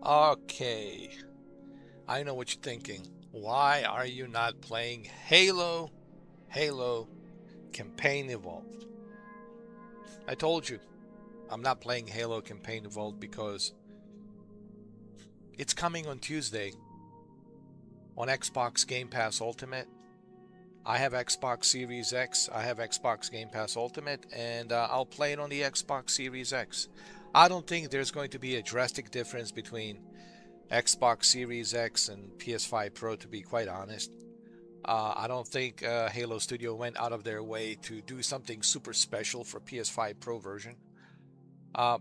Okay, I know what you're thinking. Why are you not playing Halo Campaign Evolved? I told you, I'm not playing Halo Campaign Evolved because it's coming on Tuesday on Xbox Game Pass Ultimate. I have Xbox Series X, I have Xbox Game Pass Ultimate, and I'll play it on the Xbox Series X. I don't think there's going to be a drastic difference between Xbox Series X and PS5 Pro, to be quite honest. I don't think Halo Studio went out of their way to do something super special for PS5 Pro version. Uh,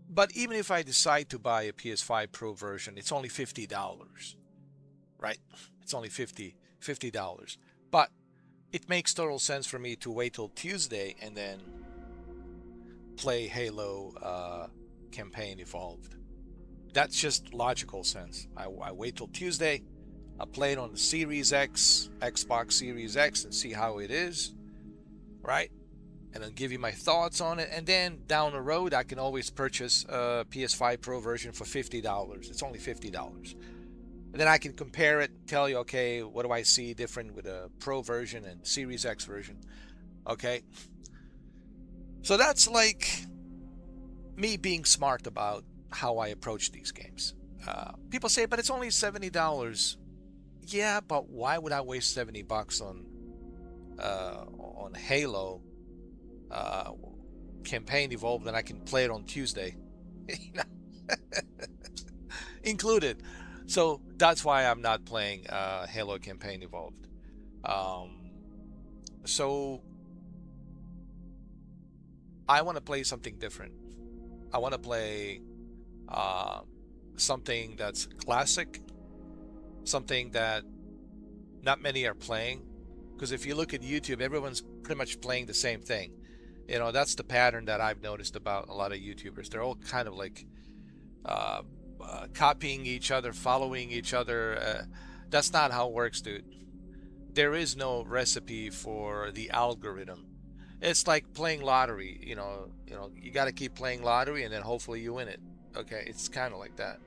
but even if I decide to buy a PS5 Pro version, it's only $50, right? It's only $50. But it makes total sense for me to wait till Tuesday and then play Halo Campaign Evolved. That's just logical sense. I wait till Tuesday. I play it on the Series X, Xbox Series X, and see how it is, right? And then give you my thoughts on it. And then down the road, I can always purchase a PS5 Pro version for $50. It's only $50. And then I can compare it, tell you, okay, what do I see different with a Pro version and Series X version? Okay. So that's like me being smart about how I approach these games. People say, but it's only $70. Yeah, but why would I waste 70 bucks on Halo Campaign Evolved when I can play it on Tuesday, included? So that's why I'm not playing Halo Campaign Evolved. So I want to play something different. I want to play something that's classic, something that not many are playing. Because if you look at YouTube, everyone's pretty much playing the same thing. You know, that's the pattern that I've noticed about a lot of YouTubers. They're all kind of like copying each other, following each other. That's not how it works, dude. There is no recipe for the algorithm. It's like playing lottery. You got to keep playing lottery, and then hopefully you win it. Okay, it's kind of like that.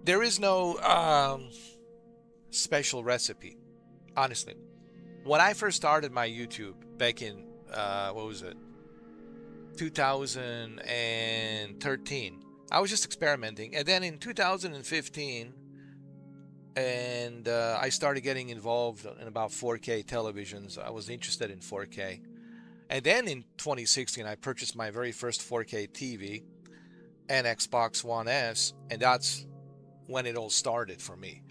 There is no special recipe, honestly. When I first started my YouTube back in what was it, 2013, I was just experimenting, and then in 2015, and I started getting involved in about 4K televisions. I was interested in 4K, and then in 2016, I purchased my very first 4K TV and Xbox One S, and that's when it all started for me.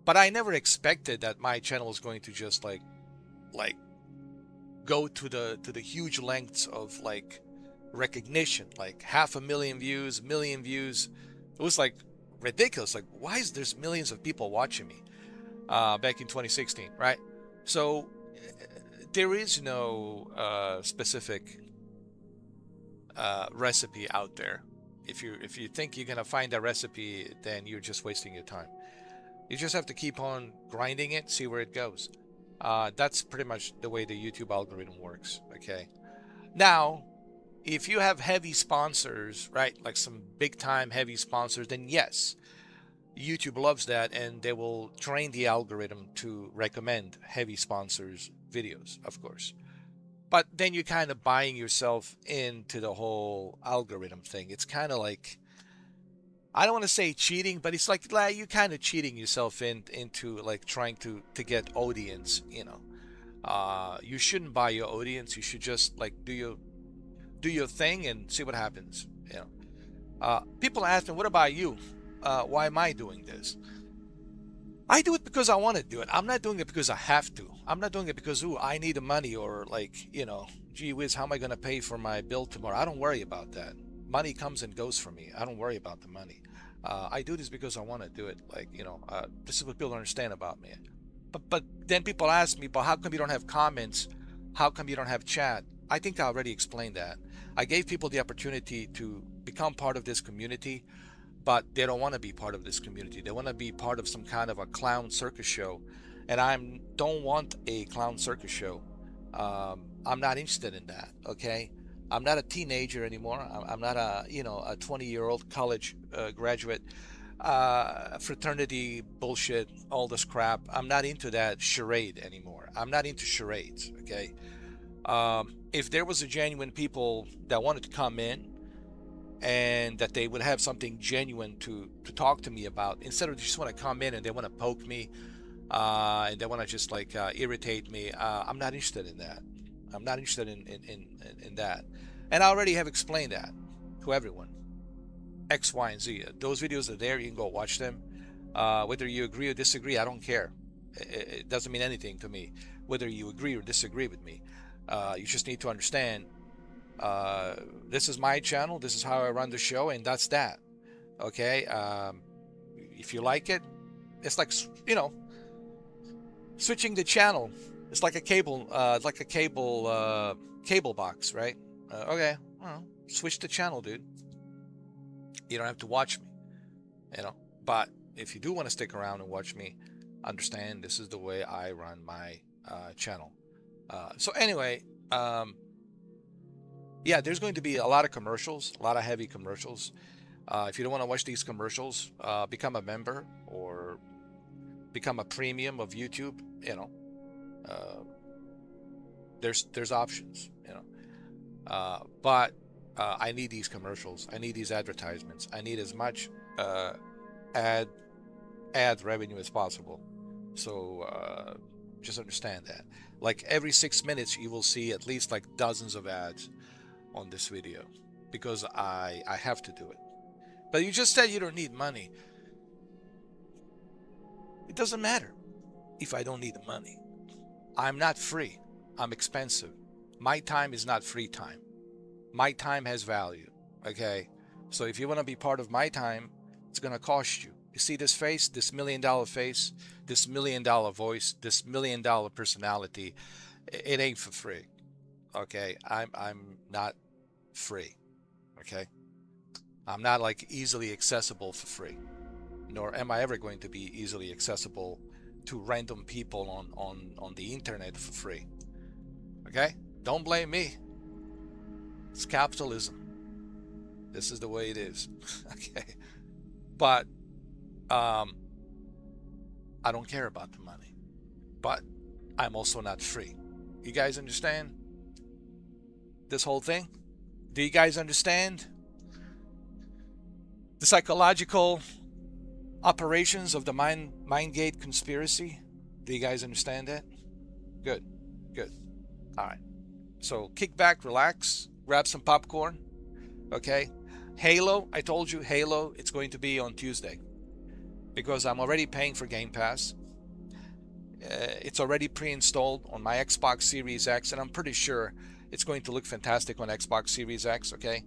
But I never expected that my channel was going to just like go to the huge lengths of like recognition, like 500,000 views, million views. It was like ridiculous. Like, why is there's millions of people watching me back in 2016, right? So there is no specific recipe out there. If you think you're gonna find a recipe, then you're just wasting your time. You just have to keep on grinding it, see where it goes. That's pretty much the way the YouTube algorithm works. Okay. Now, if you have heavy sponsors, right, like some big time heavy sponsors, then yes, YouTube loves that, and they will train the algorithm to recommend heavy sponsors videos, of course. But then you're kind of buying yourself into the whole algorithm thing. It's kind of like, I don't want to say cheating, but it's like you're kind of cheating yourself into like trying to get audience. You shouldn't buy your audience. You should just like do your thing and see what happens. People ask me, what about you? Why am I doing this? I do it because I want to do it. I'm not doing it because I have to. I'm not doing it because, ooh, I need the money, or like, gee whiz, how am I going to pay for my bill tomorrow? I don't worry about that. Money comes and goes for me. I don't worry about the money. I do this because I want to do it. Like, this is what people understand about me. But then people ask me, but how come you don't have comments? How come you don't have chat? I think I already explained that. I gave people the opportunity to become part of this community, but they don't want to be part of this community. They want to be part of some kind of a clown circus show, and I don't want a clown circus show. I'm not interested in that. Okay, I'm not a teenager anymore. I'm not a, you know, a 20-year-old college graduate, fraternity bullshit, all this crap. I'm not into that charade anymore. I'm not into charades, okay? If there was a genuine people that wanted to come in and that they would have something genuine to talk to me about, instead of just want to come in and they want to poke me, and they want to just like irritate me, I'm not interested in that. I'm not interested in that. And I already have explained that to everyone. X, Y, and Z. Those videos are there. You can go watch them. Whether you agree or disagree, I don't care. It doesn't mean anything to me whether you agree or disagree with me. You just need to understand, this is my channel. This is how I run the show, and that's that. Okay? If you like it, it's like, you know, switching the channel. It's like a cable, cable box, right? Okay, well, switch the channel, dude. You don't have to watch me, you know. But if you do want to stick around and watch me, understand this is the way I run my channel. So anyway, yeah, there's going to be a lot of commercials, a lot of heavy commercials. If you don't want to watch these commercials, become a member or become a premium of YouTube. You know, there's options. You know, but I need these commercials. I need these advertisements. I need as much ad revenue as possible. So just understand that. Like every 6 minutes, you will see at least like dozens of ads on this video because I have to do it. But you just said you don't need money. It doesn't matter if I don't need the money. I'm not free. I'm expensive. My time is not free time. My time has value. Okay? So if you want to be part of my time, it's going to cost you. You see this face, this $1 million face, this $1 million voice, this $1 million personality. It ain't for free. Okay? I'm not free. Okay? I'm not like easily accessible for free. Nor am I ever going to be easily accessible to random people on the internet for free. Okay? Don't blame me. It's capitalism. This is the way it is. Okay? But I don't care about the money. But I'm also not free. You guys understand this whole thing? Do you guys understand the psychological operations of the Mindgate conspiracy? Do you guys understand that? Good. Good. All right. So kick back, relax, grab some popcorn. Okay? Halo, I told you, Halo, it's going to be on Tuesday because I'm already paying for Game Pass. It's already pre-installed on my Xbox Series X, and I'm pretty sure it's going to look fantastic on Xbox Series X, okay?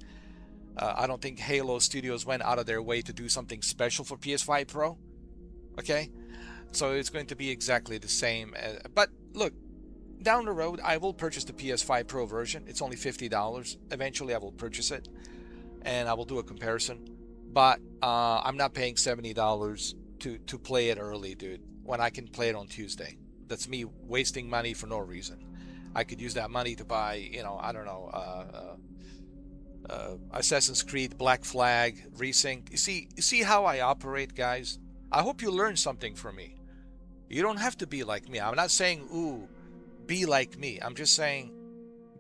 I don't think Halo Studios went out of their way to do something special for PS5 Pro, okay? So it's going to be exactly the same. But look, down the road, I will purchase the PS5 Pro version. It's only $50. Eventually, I will purchase it, and I will do a comparison. But I'm not paying $70 to play it early, dude, when I can play it on Tuesday. That's me wasting money for no reason. I could use that money to buy, you know, I don't know, Assassin's Creed Black Flag Resync. You see how I operate, guys? I hope you learned something from me. You don't have to be like me. I'm not saying, ooh, be like me. I'm just saying,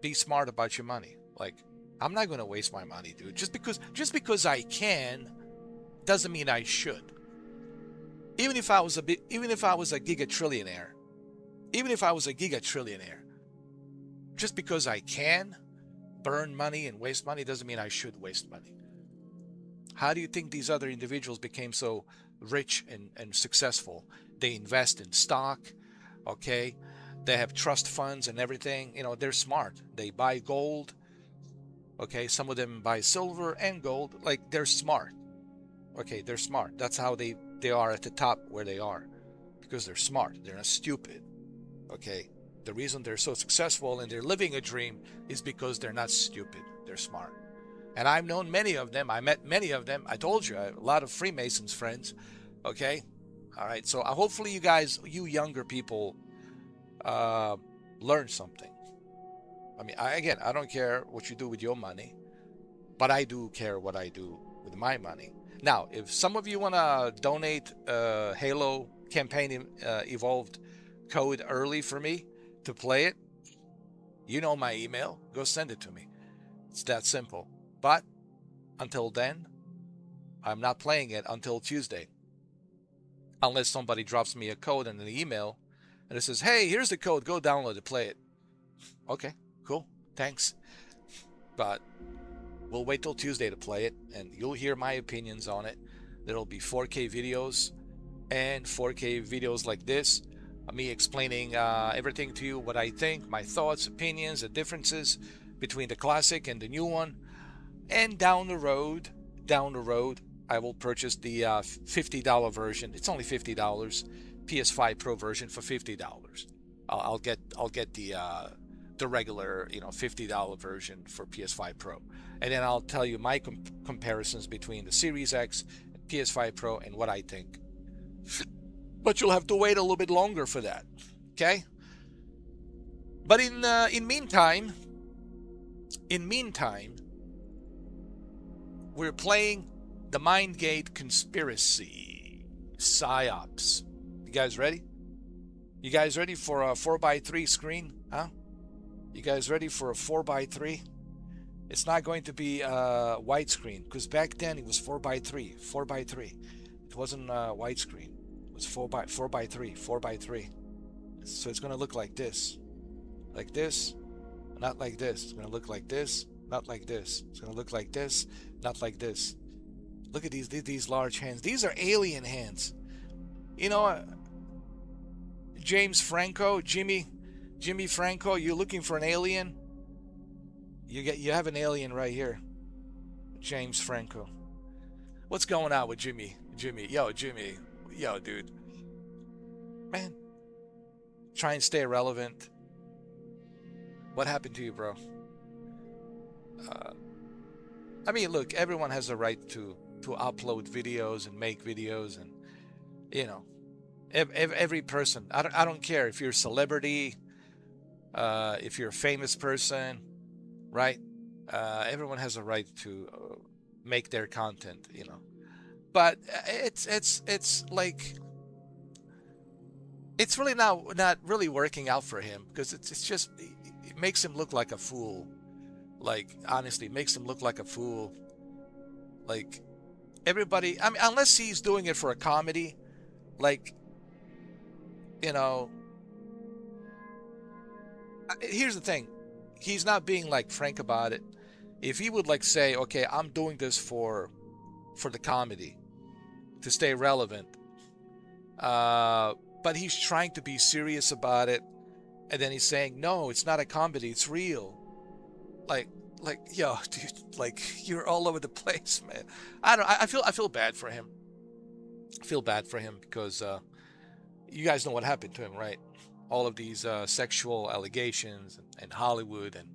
be smart about your money. Like, I'm not going to waste my money, dude. Just because I can doesn't mean I should. Even if I was a gigatrillionaire, just because I can burn money and waste money doesn't mean I should waste money. How do you think these other individuals became so rich and successful? They invest in stock, okay? They have trust funds and everything. You know, they're smart. They buy gold, okay? Some of them buy silver and gold. Like, they're smart. Okay, they're smart. That's how they are at the top where they are, because they're smart. They're not stupid. Okay, the reason they're so successful and they're living a dream is because they're not stupid. They're smart. And I've known many of them. I met many of them. I told you, I have a lot of Freemasons friends. Okay, all right. So hopefully you guys, you younger people, learn something. I mean, again, I don't care what you do with your money, but I do care what I do with my money. Now, if some of you want to donate Halo campaign evolved code early for me to play it, you know my email. Go send it to me. It's that simple. But until then, I'm not playing it until Tuesday. Unless somebody drops me a code in an email and it says, hey, here's the code. Go download it, play it. Okay, cool. Thanks. But we'll wait till Tuesday to play it, and you'll hear my opinions on it. There'll be 4K videos and 4K videos like this, me explaining everything to you, what I think, my thoughts, opinions, the differences between the classic and the new one. And down the road, I will purchase the $50 version. It's only $50. PS5 Pro version for $50. I'll get the regular, $50 version for PS5 Pro, and then I'll tell you my comparisons between the Series X and PS5 Pro and what I think. But you'll have to wait a little bit longer for that, okay? But in meantime, we're playing the Mindgate conspiracy, Psi-Ops. You guys ready? You guys ready for a 4x3 screen? Huh? You guys ready for a 4x3? It's not going to be widescreen, because back then it was 4x3. It wasn't widescreen. It was 4x3. So it's going to look like this, not like this. It's going to look like this, not like this. It's going to look like this, not like this. Look at these large hands. These are alien hands. James Franco, Jimmy Franco, you're looking for an alien? You have an alien right here. James Franco. What's going on with Jimmy? Yo, dude. Man. Try and stay relevant. What happened to you, bro? I mean, look, everyone has the right to upload videos and make videos, and every person. I don't care if you're a celebrity, if you're a famous person, right? Everyone has a right to make their content, But it's like it's really not really working out for him, because it's just it makes him look like a fool. Like, honestly, it makes him look like a fool. Like, everybody, I mean, unless he's doing it for a comedy, like, here's the thing. He's not being like frank about it. If he would like say, okay, I'm doing this for the comedy, to stay relevant, but he's trying to be serious about it, and then he's saying, no, it's not a comedy, it's real. Like, yo, dude, like, you're all over the place, man. I feel bad for him. I feel bad for him because you guys know what happened to him, right? All of these sexual allegations and Hollywood, and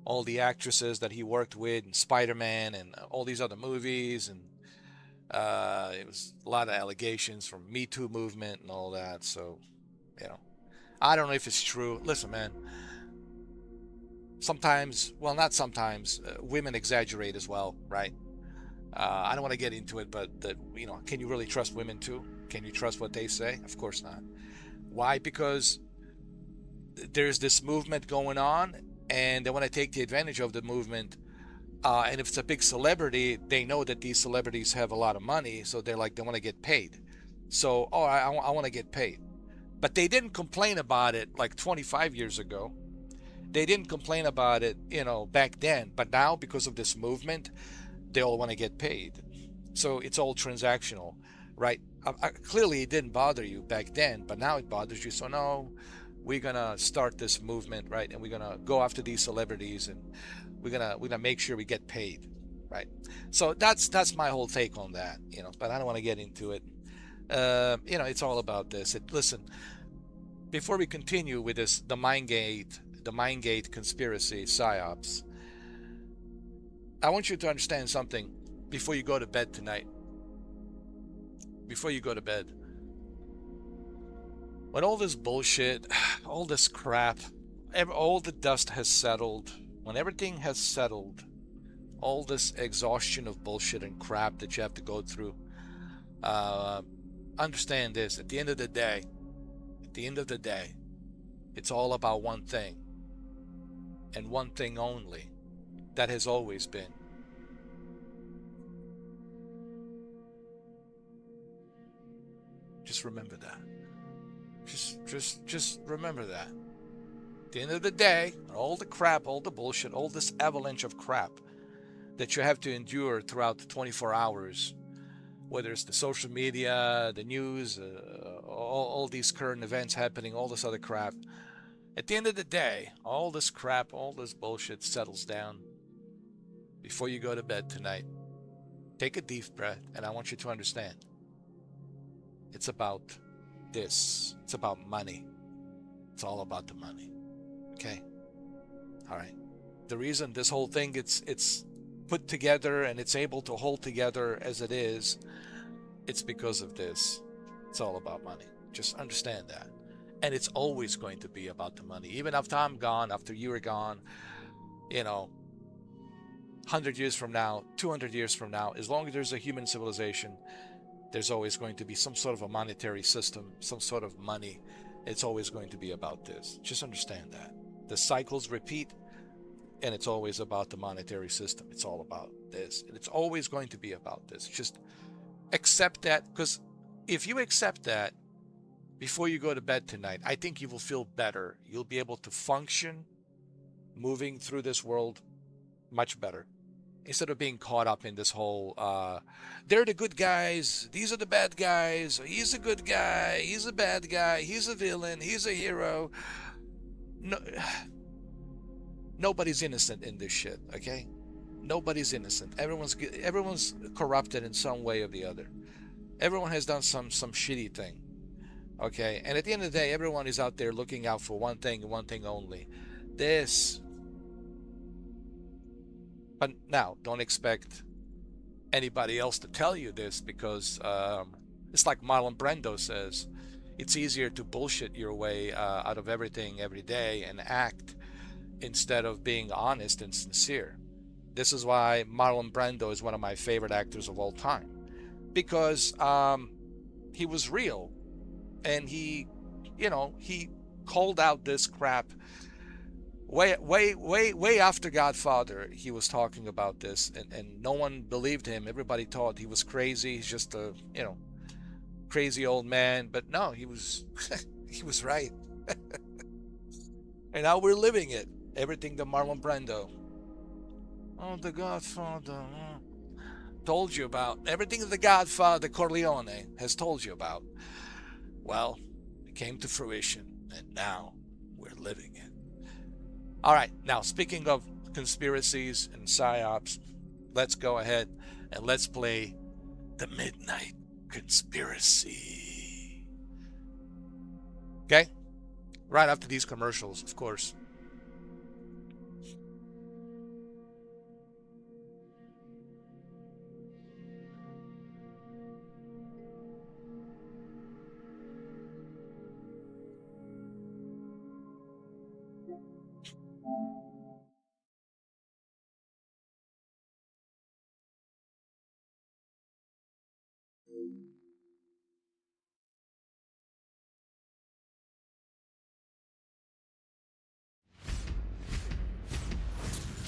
all the actresses that he worked with, and Spider-Man, and all these other movies, and it was a lot of allegations from Me Too movement and all that. So, I don't know if it's true. Listen, man. Sometimes, well, not sometimes, women exaggerate as well, right? I don't want to get into it, but can you really trust women too? Can you trust what they say? Of course not. Why? Because there's this movement going on, and they want to take the advantage of the movement. And if it's a big celebrity, they know that these celebrities have a lot of money, so they want to get paid. So, I want to get paid. But they didn't complain about it like 25 years ago. They didn't complain about it, back then. But now, because of this movement, they all want to get paid. So it's all transactional, right? Clearly, it didn't bother you back then, but now it bothers you. So no, we're gonna start this movement, right? And we're gonna go after these celebrities, and we're gonna make sure we get paid, right? So that's my whole take on that, But I don't want to get into it. It's all about this. Listen, before we continue with this, the Mindgate conspiracy, Psi-Ops, I want you to understand something before you go to bed tonight. Before you go to bed. When all this bullshit, all this crap all the dust has settled, when everything has settled, all this exhaustion of bullshit and crap that you have to go through, understand this: at the end of the day, it's all about one thing, and one thing only. That has always been. Just remember that. Just remember that. At the end of the day, all the crap, all the bullshit, all this avalanche of crap that you have to endure throughout the 24 hours, whether it's the social media, the news, all these current events happening, all this other crap. At the end of the day, all this crap, all this bullshit settles down. Before you go to bed tonight, take a deep breath, and I want you to understand. It's about this. It's about money. It's all about the money. Okay? All right. The reason this whole thing it's put together and it's able to hold together as it is, it's because of this. It's all about money. Just understand that. And it's always going to be about the money. Even after I'm gone, after you are gone, 100 years from now, 200 years from now, as long as there's a human civilization, there's always going to be some sort of a monetary system, some sort of money. It's always going to be about this. Just understand that. The cycles repeat, and it's always about the monetary system. It's all about this. And it's always going to be about this. Just accept that, because if you accept that before you go to bed tonight, I think you will feel better. You'll be able to function moving through this world much better, instead of being caught up in this whole they're the good guys, these are the bad guys, he's a good guy, he's a bad guy, he's a villain, he's a hero. No, nobody's innocent in this shit. Okay, nobody's innocent. Everyone's corrupted in some way or the other. Everyone has done some shitty thing. Okay, and at the end of the day, everyone is out there looking out for one thing and one thing only: this. But now, don't expect anybody else to tell you this, because it's like Marlon Brando says, it's easier to bullshit your way out of everything every day and act, instead of being honest and sincere. This is why Marlon Brando is one of my favorite actors of all time, because he was real, and he called out this crap way after Godfather. He was talking about this, and no one believed him. Everybody thought he was crazy. He's just a crazy old man. But no, he was he was right. And now we're living it. Everything that Marlon Brando, the Godfather, told you about. Everything that the Godfather Corleone has told you about. Well, it came to fruition, and now we're living it. All right, now speaking of conspiracies and Psi-Ops, let's go ahead and let's play the Midnight Conspiracy. Okay? Right after these commercials, of course.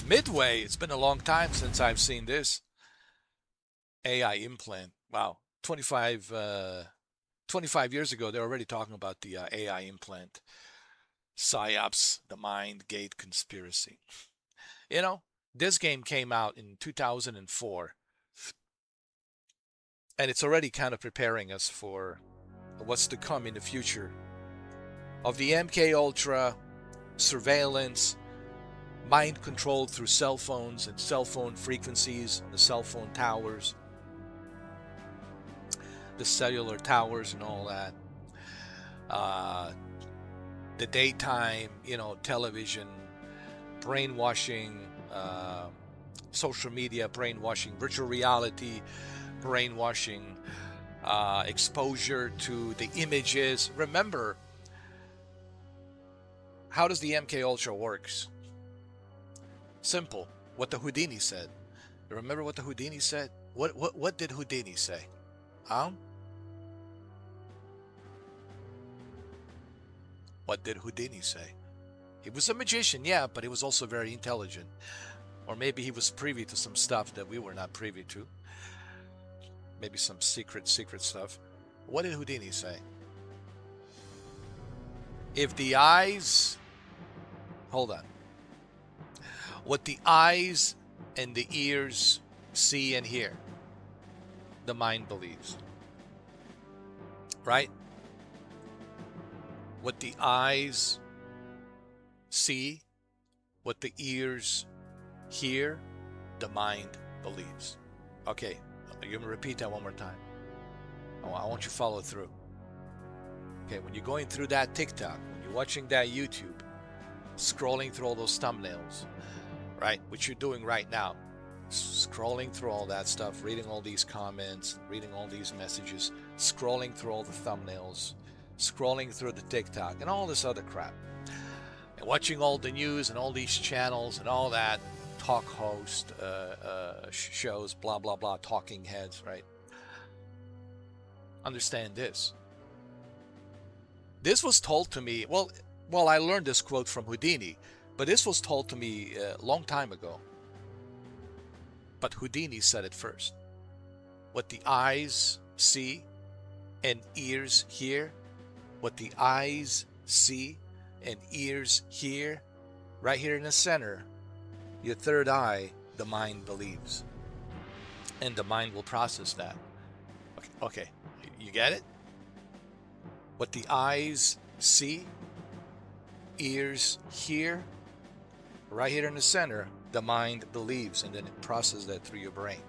Midway, it's been a long time since I've seen this. AI implant. Wow. 25 years ago, they're already talking about the AI implant. Psi-Ops, the Mindgate conspiracy. This game came out in 2004. And it's already kind of preparing us for what's to come in the future of the MK Ultra, surveillance, mind controlled through cell phones and cell phone frequencies, the cell phone towers, the cellular towers and all that. The daytime, television, brainwashing, social media brainwashing, virtual reality brainwashing, exposure to the images. Remember how does the MK Ultra works? Simple. What the Houdini said. Remember what the Houdini said? What did Houdini say? What did Houdini say? He was a magician, yeah, but he was also very intelligent. Or maybe he was privy to some stuff that we were not privy to. Maybe some secret stuff. What did Houdini say? If the eyes... Hold on. What the eyes and the ears see and hear, the mind believes. Right? What the eyes see, what the ears hear, the mind believes. Okay, you're going to repeat that one more time. I want you to follow through. Okay, when you're going through that TikTok, when you're watching that YouTube, scrolling through all those thumbnails, right, which you're doing right now, scrolling through all that stuff, reading all these comments, reading all these messages, scrolling through all the thumbnails, scrolling through the TikTok and all this other crap, and watching all the news and all these channels and all that talk host shows, blah blah blah, talking heads, right? Understand this. This was told to me, well, I learned this quote from Houdini, but this was told to me a long time ago. But Houdini said it first. What the eyes see and ears hear, what the eyes see and ears hear, right here in the center, your third eye, the mind believes. And the mind will process that. Okay, you get it? What the eyes see, ears hear, right here in the center, the mind believes, and then it processes that through your brain.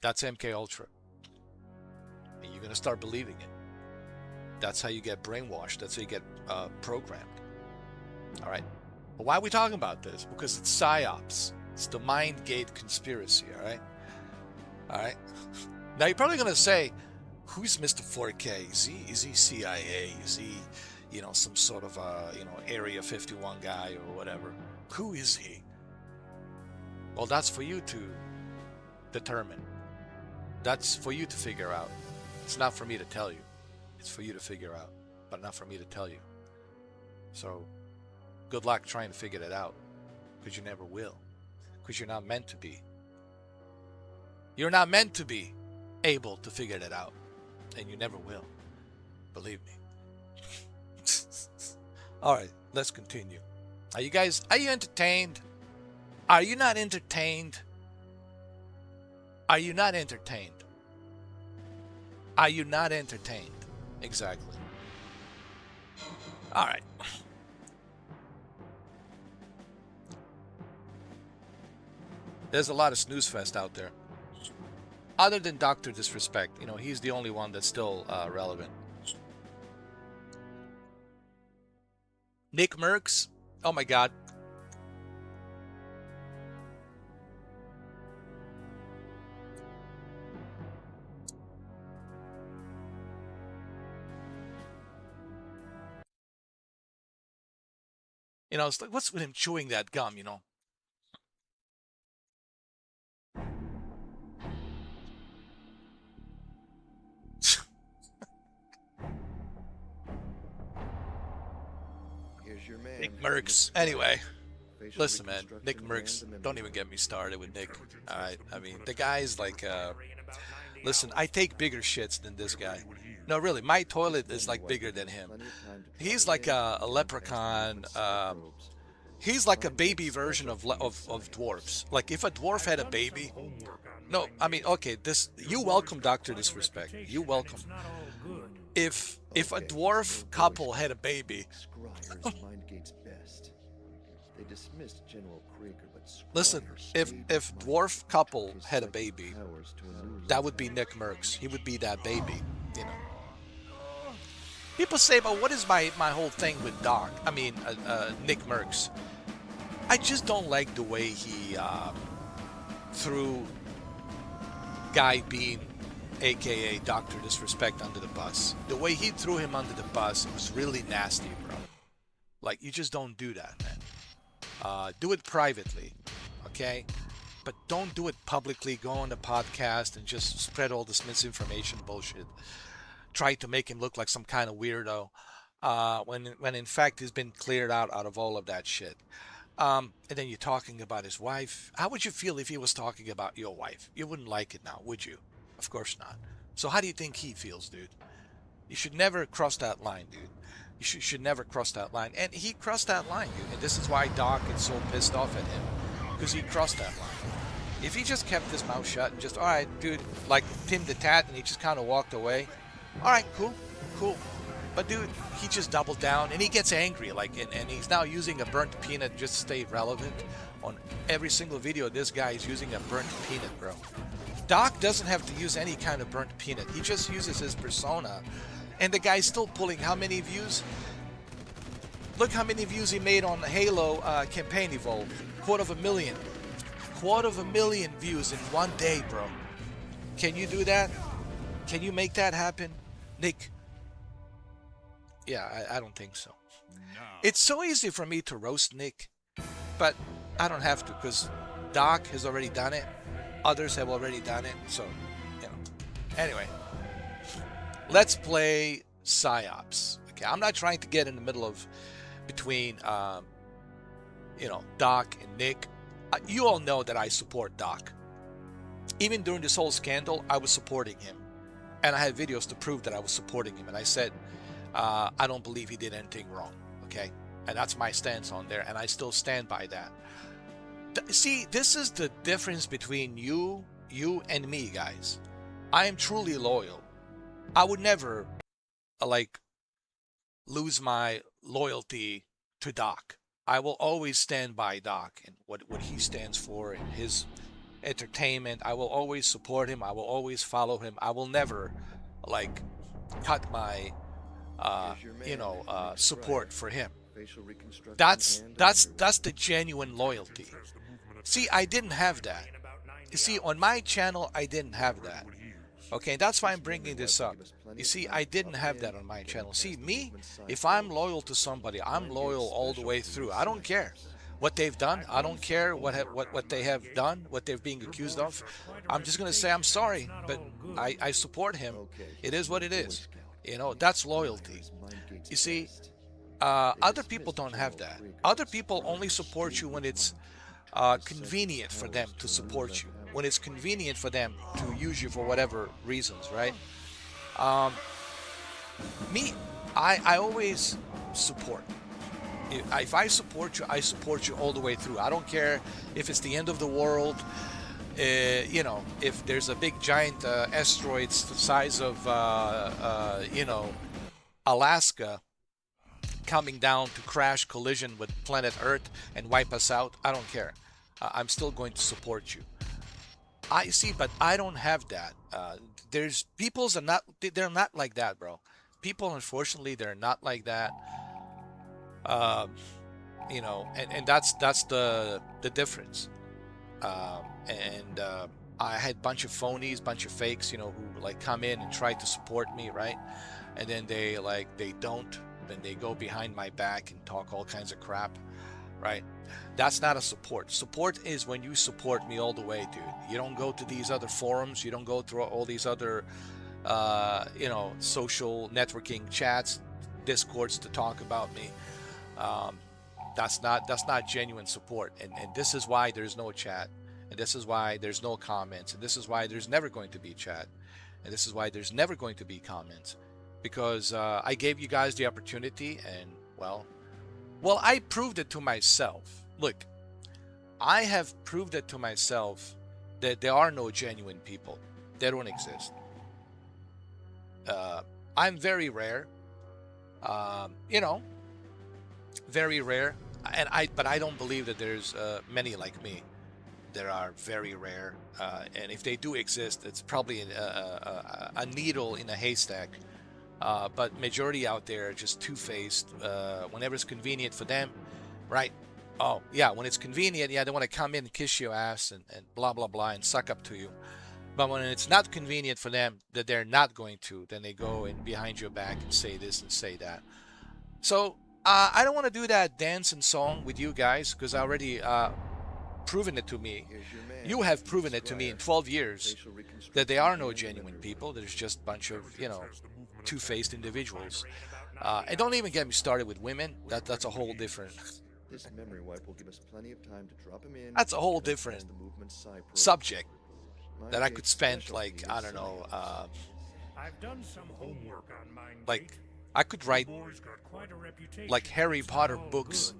That's MK Ultra. And you're going to start believing it. That's how you get brainwashed. That's how you get programmed. All right. But why are we talking about this? Because it's Psi-Ops. It's the Mindgate conspiracy. All right. All right. Now you're probably going to say, who's Mr. 4K? Is he CIA? Is he, you know, some sort of Area 51 guy or whatever? Who is he? Well, that's for you to determine. That's for you to figure out. It's not for me to tell you. It's for you to figure out, but not for me to tell you. So, good luck trying to figure it out, because you never will, because you're not meant to be. You're not meant to be able to figure it out, and you never will. Believe me. All right, let's continue. Are you entertained? Are you not entertained? Are you not entertained? Are you not entertained? Exactly. All right. There's a lot of snooze fest out there. Other than Dr. Disrespect, you know, he's the only one that's still relevant. Nick Merckx, oh my God. You know, it's like, what's with him chewing that gum, you know? Here's your man. Nick Merckx. Anyway, listen, man. Nick Merckx. Don't even get me started with Nick. All right. I mean, the guy's like, listen, I take bigger shits than this guy. No, really, my toilet is like bigger than him. He's like a leprechaun. He's like a baby version of dwarfs. Like if a dwarf had a baby. No, I mean, okay, you welcome Dr. Disrespect. You welcome. If a dwarf couple had a baby. Listen, if dwarf couple had a baby, that would be Nick Merckx. He would be that baby, you know. People say, but what is my whole thing with Nick Merckx? I just don't like the way he threw Guy Beam aka Dr. Disrespect, under the bus. The way he threw him under the bus was really nasty, bro. Like, you just don't do that, man. Do it privately, okay? But don't do it publicly. Go on the podcast and just spread all this misinformation bullshit. Try to make him look like some kind of weirdo, when in fact he's been cleared out of all of that shit. And then you're talking about his wife. How would you feel if he was talking about your wife? You wouldn't like it now, would you? Of course not. So how do you think he feels, dude? You should never cross that line, dude. You should never cross that line. And he crossed that line, dude. And this is why Doc is so pissed off at him. Because he crossed that line. If he just kept his mouth shut and just, all right, dude, like Tim the Tat, and he just kind of walked away. All right, cool. But dude, he just doubled down and he gets angry, like, and he's now using a burnt peanut just to stay relevant. On every single video, this guy is using a burnt peanut, bro. Doc doesn't have to use any kind of burnt peanut. He just uses his persona, and the guy's still pulling how many views? Look how many views he made on Halo Campaign Evolved. 250,000. 250,000 views in one day, bro. Can you do that? Can you make that happen, Nick? Yeah, I don't think so. No. It's so easy for me to roast Nick, but I don't have to, because Doc has already done it. Others have already done it, so, you know. Anyway, let's play Psi-Ops. Okay, I'm not trying to get in the middle of, between, Doc and Nick. You all know that I support Doc. Even during this whole scandal, I was supporting him. And I had videos to prove that I was supporting him. And I said, I don't believe he did anything wrong, okay? And that's my stance on there, and I still stand by that. See, this is the difference between you and me, guys. I am truly loyal. I would never, lose my loyalty to Doc. I will always stand by Doc and what he stands for and his entertainment. I will always support him. I will always follow him. I will never, cut my support for him. That's the genuine loyalty. See, I didn't have that. You see, on my channel, I didn't have that. Okay, that's why I'm bringing this up. You see, I didn't have that on my channel. See, me, if I'm loyal to somebody, I'm loyal all the way through. I don't care what they've done. I don't care what they have done, what they're being accused of. I'm just going to say I'm sorry, but I support him. It is what it is. You know, that's loyalty. You see, other people don't have that. Other people only support you when it's convenient for them to support you. When it's convenient for them to use you for whatever reasons, right? Me, I always support. If I support you all the way through. I don't care if it's the end of the world. If there's a big giant asteroid the size of Alaska coming down to crash collision with planet Earth and wipe us out, I don't care. I'm still going to support you. I see, but I don't have that. There's people's are not. They're not like that, bro. People, unfortunately, they're not like that. And that's the difference. I had a bunch of phonies, bunch of fakes, who come in and try to support me, right? And then they don't. Then they go behind my back and talk all kinds of crap, right? That's not a support. Support is when you support me all the way, dude. You don't go to these other forums. You don't go through all these other, social networking chats, discords to talk about me. That's not genuine support. And this is why there's no chat. And this is why there's no comments. And this is why there's never going to be chat. And this is why there's never going to be comments. Because I gave you guys the opportunity, and well, I proved it to myself. Look, I have proved it to myself that there are no genuine people. They don't exist. I'm very rare. Very rare. But I don't believe that there's many like me. There are very rare. And if they do exist, it's probably a needle in a haystack. But majority out there are just two-faced. Whenever it's convenient for them, right? Oh, yeah, when it's convenient, yeah, they want to come in and kiss your ass and blah, blah, blah, and suck up to you. But when it's not convenient for them, that they're not going to, then they go and behind your back and say this and say that. So I don't want to do that dance and song with you guys, because I already proven it to me. You have proven it to me in 12 years that there are no genuine people. There's just a bunch of, two-faced individuals. And don't even get me started with women. That's a whole different. This memory wipe will give us plenty of time to drop him in. That's a whole different subject that I could spend, like, I don't know, I've done some homework on Mindgate. like I could write like Harry Potter books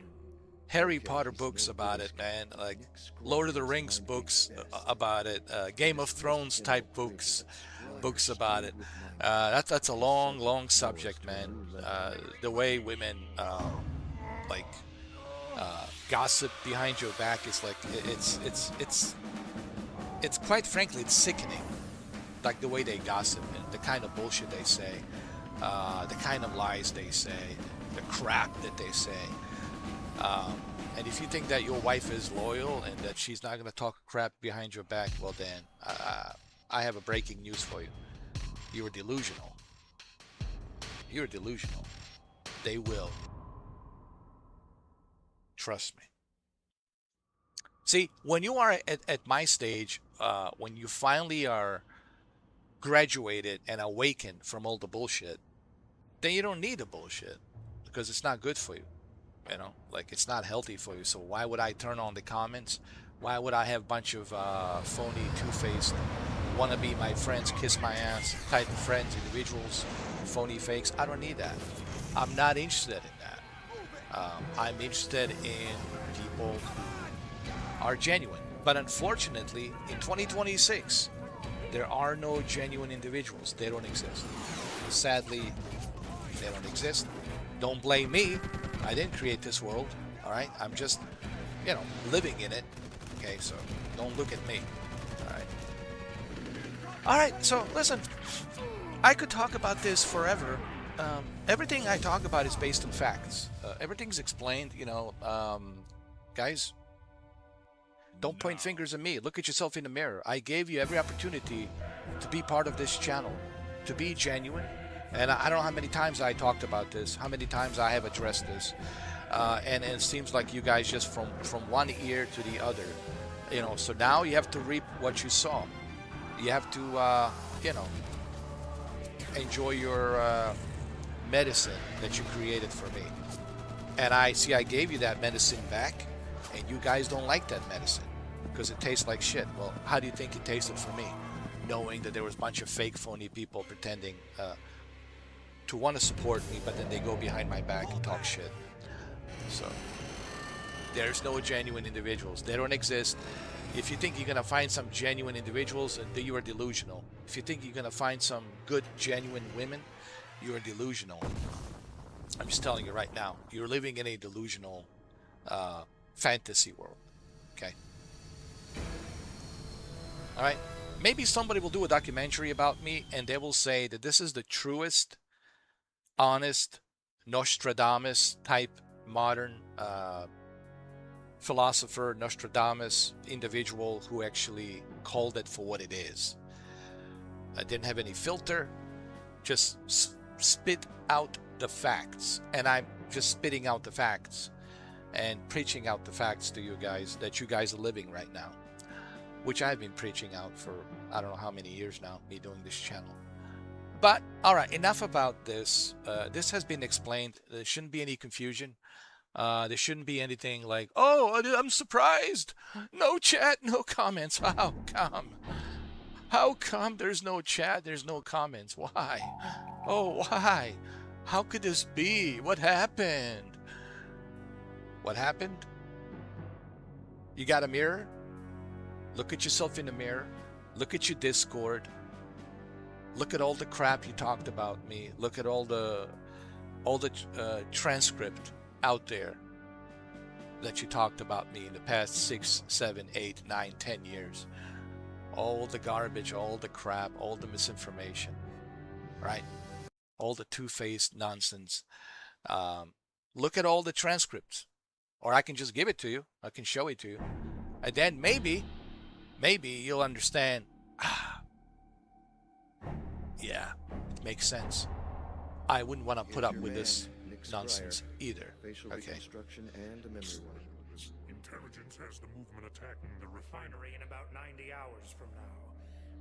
about it, man. Like Lord of the Rings books about it, Game of Thrones type books about it. That's a long subject, man. The way women like gossip behind your back is like it's quite frankly, it's sickening. Like the way they gossip and the kind of bullshit they say, the kind of lies they say, the crap that they say. And if you think that your wife is loyal and that she's not going to talk crap behind your back, well then, I have a breaking news for you. You are delusional. You're delusional. They will. Trust me. See, when you are at my stage, when you finally are graduated and awakened from all the bullshit, then you don't need the bullshit because it's not good for you. Like it's not healthy for you. So why would I turn on the comments? Why would I have a bunch of phony, two-faced, wanna be my friends, kiss my ass type of friends, individuals, phony fakes? I don't need that. I'm not interested in that. I'm interested in people who are genuine. But unfortunately, in 2026, there are no genuine individuals. They don't exist. Sadly, they don't exist. Don't blame me. I didn't create this world. All right. I'm just, living in it. Okay. So don't look at me. All right. All right. So listen, I could talk about this forever. Everything I talk about is based on facts. Everything's explained. Guys, don't point fingers at me. Look at yourself in the mirror. I gave you every opportunity to be part of this channel, to be genuine. And I don't know how many times I talked about this, how many times I have addressed this. And it seems like you guys just from one ear to the other. So now you have to reap what you sow. You have to, enjoy your medicine that you created for me. And I gave you that medicine back, and you guys don't like that medicine because it tastes like shit. Well, how do you think it tasted for me? Knowing that there was a bunch of fake, phony people pretending to want to support me, but then they go behind my back and talk shit. So there's no genuine individuals. They don't exist. If you think you're going to find some genuine individuals, then you are delusional. If you think you're going to find some good, genuine women, you are delusional. I'm just telling you right now, you're living in a delusional fantasy world. Okay? All right? Maybe somebody will do a documentary about me and they will say that this is the truest, honest, Nostradamus type modern philosopher, Nostradamus individual who actually called it for what it is. I didn't have any filter, just spit out the facts. And I'm just spitting out the facts and preaching out the facts to you guys that you guys are living right now, which I've been preaching out for I don't know how many years now, me doing this channel. But all right, enough about this. This has been explained. There shouldn't be any confusion. There shouldn't be anything like, oh, I'm surprised. No chat, no comments. How come? How come there's no chat, there's no comments? Why? Oh, why? How could this be? What happened? What happened? You got a mirror? Look at yourself in the mirror. Look at your Discord. Look at all the crap you talked about me. Look at all the transcript out there that you talked about me in the past 6, 7, 8, 9, 10 years. All the garbage, all the crap, all the misinformation, right? All the two-faced nonsense. Look at all the transcripts, or I can just give it to you. I can show it to you, and then maybe you'll understand. Yeah, it makes sense. I wouldn't want to put Here's up your with man, this Nick nonsense Scryer. either. Facial Okay. reconstruction and a memory wipe. Intelligence has the movement attacking the refinery in about 90 hours from now.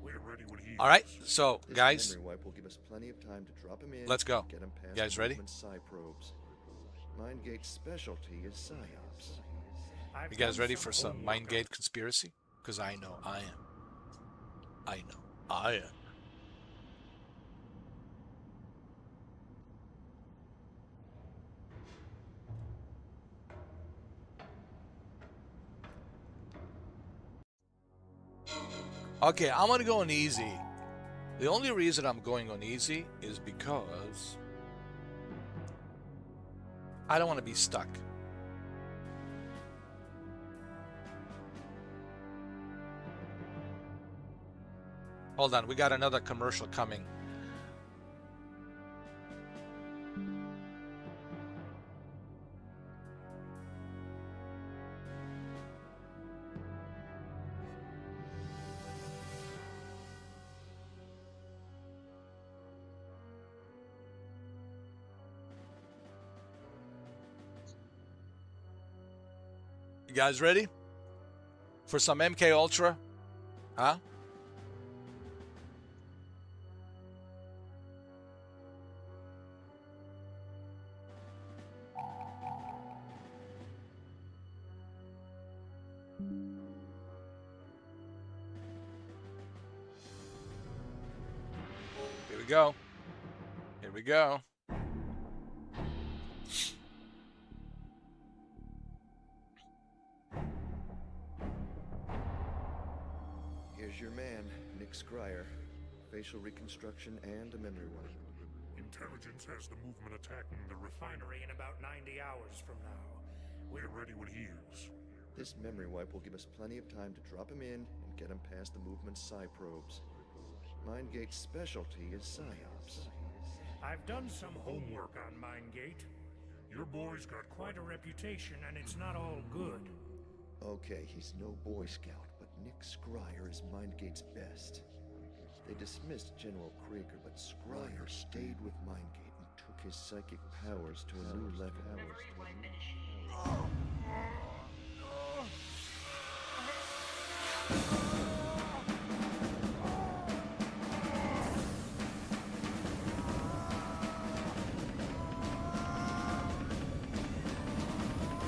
We're ready when he All right, is. so This guys, memory wipe will give us plenty of time to drop him in. let's go. And get him past You guys the ready? movement psi probes. Mindgate's specialty is Psi-Ops. I've You guys done ready for some homework on- Mindgate conspiracy? Because I know I am. I know I am. Okay, I'm gonna go on easy. The only reason I'm going on easy is because I don't want to be stuck. Hold on, we got another commercial coming. You guys ready for some MK Ultra? Huh? Here we go. Here we go. Here's your man, Nick Scryer. Facial reconstruction and a memory wipe. Intelligence has the movement attacking the refinery in about 90 hours from now. We're ready when he is. This memory wipe will give us plenty of time to drop him in and get him past the movement psi probes. Mindgate's specialty is Psi-Ops. I've done some homework on Mindgate. Your boy's got quite a reputation, and it's not all good. Okay, he's no Boy Scout, but Nick Scryer is Mindgate's best. They dismissed General Krieger, but Scryer stayed with Mindgate and took his psychic powers to a new level.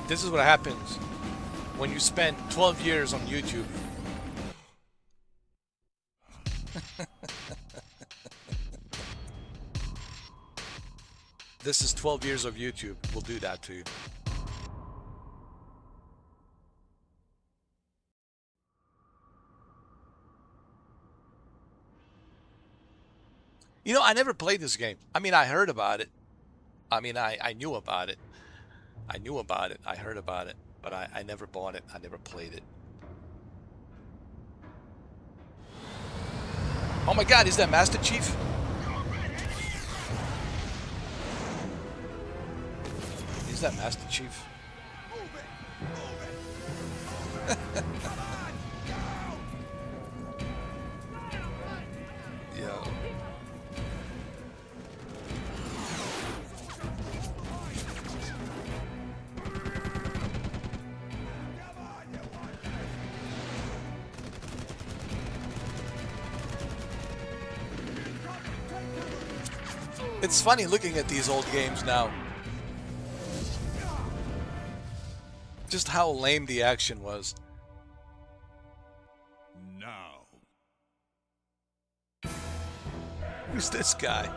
This is what happens when you spend 12 years on YouTube. This is 12 years of YouTube. We'll do that to you. You know, I never played this game. I mean, I heard about it. I mean, I knew about it. I knew about it. I heard about it. But I never bought it. I never played it. Oh my God, is that Master Chief? Is that Master Chief? Yo. It's funny looking at these old games now. Just how lame the action was. Now. Who's this guy?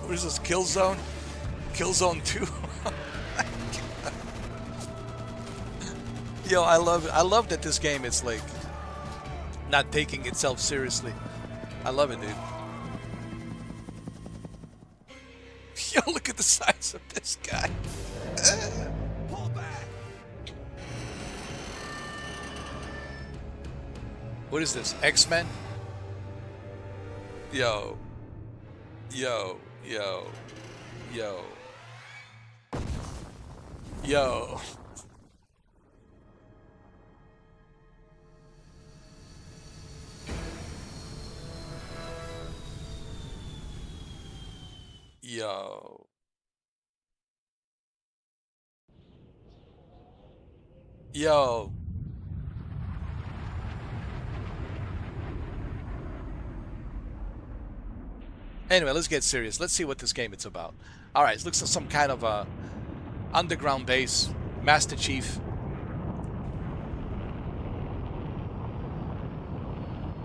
What is this, Killzone? Killzone 2? Yo, I love it. I love that this game is like not taking itself seriously. I love it, dude. Yo, look at the size of this guy. Pull back. What is this? X-Men? Yo. Yo, yo, yo, yo. Yo. Yo. Anyway, let's get serious. Let's see what this game is about. Alright, it looks like some kind of a underground base. Master Chief.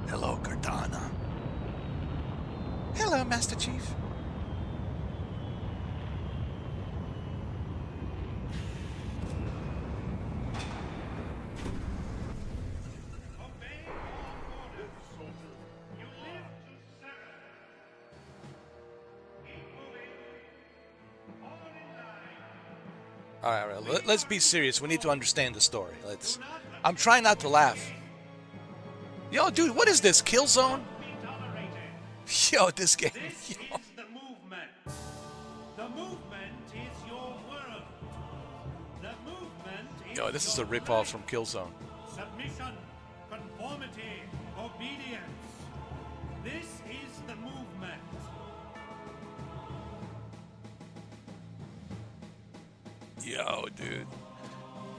Hello, Cardana. Hello, Master Chief. All right. Let's be serious. We need to understand the story. I'm trying not to laugh. Yo, dude, what is this? Killzone? Yo, this game. This Yo. is the movement. The movement is your world. The movement is Yo, this is a your ripoff life. from Killzone. Submission, conformity, obedience. This is the movement. Yo, dude.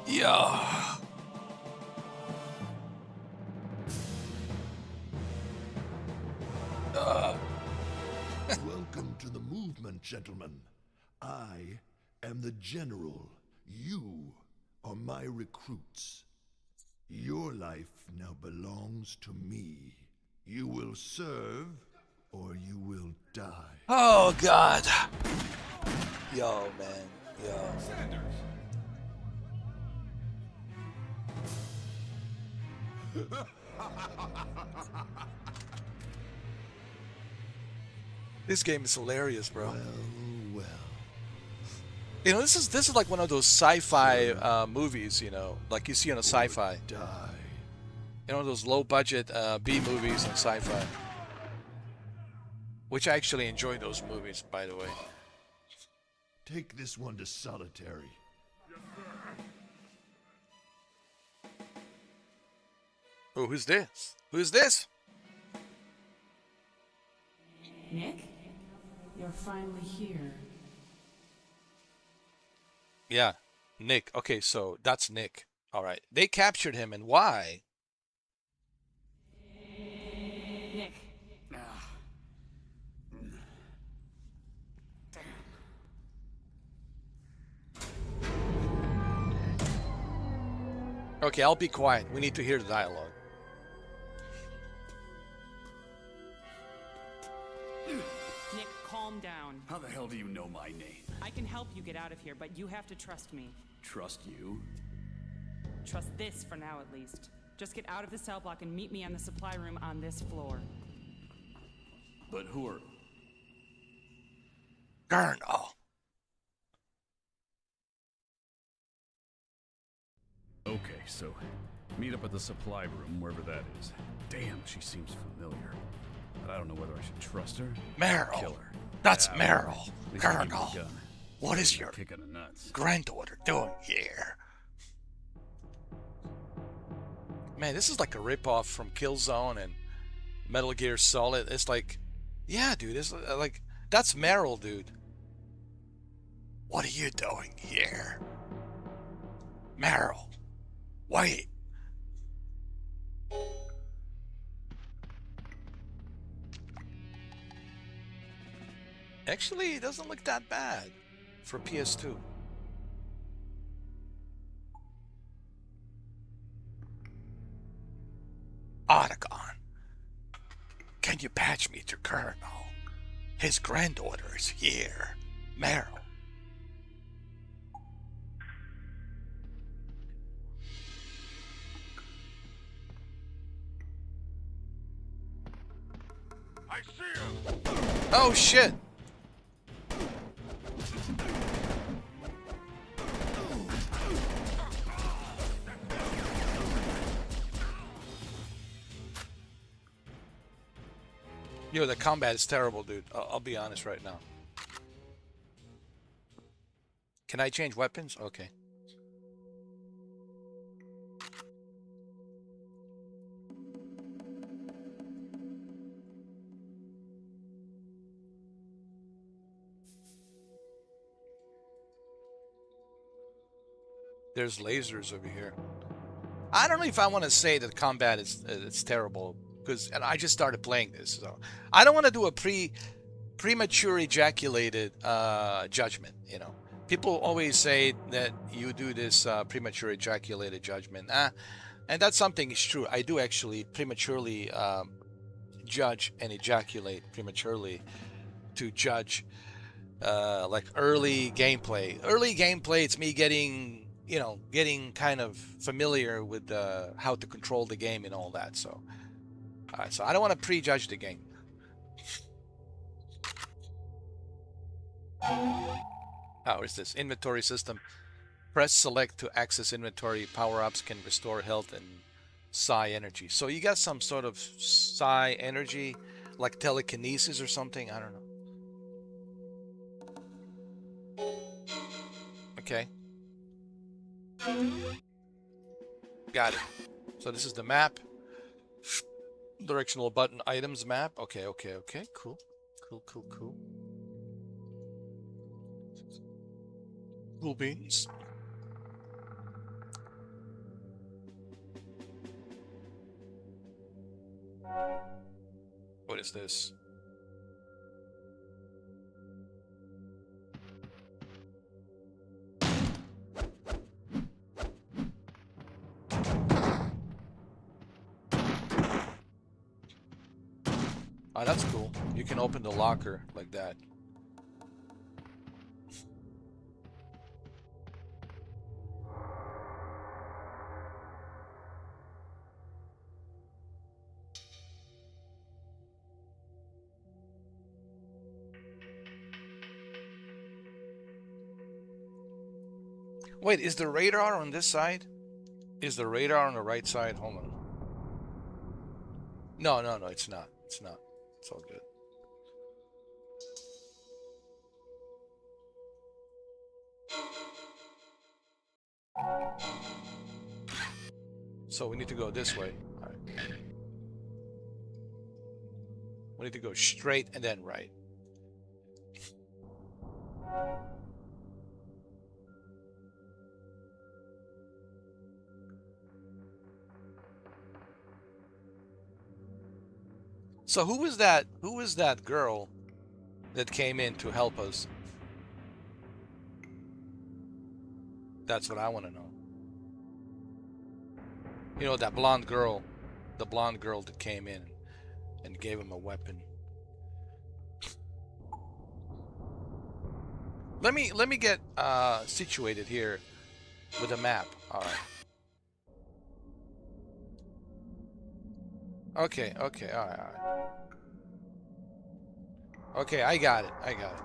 Yo. Welcome to the movement, gentlemen. I am the general. You are my recruits. Your life now belongs to me. You will serve, or you will die. Oh, God. Yo, man. Yo. This game is hilarious, bro. Well. You know, this is like one of those sci-fi movies, you know, like you see on a sci-fi. Die. You know, those low-budget B movies on sci-fi. Which I actually enjoy those movies, by the way. Take this one to solitary. Oh, who's this? Who's this? Nick? You're finally here. Yeah, Nick. Okay, so that's Nick. All right. They captured him, and why? Nick. Okay, I'll be quiet. We need to hear the dialogue. Nick, calm down. How the hell do you know my name? I can help you get out of here, but you have to trust me. Trust you? Trust this for now, at least. Just get out of the cell block and meet me in the supply room on this floor. But who are... Colonel. Okay, so meet up at the supply room, wherever that is. Damn, she seems familiar. But I don't know whether I should trust her or Meryl. kill her. That's Yeah, Meryl. at least I keep Colonel. the gun. What is She's your kick in the nuts? granddaughter doing here? Man, this is like a ripoff from Killzone and Metal Gear Solid. It's like, yeah, dude, it's like, that's Meryl, dude. What are you doing here? Meryl, wait. Actually, it doesn't look that bad for PS2. Otacon, can you patch me to Colonel? His granddaughter is here. Meryl. I see him! Oh shit. Yo, the combat is terrible, dude. I'll be honest right now. Can I change weapons? Okay. There's lasers over here. I don't know if I want to say that combat is it's terrible, because and I just started playing this, so I don't want to do a premature ejaculated judgment. You know, people always say that you do this premature ejaculated judgment, and that's something is true. I do actually prematurely judge and ejaculate prematurely to judge like early gameplay. Early gameplay, it's me getting getting kind of familiar with how to control the game and all that. So, so I don't want to prejudge the game. Oh, is this inventory system? Press select to access inventory. Power-ups can restore health and Psi energy. So you got some sort of Psi energy, like telekinesis or something. I don't know. Okay. Got it. So this is the map. Directional button items map. Okay, okay, okay. Cool. Cool, cool, cool. Cool beans. What is this? Oh, that's cool. You can open the locker like that. Wait, is the radar on this side? Is the radar on the right side? Hold on. No, no, no, it's not. It's not. It's all good. So we need to go this way. All right. We need to go straight and then right. So who was that? Who was that girl that came in to help us? That's what I want to know. You know, that blonde girl, the blonde girl that came in and gave him a weapon. Let me get situated here with a map. All right. Okay, okay, all right, all right. Okay, I got it. I got it.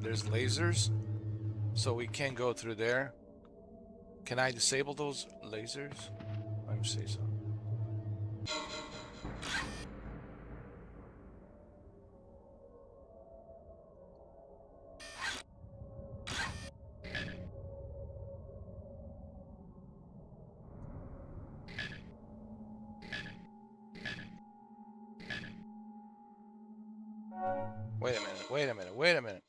There's lasers, so we can go through there. Can I disable those lasers? Let me see some. Wait a minute, wait a minute, wait a minute.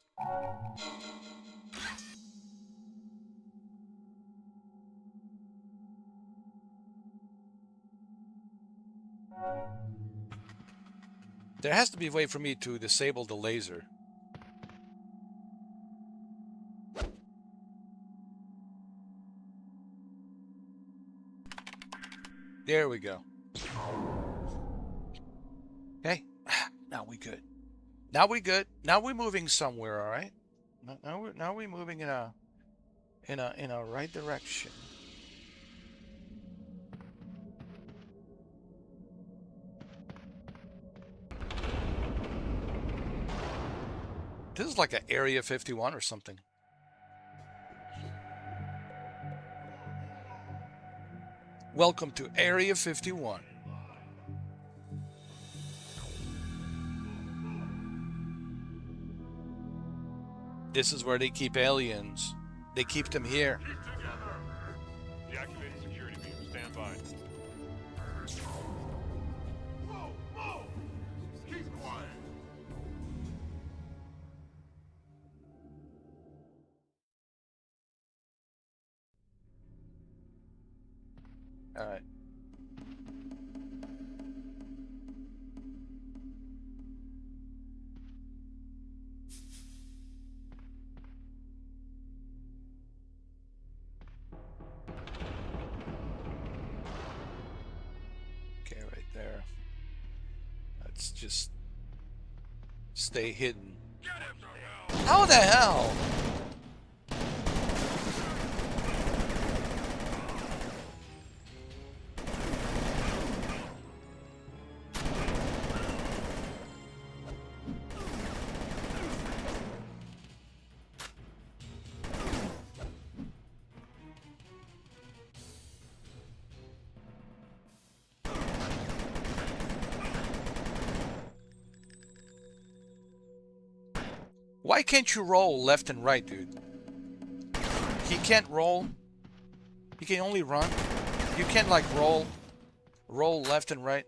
There has to be a way for me to disable the laser. There we go. Okay, now we good. Now we good. Now we're moving somewhere, all right? Now we're moving in a right direction. This is like an Area 51 or something. Welcome to Area 51. This is where they keep aliens. They keep them here. Keep together. Deactivated security beam. Stand by. Whoa, whoa! Keep quiet. All right. Okay, right there. Let's just stay hidden. Get him to hell! How the hell? Why can't you roll left and right, dude? He can't roll. He can only run. You can't like roll left and right.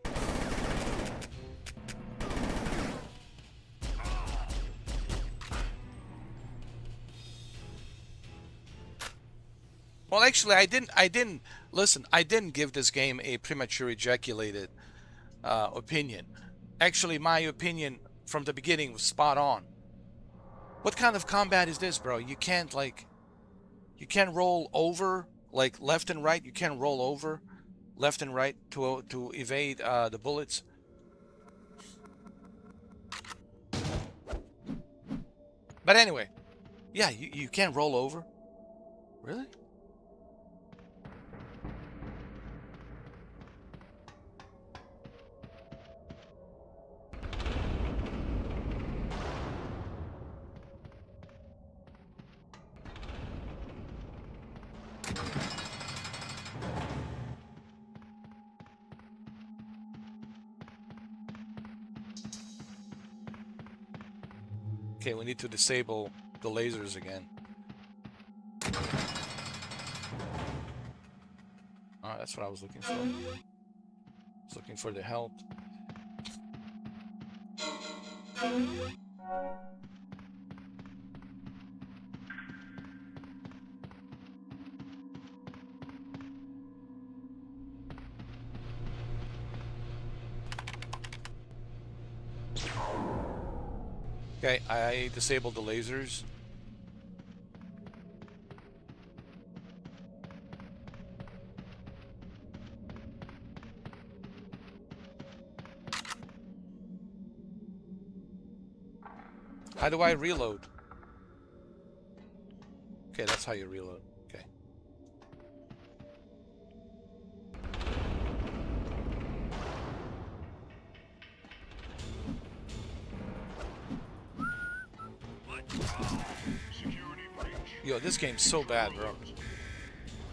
Well, actually, I didn't listen. I didn't give this game a premature ejaculated opinion. Actually, my opinion from the beginning was spot on. What kind of combat is this, bro? You can't roll over like left and right. You can't roll over left and right to evade the bullets. But anyway, yeah, you can't roll over. Really? Okay, we need to disable the lasers again. Oh, that's what I was looking for. I was looking for the help. Okay, I disabled the lasers. How do I reload? Okay, that's how you reload. Okay. Yo, this game's so bad, bro.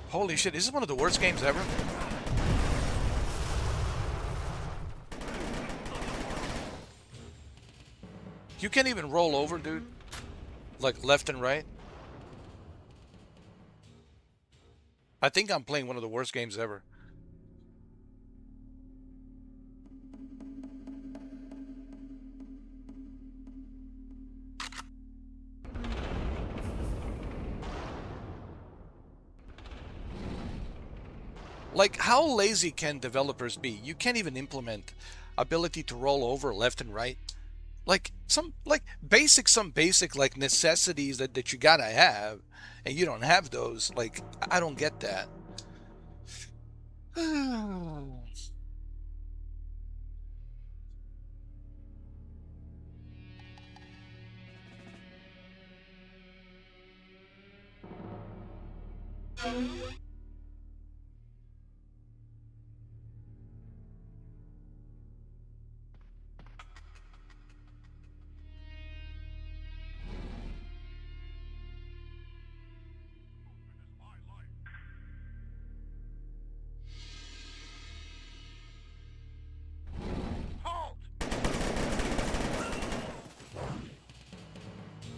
Holy shit, this is one of the worst games ever. You can't even roll over, dude. Like left and right. I think I'm playing one of the worst games ever. Like, how lazy can developers be? You can't even implement ability to roll over left and right. Like some basic like necessities that you gotta have, and you don't have those. Like, I don't get that.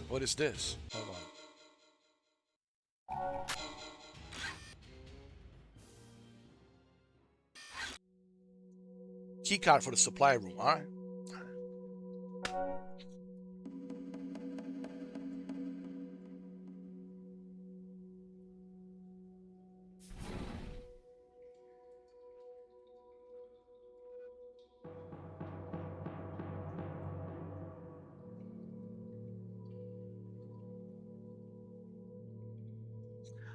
What is this? Hold on. Key card for the supply room. All right.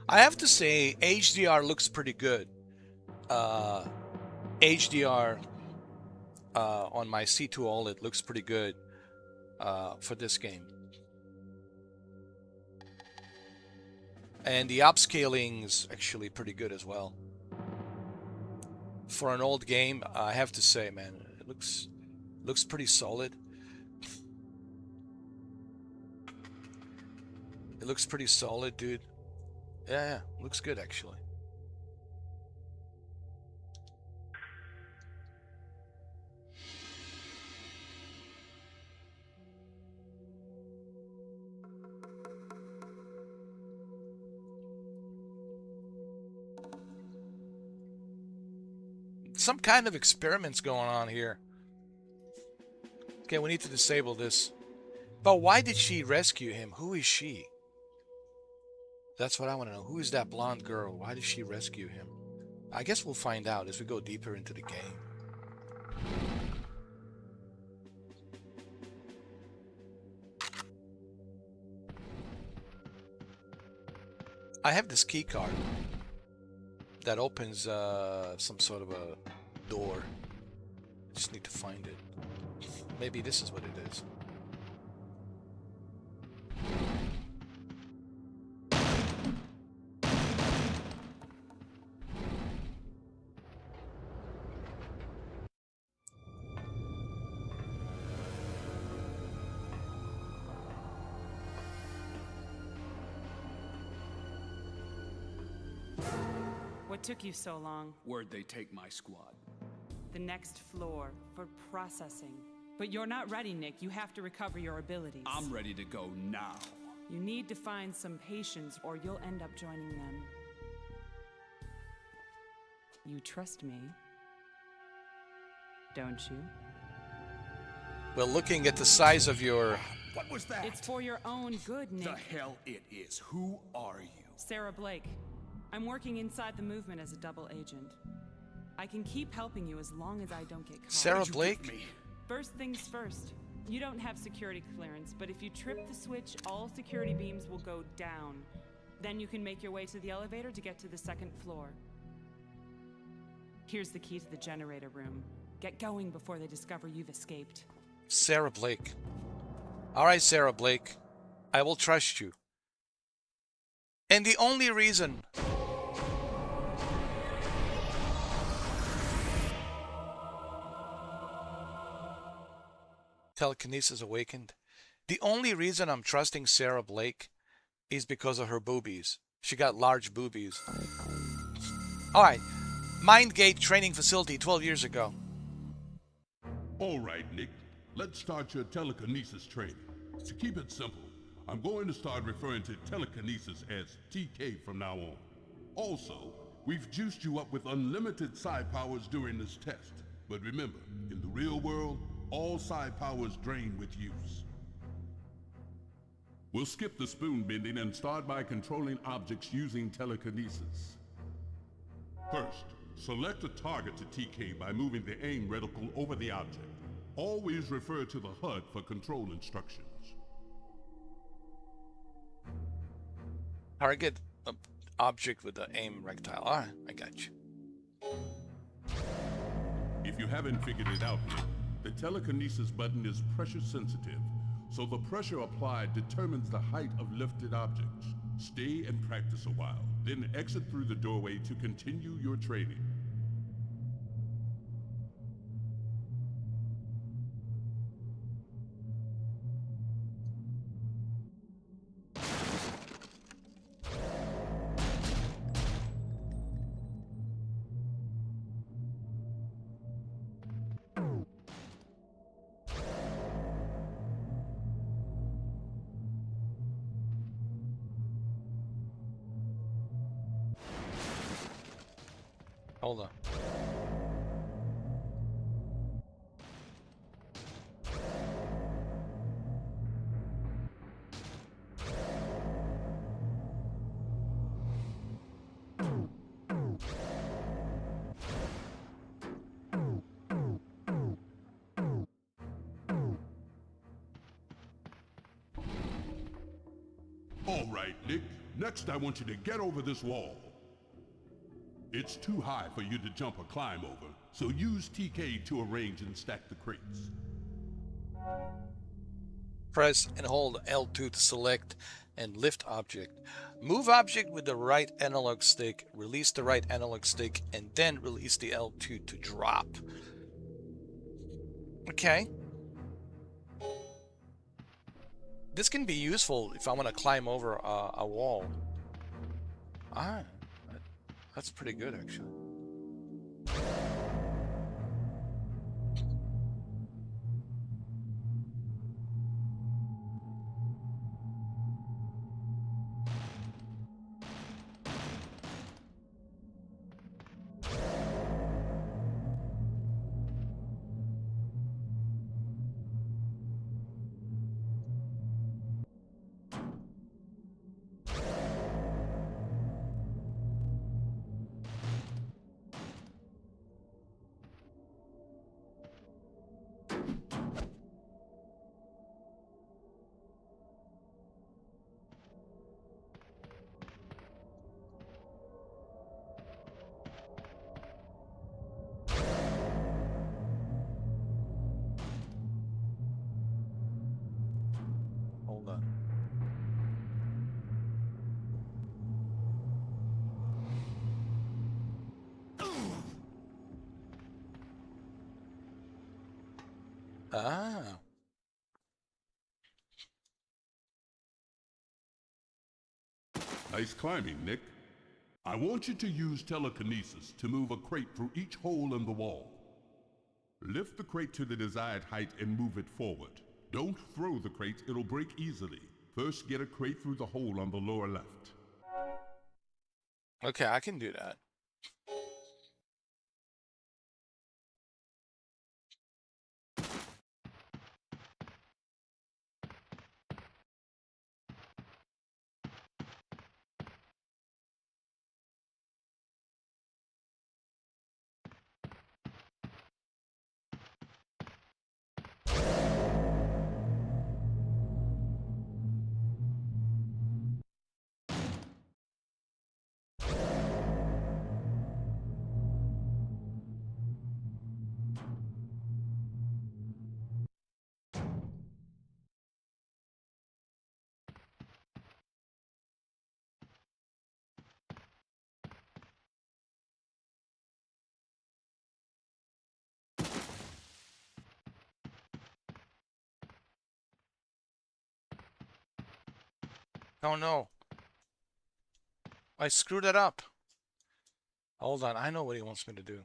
I have to say, HDR looks pretty good. HDR on my C2 OLED looks pretty good for this game. And the upscaling's actually pretty good as well. For an old game, I have to say, man, it looks pretty solid. It looks pretty solid, dude. Yeah, looks good actually. Some kind of experiments going on here. Okay, we need to disable this. But why did she rescue him? Who is she? That's what I want to know. Who is that blonde girl? Why did she rescue him? I guess we'll find out as we go deeper into the game. I have this key card that opens some sort of a door. Just need to find it. Maybe this is what it is. What took you so long? Where'd they take my squad? The next floor for processing. But you're not ready, Nick. You have to recover your abilities. I'm ready to go now. You need to find some patience or you'll end up joining them. You trust me, don't you? Well, looking at the size of your... What was that? It's for your own good, Nick. The hell it is. Who are you? Sarah Blake. I'm working inside the movement as a double agent. I can keep helping you as long as I don't get caught. Sarah What'd you Blake? give me? First things first. You don't have security clearance, but if you trip the switch, all security beams will go down. Then you can make your way to the elevator to get to the second floor. Here's the key to the generator room. Get going before they discover you've escaped. Sarah Blake. All right, Sarah Blake. I will trust you. And the only reason... Telekinesis awakened. The only reason I'm trusting Sarah Blake is because of her boobies. She got large boobies. Alright. Mindgate training facility 12 years ago. All right, Nick. Let's start your telekinesis training. To keep it simple, I'm going to start referring to telekinesis as TK from now on. Also, we've juiced you up with unlimited psi powers during this test. But remember, in the real world, all psi powers drain with use. We'll skip the spoon bending and start by controlling objects using telekinesis. First, select a target to TK by moving the aim reticle over the object. Always refer to the HUD for control instructions. Target object with the aim rectile. Alright, I got you. If you haven't figured it out yet, the telekinesis button is pressure sensitive, so the pressure applied determines the height of lifted objects. Stay and practice a while, then exit through the doorway to continue your training. Hold on. All right, Nick. Next, I want you to get over this wall. It's too high for you to jump or climb over, so use TK to arrange and stack the crates. Press and hold L2 to select and lift object. Move object with the right analog stick, release the right analog stick, and then release the L2 to drop. Okay. This can be useful if I want to climb over a wall. Ah, that's pretty good actually. Hold on. Ah. Nice climbing, Nick. I want you to use telekinesis to move a crate through each hole in the wall. Lift the crate to the desired height and move it forward. Don't throw the crate, it'll break easily. First, get a crate through the hole on the lower left. Okay, I can do that. Oh no. I screwed it up. Hold on, I know what he wants me to do.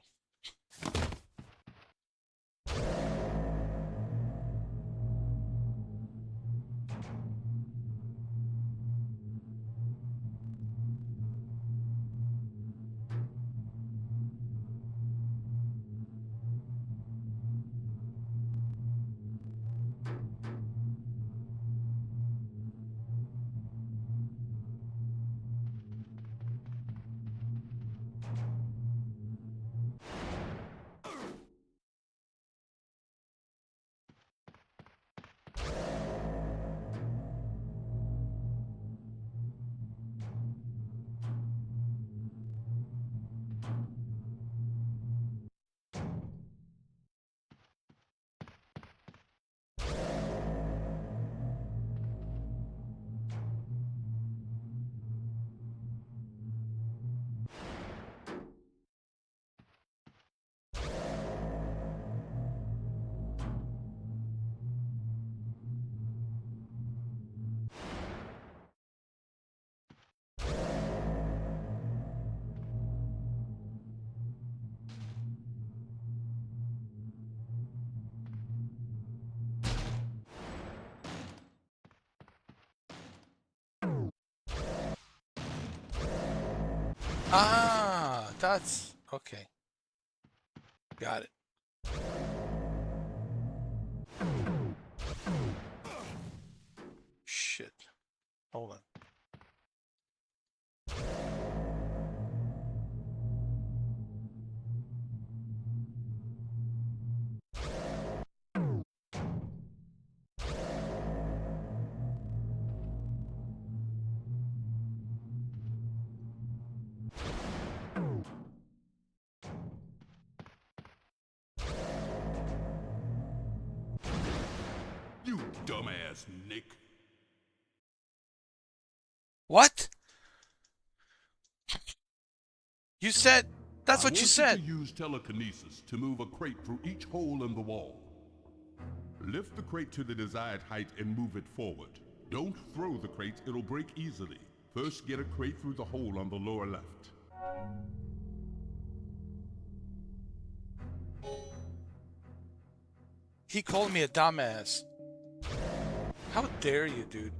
Ah, that's... Okay. Got it. Shit. Hold on. You dumbass, Nick. What? You said... That's what you said. I want you to use telekinesis to move a crate through each hole in the wall. Lift the crate to the desired height and move it forward. Don't throw the crate, it'll break easily. First, get a crate through the hole on the lower left. He called me a dumbass. How dare you, dude?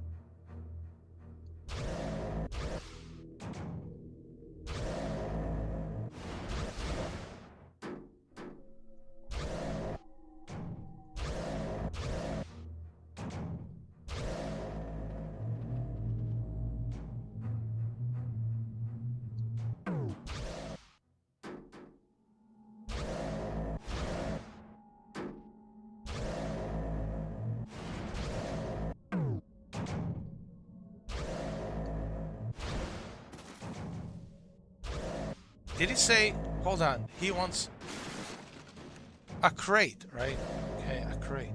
Did he say, hold on, he wants a crate, right? Okay, a crate.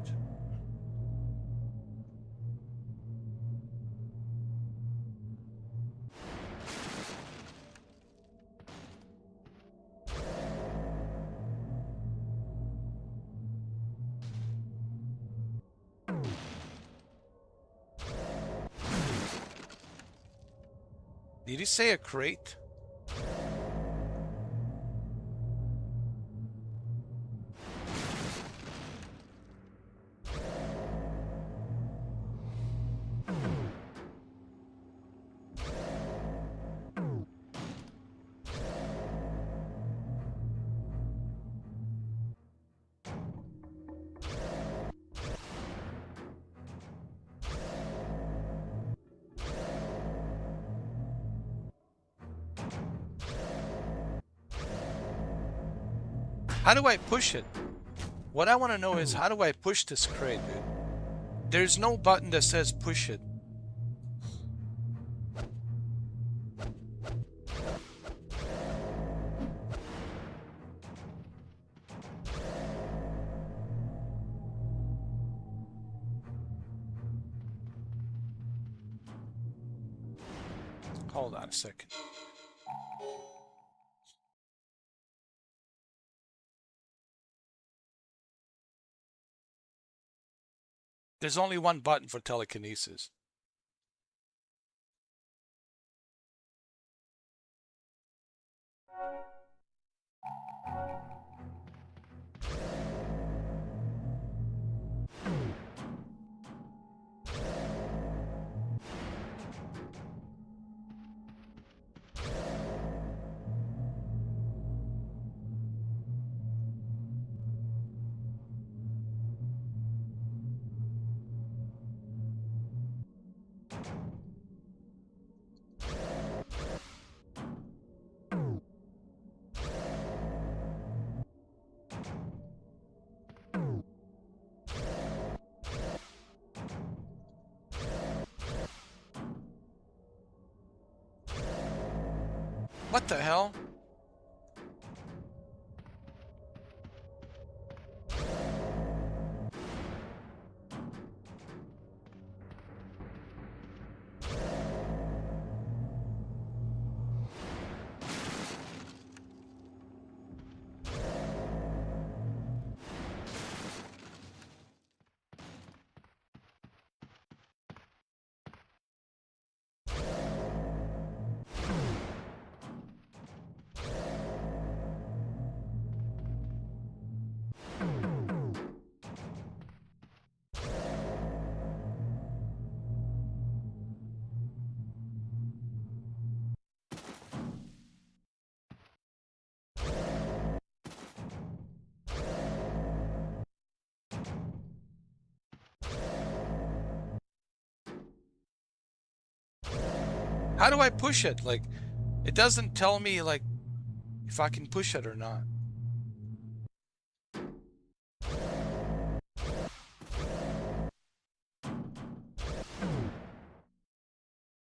Did he say a crate? How do I push it? What I want to know is, how do I push this crate, dude? There's no button that says push it. Hold on a second. There's only one button for telekinesis. What the hell? How do I push it? Like, it doesn't tell me, like, if I can push it or not.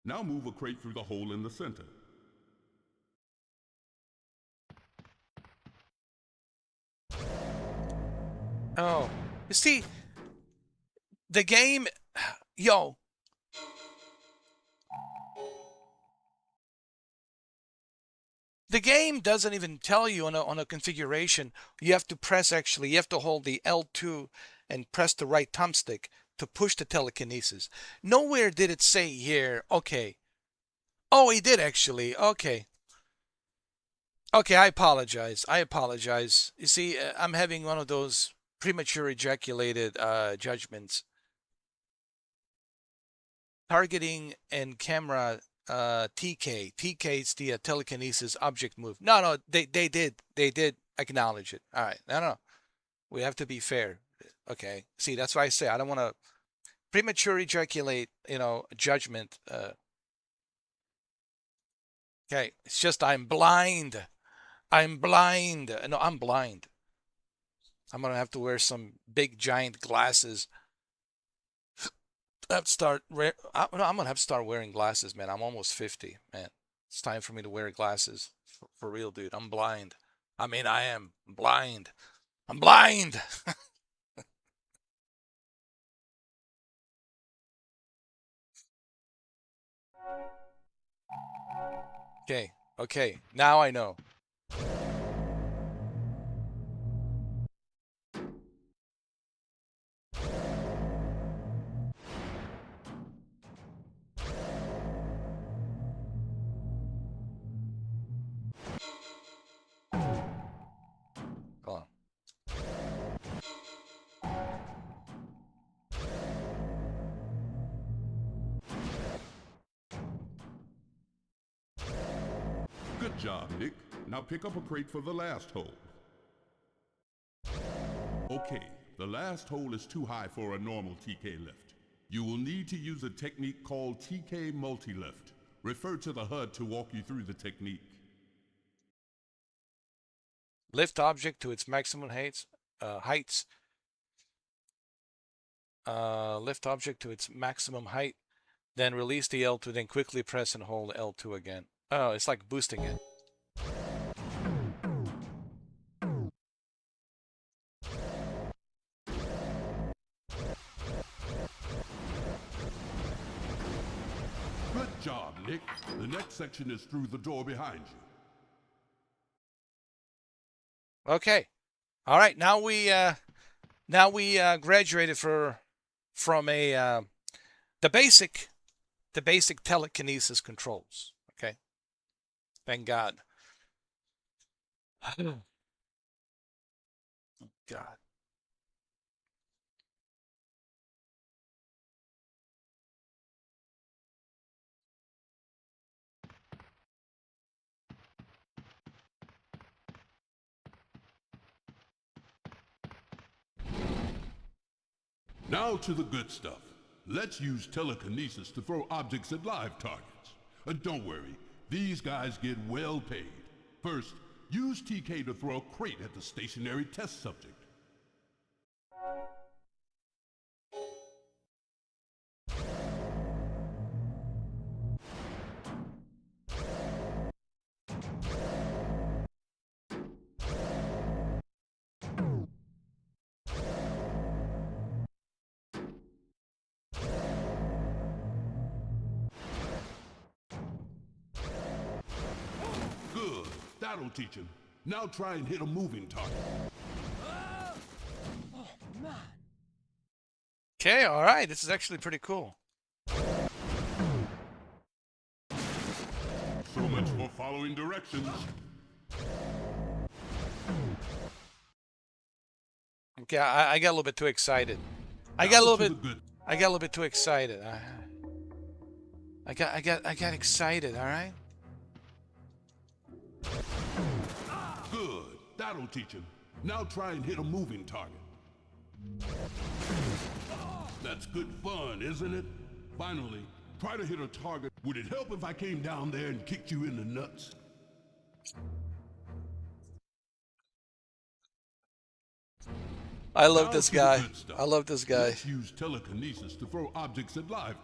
Now move a crate through the hole in the center. Oh, you see, the game, yo. The game doesn't even tell you on a configuration. You have to press, actually, you have to hold the L2 and press the right thumbstick to push the telekinesis. Nowhere did it say here, okay. Oh, he did actually. Okay. Okay, I apologize. I apologize. You see, I'm having one of those premature ejaculated judgments. Targeting and camera TK. TK is the telekinesis object move. No, they did acknowledge it. All right, no. We have to be fair. Okay. See, that's why I say I don't want to premature ejaculate, judgment. Okay, it's just I'm blind. I'm blind. No, I'm blind. I'm gonna have to wear some big giant glasses. I'm gonna have to start wearing glasses, man. I'm almost 50, man. It's time for me to wear glasses. For real, dude. I'm blind. I mean, I am blind. I'm blind. Okay. Now I know. Hold on. Good job, Nick. Now pick up a crate for the last hole. Okay, the last hole is too high for a normal TK lift. You will need to use a technique called TK multi-lift. Refer to the HUD to walk you through the technique. Lift object to its maximum heights. Lift object to its maximum height. Then release the L2, then quickly press and hold L2 again. Oh, it's like boosting it. Good job, Nick. The next section is through the door behind you. Okay. All right. Now we graduated from the basic telekinesis controls. Okay. Thank God. Oh, God. Now to the good stuff. Let's use telekinesis to throw objects at live targets. Don't worry, these guys get well paid. First, use TK to throw a crate at the stationary test subject. Good, that'll teach him. Now try and hit a moving target. Oh, man. Okay, all right. This is actually pretty cool. So much for following directions. Okay, I got a little bit too excited. I got a little bit too excited. I got excited, all right? Good, that'll teach him. Now try and hit a moving target. That's good fun, isn't it? Finally, try to hit a target. Would it help if I came down there and kicked you in the nuts? I love Now this to the guy. good stuff. I love this guy. Let's use telekinesis to throw objects at live.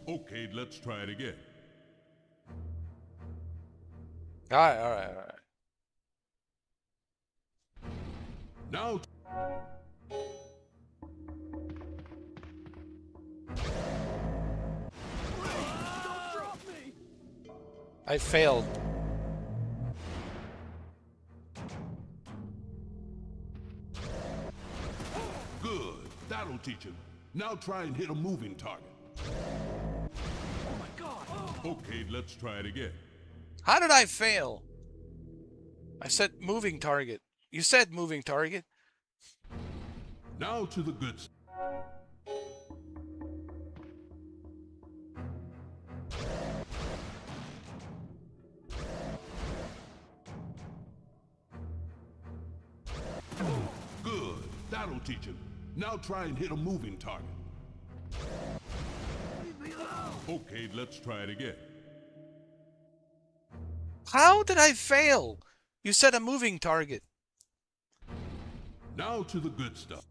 Okay, let's try it again. All right, all right, all right. Now, I failed. good. That'll teach him. Now try and hit a moving target. Oh my god! Okay, let's try it again. How did I fail? I said moving target. You said moving target. Now to the good stuff. Good. That'll teach him. Now try and hit a moving target. Okay, let's try it again. How did I fail? You said a moving target. Now to the good stuff.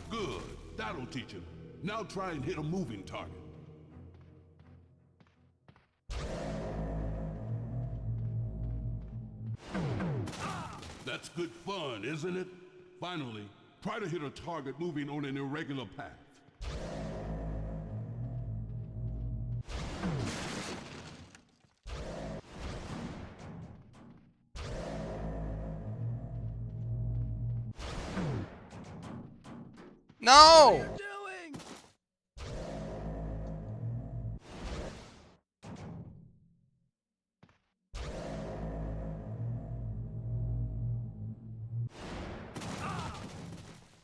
Good. That'll teach him. Now try and hit a moving target. That's good fun, isn't it? Finally, try to hit a target moving on an irregular path. No!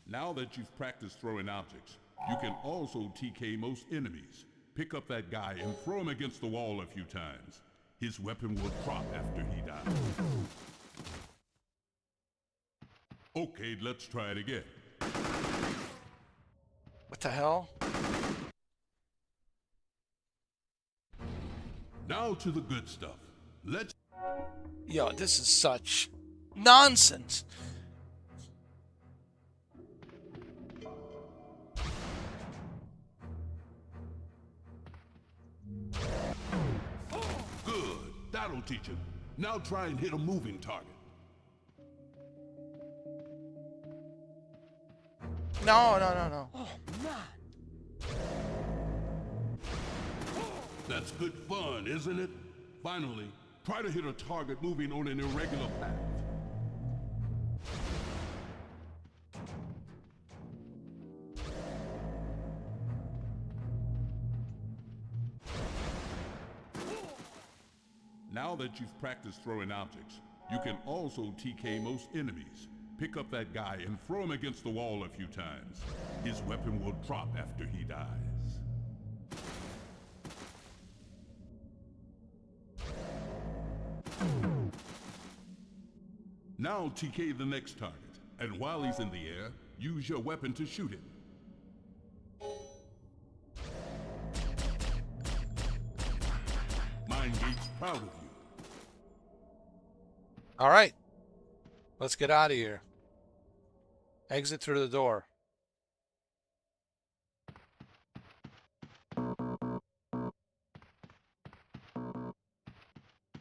Now that you've practiced throwing objects, you can also TK most enemies. Pick up that guy and throw him against the wall a few times. His weapon will drop after he dies. Okay, let's try it again. What the hell? Now to the good stuff. Let's... Yo, this is such nonsense. Good. That'll teach him. Now try and hit a moving target. No, no, no, no. That's good fun, isn't it? Finally, try to hit a target moving on an irregular path. Now that you've practiced throwing objects, you can also TK most enemies. Pick up that guy and throw him against the wall a few times. His weapon will drop after he dies. Now TK the next target, and while he's in the air, use your weapon to shoot him. Mindgate's proud of you. All right. Let's get out of here. Exit through the door.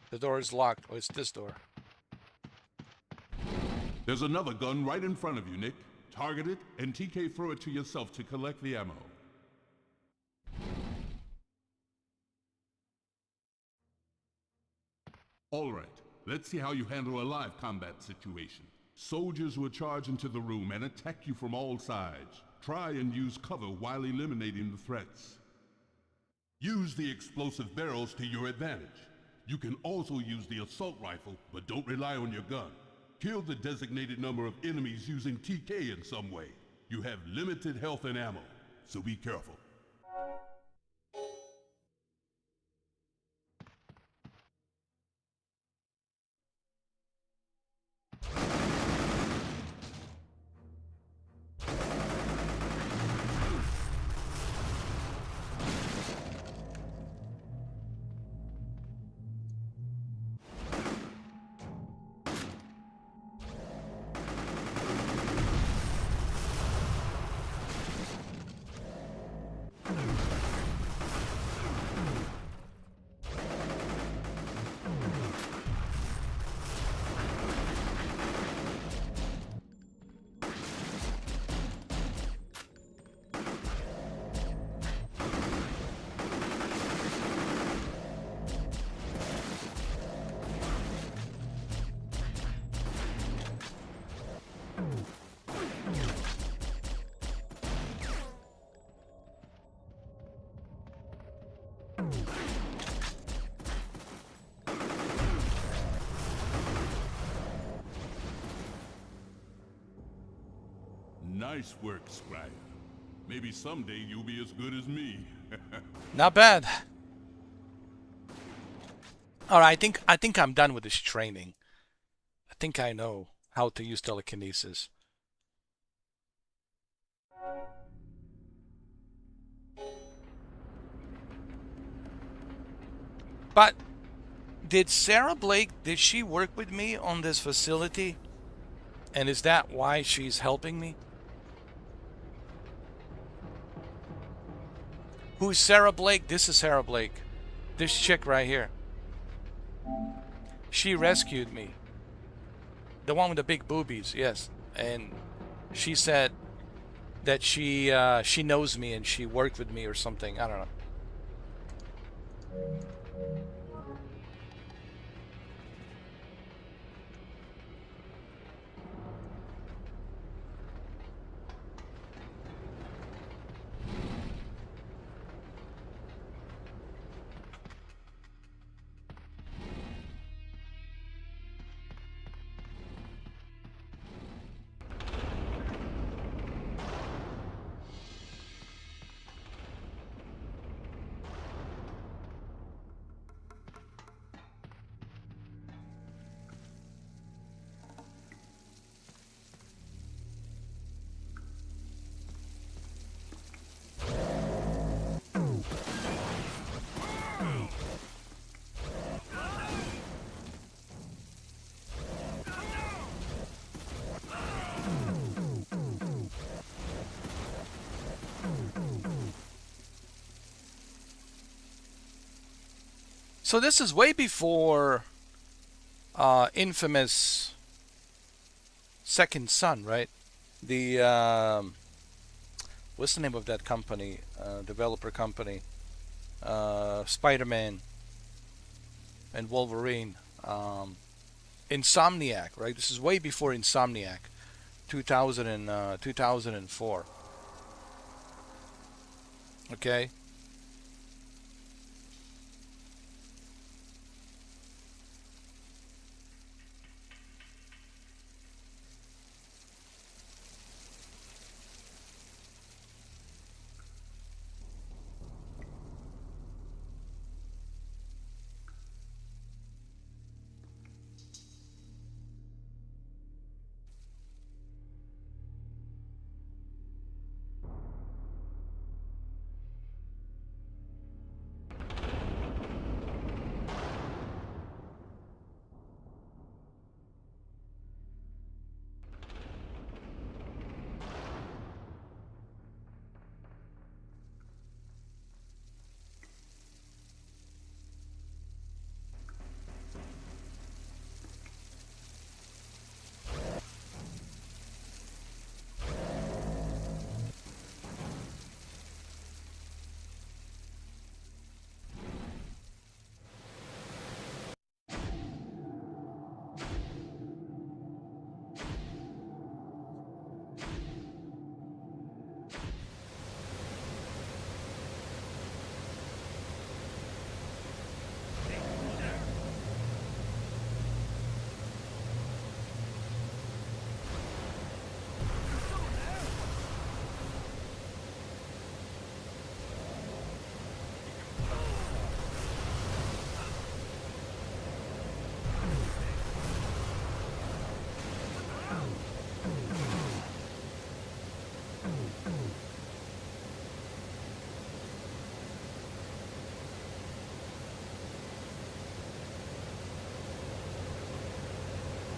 The door is locked. Oh, it's this door. There's another gun right in front of you, Nick. Target it and TK throw it to yourself to collect the ammo. All right, Let's see how you handle a live combat situation. Soldiers will charge into the room and attack you from all sides. Try and use cover while eliminating the threats. Use the explosive barrels to your advantage. You can also use the assault rifle, but don't rely on your gun. Kill the designated number of enemies using TK in some way. You have limited health and ammo, so be careful. Nice work, Scryer. Maybe someday you'll be as good as me. Not bad. Alright, I think I'm done with this training. I think I know how to use telekinesis. But did Sarah Blake, did she work with me on this facility? And is that why she's helping me? Who's Sarah Blake? This is Sarah Blake. This chick right here. She rescued me. The one with the big boobies, yes. And she said that she knows me and she worked with me or something. I don't know. So this is way before infamous Second Son, right? The what's the name of that company? Developer company. Spider-Man and Wolverine. Insomniac, right? This is way before Insomniac. 2004. Okay.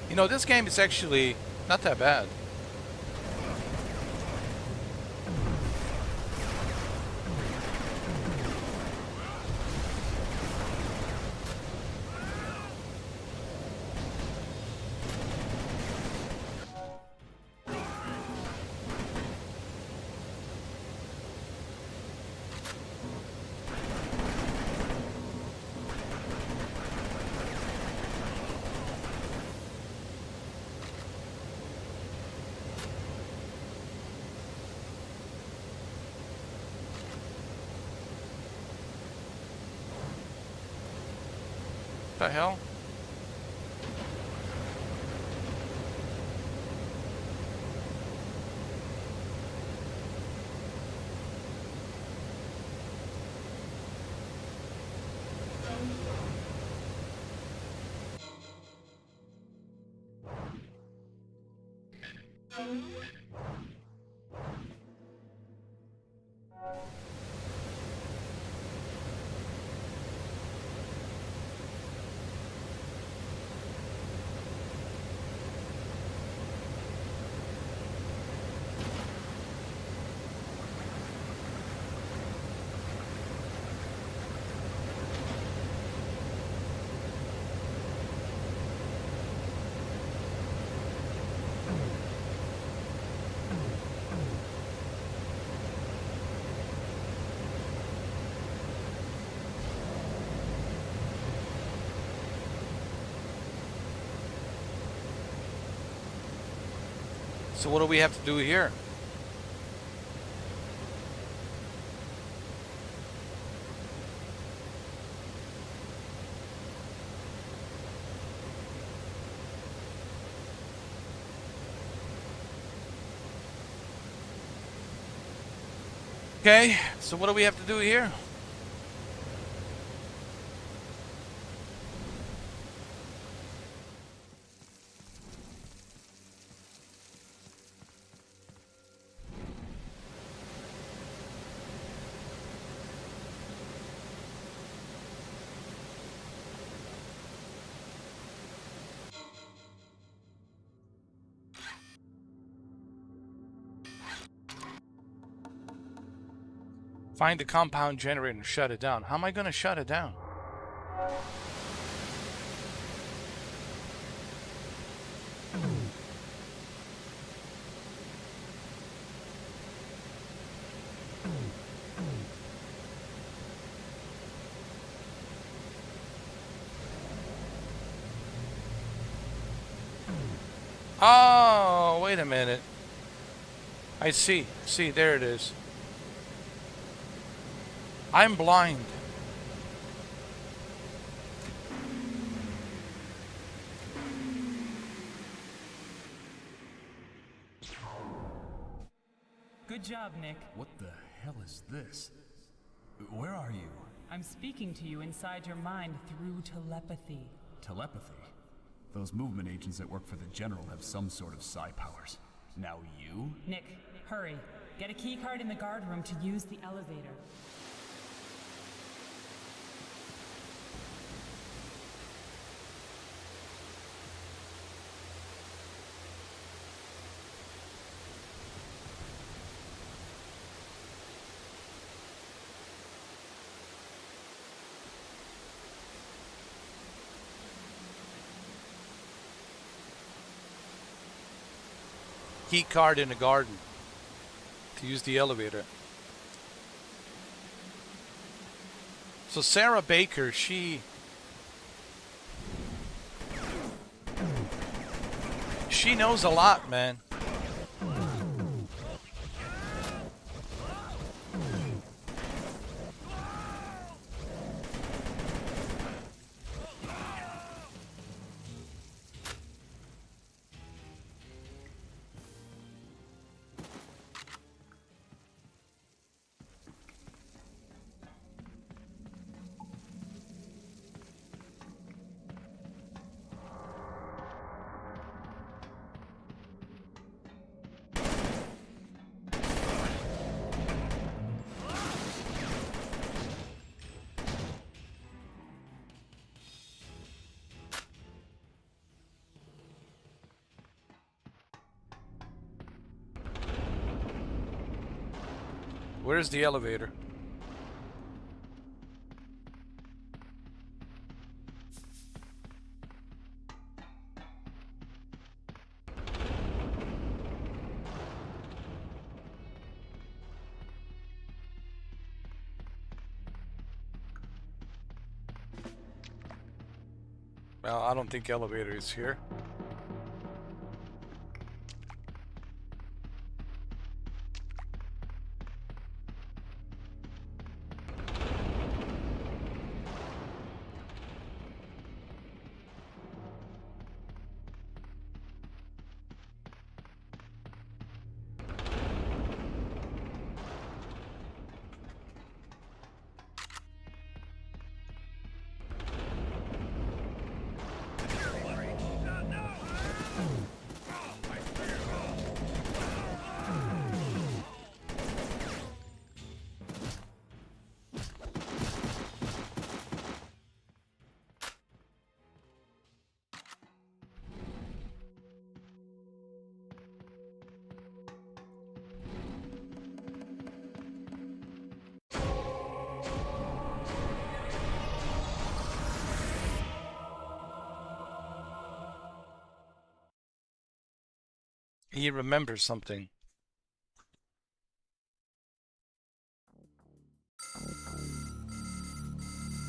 You know, this game is actually not that bad. The hell? So what do we have to do here? Okay, so what do we have to do here? Find the compound generator and shut it down. How am I going to shut it down? Oh, wait a minute. I see. See, there it is. I'm blind. Good job, Nick. What the hell is this? Where are you? I'm speaking to you inside your mind through telepathy. Telepathy? Those movement agents that work for the General have some sort of psi powers. Now you? Nick, hurry. Get a key card in the guard room to use the elevator. Key card in the garden to use the elevator. So Sarah Baker, she knows a lot, man. Where's the elevator? Well, I don't think elevator is here. He remembers something.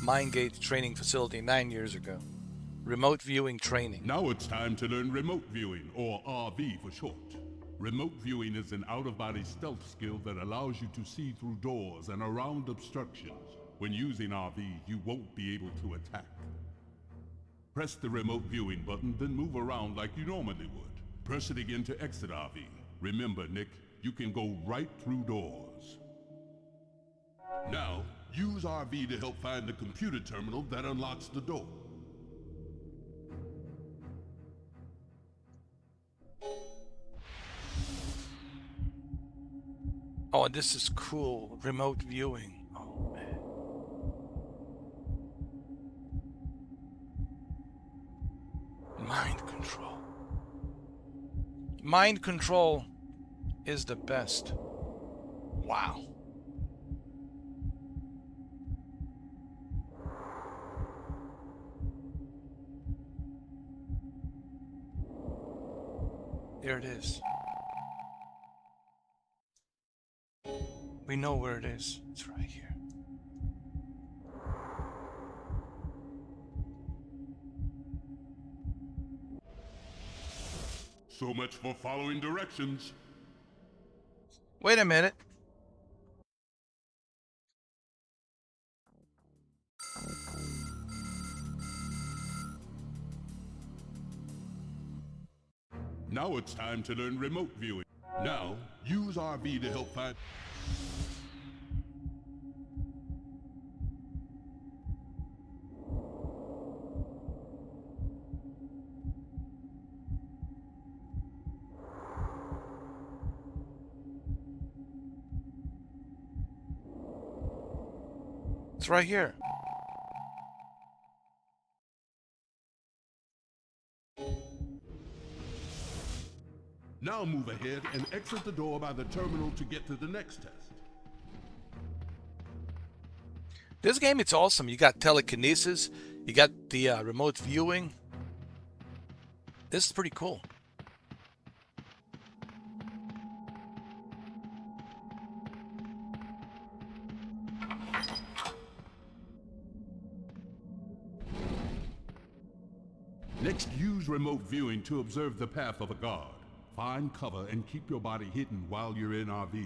Mindgate training facility 9 years ago. Remote viewing training. Now it's time to learn remote viewing, or RV for short. Remote viewing is an out-of-body stealth skill that allows you to see through doors and around obstructions. When using RV, you won't be able to attack. Press the remote viewing button, then move around like you normally would. Press it again to exit RV. Remember, Nick, you can go right through doors. Now, use RV to help find the computer terminal that unlocks the door. Oh, this is cool. Remote viewing. Oh, man. Mind control. Mind control is the best. Wow. There it is. We know where it is. It's right here. So much for following directions. Wait a minute. Now it's time to learn remote viewing. Now, use RV to help find... It's right here. Now move ahead and exit the door by the terminal to get to the next test. This game, it's awesome. You got telekinesis. You got the remote viewing. This is pretty cool. Next, use remote viewing to observe the path of a guard. Find cover and keep your body hidden while you're in RV.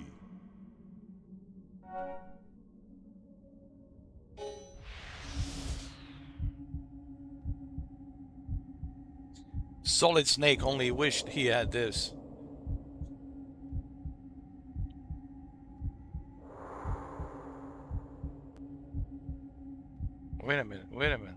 Solid Snake only wished he had this. Wait a minute, wait a minute.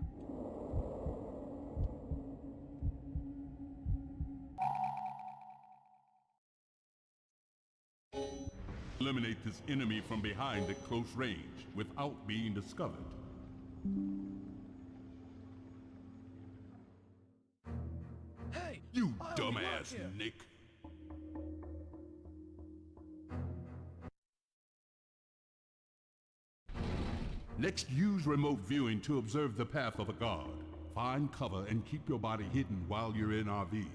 Eliminate this enemy from behind at close range without being discovered. Hey! You I only work dumbass, here. Nick. Next, use remote viewing to observe the path of a guard. Find cover and keep your body hidden while you're in RV.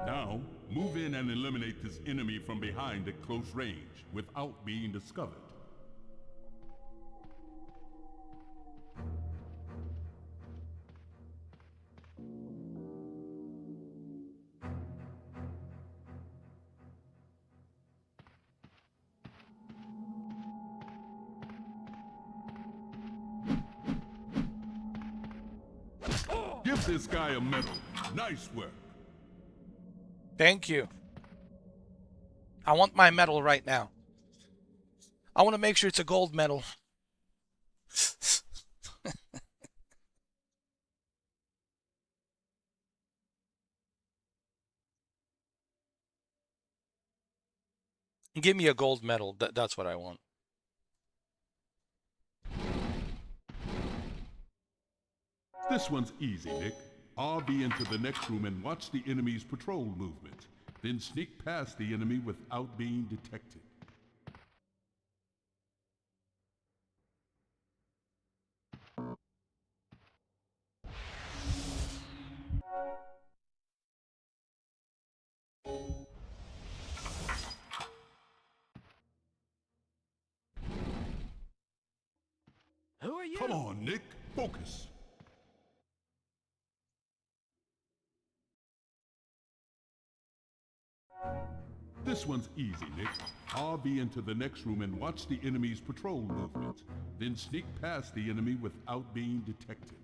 Now, move in and eliminate this enemy from behind at close range without being discovered. Give this guy a medal. Nice work. Thank you. I want my medal right now. I want to make sure it's a gold medal. Give me a gold medal. That's what I want. This one's easy, Nick. RB into the next room and watch the enemy's patrol movement. Then sneak past the enemy without being detected. Who are you? Come on, Nick. Focus. This one's easy, Nick. RB into the next room and watch the enemy's patrol movement. Then sneak past the enemy without being detected.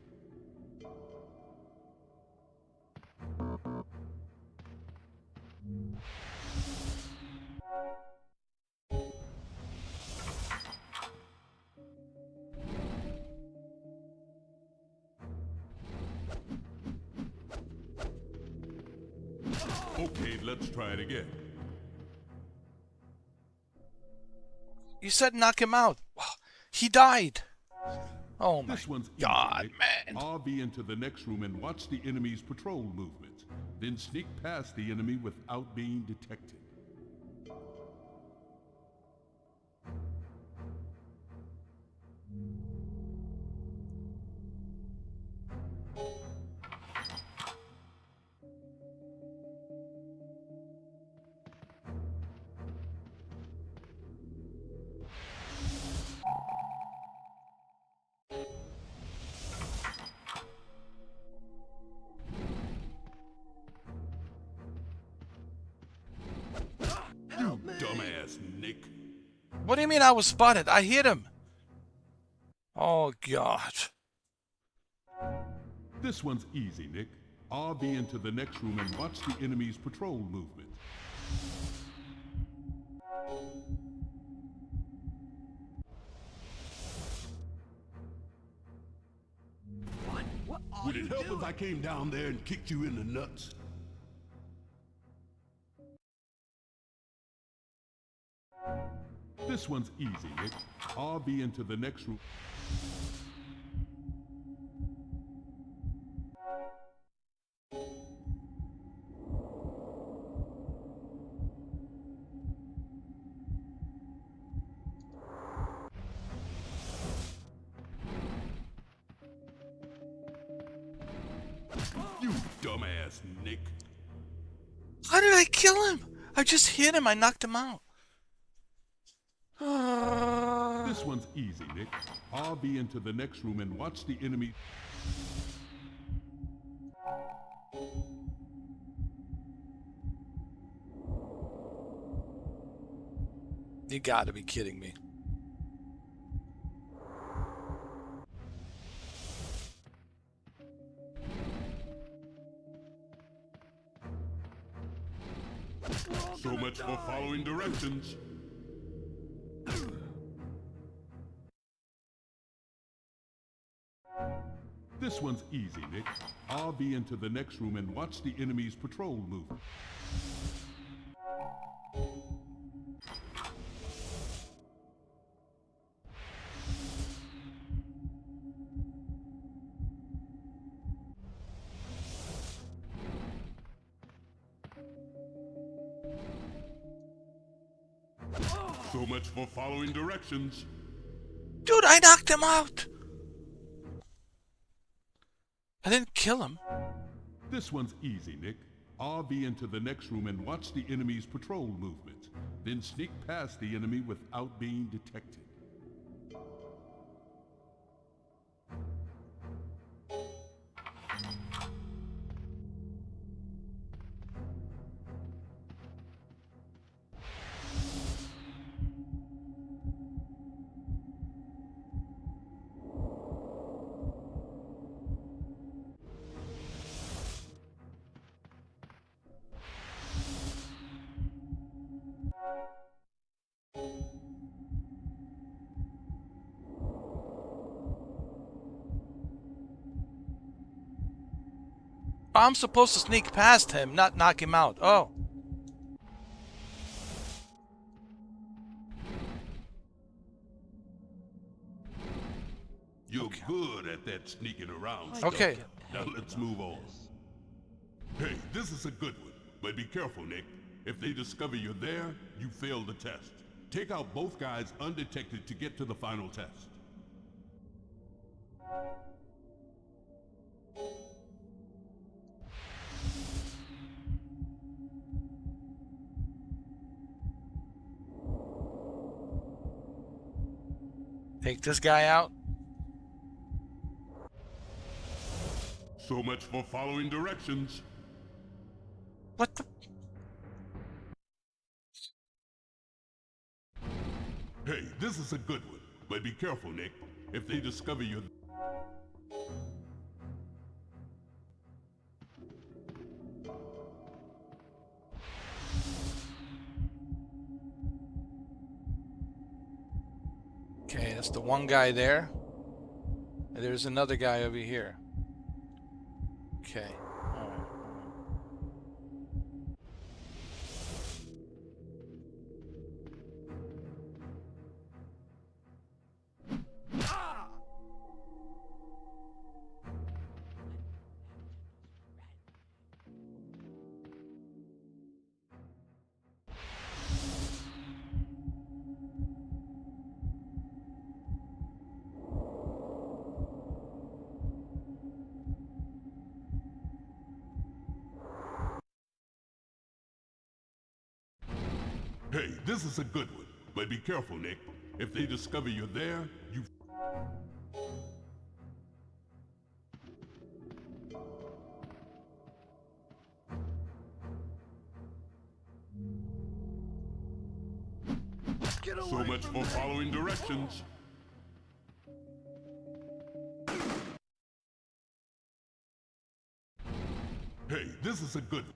Okay, let's try it again. You said knock him out. He died. Oh my This one's easy, God, Nick. man. RB into the next room and watch the enemy's patrol movement. Then sneak past the enemy without being detected. You dumbass, Nick. What do you mean I was spotted? I hit him. Oh God. This one's easy, Nick. RB into the next room and watch the enemy's patrol movement. What? What are Would you it help doing? if I came down there and kicked you in the nuts? This one's easy, Nick. RB into the next room. You dumbass, Nick. How did I kill him? I just hit him. I knocked him out. This one's easy, Nick. RB into the next room and watch the enemy. You gotta be kidding me. So much for following directions. This one's easy, Nick. RB into the next room and watch the enemy's patrol move. So much for following directions. Dude, I knocked him out. I didn't kill him. This one's easy, Nick. RV into the next room and watch the enemy's patrol movements. Then sneak past the enemy without being detected. I'm supposed to sneak past him, not knock him out. Oh. You're good at that sneaking around stuff. Okay. Now let's move on. Hey, this is a good one, but be careful, Nick. If they discover you're there, you fail the test. Take out both guys undetected to get to the final test. Take this guy out. So much for following directions. What the? Hey, this is a good one, but be careful, Nick. If they discover you're... Okay, that's the one guy there. And there's another guy over here. Okay. All right. Hey, this is a good one, but be careful, Nick. If they discover you're there, you... Get away So much from for me. following directions. Hey, this is a good one.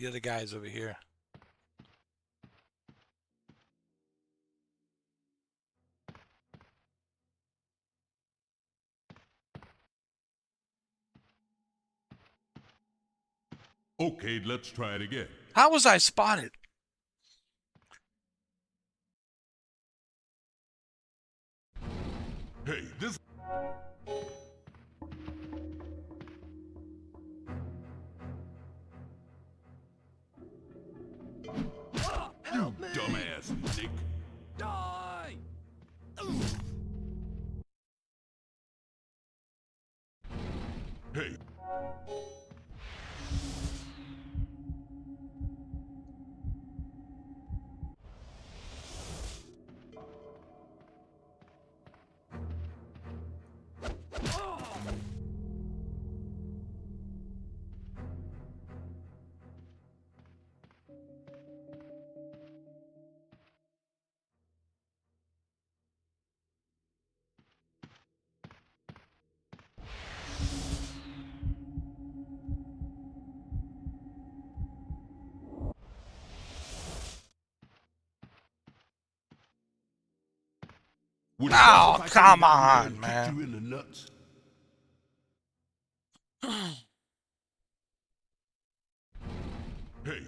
The other guy's over here. Okay, let's try it again. How was I spotted? Hey, this... Help me! Dumbass, Nick. Die! Hey. Would it help Oh, if I came come down there on, and kicked man. you in the nuts? Hey.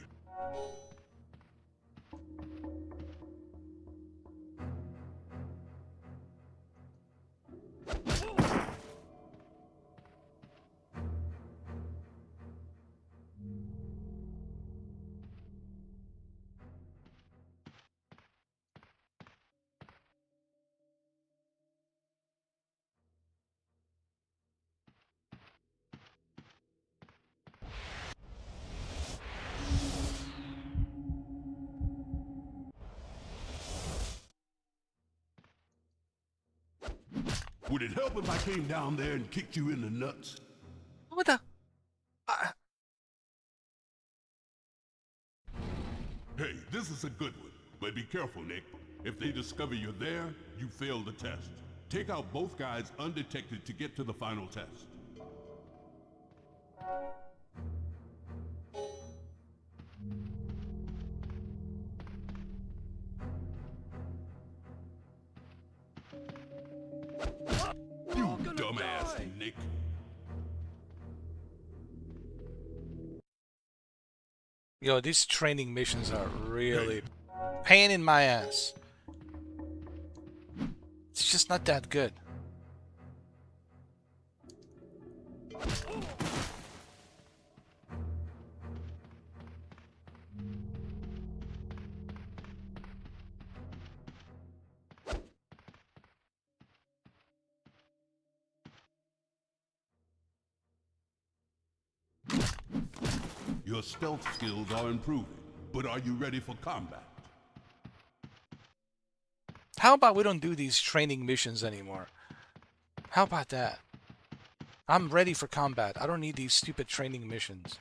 Would it help if I came down there and kicked you in the nuts? What the? Hey, this is a good one. But be careful, Nick. If they discover you're there, you failed the test. Take out both guys undetected to get to the final test. You dumbass, Nick. Yo, these training missions are really pain in my ass. It's just not that good. Your stealth skills are improving, but are you ready for combat? How about we don't do these training missions anymore? How about that? I'm ready for combat. I don't need these stupid training missions.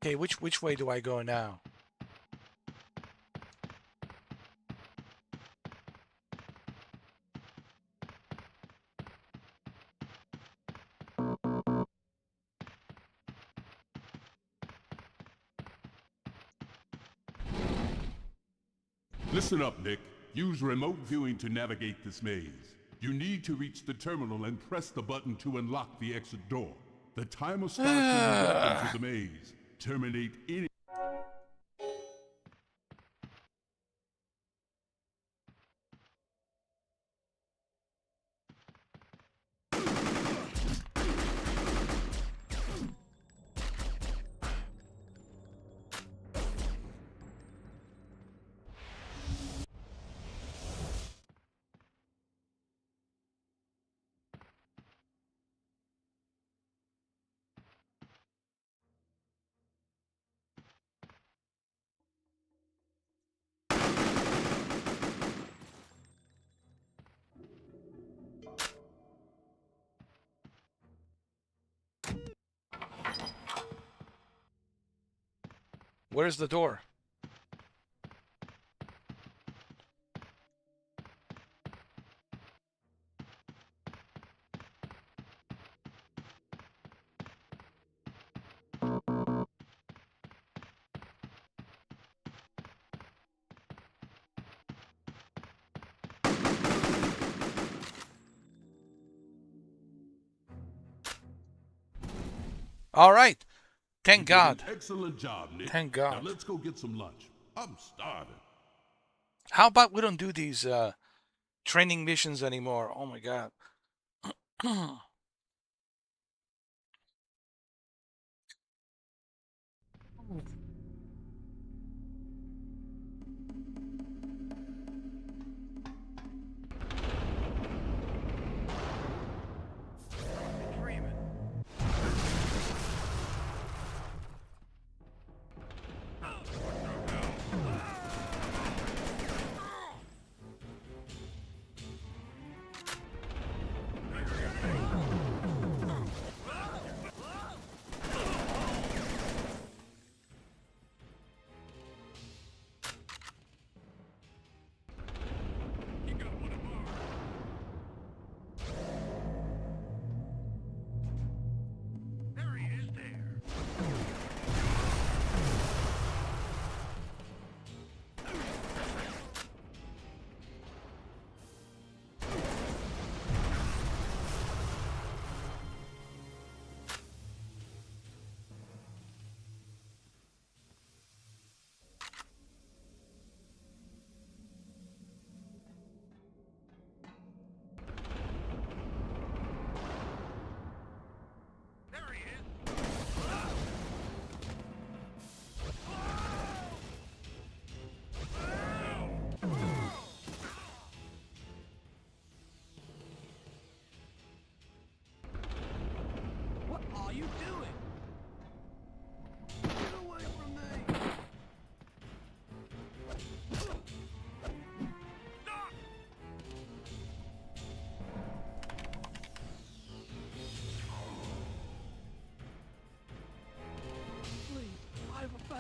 Okay, which way do I go now? Listen up, Nick. Use remote viewing to navigate this maze. You need to reach the terminal and press the button to unlock the exit door. The timer starts when you walk into the maze. Terminate any... Where's the door? All right. Thank You did God. an excellent job, Nick. Thank God. Now let's go get some lunch. I'm starving. How about we don't do these training missions anymore? Oh my God.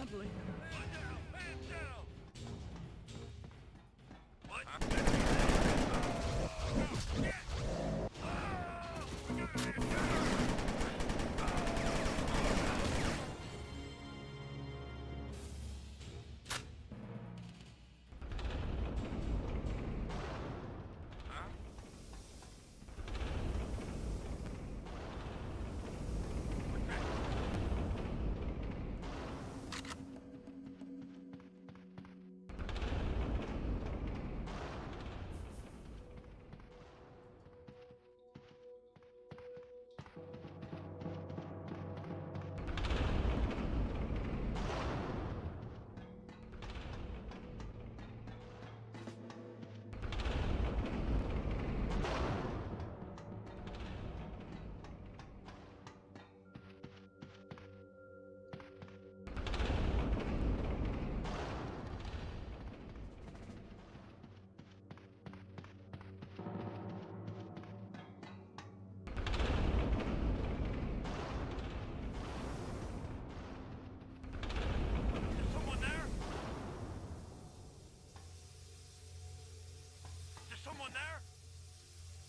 badly.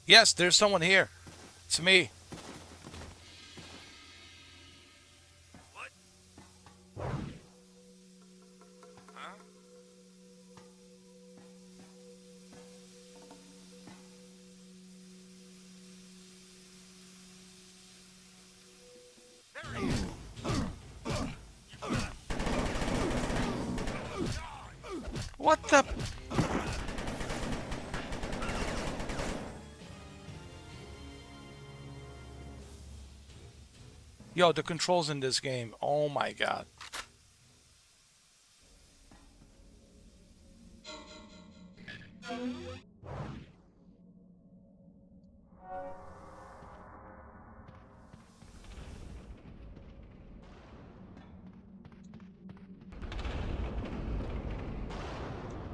Yes, there's someone here. It's me. What? Huh? There he is. What the? Yo, the controls in this game. Oh my god.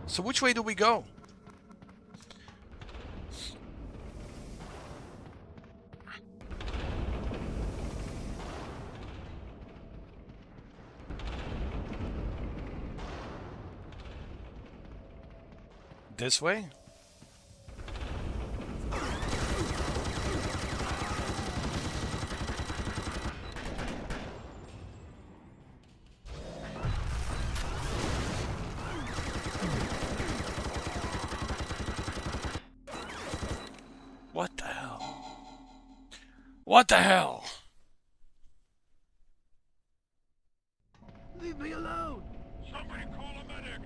So which way do we go? This way? What the hell? What the hell? Leave me alone! Somebody call a medic!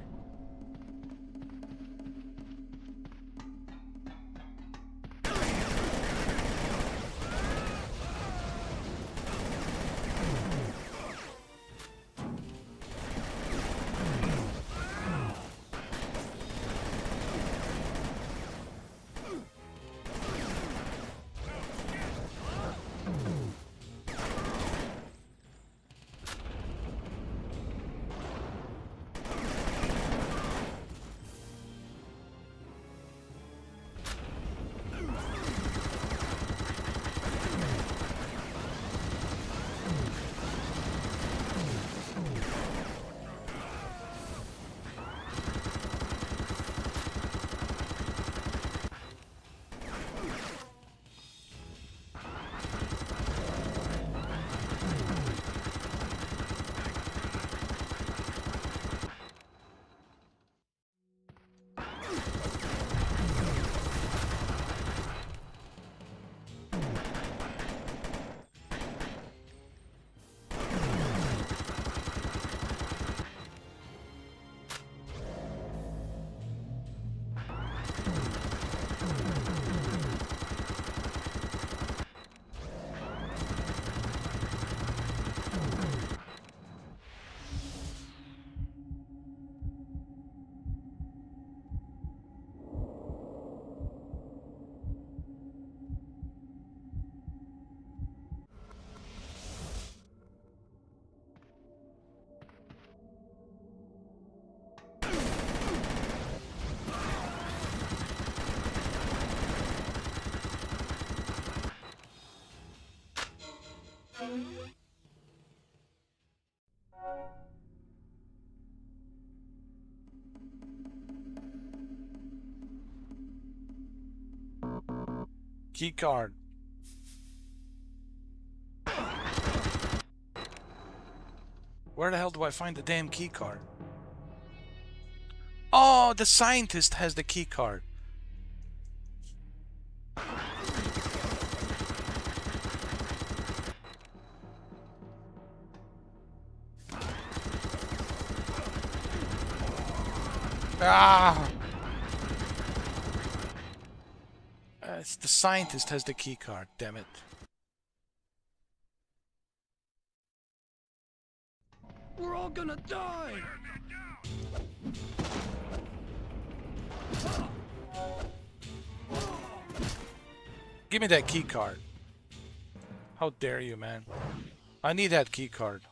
Key card. Where the hell do I find the damn key card? Oh, the scientist has the key card. Ah! It's the scientist has the key card, damn it. We're all gonna die! Give me that key card. How dare you, man. I need that key card.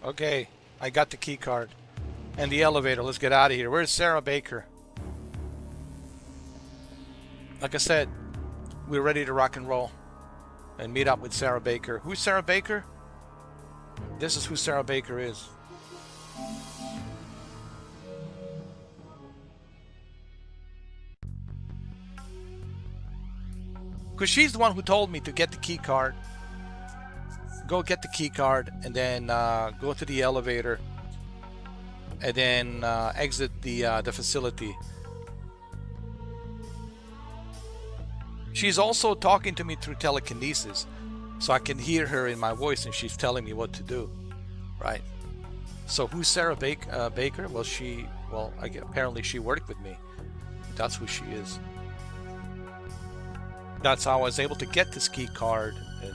Okay, I got the key card. And the elevator. Let's get out of here. Where's Sarah Baker? Like I said, we're ready to rock and roll. And meet up with Sarah Baker. Who's Sarah Baker? This is who Sarah Baker is. Because she's the one who told me to get the key card. Go get the key card and then go to the elevator and then exit the facility. She's also talking to me through telekinesis, so I can hear her in my voice and she's telling me what to do, right? So who's Sarah Baker? Well, apparently she worked with me. That's who she is. That's how I was able to get this key card and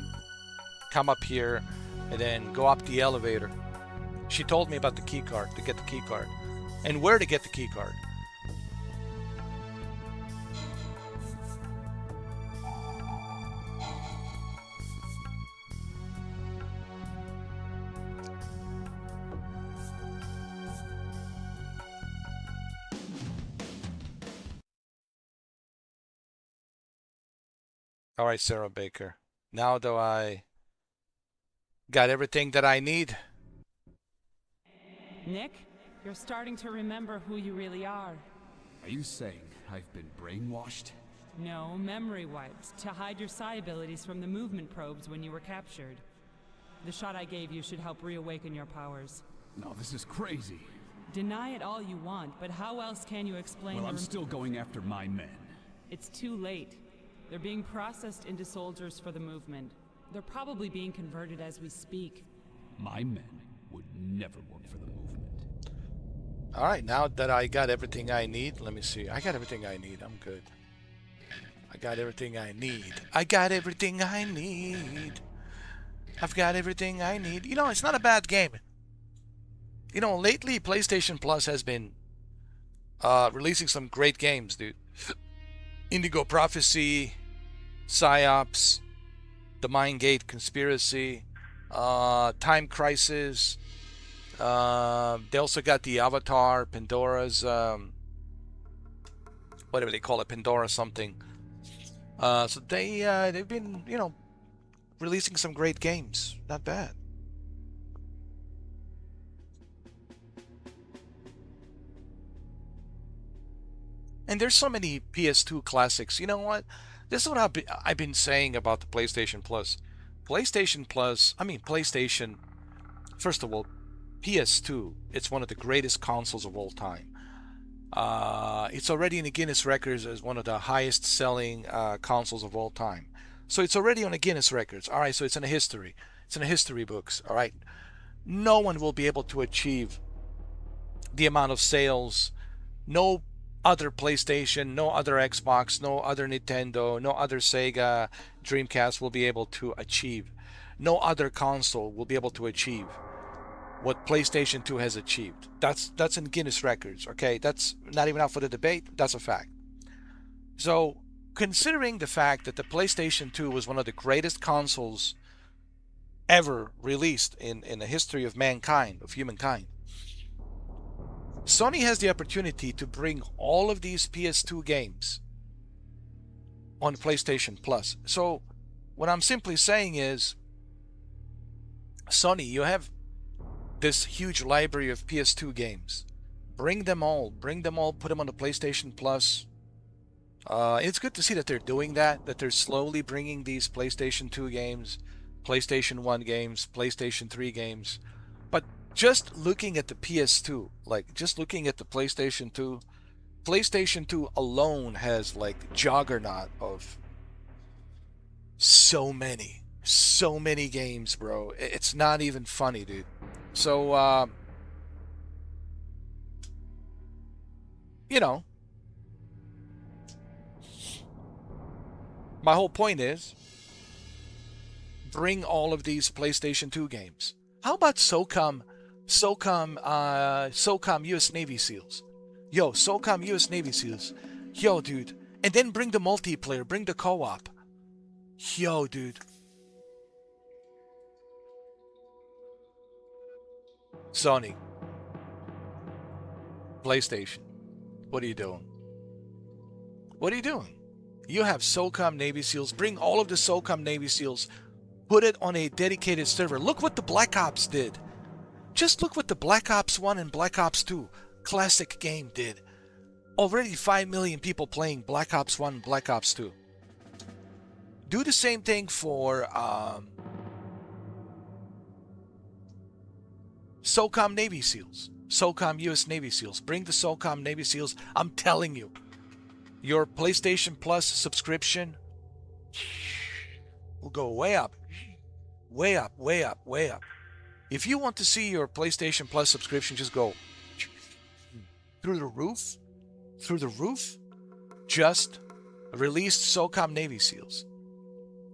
come up here and then go up the elevator. She told me about the key card, to get the key card and where to get the key card. All right, Sarah Baker. Now do I got everything that I need? Nick, you're starting to remember who you really are. Are you saying I've been brainwashed? No, memory wiped, to hide your psi abilities from the movement probes when you were captured. The shot I gave you should help reawaken your powers. No, this is crazy. Deny it all you want, but how else can you explain Well, I'm still going after my men. It's too late. They're being processed into soldiers for the movement. They're probably being converted as we speak. My men would never work for the movement. All right, now that I got everything I need, let me see. I got everything I need. I'm good. I got everything I need. I got everything I need. I've got everything I need. You know, it's not a bad game. You know, lately PlayStation Plus has been releasing some great games, dude. Indigo Prophecy, Psi-Ops, the Mindgate Conspiracy, Time Crisis. They also got the Avatar, Pandora's, whatever they call it, Pandora something. So they've been, releasing some great games. Not bad. And there's so many PS2 classics. You know what? This is what I've been saying about the PlayStation Plus. PlayStation, first of all, PS2, it's one of the greatest consoles of all time. It's already in the Guinness records as one of the highest selling consoles of all time. So it's already on the Guinness records. All right, so it's in the history. It's in the history books. All right. No one will be able to achieve the amount of sales. No other PlayStation, no other Xbox, no other Nintendo, no other Sega, Dreamcast will be able to achieve. No other console will be able to achieve what PlayStation 2 has achieved. That's in Guinness records, okay? That's not even out for the debate. That's a fact. So, considering the fact that the PlayStation 2 was one of the greatest consoles ever released in the history of mankind, of humankind, Sony has the opportunity to bring all of these PS2 games on PlayStation Plus. So, what I'm simply saying is, Sony, you have this huge library of PS2 games. Bring them all, put them on the PlayStation Plus. It's good to see that they're doing that they're slowly bringing these PlayStation 2 games, PlayStation 1 games, PlayStation 3 games. But just looking at the PS2, like just looking at the PlayStation 2 alone has like juggernaut of so many games, bro. It's not even funny, dude. So, my whole point is bring all of these PlayStation 2 games. How about SOCOM US Navy SEALs? Yo, SOCOM US Navy SEALs. Yo, dude. And then bring the multiplayer, bring the co-op. Yo, dude. Sony. PlayStation. What are you doing? What are you doing? You have SOCOM Navy SEALs. Bring all of the SOCOM Navy SEALs. Put it on a dedicated server. Look what the Black Ops did. Just look what the Black Ops 1 and Black Ops 2 classic game did. Already 5 million people playing Black Ops 1 and Black Ops 2. Do the same thing for SOCOM Navy SEALs. SOCOM US Navy SEALs. Bring the SOCOM Navy SEALs. I'm telling you. Your PlayStation Plus subscription will go way up. Way up, way up, way up. If you want to see your PlayStation Plus subscription just go through the roof, just release SOCOM Navy SEALs.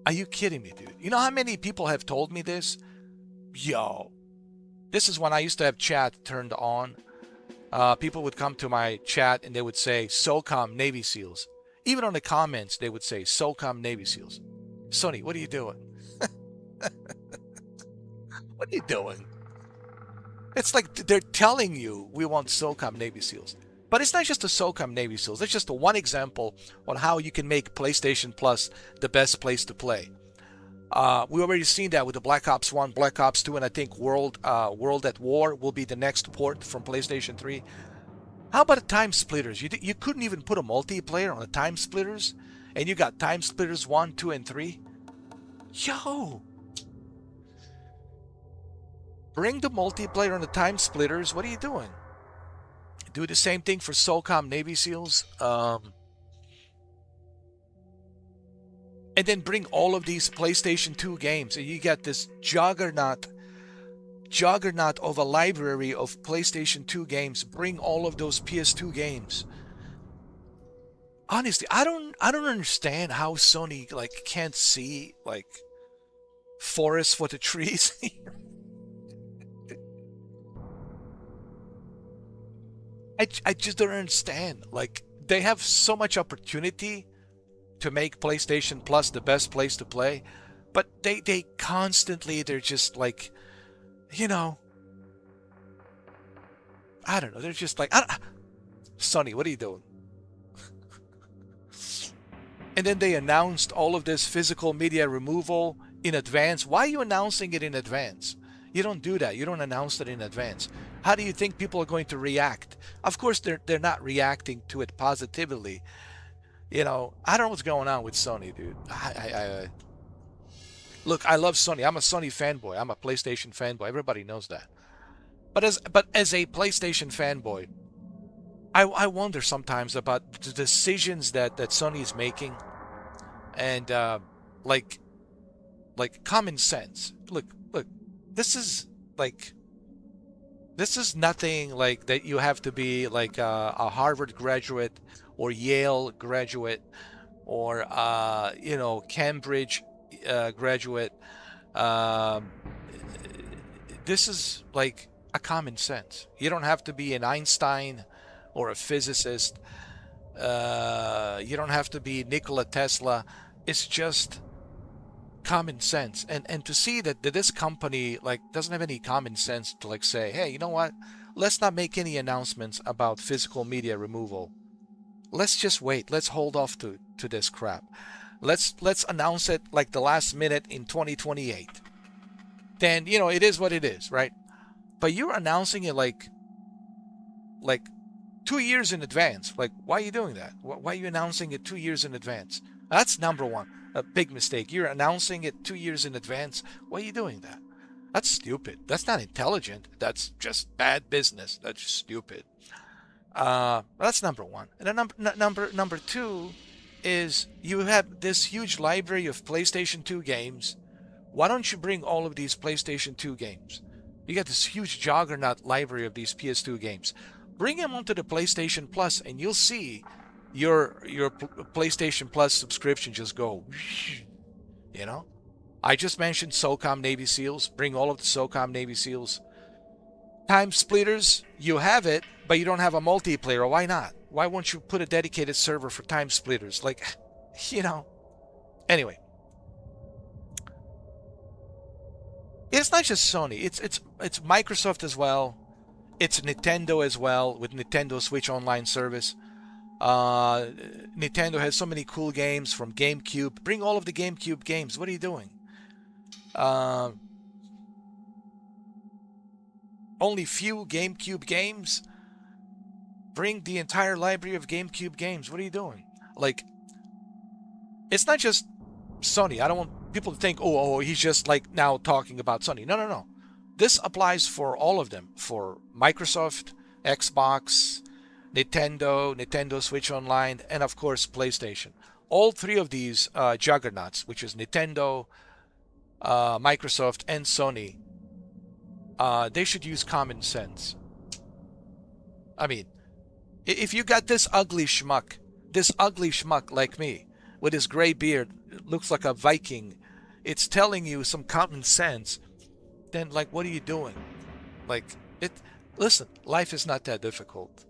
Are you kidding me, dude? You know how many people have told me this? Yo. This is when I used to have chat turned on. People would come to my chat and they would say SOCOM Navy SEALs. Even on the comments, they would say SOCOM Navy SEALs. Sony, what are you doing? What are you doing? It's like they're telling you we want SOCOM Navy SEALs. But it's not just the SOCOM Navy SEALs. It's just one example on how you can make PlayStation Plus the best place to play. We already seen that with the Black Ops 1, Black Ops 2, and I think World at War will be the next port from PlayStation 3. How about the Time Splitters? You couldn't even put a multiplayer on the Time Splitters, and you got Time Splitters 1, 2, and 3? Yo! Bring the multiplayer on the Time Splitters. What are you doing? Do the same thing for SOCOM Navy SEALs. And then bring all of these PlayStation 2 games. And you got this juggernaut of a library of PlayStation 2 games. Bring all of those PS2 games. Honestly, I don't understand how Sony can't see forests for the trees. I just don't understand. Like, they have so much opportunity to make PlayStation Plus the best place to play, but they constantly, they're just like, you know, I don't know, they're just like, Sony, what are you doing? And then they announced all of this physical media removal in advance. Why are you announcing it in advance? You don't do that. You don't announce it in advance. How do you think people are going to react? Of course, they're not reacting to it positively. You know, I don't know what's going on with Sony, dude. Look, I love Sony. I'm a Sony fanboy. I'm a PlayStation fanboy. Everybody knows that. But as a PlayStation fanboy, I wonder sometimes about the decisions that Sony is making, and like common sense. Look, this is nothing like that. You have to be like a Harvard graduate or Yale graduate or you know, Cambridge graduate. This is like a common sense. You don't have to be an Einstein or a physicist. You don't have to be Nikola Tesla. It's just common sense. And to see that this company like doesn't have any common sense to like say, hey, you know what? Let's not make any announcements about physical media removal. Let's just wait. Let's hold off to this crap. Let's announce it like the last minute in 2028. Then, you know, it is what it is, right? But you're announcing it like 2 years in advance. Like, why are you doing that? Why are you announcing it 2 years in advance? That's number one. A big mistake. You're announcing it 2 years in advance. Why are you doing that? That's stupid. That's not intelligent. That's just bad business. That's just stupid. That's number one. And then number two is you have this huge library of PlayStation 2 games. Why don't you bring all of these PlayStation 2 games? You got this huge juggernaut library of these PS2 games. Bring them onto the PlayStation Plus, and you'll see your PlayStation Plus subscription just go. You know, I just mentioned SOCOM Navy SEALs. Bring all of the SOCOM Navy SEALs. Time Splitters, you have it, but you don't have a multiplayer. Why not? Why won't you put a dedicated server for Time Splitters? Like, you know. Anyway, it's not just Sony. It's Microsoft as well. It's Nintendo as well with Nintendo Switch Online service. Nintendo has so many cool games from GameCube. Bring all of the GameCube games. What are you doing? Only few GameCube games? Bring the entire library of GameCube games. What are you doing? Like, it's not just Sony. I don't want people to think, oh, he's just like now talking about Sony. No. This applies for all of them. For Microsoft, Xbox, Nintendo Switch Online, and of course PlayStation. All three of these juggernauts, which is Nintendo, Microsoft, and Sony, they should use common sense. I mean, if you got this ugly schmuck like me, with his gray beard, looks like a Viking, it's telling you some common sense, then like, what are you doing? Like, listen, life is not that difficult.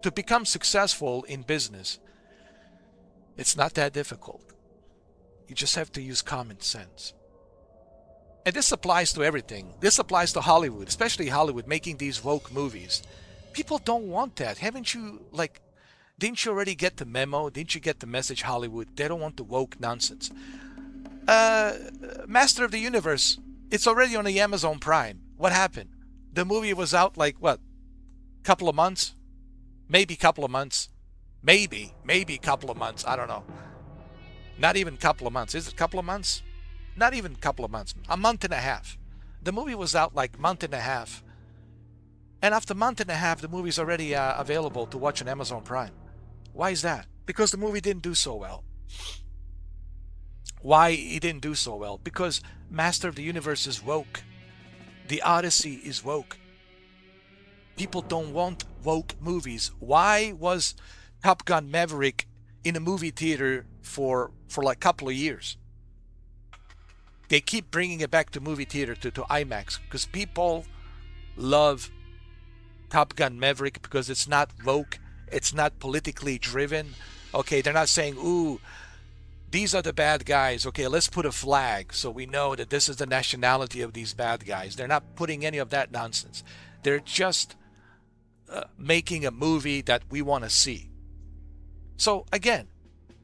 To become successful in business, it's not that difficult. You just have to use common sense. And this applies to everything. This applies to Hollywood, especially Hollywood making these woke movies. People don't want that. Didn't you already get the memo? Didn't you get the message, Hollywood? They don't want the woke nonsense. Master of the Universe, it's already on the Amazon Prime. What happened? The movie was out like, what? Couple of months? Maybe couple of months. Maybe couple of months. I don't know. Not even couple of months. Is it couple of months? Not even couple of months. A month and a half. The movie was out like month and a half. And after a month and a half, the movie's already available to watch on Amazon Prime. Why is that? Because the movie didn't do so well. Why it didn't do so well? Because Master of the Universe is woke. The Odyssey is woke. People don't want woke movies. Why was Top Gun Maverick in a movie theater for like a couple of years? They keep bringing it back to movie theater, to IMAX, because people love Top Gun Maverick because it's not woke, it's not politically driven. Okay, they're not saying, ooh, these are the bad guys. Okay, let's put a flag so we know that this is the nationality of these bad guys. They're not putting any of that nonsense. They're just making a movie that we want to see. So again,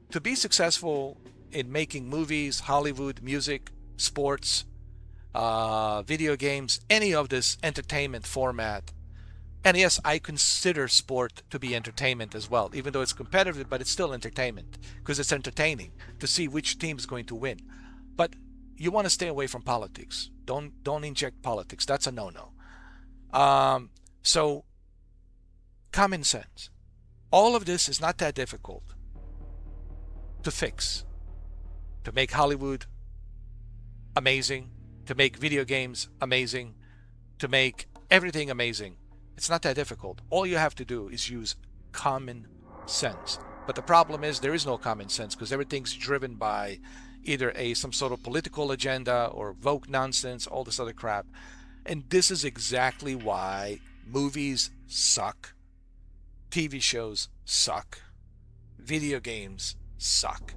to be successful in making movies, Hollywood, music, sports, video games, any of this entertainment format, and yes, I consider sport to be entertainment as well, even though it's competitive, but it's still entertainment because it's entertaining to see which team is going to win. But you want to stay away from politics. Don't inject politics. That's a no-no. So common sense. All of this is not that difficult to fix, to make Hollywood amazing, to make video games amazing, to make everything amazing. It's not that difficult. All you have to do is use common sense. But the problem is there is no common sense because everything's driven by either some sort of political agenda or woke nonsense, all this other crap. And this is exactly why movies suck, TV shows suck, video games suck.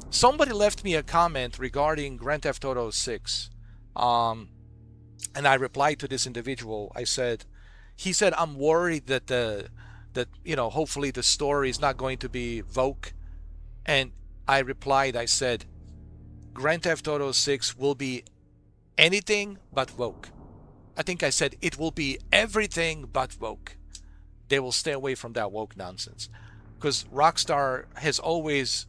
Somebody left me a comment regarding Grand Theft Auto 6. And I replied to this individual. He said, I'm worried that hopefully the story is not going to be woke. And I replied, I said, Grand Theft Auto 6 will be anything but woke. I think I said it will be everything but woke. They will stay away from that woke nonsense. Because Rockstar has always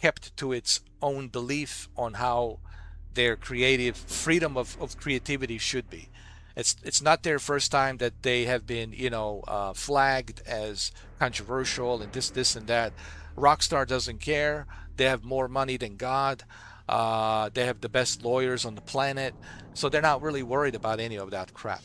kept to its own belief on how their creative freedom of creativity should be. It's not their first time that they have been flagged as controversial and this and that. Rockstar doesn't care. They have more money than God. They have the best lawyers on the planet, so they're not really worried about any of that crap.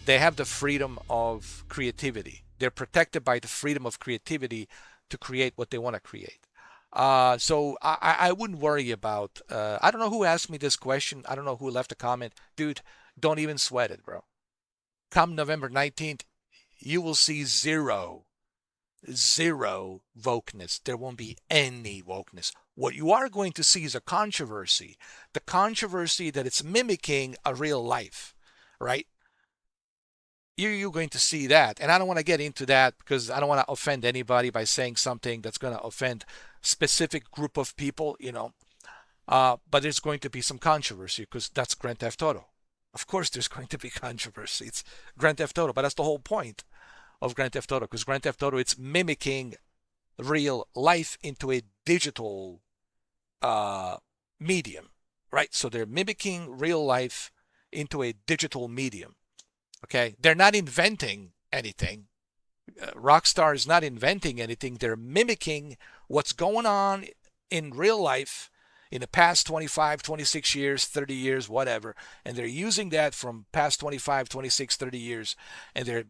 They have the freedom of creativity. They're protected by the freedom of creativity to create what they want to create. So I wouldn't worry about, I don't know who asked me this question. I don't know who left a comment. Dude, don't even sweat it, bro. Come November 19th, you will see zero wokeness. There won't be any wokeness. What you are going to see is a controversy. The controversy that it's mimicking a real life, right? You're going to see that. And I don't want to get into that because I don't want to offend anybody by saying something that's going to offend specific group of people, but there's going to be some controversy because that's Grand Theft Auto. Of course there's going to be controversy. It's Grand Theft Auto, but that's the whole point of Grand Theft Auto, because Grand Theft Auto, it's mimicking real life into a digital medium, right? So they're mimicking real life into a digital medium. Okay, they're not inventing anything. Rockstar is not inventing anything. They're mimicking what's going on in real life in the past 25, 26 years, 30 years, whatever. And they're using that from past 25, 26, 30 years. And they're,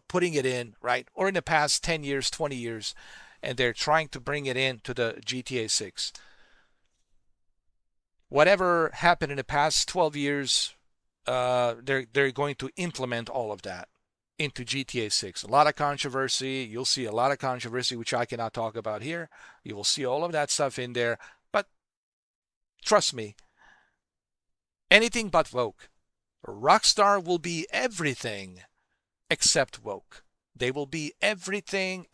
putting it in, right? Or in the past 10 years, 20 years. And they're trying to bring it into the GTA 6. Whatever happened in the past 12 years, they're going to implement all of that into GTA 6. A lot of controversy. You'll see a lot of controversy, which I cannot talk about here. You will see all of that stuff in there. But trust me, anything but woke. Rockstar will be everything except woke. They will be everything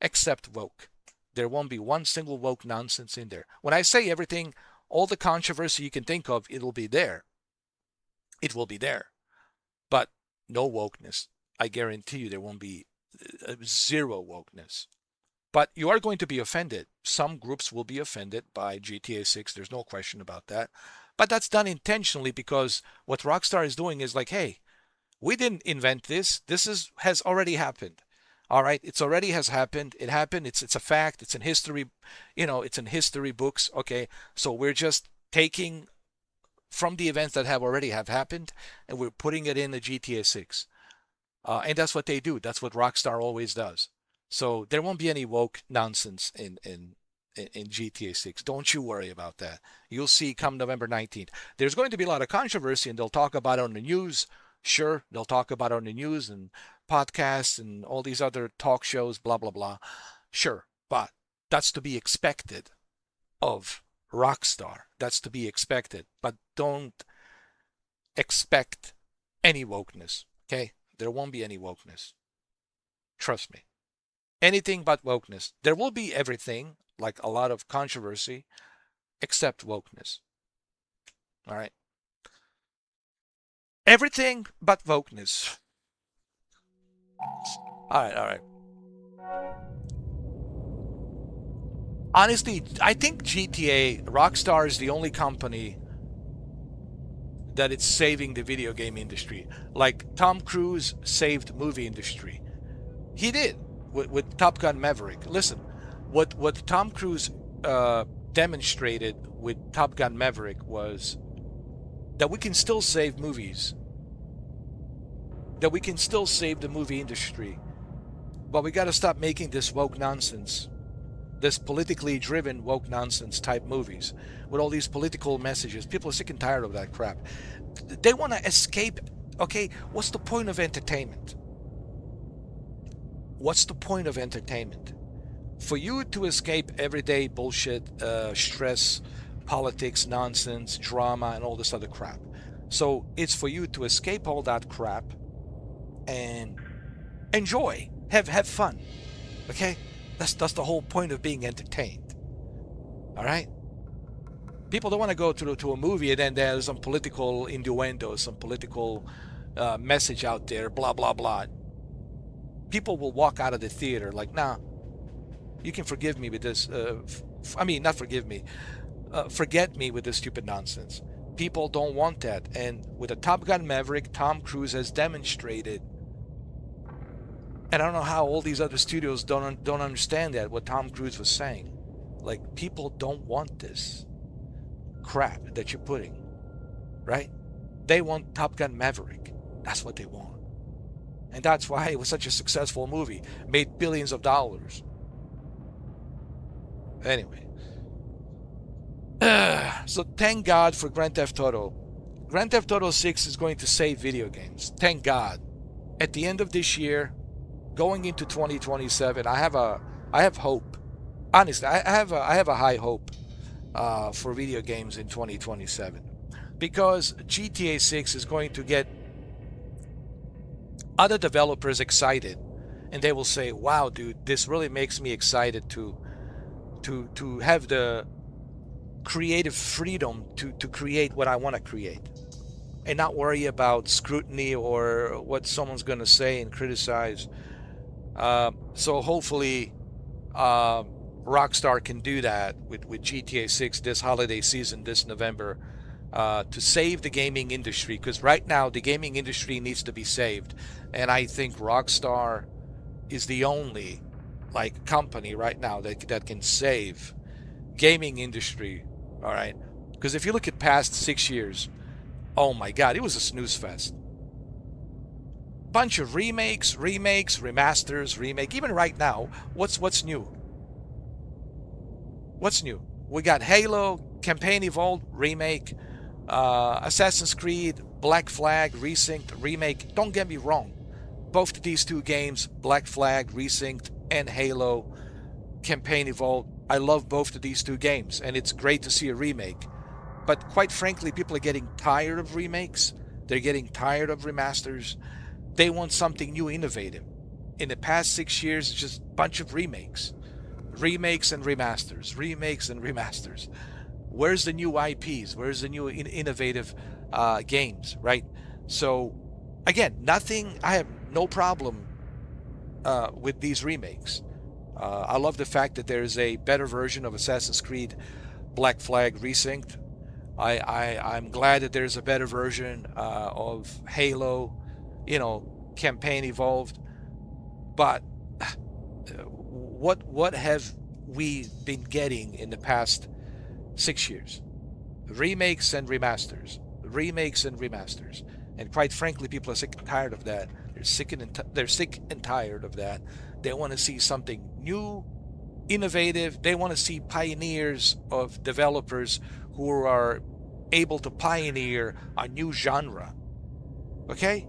except woke. There won't be one single woke nonsense in there. When I say everything, all the controversy you can think of, it'll be there. It will be there. But no wokeness. I guarantee you there won't be zero wokeness. But you are going to be offended. Some groups will be offended by GTA 6. There's no question about that. But that's done intentionally because what Rockstar is doing is like, hey, we didn't invent this. This has already happened. All right, it's already has happened. It happened. It's a fact. It's in history. It's in history books. Okay, so we're just taking from the events that have already happened, and we're putting it in the GTA 6. And that's what they do. That's what Rockstar always does. So there won't be any woke nonsense in GTA 6. Don't you worry about that. You'll see come November 19th. There's going to be a lot of controversy, and they'll talk about it on the news. Sure, they'll talk about it on the news and podcasts and all these other talk shows, blah, blah, blah. Sure, but that's to be expected of Rockstar. That's to be expected. But don't expect any wokeness, okay? There won't be any wokeness. Trust me. Anything but wokeness. There will be everything, like a lot of controversy, except wokeness. All right? Everything but wokeness. All right. Honestly, I think GTA, Rockstar is the only company that it's saving the video game industry. Like Tom Cruise saved movie industry. He did with Top Gun Maverick. Listen, what Tom Cruise demonstrated with Top Gun Maverick was that we can still save movies. That we can still save the movie industry. But we got to stop making this woke nonsense. This politically driven woke nonsense type movies with all these political messages. People are sick and tired of that crap. They want to escape. Okay, what's the point of entertainment? What's the point of entertainment? For you to escape everyday bullshit, stress, politics, nonsense, drama, and all this other crap. So it's for you to escape all that crap and enjoy, have fun. Okay? That's the whole point of being entertained. All right? People don't want to go to a movie and then there's some political innuendo, some political message out there, blah, blah, blah. People will walk out of the theater like, nah, you can forgive me with this. Not forgive me. Forget me with this stupid nonsense. People don't want that. And with a Top Gun Maverick, Tom Cruise has demonstrated. And I don't know how all these other studios don't understand that, what Tom Cruise was saying. Like, people don't want this crap that you're putting, right? They want Top Gun Maverick. That's what they want. And that's why it was such a successful movie. Made billions of dollars. Anyway. So thank God for Grand Theft Auto. Grand Theft Auto 6 is going to save video games. Thank God. At the end of this year, going into 2027, I have hope. Honestly, I have a high hope for video games in 2027, because GTA 6 is going to get other developers excited, and they will say, "Wow, dude, this really makes me excited to have the creative freedom to create what I want to create, and not worry about scrutiny or what someone's going to say and criticize." So hopefully Rockstar can do that with GTA 6 this holiday season, this November, to save the gaming industry, because right now the gaming industry needs to be saved, and I think Rockstar is the only company right now that can save gaming industry. All right, because if you look at past 6 years, oh my God, it was a snooze fest. Bunch of remakes, remasters, remake. Even right now, what's new? What's new? We got Halo, Campaign Evolved, remake, Assassin's Creed, Black Flag, Resynced, remake. Don't get me wrong. Both of these two games, Black Flag, Resynced, and Halo, Campaign Evolved, I love both of these two games, and it's great to see a remake. But quite frankly, people are getting tired of remakes. They're getting tired of remasters. They want something new, innovative. In the past 6 years, it's just a bunch of remakes. Remakes and remasters. Remakes and remasters. Where's the new IPs? Where's the new innovative games, right? So, again, I have no problem with these remakes. I love the fact that there's a better version of Assassin's Creed Black Flag Resynced. I'm glad that there's a better version of Halo, Campaign Evolved. But what have we been getting in the past 6 years? Remakes and remasters. Remakes and remasters. And quite frankly, people are sick and tired of that. They're sick and tired of that. They want to see something new, innovative. They want to see pioneers of developers who are able to pioneer a new genre. Okay?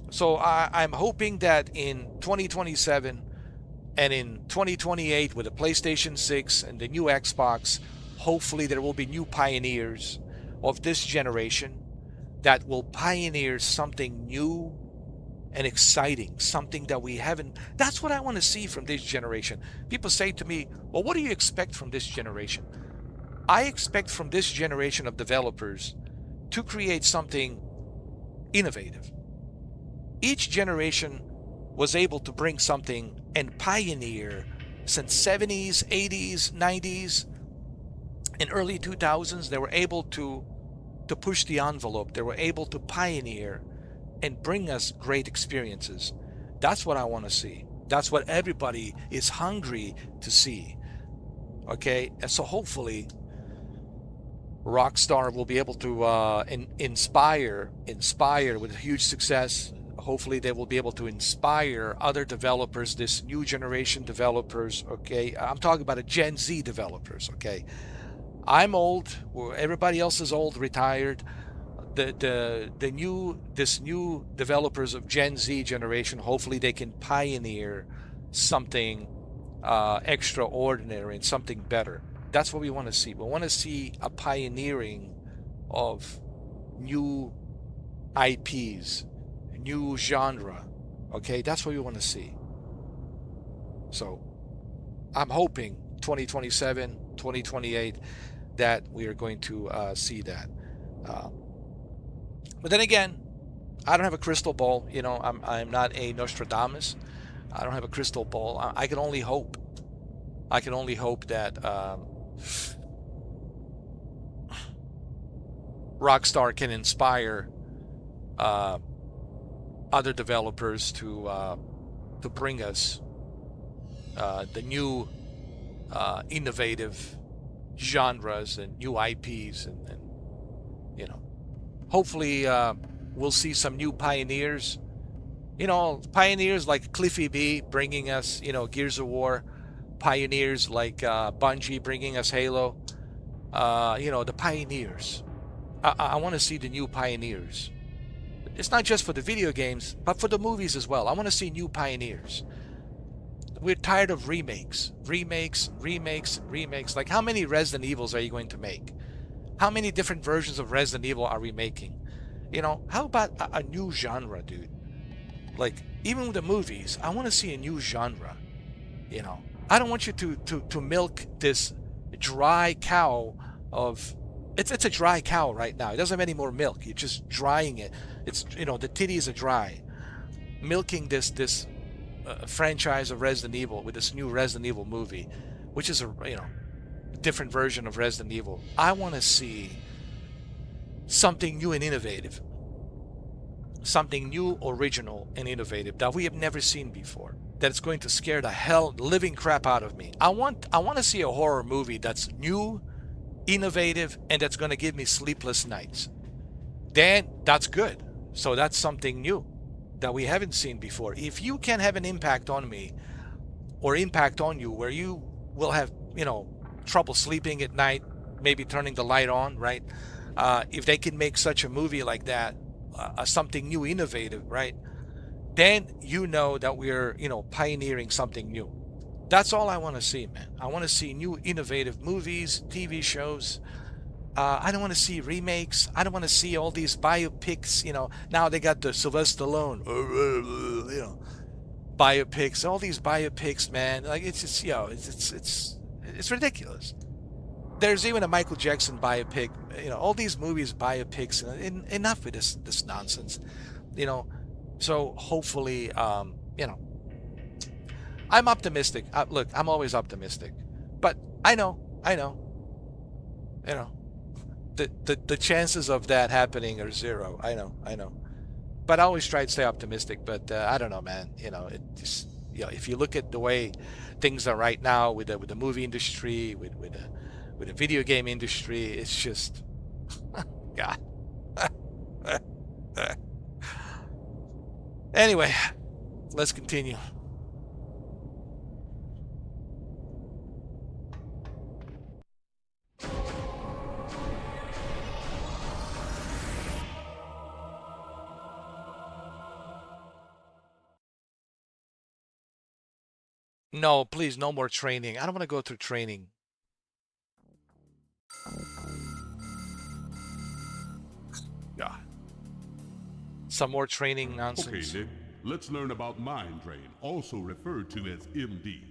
So I'm hoping that in 2027 and in 2028 with the PlayStation 6 and the new Xbox, hopefully there will be new pioneers of this generation that will pioneer something new and exciting, something that we haven't. That's what I want to see from this generation. People say to me, well, what do you expect from this generation? I expect from this generation of developers to create something innovative. Each generation was able to bring something and pioneer since 70s, 80s, 90s, and early 2000s. They were able to push the envelope. They were able to pioneer and bring us great experiences. That's what I want to see. That's what everybody is hungry to see. Okay, and so hopefully Rockstar will be able to inspire with huge success. Hopefully they will be able to inspire other developers, this new generation developers. Okay, I'm talking about a Gen Z developers. Okay, I'm old, everybody else is old, retired. This new developers of Gen Z generation, hopefully they can pioneer something extraordinary and something better. That's what we want to see. We want to see a pioneering of new IPs, new genre. Okay, that's what we want to see. So I'm hoping 2027, 2028 that we are going to see that. But then again, I don't have a crystal ball. You know, I'm not a Nostradamus. I don't have a crystal ball. I can only hope. I can only hope that Rockstar can inspire other developers to bring us the new innovative genres and new IPs, and you know, hopefully we'll see some new pioneers. You know, pioneers like Cliffy B bringing us, you know, Gears of War. Pioneers like Bungie bringing us Halo. You know, the pioneers. I want to see the new pioneers. It's not just for the video games, but for the movies as well. I want to see new pioneers. We're tired of remakes. Like, how many Resident Evils are you going to make? How many different versions of Resident Evil are we making? You know, how about a new genre, dude? Like, even with the movies, I want to see a new genre. You know, I don't want you to milk this dry cow of... It's a dry cow right now. It doesn't have any more milk. You're just drying it. It's, you know, the titties are dry. Milking this franchise of Resident Evil with this new Resident Evil movie, which is a, you know, different version of Resident Evil. I want to see something new and innovative. Something new, original, and innovative that we have never seen before. That's going to scare the living crap out of me. I want to see a horror movie that's new, innovative, and that's going to give me sleepless nights. Then that's good. So that's something new that we haven't seen before. If you can have an impact on me or impact on you where you will have, you know, trouble sleeping at night, maybe turning the light on, right? If they can make such a movie like that, something new, innovative, right? Then you know that we're, you know, pioneering something new. That's all I want to see, man. I want to see new, innovative movies, TV shows. I don't want to see remakes. I don't want to see all these biopics. You know, now they got the Sylvester Stallone, you know, biopics. All these biopics, man. Like, it's just, you know, it's ridiculous. There's even a Michael Jackson biopic. You know, all these movies, biopics. Enough with this nonsense. You know, so hopefully, you know, I'm optimistic. Look, I'm always optimistic, but I know, you know, the chances of that happening are zero. I know, but I always try to stay optimistic. But I don't know, man. You know, it just, you know, if you look at the way things are right now with the movie industry, with the video game industry, it's just God. Anyway, let's continue. No, please, no more training. I don't want to go through training. Yeah. Some more training Okay, nonsense. Nick, let's learn about Mind Drain, also referred to as MD.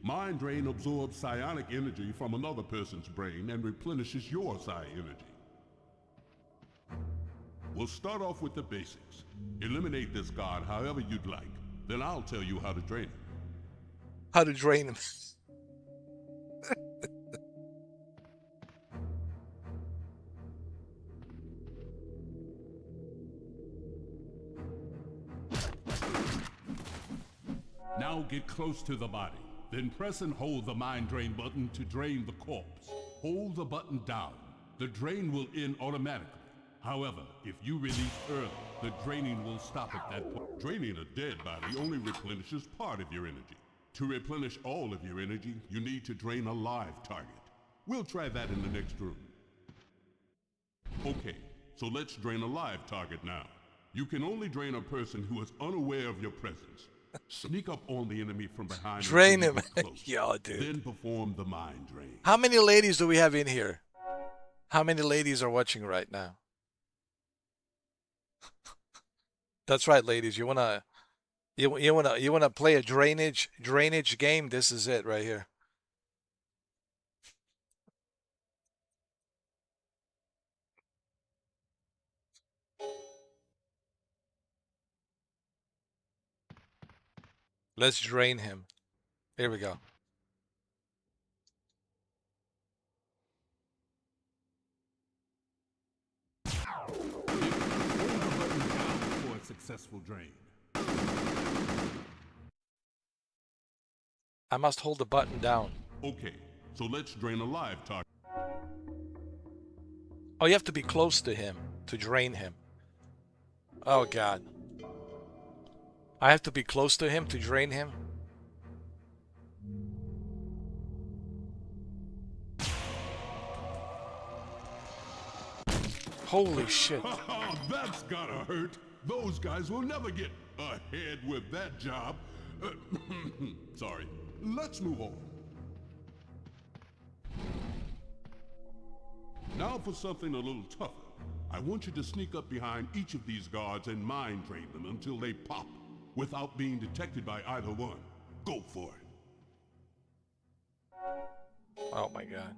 Mind Drain absorbs psionic energy from another person's brain and replenishes your psi energy. We'll start off with the basics. Eliminate this god however you'd like. Then I'll tell you how to drain him. How to drain him. Now get close to the body. Then press and hold the mind drain button to drain the corpse. Hold the button down. The drain will end automatically. However, if you release early, the draining will stop at that point. Draining a dead body only replenishes part of your energy. To replenish all of your energy, you need to drain a live target. We'll try that in the next room. Okay, so let's drain a live target now. You can only drain a person who is unaware of your presence. Sneak up on the enemy from behind. Drain until him. you get close. Yo, dude. Then perform the mind drain. How many ladies do we have in here? How many ladies are watching right now? That's right, ladies. You wanna play a drainage game? This is it right here. Let's drain him. Here we go. Hold the button down for a successful drain. I must hold the button down. Okay, so let's drain a live target. Oh, you have to be close to him to drain him. Oh, God. I have to be close to him to drain him? Holy shit. That's gotta hurt. Those guys will never get ahead with that job. Sorry. Let's move on. Now for something a little tougher. I want you to sneak up behind each of these guards and mind drain them until they pop, without being detected by either one. Go for it. Oh my God.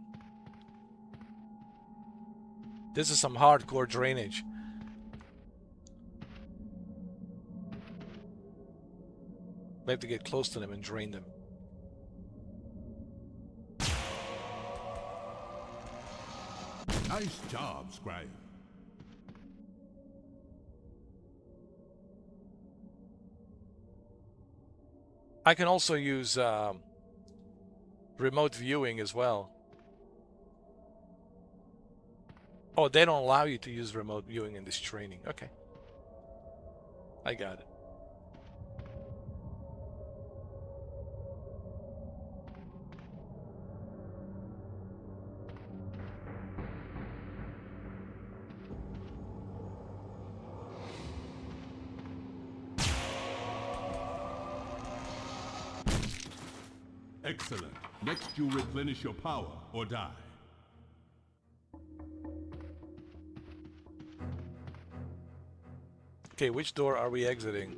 This is some hardcore drainage. We have to get close to them and drain them. Nice job, Scribe. I can also use remote viewing as well. Oh, they don't allow you to use remote viewing in this training. Okay. I got it. Excellent. Next, you replenish your power or die. Okay, which door are we exiting?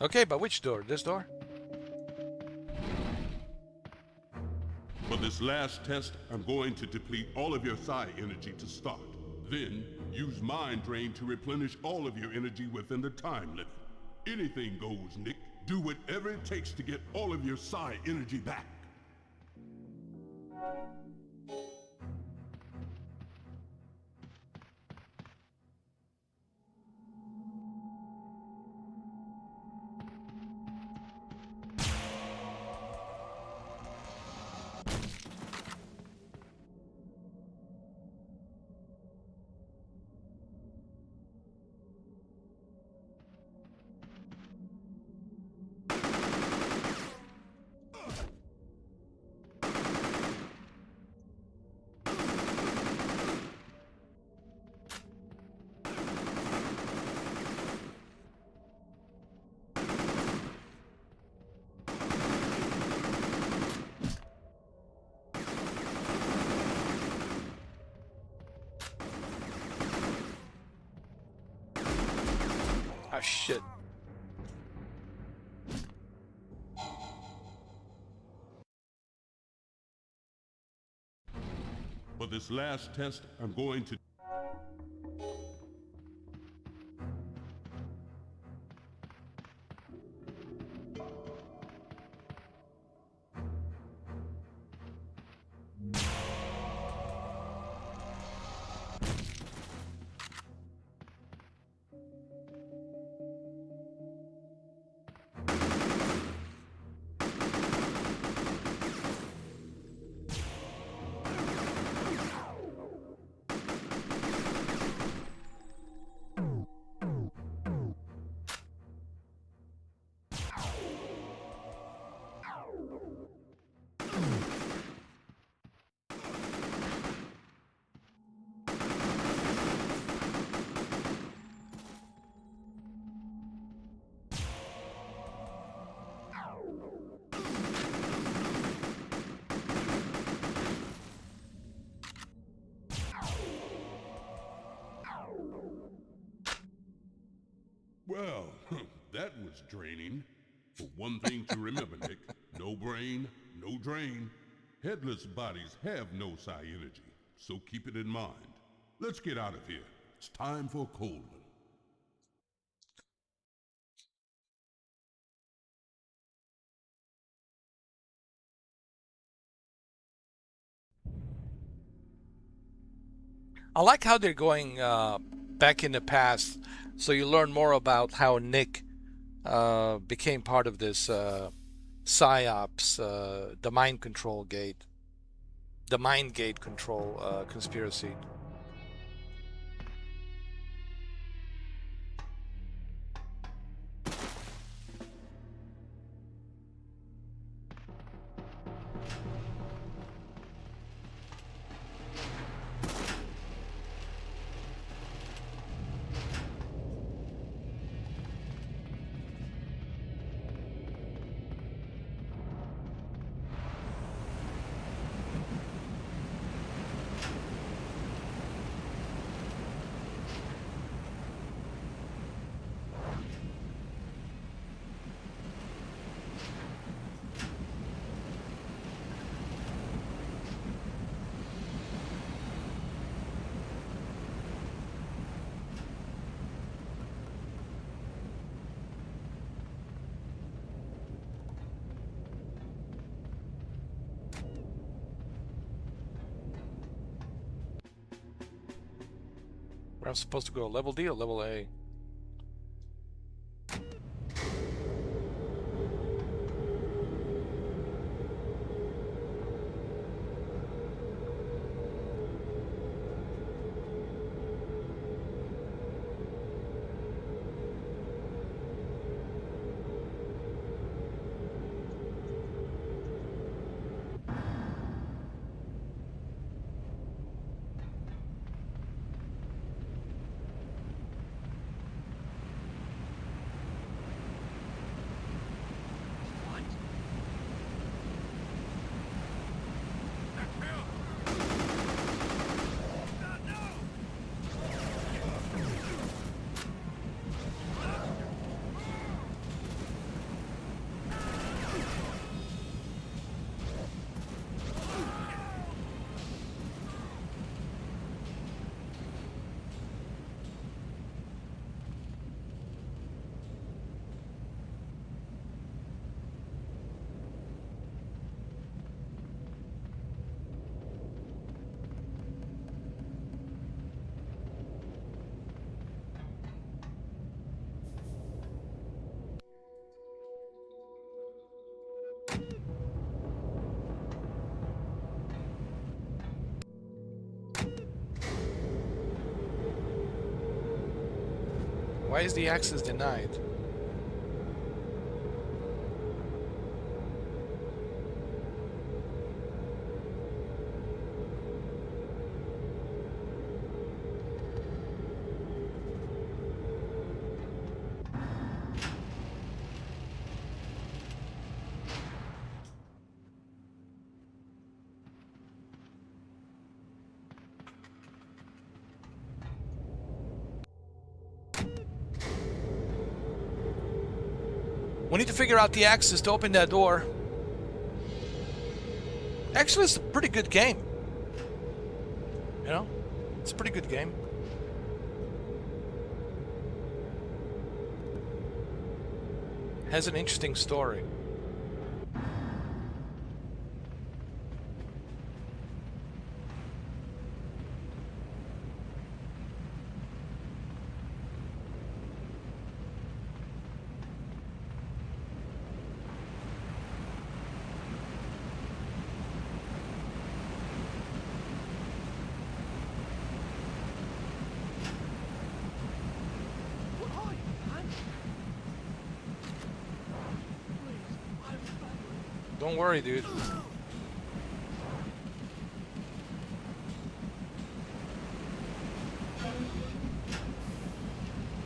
Okay, but which door? This door? For this last test, I'm going to deplete all of your psi energy to start. Then, use Mind Drain to replenish all of your energy within the time limit. Anything goes, Nick. Do whatever it takes to get all of your psi energy back. Ah, shit. For this last test, I'm going to... Well, that was draining. But one thing to remember, Nick, no brain, no drain. Headless bodies have no psi energy, so keep it in mind. Let's get out of here. It's time for a cold one. I like how they're going back in the past, so you learn more about how Nick became part of this Psi-Ops, the Mindgate control conspiracy. Where I'm supposed to go, level D or level A? Why is the access denied? We need to figure out the access to open that door. Actually, it's a pretty good game. You know? It's a pretty good game. Has an interesting story. Don't worry, dude.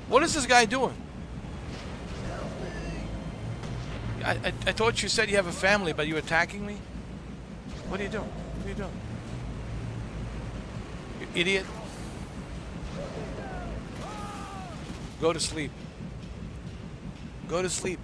What is this guy doing? I thought you said you have a family, but you're attacking me? What are you doing? What are you doing? You idiot. Go to sleep. Go to sleep.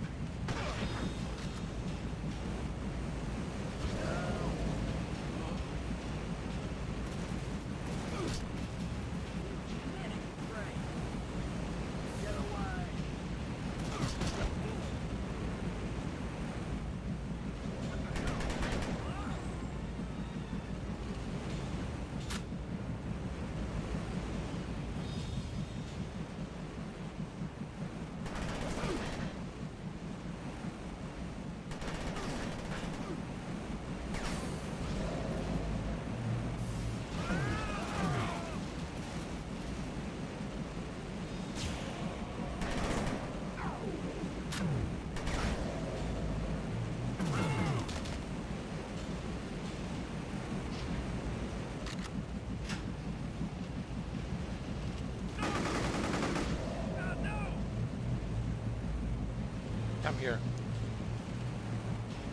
Come here.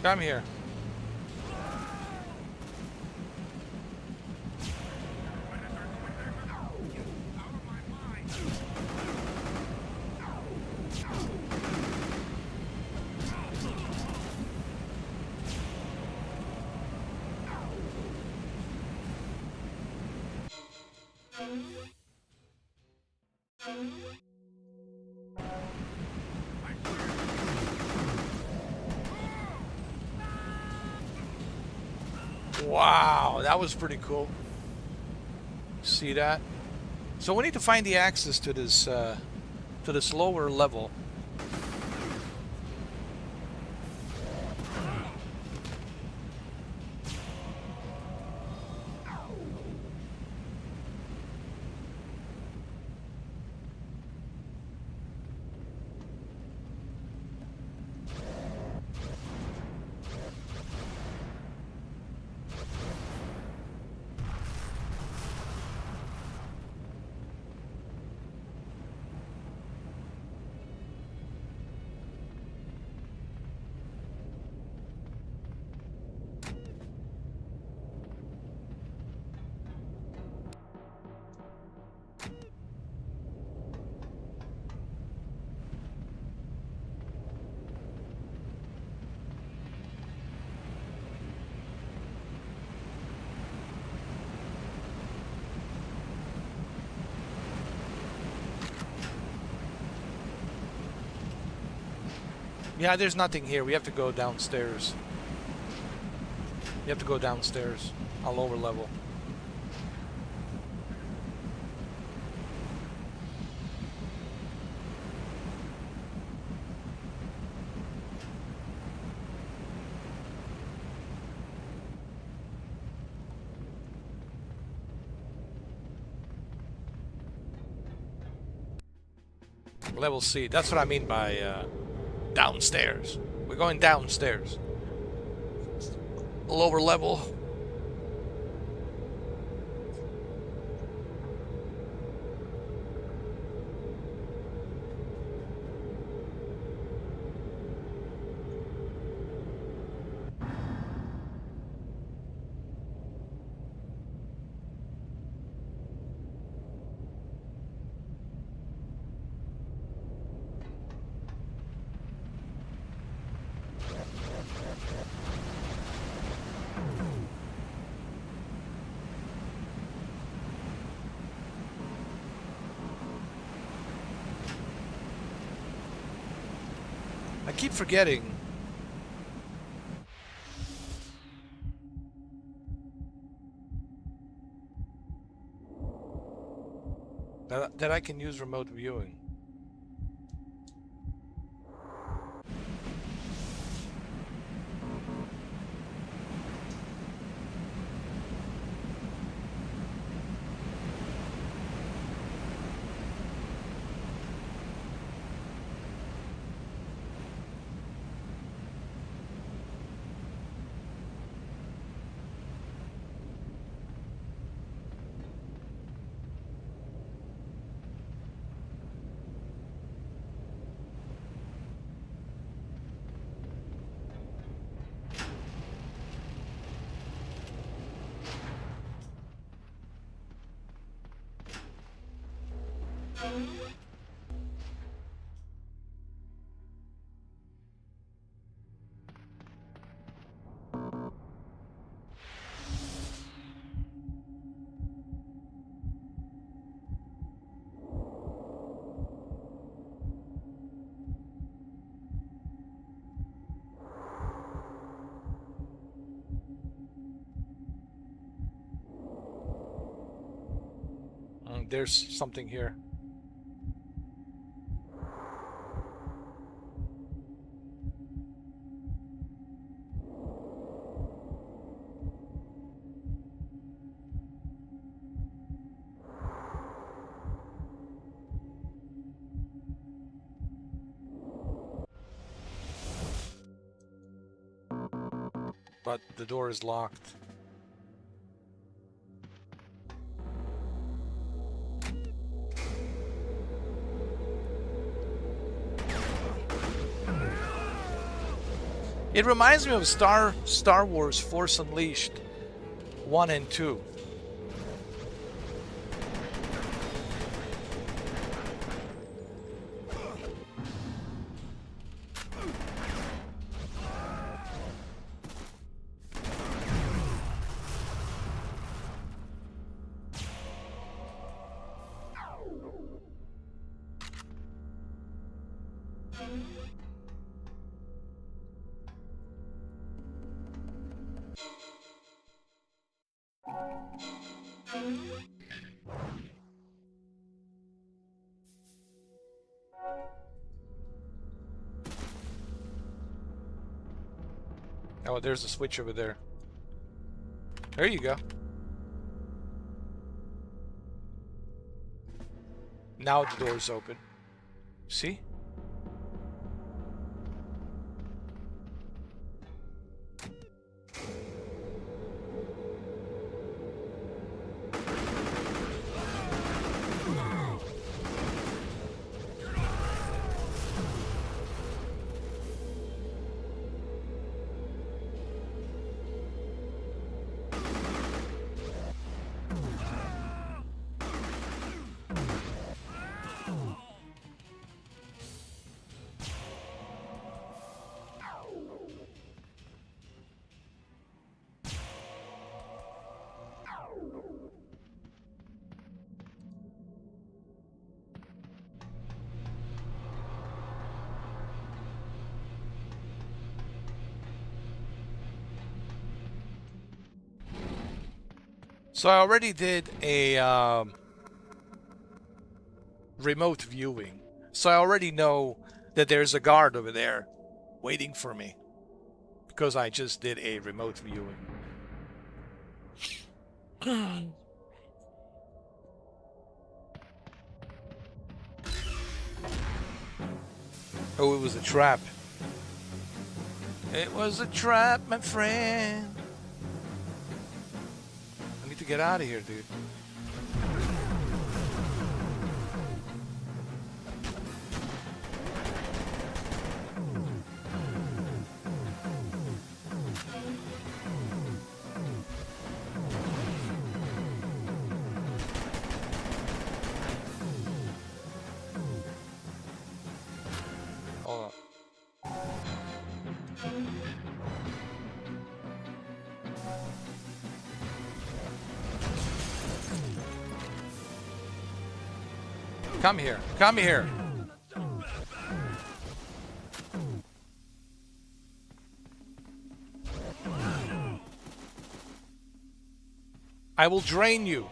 Come here. Wow, that was pretty cool. See that? So we need to find the access to this lower level. Yeah, there's nothing here. We have to go downstairs. You have to go downstairs, a lower level. Level C. That's what I mean by downstairs. We're going downstairs. Lower level. I keep forgetting. That I can use remote viewing. There's something here. But the door is locked. It reminds me of Star Wars Force Unleashed 1 and 2. Oh, there's a switch over there. There you go. Now the door's open. See? So I already did a remote viewing. So I already know that there's a guard over there waiting for me. Because I just did a remote viewing. Oh, it was a trap. It was a trap, my friend. I need to get out of here, dude. Hold on. Come here. Come here. I will drain you.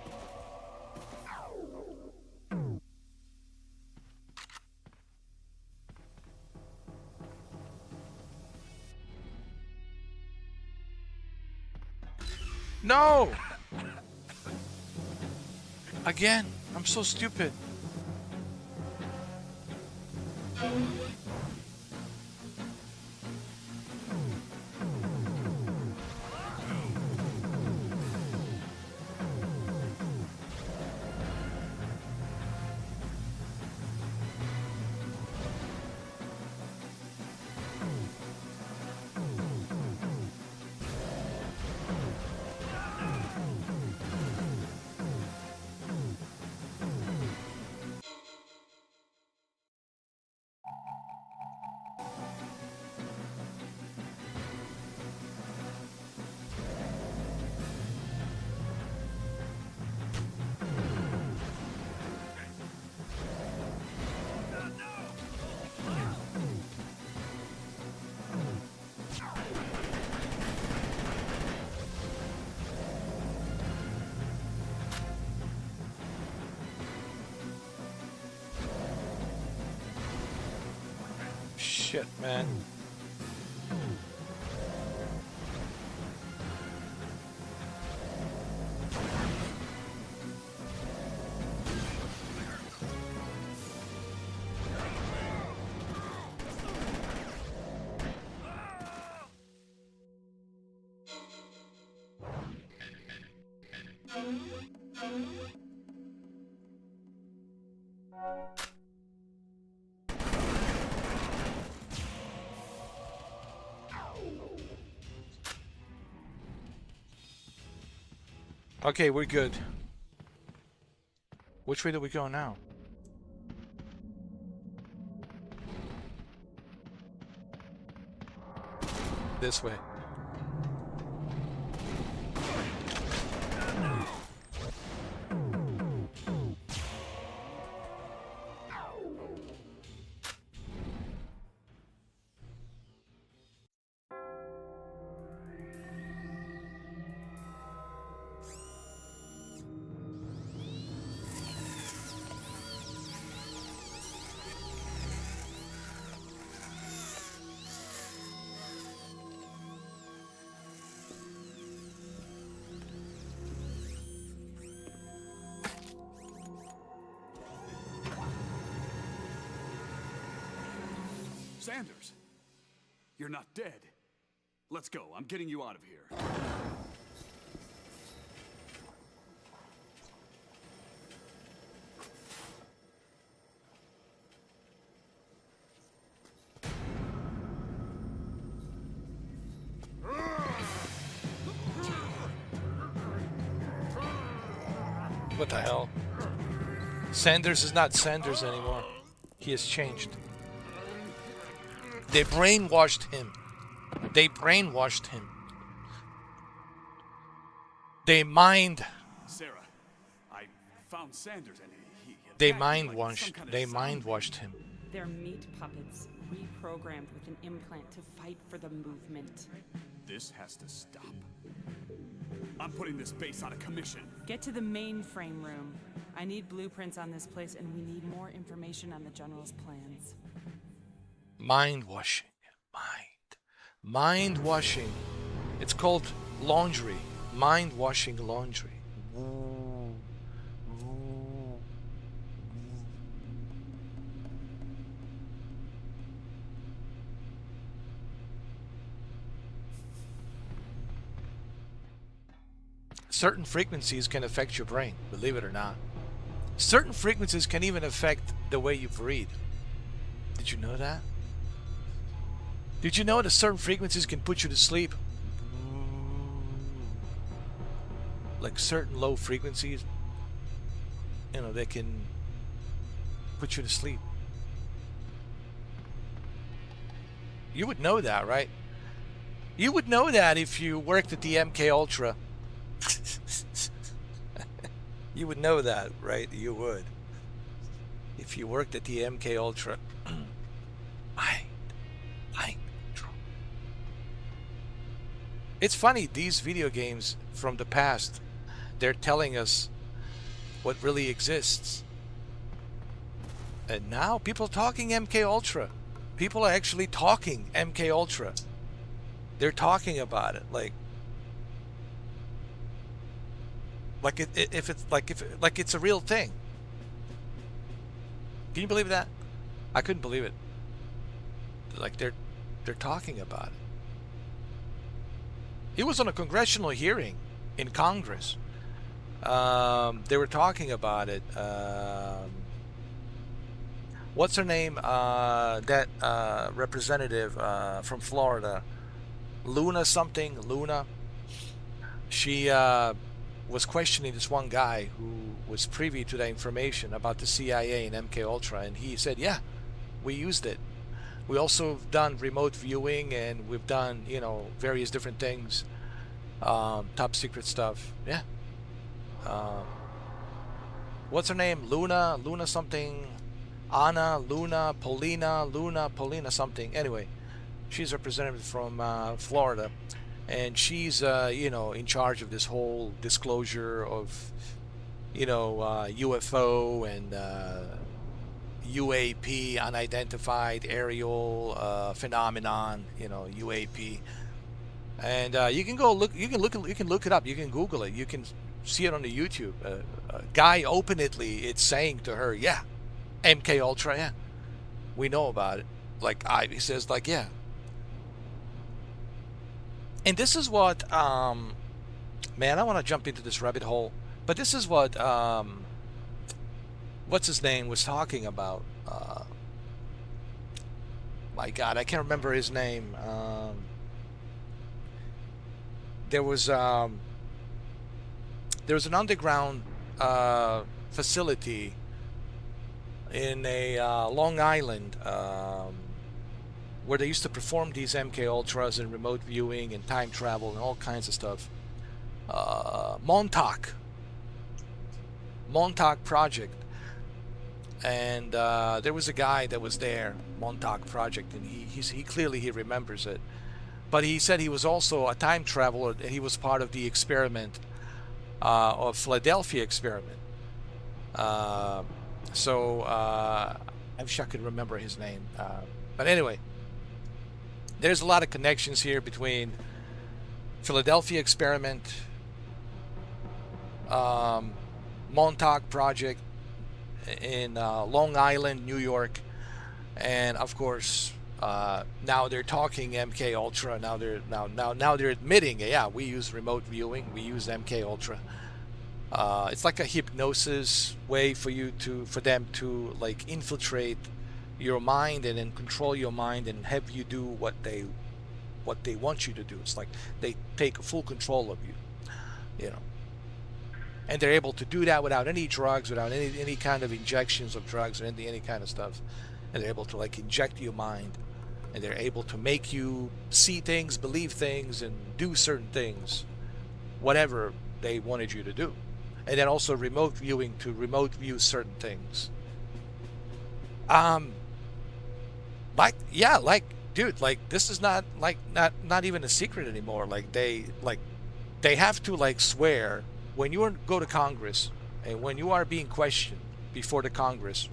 No! Again, I'm so stupid. Shit, man. Okay, we're good. Which way do we go now? This way. Sanders, you're not dead. Let's go. I'm getting you out of here. What the hell? Sanders is not Sanders anymore. He has changed. They brainwashed him. They brainwashed him. They mind. Sarah, I found Sanders and he They attacked me mind like washed. some kind of They zombie. mind washed him. They're meat puppets, reprogrammed with an implant to fight for the movement. This has to stop. I'm putting this base on a commission. Get to the mainframe room. I need blueprints on this place, and we need more information on the General's plans. Mind washing. Mind washing. It's called laundry. Mind washing laundry. Certain frequencies can affect your brain, believe it or not. Certain frequencies can even affect the way you breathe. Did you know that? Did you know that certain frequencies can put you to sleep? Like certain low frequencies, you know, they can put you to sleep. You would know that, right? You would know that if you worked at the MK Ultra. You would know that, right? You would. If you worked at the MK Ultra. Mind control. It's funny, these video games from the past, they're telling us what really exists. And now people are talking MK Ultra. People are actually talking MK Ultra. They're talking about it like if it's a real thing. Can you believe that? I couldn't believe it. Like they're talking about it. It was on a congressional hearing in Congress. They were talking about it. What's her name? That representative from Florida, Luna something. Luna. She was questioning this one guy who was privy to that information about the CIA and MK Ultra, and he said, "Yeah, we used it. We also have done remote viewing, and we've done, you know, various different things, top secret stuff." Yeah. What's her name? Luna something. Anna, Luna, Polina something. Anyway, she's a representative from Florida, and she's you know, in charge of this whole disclosure of, you know, UFO and UAP, unidentified aerial phenomenon, you know, UAP. And you can go look. You can look it up. You can Google it. You can see it on the YouTube. A guy openly, it's saying to her, "Yeah, MK Ultra, yeah, we know about it." Like he says, like, yeah. And this is what, man, I want to jump into this rabbit hole, but this is what, what's his name was talking about. My God, I can't remember his name. There was an underground facility in a Long Island where they used to perform these MK Ultras and remote viewing and time travel and all kinds of stuff. Montauk Project. And there was a guy that was there, Montauk Project, and he clearly remembers it. But he said he was also a time traveler, and he was part of the experiment, of Philadelphia experiment. I wish I could remember his name. But anyway, there's a lot of connections here between Philadelphia experiment, Montauk Project in Long Island, New York, and of course now they're talking MK Ultra. Now they're admitting, yeah, we use remote viewing, we use MK Ultra. It's like a hypnosis way for them to like infiltrate your mind and then control your mind and have you do what they want you to do. It's like they take full control of you, you know. And they're able to do that without any drugs, without any kind of injections of drugs or any kind of stuff. And they're able to like inject your mind, and they're able to make you see things, believe things, and do certain things, whatever they wanted you to do. And then also remote viewing to remote view certain things. Dude, like this is not even a secret anymore. Like they have to like swear when you go to Congress and when you are being questioned before the Congress,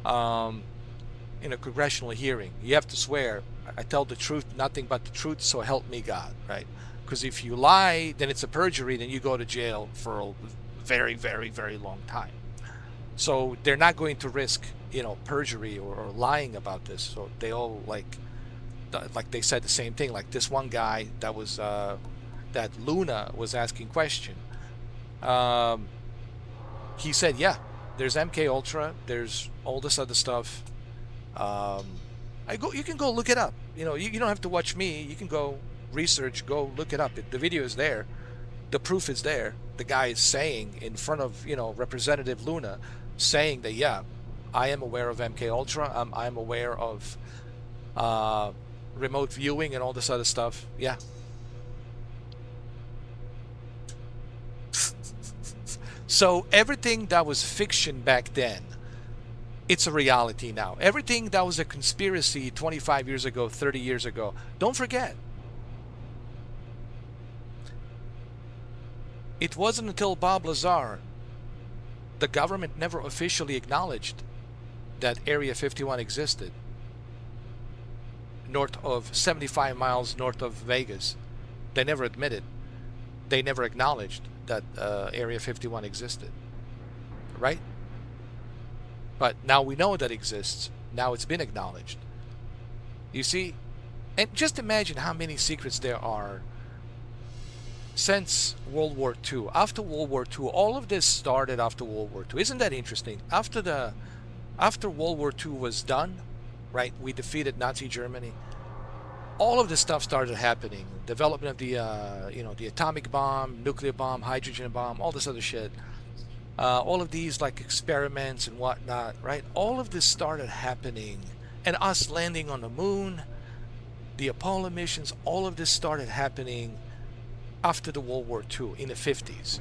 in a congressional hearing, you have to swear, "I tell the truth, nothing but the truth, so help me God," right? Because if you lie, then it's a perjury, then you go to jail for a very, very, very long time. So they're not going to risk, you know, perjury or lying about this. So they all like they said the same thing. Like this one guy that was that Luna was asking question. He said, yeah, there's MK Ultra, there's all this other stuff. You can go look it up. You know, you don't have to watch me. You can go research, go look it up. The video is there. The proof is there. The guy is saying in front of, you know, Representative Luna, saying that, yeah, I am aware of MK Ultra. I'm aware of remote viewing and all this other stuff. Yeah. So everything that was fiction back then, it's a reality now. Everything that was a conspiracy 25 years ago, 30 years ago, don't forget. It wasn't until Bob Lazar, the government never officially acknowledged that Area 51 existed north of 75 miles north of Vegas. They never admitted, they never acknowledged that Area 51 existed, right? But now we know that exists. Now it's been acknowledged. You see, and just imagine how many secrets there are since World War II. After World War II, all of this started after World War II. Isn't that interesting? After World War II was done, right? We defeated Nazi Germany. All of this stuff started happening. Development of the the atomic bomb, nuclear bomb, hydrogen bomb, all this other shit. All of these like experiments and whatnot, right? All of this started happening, and us landing on the moon, the Apollo missions, all of this started happening after the World War II in the 50s,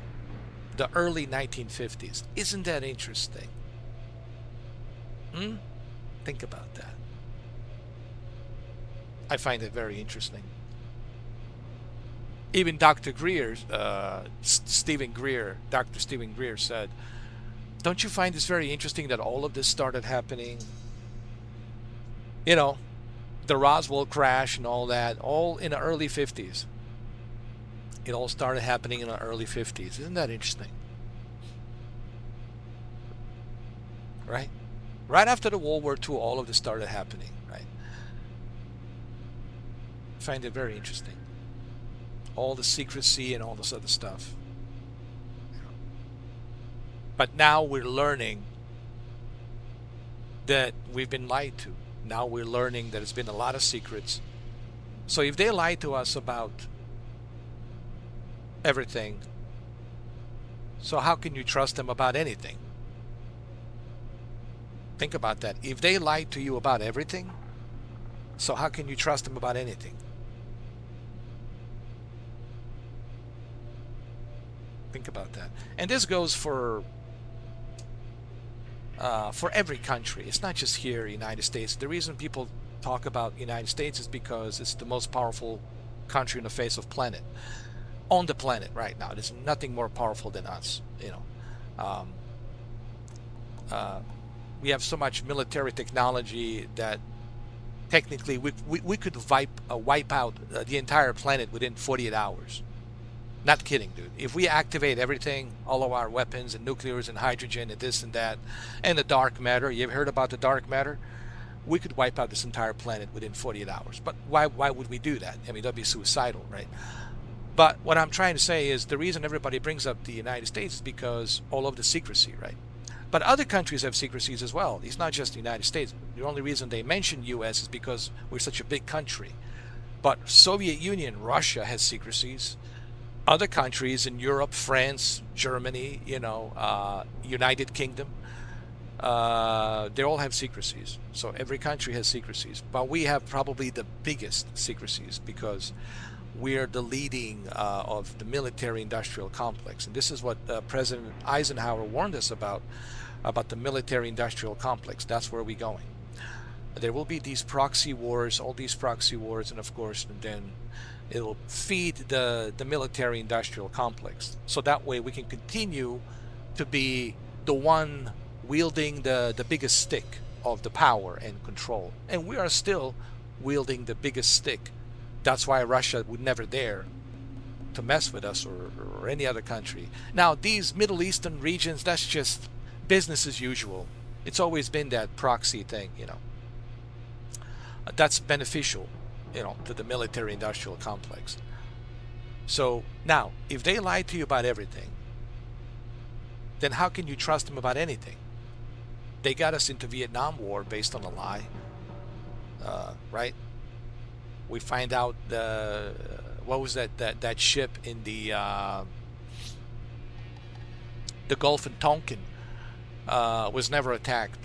the early 1950s. Isn't that interesting? Think about that. I find it very interesting. Even Dr. Greer, Dr. Stephen Greer said, don't you find this very interesting that all of this started happening? You know, the Roswell crash and all that, all in the early 50s. It all started happening in the early 50s. Isn't that interesting? Right? Right after the World War II, all of this started happening, right? I find it very interesting. All the secrecy and all this other stuff. But now we're learning that we've been lied to. Now we're learning that there's been a lot of secrets. So if they lie to us about everything, so how can you trust them about anything? Think about that. If they lied to you about everything, so how can you trust them about anything? Think about that. And this goes for every country. It's not just here, United States. The reason people talk about United States is because it's the most powerful country on the face of planet. On the planet right now. There's nothing more powerful than us. You know, we have so much military technology that technically we could wipe out the entire planet within 48 hours. Not kidding, dude. If we activate everything, all of our weapons and nuclears and hydrogen and this and that, and the dark matter, you ever heard about the dark matter? We could wipe out this entire planet within 48 hours. But why would we do that? I mean, that'd be suicidal, right? But what I'm trying to say is the reason everybody brings up the United States is because all of the secrecy, right? But other countries have secrecies as well. It's not just the United States. The only reason they mention U.S. is because we're such a big country. But Soviet Union, Russia has secrecies. Other countries in Europe, France, Germany, United Kingdom, they all have secrecies. So every country has secrecies. But we have probably the biggest secrecies because we're the leading of the military-industrial complex. And this is what President Eisenhower warned us about the military-industrial complex. That's where we're going. There will be these proxy wars, all these proxy wars, and of course then it'll feed the military-industrial complex. So that way we can continue to be the one wielding the biggest stick of the power and control. And we are still wielding the biggest stick. That's why Russia would never dare to mess with us or any other country. Now, these Middle Eastern regions, that's just business as usual. It's always been that proxy thing, That's beneficial, to the military-industrial complex. So now, if they lie to you about everything, then how can you trust them about anything? They got us into Vietnam War based on a lie, right? We find out what was that ship in the Gulf of Tonkin was never attacked.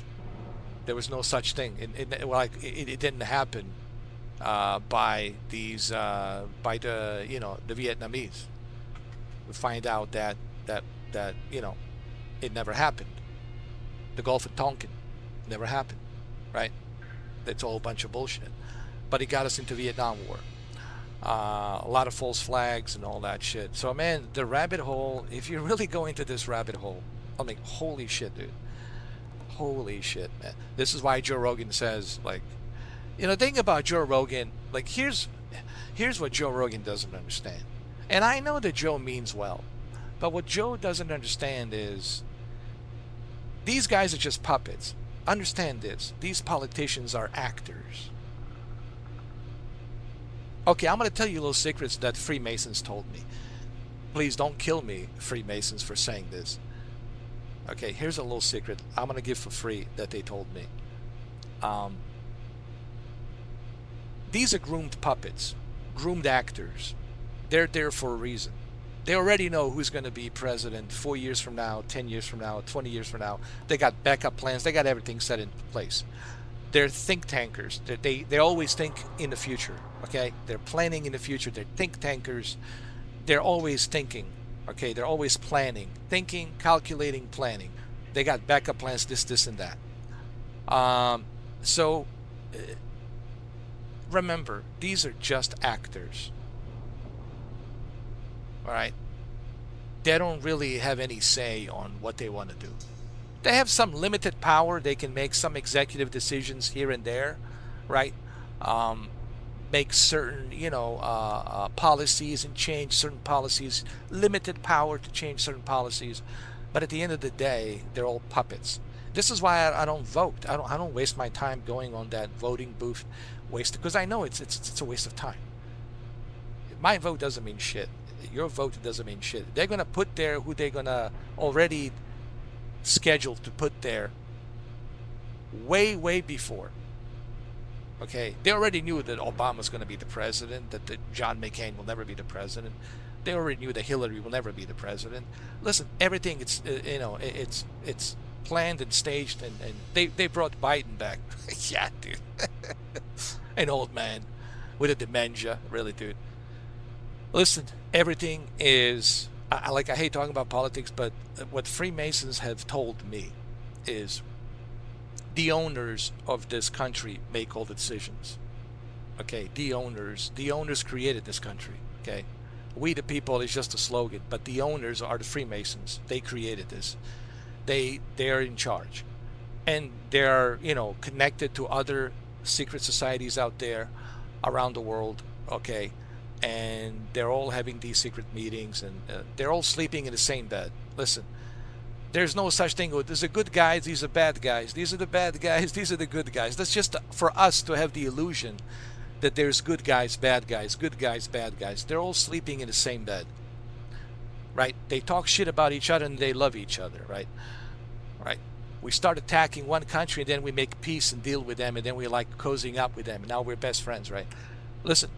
There was no such thing. It didn't happen by the Vietnamese. We find out that it never happened. The Gulf of Tonkin never happened, right? That's all a bunch of bullshit. But it got us into Vietnam War. a lot of false flags and all that shit. So man, the rabbit hole, if you really go into this rabbit hole, I mean, holy shit, dude. Holy shit, man. This is why Joe Rogan says, like, you know, the thing about Joe Rogan, like, here's what Joe Rogan doesn't understand. And I know that Joe means well, but what Joe doesn't understand is these guys are just puppets. Understand this. These politicians are actors. Okay, I'm going to tell you little secrets that Freemasons told me. Please don't kill me, Freemasons, for saying this. Okay, here's a little secret I'm going to give for free that they told me. These are groomed puppets, groomed actors. They're there for a reason. They already know who's going to be president 4 years from now, 10 years from now, 20 years from now. They got backup plans. They got everything set in place. They're think tankers. They always think in the future. Okay, they're planning in the future. They're think tankers. They're always thinking. Okay, they're always planning, thinking, calculating, planning. They got backup plans, this, and that. Remember, these are just actors. All right, they don't really have any say on what they want to do. They have some limited power. They can make some executive decisions here and there, right? Make certain, policies and change certain policies. Limited power to change certain policies, but at the end of the day, they're all puppets. This is why I don't vote. I don't waste my time going on that voting booth, because I know it's a waste of time. My vote doesn't mean shit. Your vote doesn't mean shit. They're gonna put there who they're gonna already schedule to put there way before. Okay, they already knew that Obama's going to be the president, that John McCain will never be the president. They already knew that Hillary will never be the president. Listen, everything it's planned and staged, and they brought Biden back. Yeah, dude, an old man with a dementia, really, dude. Listen, everything is, I hate talking about politics, but what Freemasons have told me is the owners of this country make all the decisions. Okay, the owners created this country. Okay, we the people is just a slogan, but the owners are the Freemasons. They created this. They're in charge, and they're connected to other secret societies out there around the world. Okay, and they're all having these secret meetings, and they're all sleeping in the same bed. Listen, there's no such thing. These are good guys, these are bad guys, these are the bad guys, these are the good guys. That's just for us to have the illusion that there's good guys, bad guys, good guys, bad guys. They're all sleeping in the same bed, right? They talk shit about each other and they love each other, right? Right? We start attacking one country and then we make peace and deal with them, and then we like cozying up with them, and now we're best friends, right? Listen,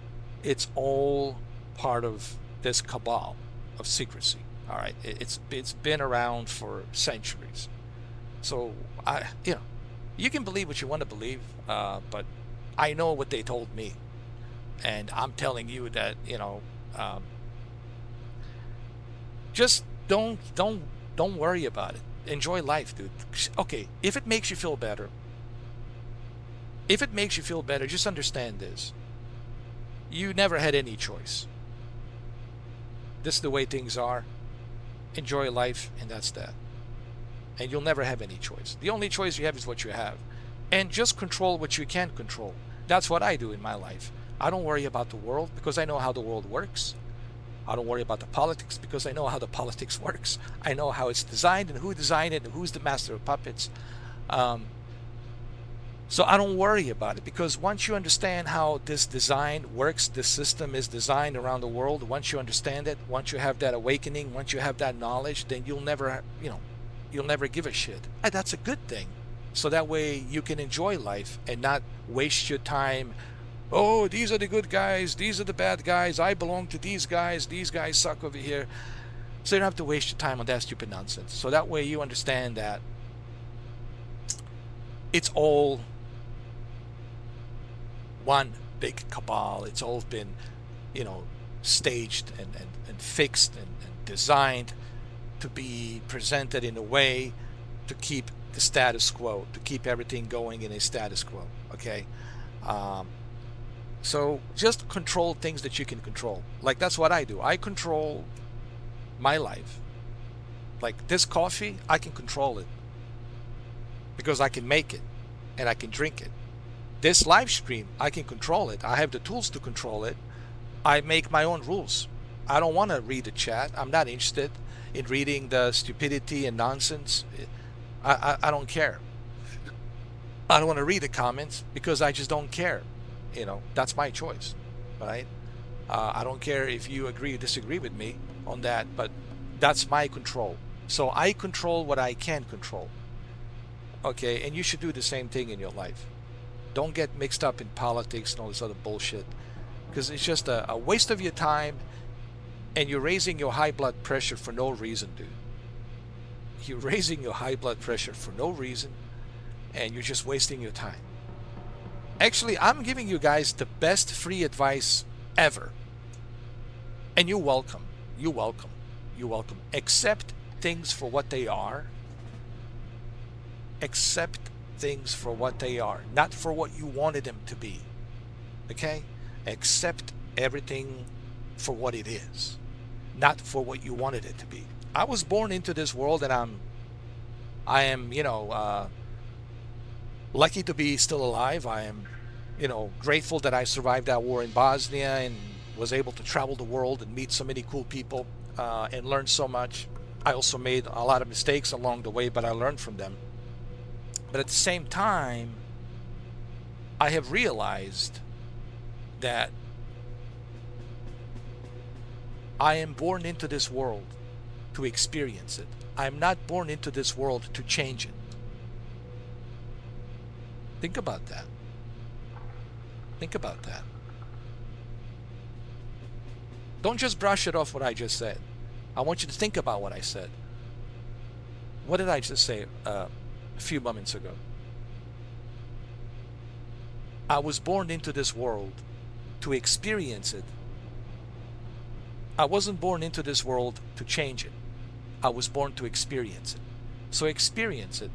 it's all part of this cabal of secrecy. All right, it's been around for centuries. So you can believe what you want to believe, but I know what they told me, and I'm telling you that just don't worry about it. Enjoy life, dude. Okay, if it makes you feel better, just understand this. You never had any choice. This is the way things are. Enjoy life, and that's that. And you'll never have any choice. The only choice you have is what you have. And just control what you can control. That's what I do in my life. I don't worry about the world because I know how the world works. I don't worry about the politics because I know how the politics works. I know how it's designed and who designed it and who's the master of puppets. So I don't worry about it, because once you understand how this design works, this system is designed around the world, once you understand it, once you have that awakening, once you have that knowledge, then you'll never give a shit. And that's a good thing. So that way you can enjoy life and not waste your time. Oh, these are the good guys, these are the bad guys, I belong to these guys suck over here. So you don't have to waste your time on that stupid nonsense. So that way you understand that it's all one big cabal. It's all been, staged and fixed and designed to be presented in a way to keep the status quo, to keep everything going in a status quo. Okay, So just control things that you can control. Like that's what I do. I control my life. Like this coffee, I can control it because I can make it and I can drink it. This live stream, I can control it. I have the tools to control it. I make my own rules. I don't want to read the chat. I'm not interested in reading the stupidity and nonsense. I don't care. I don't want to read the comments because I just don't care. You know, that's my choice, right? I don't care if you agree or disagree with me on that, but that's my control. So I control what I can control. Okay, and you should do the same thing in your life. Don't get mixed up in politics and all this other bullshit, because it's just a waste of your time, and you're raising your high blood pressure for no reason, dude. You're raising your high blood pressure for no reason, and you're just wasting your time. Actually, I'm giving you guys the best free advice ever. And you're welcome. You're welcome. You're welcome. Accept things for what they are. Accept things for what they are, not for what you wanted them to be. Okay? Accept everything for what it is, not for what you wanted it to be. I was born into this world, and I am, you know, lucky to be still alive. I am, you know, grateful that I survived that war in Bosnia and was able to travel the world and meet so many cool people and learn so much. I also made a lot of mistakes along the way, but I learned from them. But at the same time, I have realized that I am born into this world to experience it. I am not born into this world to change it. Think about that. Think about that. Don't just brush it off what I just said. I want you to think about what I said. What did I just say a few moments ago? I was born into this world to experience it. I wasn't born into this world to change it. I was born to experience it. So experience it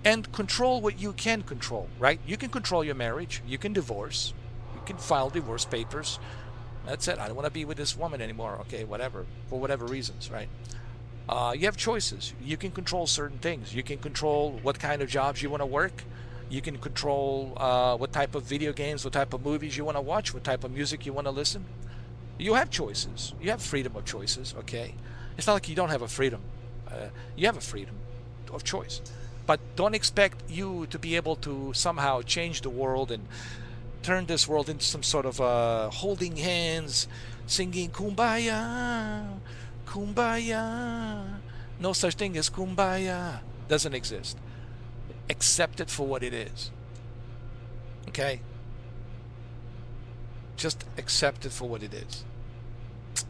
and control what you can control, right? You can control your marriage. You can divorce. You can file divorce papers. That's it. I don't want to be with this woman anymore. Okay, whatever. For whatever reasons, right? You have choices. You can control certain things. You can control what kind of jobs you want to work. You can control what type of video games, what type of movies you want to watch, what type of music you want to listen. You have choices. You have freedom of choices, okay? It's not like you don't have a freedom. You have a freedom of choice. But don't expect you to be able to somehow change the world and turn this world into some sort of holding hands, singing kumbaya, kumbaya. No such thing as kumbaya. Doesn't exist. Accept it for what it is. Okay? Just accept it for what it is.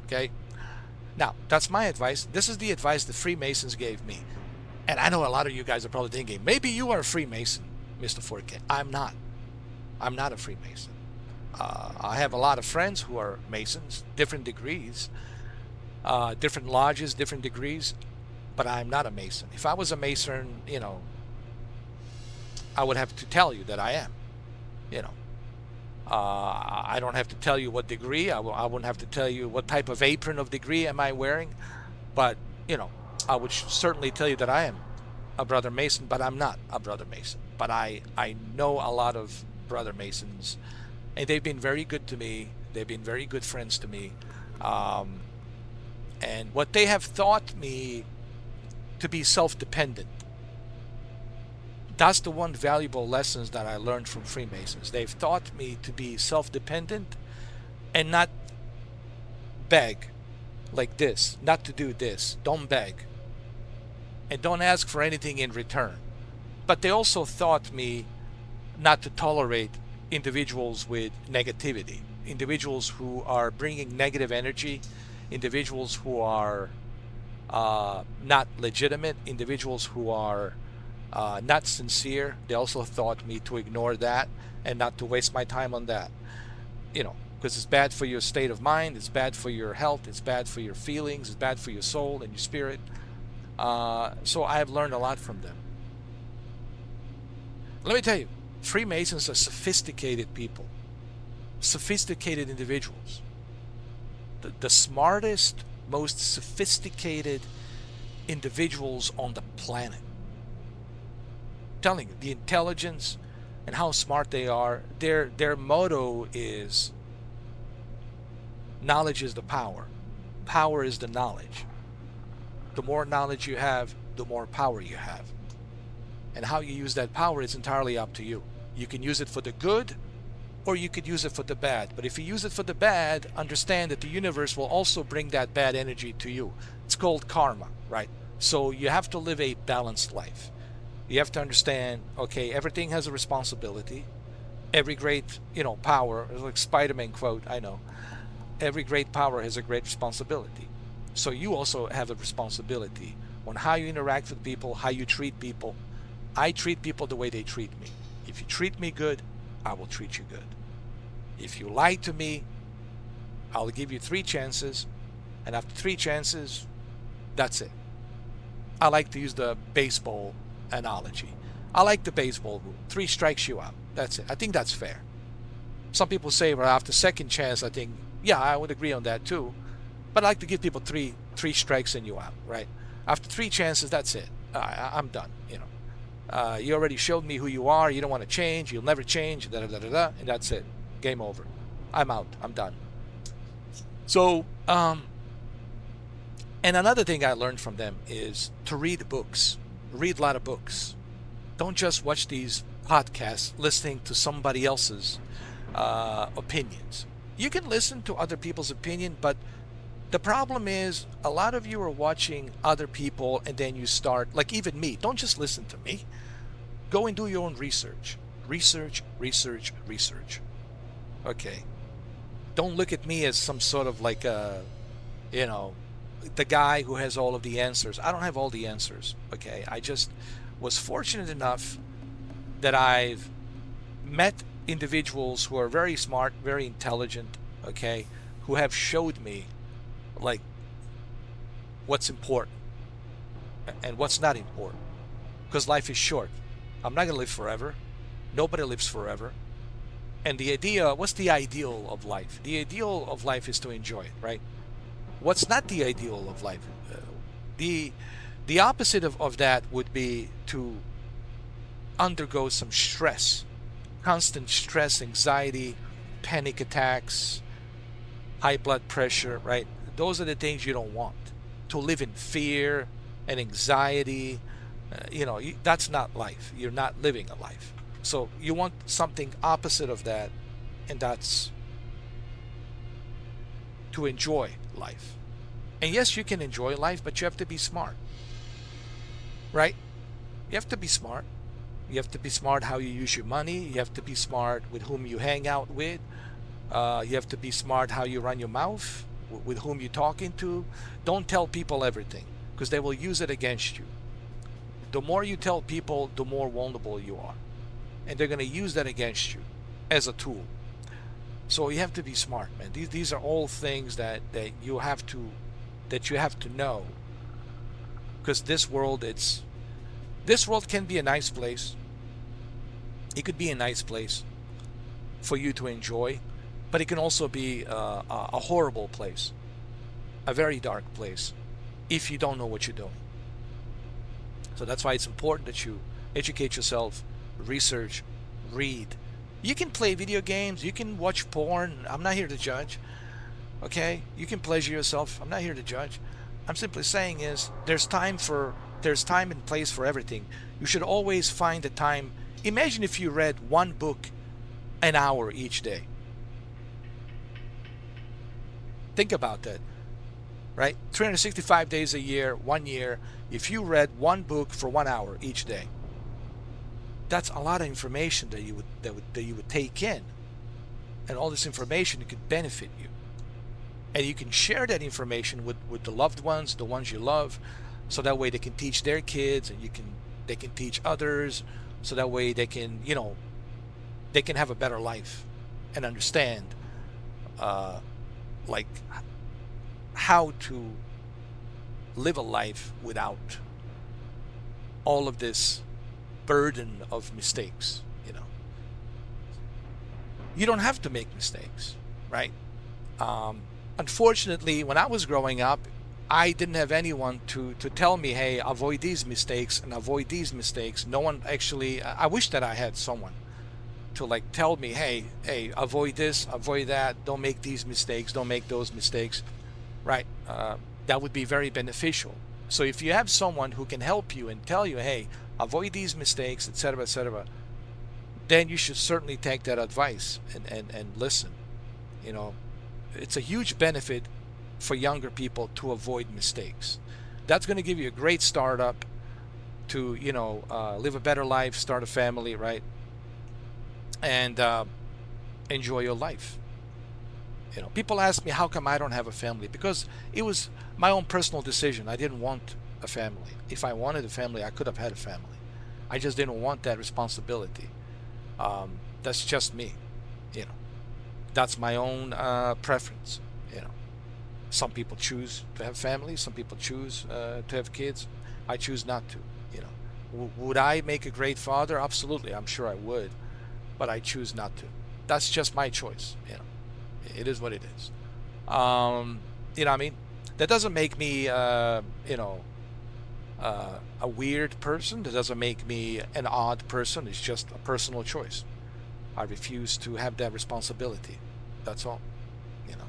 Okay? Now, that's my advice. This is the advice the Freemasons gave me. And I know a lot of you guys are probably thinking, maybe you are a Freemason, Mr. 4K. I'm not. I'm not a Freemason. I have a lot of friends who are Masons, different degrees, different lodges, different degrees, but I'm not a Mason. If I was a Mason, you know, I would have to tell you that I am, you know. I don't have to tell you what degree. I wouldn't have to tell you what type of apron of degree am I wearing. But, you know, I would certainly tell you that I am a Brother Mason, but I'm not a Brother Mason. But I know a lot of Brother Masons, and they've been very good to me. They've been very good friends to me. And what they have taught me to be self-dependent. That's the one valuable lessons that I learned from Freemasons. They've taught me to be self-dependent and not beg like this, not to do this. Don't beg. And don't ask for anything in return. But they also taught me not to tolerate individuals with negativity, individuals who are bringing negative energy, individuals who are not legitimate, individuals who are not sincere. They also taught me to ignore that and not to waste my time on that, you know, because it's bad for your state of mind, it's bad for your health, it's bad for your feelings, it's bad for your soul and your spirit. So I have learned a lot from them. Let me tell you, Freemasons are sophisticated people. sophisticated individuals. The smartest, most sophisticated individuals on the planet. I'm telling you, the intelligence and how smart they are, their motto is knowledge is the power. Power is the knowledge. The more knowledge you have, the more power you have. And how you use that power is entirely up to you. You can use it for the good, or you could use it for the bad. But if you use it for the bad, understand that the universe will also bring that bad energy to you. It's called karma, right? So you have to live a balanced life. You have to understand, okay, everything has a responsibility. Every great, power, like Spider-Man quote, I know. Every great power has a great responsibility. So you also have a responsibility on how you interact with people, how you treat people. I treat people the way they treat me. If you treat me good, I will treat you good. If you lie to me, I'll give you 3 chances, and after 3 chances, that's it. I like to use the baseball analogy. I like the baseball rule. 3 strikes you out. That's it. I think that's fair. Some people say, well, after second chance, I think, yeah, I would agree on that too. But I like to give people three strikes and you out, right? After 3 chances, that's it. I'm done, You already showed me who you are. You don't want to change. You'll never change. And that's it. Game over. I'm out. I'm done. So, and another thing I learned from them is to read books. Read a lot of books. Don't just watch these podcasts listening to somebody else's opinions. You can listen to other people's opinion, but the problem is a lot of you are watching other people and then you start, like even me, don't just listen to me. Go and do your own research. Research. Okay. Don't look at me as some sort of like the guy who has all of the answers. I don't have all the answers. Okay. I just was fortunate enough that I've met individuals who are very smart, very intelligent, okay, who have showed me like what's important and what's not important, because life is short. I'm not gonna live forever. Nobody lives forever. And what's the ideal of life? The ideal of life is to enjoy it, right? What's not the ideal of life? The opposite of that would be to undergo some stress, constant stress, anxiety, panic attacks, high blood pressure, right? Those are the things you don't want. To live in fear and anxiety, that's not life. You're not living a life. So you want something opposite of that, and that's to enjoy life. And yes, you can enjoy life, but you have to be smart, right? You have to be smart. You have to be smart how you use your money. You have to be smart with whom you hang out with. You have to be smart how you run your mouth, with whom you're talking to. Don't tell people everything, because they will use it against you. The more you tell people, the more vulnerable you are. And they're going to use that against you as a tool. So you have to be smart, man. These are all things that you have to know. Because this world can be a nice place. It could be a nice place for you to enjoy, but it can also be a horrible place, a very dark place, if you don't know what you're doing. So that's why it's important that you educate yourself, research, read. You can play video games, you can watch porn. I'm not here to judge. Okay? You can pleasure yourself. I'm not here to judge. I'm simply saying is there's time and place for everything. You should always find the time. Imagine if you read one book an hour each day. Think about that, right? 365 days a year, 1 year. If you read one book for 1 hour each day, that's a lot of information that you would take in, and all this information could benefit you, and you can share that information with the loved ones, the ones you love, so that way they can teach their kids, and they can teach others, so that way they can they can have a better life and understand like how to live a life without all of this burden of mistakes, You don't have to make mistakes, right? Unfortunately, when I was growing up, I didn't have anyone to tell me, hey, avoid these mistakes and avoid these mistakes. No one actually, I wish that I had someone to like tell me, hey, avoid this, avoid that, don't make these mistakes, don't make those mistakes, right? That would be very beneficial. So if you have someone who can help you and tell you, hey, avoid these mistakes, etc., then you should certainly take that advice and listen. You know, it's a huge benefit for younger people to avoid mistakes. That's going to give you a great startup to, you know, live a better life, start a family, right? And enjoy your life. You know, people ask me, how come I don't have a family? Because it was my own personal decision. I didn't want a family. If I wanted a family, I could have had a family. I just didn't want that responsibility. That's just me. You know, that's my own preference. You know, some people choose to have families. Some people choose to have kids. I choose not to. You know, would I make a great father? Absolutely, I'm sure I would, but I choose not to. That's just my choice. You know, it is what it is. You know what I mean? That doesn't make me, you know, a weird person. That doesn't make me an odd person. It's just a personal choice. I refuse to have that responsibility. That's all. You know.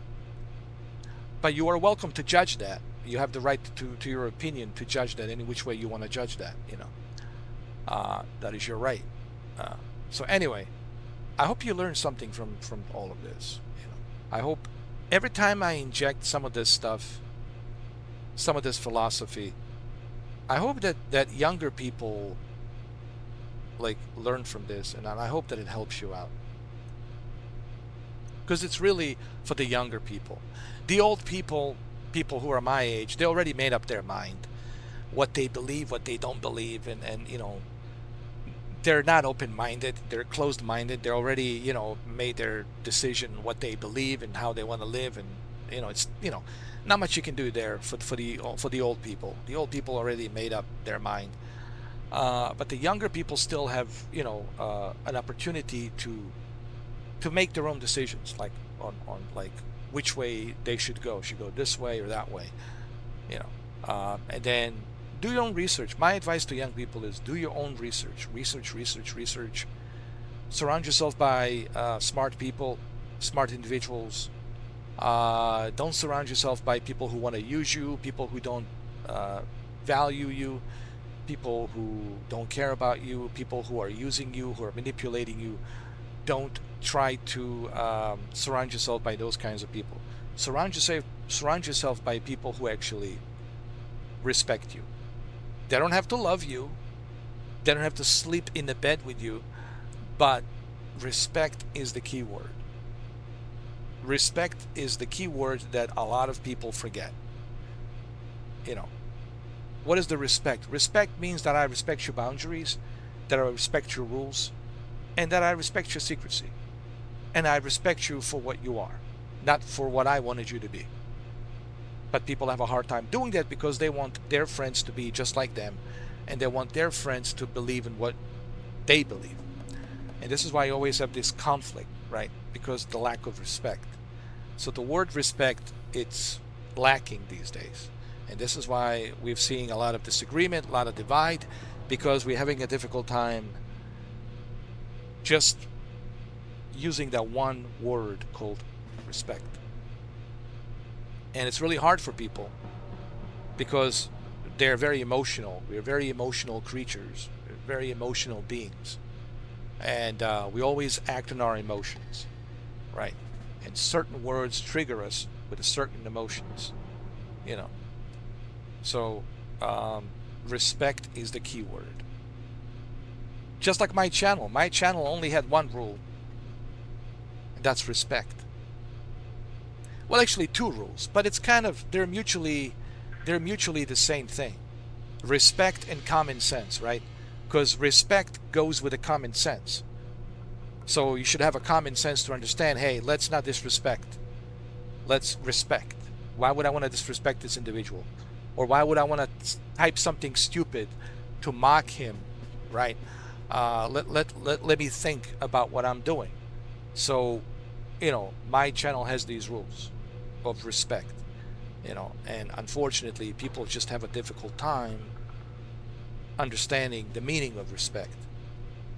But you are welcome to judge that. You have the right to your opinion to judge that any which way you want to judge that. You know. That is your right. So anyway, I hope you learned something from all of this. You know. I hope every time I inject some of this stuff, some of this philosophy, I hope that younger people like learn from this, and I hope that it helps you out, because it's really for the younger people. The old people who are my age, they already made up their mind what they believe, what they don't believe, and you know, they're not open-minded, they're closed-minded. They already, you know, made their decision what they believe and how they want to live, and you know, it's, you know, not much you can do there for the old people. The old people already made up their mind. But the younger people still have, you know, an opportunity to make their own decisions, like on like which way they should go. Should go this way or that way, you know. And then do your own research. My advice to young people is do your own research. Research. Surround yourself by smart people, smart individuals. Don't surround yourself by people who want to use you, people who don't value you, people who don't care about you, people who are using you, who are manipulating you. Don't try to surround yourself by those kinds of people. Surround yourself by people who actually respect you. They don't have to love you. They don't have to sleep in the bed with you, but respect is the key word. Respect is the key word that a lot of people forget. You know, what is the respect? Respect means that I respect your boundaries, that I respect your rules, and that I respect your secrecy. And I respect you for what you are, not for what I wanted you to be. But people have a hard time doing that because they want their friends to be just like them, and they want their friends to believe in what they believe. And this is why you always have this conflict, right? Because the lack of respect. So the word respect, it's lacking these days. And this is why we're seeing a lot of disagreement, a lot of divide, because we're having a difficult time just using that one word called respect. And it's really hard for people because they're very emotional. We're very emotional creatures. We're very emotional beings. And we always act on our emotions, right? And certain words trigger us with certain emotions, you know. So respect is the key word. Just like my channel only had one rule, and that's respect. Well, actually two rules, but it's kind of, they're mutually the same thing. Respect and common sense, right? Because respect goes with a common sense. So you should have a common sense to understand, hey, let's not disrespect. Let's respect. Why would I want to disrespect this individual? Or why would I want to type something stupid to mock him, right? Let me think about what I'm doing. So, you know, my channel has these rules of respect, you know, and unfortunately people just have a difficult time understanding the meaning of respect.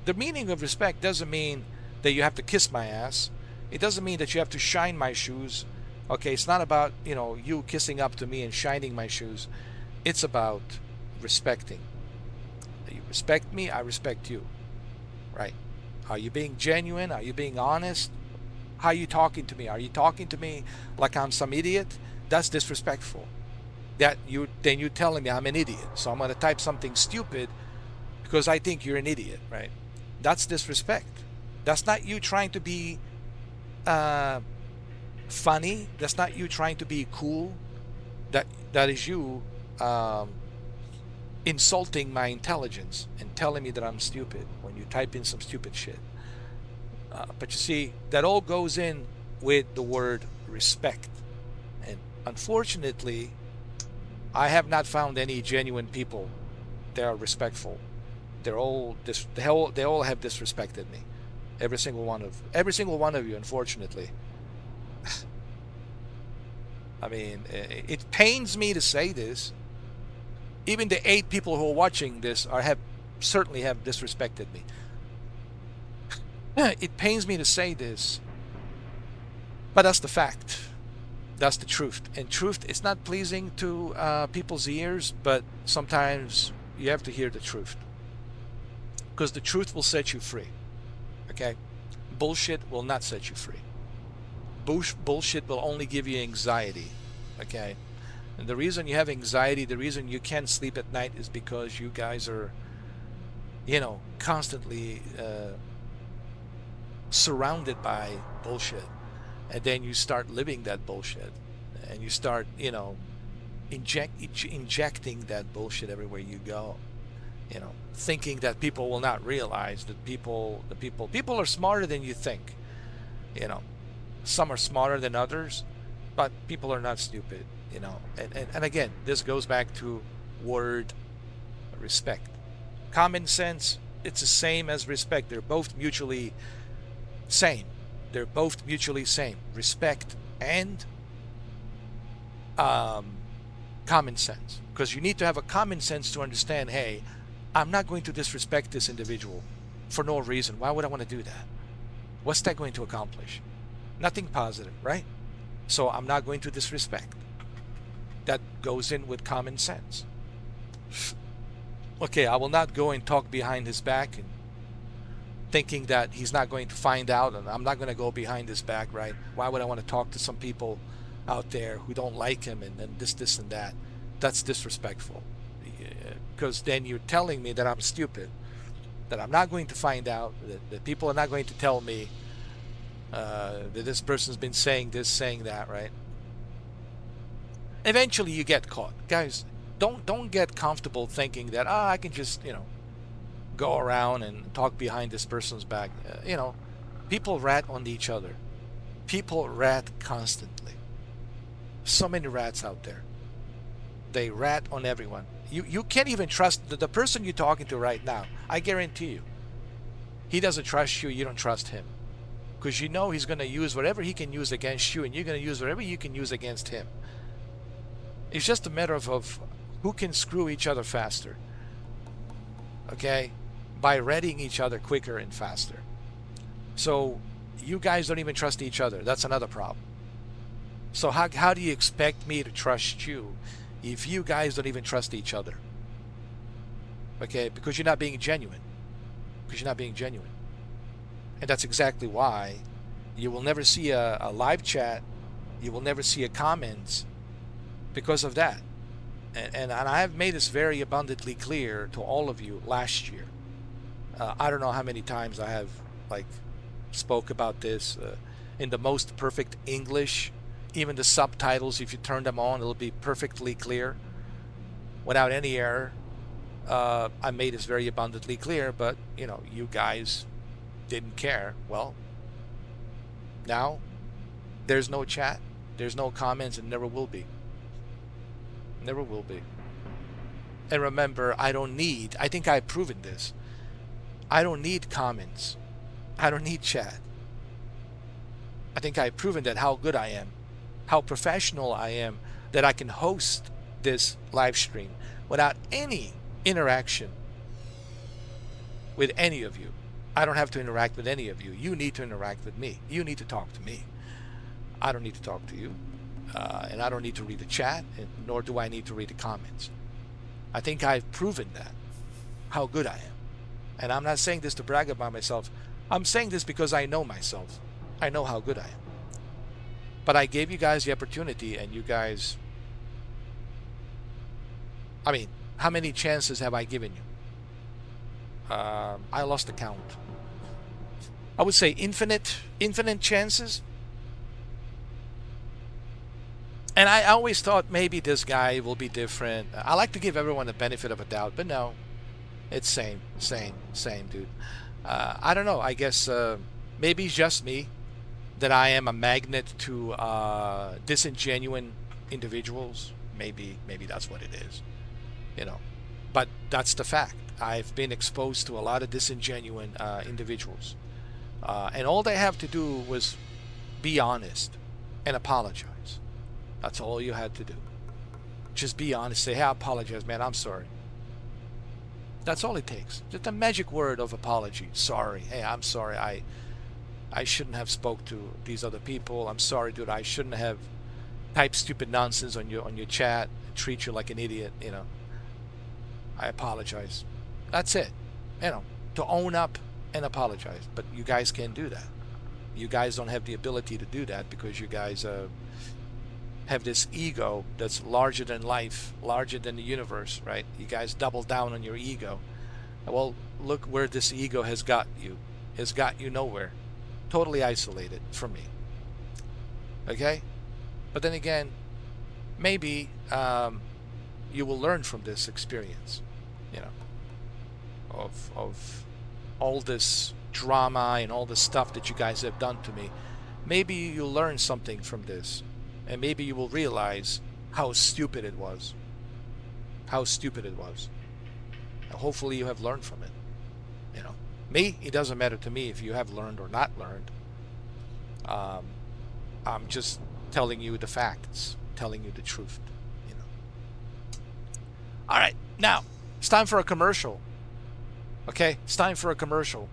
The meaning of respect doesn't mean that you have to kiss my ass. It doesn't mean that you have to shine my shoes. Okay, it's not about, you know, you kissing up to me and shining my shoes. It's about respecting. You respect me, I respect you. Right? Are you being genuine? Are you being honest? How are you talking to me? Are you talking to me like I'm some idiot? That's disrespectful. Then you're telling me I'm an idiot. So I'm going to type something stupid because I think you're an idiot, right? That's disrespect. That's not you trying to be funny. That's not you trying to be cool. That is you insulting my intelligence and telling me that I'm stupid when you type in some stupid shit. But you see, that all goes in with the word respect. And unfortunately, I have not found any genuine people that are respectful. They all have disrespected me. Every single one of you, unfortunately. I mean, it pains me to say this. Even the 8 people who are watching this certainly have disrespected me. It pains me to say this, but that's the fact. That's the truth. And truth is not pleasing to people's ears, but sometimes you have to hear the truth. Because the truth will set you free. Okay? Bullshit will not set you free. Bullshit will only give you anxiety. Okay? And the reason you have anxiety, the reason you can't sleep at night is because you guys are, you know, constantly surrounded by bullshit. And then you start living that bullshit. And you start, you know, injecting that bullshit everywhere you go. You know, thinking that people will not realize that people are smarter than you think. You know, some are smarter than others, but people are not stupid. You know, and again, this goes back to word respect. Common sense, it's the same as respect. They're both mutually same. They're both mutually same. Respect and common sense. Because you need to have a common sense to understand, hey, I'm not going to disrespect this individual for no reason. Why would I want to do that? What's that going to accomplish? Nothing positive, right? So I'm not going to disrespect. That goes in with common sense. Okay, I will not go and talk behind his back and thinking that he's not going to find out, and I'm not going to go behind his back, right? Why would I want to talk to some people out there who don't like him and this and that? That's disrespectful. Because then you're telling me that I'm stupid, that I'm not going to find out, that people are not going to tell me that this person's been saying this, saying that, right? Eventually you get caught. Guys, don't get comfortable thinking that, I can just, you know, go around and talk behind this person's back. You know, people rat on each other. People rat constantly. So many rats out there. They rat on everyone. You can't even trust the person you're talking to right now. I guarantee you, he doesn't trust you. You don't trust him, because you know he's going to use whatever he can use against you, and you're going to use whatever you can use against him. It's just a matter of who can screw each other faster. Okay, by ratting each other quicker and faster. So you guys don't even trust each other. That's another problem. So how do you expect me to trust you if you guys don't even trust each other? Okay, because you're not being genuine. Because you're not being genuine. And that's exactly why you will never see a live chat. You will never see a comments because of that. And I have made this very abundantly clear to all of you last year. I don't know how many times I have spoke about this in the most perfect English. Even the subtitles, if you turn them on, it'll be perfectly clear without any error. I made this very abundantly clear, but you know, you guys didn't care. Well, now there's no chat, there's no comments, and never will be. Never will be. And remember, I think I've proven this. I don't need comments. I don't need chat. I think I've proven that how good I am, how professional I am, that I can host this live stream without any interaction with any of you. I don't have to interact with any of you. You need to interact with me. You need to talk to me. I don't need to talk to you. And I don't need to read the chat, nor do I need to read the comments. I think I've proven that, how good I am. And I'm not saying this to brag about myself. I'm saying this because I know myself. I know how good I am. But I gave you guys the opportunity, and you guys... I mean, how many chances have I given you? I lost the count. I would say infinite chances. And I always thought maybe this guy will be different. I like to give everyone the benefit of a doubt, but no. It's same, dude. I don't know. I guess maybe it's just me that I am a magnet to disingenuine individuals. Maybe that's what it is. You know. But that's the fact. I've been exposed to a lot of disingenuine individuals. And all they have to do was be honest and apologize. That's all you had to do. Just be honest. Say, hey, I apologize, man. I'm sorry. That's all it takes. Just a magic word of apology. Sorry. Hey, I'm sorry. I shouldn't have spoke to these other people. I'm sorry, dude. I shouldn't have typed stupid nonsense on your chat and treat you like an idiot, you know. I apologize. That's it. You know, to own up and apologize. But you guys can't do that. You guys don't have the ability to do that because you guys have this ego that's larger than life, larger than the universe, right? You guys double down on your ego. Well, look where this ego has got you. Has got you nowhere. Totally isolated from me. Okay? But then again, maybe you will learn from this experience, you know, of all this drama and all the stuff that you guys have done to me. Maybe you'll learn something from this. And maybe you will realize how stupid it was. How stupid it was. And hopefully you have learned from it. You know, me, it doesn't matter to me if you have learned or not learned. I'm just telling you the facts, telling you the truth. You know. All right, now it's time for a commercial. Okay, it's time for a commercial.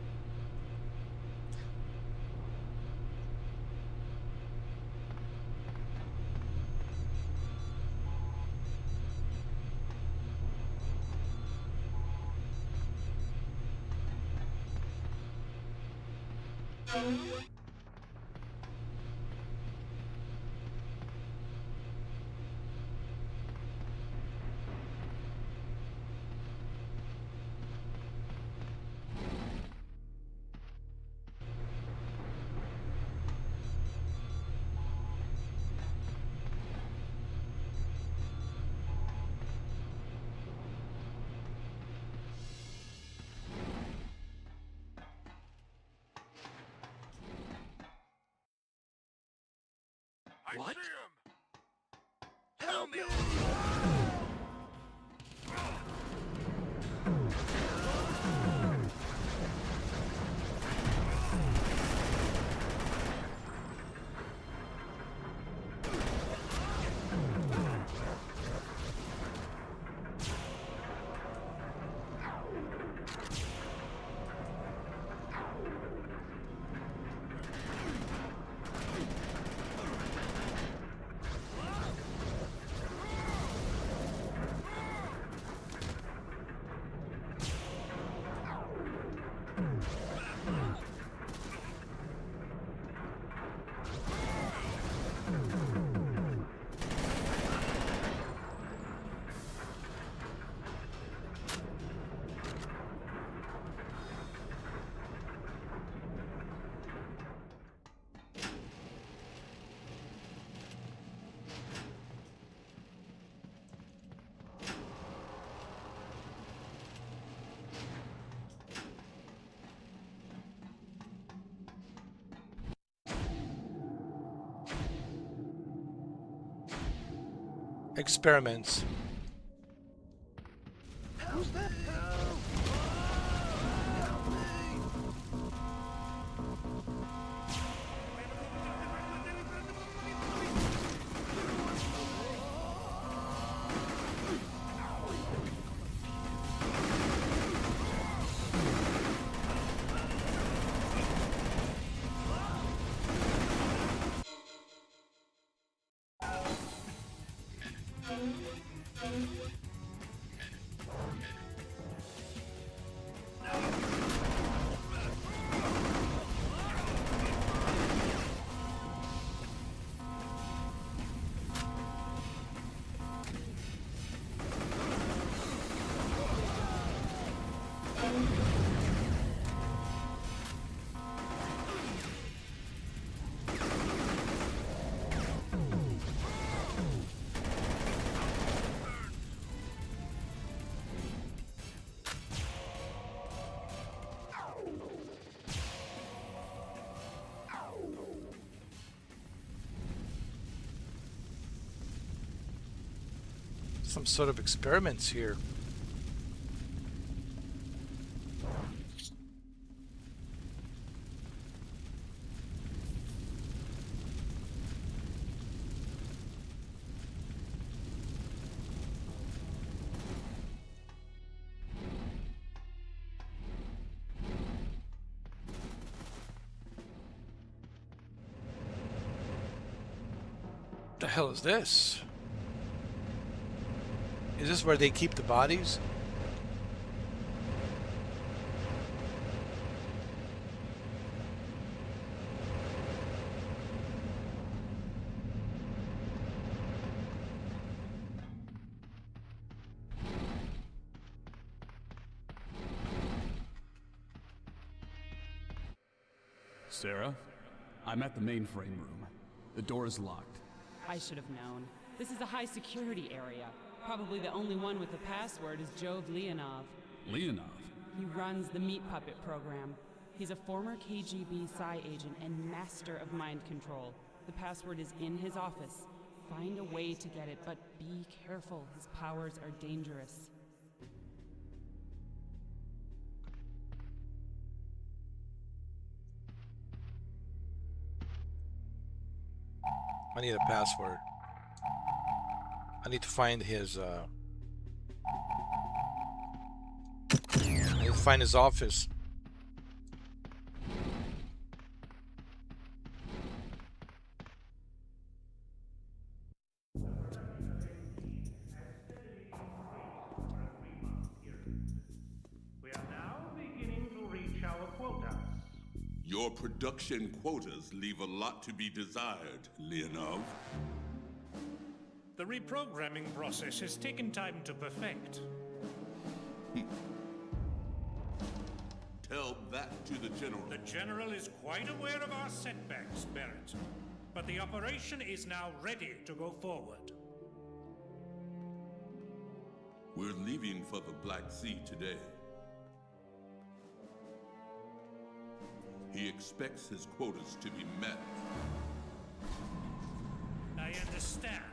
What? Help me! Experiments. Who's that? Help! Help me! Some sort of experiments here. What the hell is this? Is this where they keep the bodies? Sarah, I'm at the mainframe room. The door is locked. I should have known. This is a high security area. Probably the only one with the password is Jove Leonov. Leonov? He runs the Meat Puppet program. He's a former KGB Psi agent and master of mind control. The password is in his office. Find a way to get it, but be careful. His powers are dangerous. I need a password. I need to find his, I need to find his office. We are now beginning to reach our quotas. Your production quotas leave a lot to be desired, Leonov. The reprogramming process has taken time to perfect. Tell that to the General. The General is quite aware of our setbacks, Barrett. But the operation is now ready to go forward. We're leaving for the Black Sea today. He expects his quotas to be met. I understand.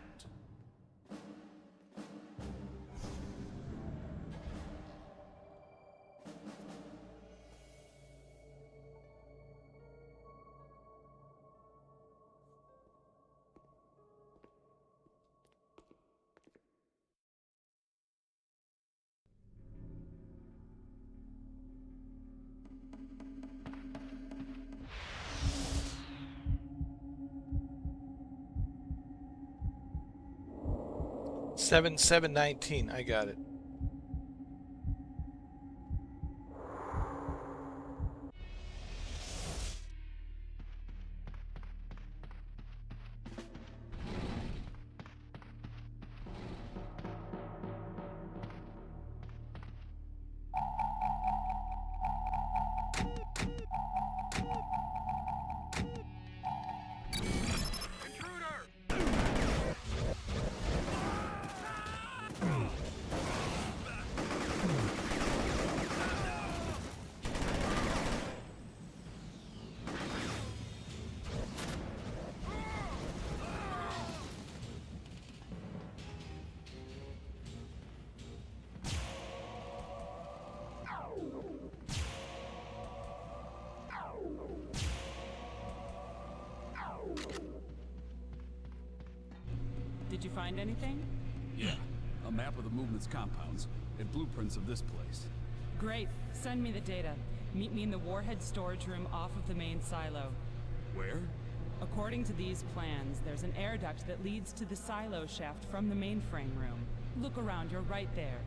Seven 19. I got it. Did you find anything? Yeah, a map of the movement's compounds and blueprints of this place. Great. Send me the data. Meet me in the warhead storage room off of the main silo. Where? According to these plans, there's an air duct that leads to the silo shaft from the mainframe room. Look around, you're right there.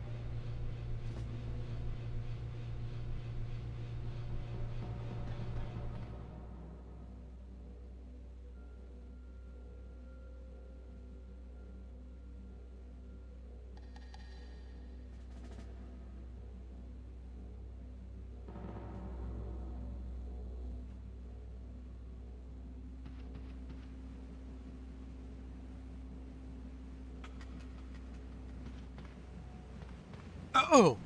Oh!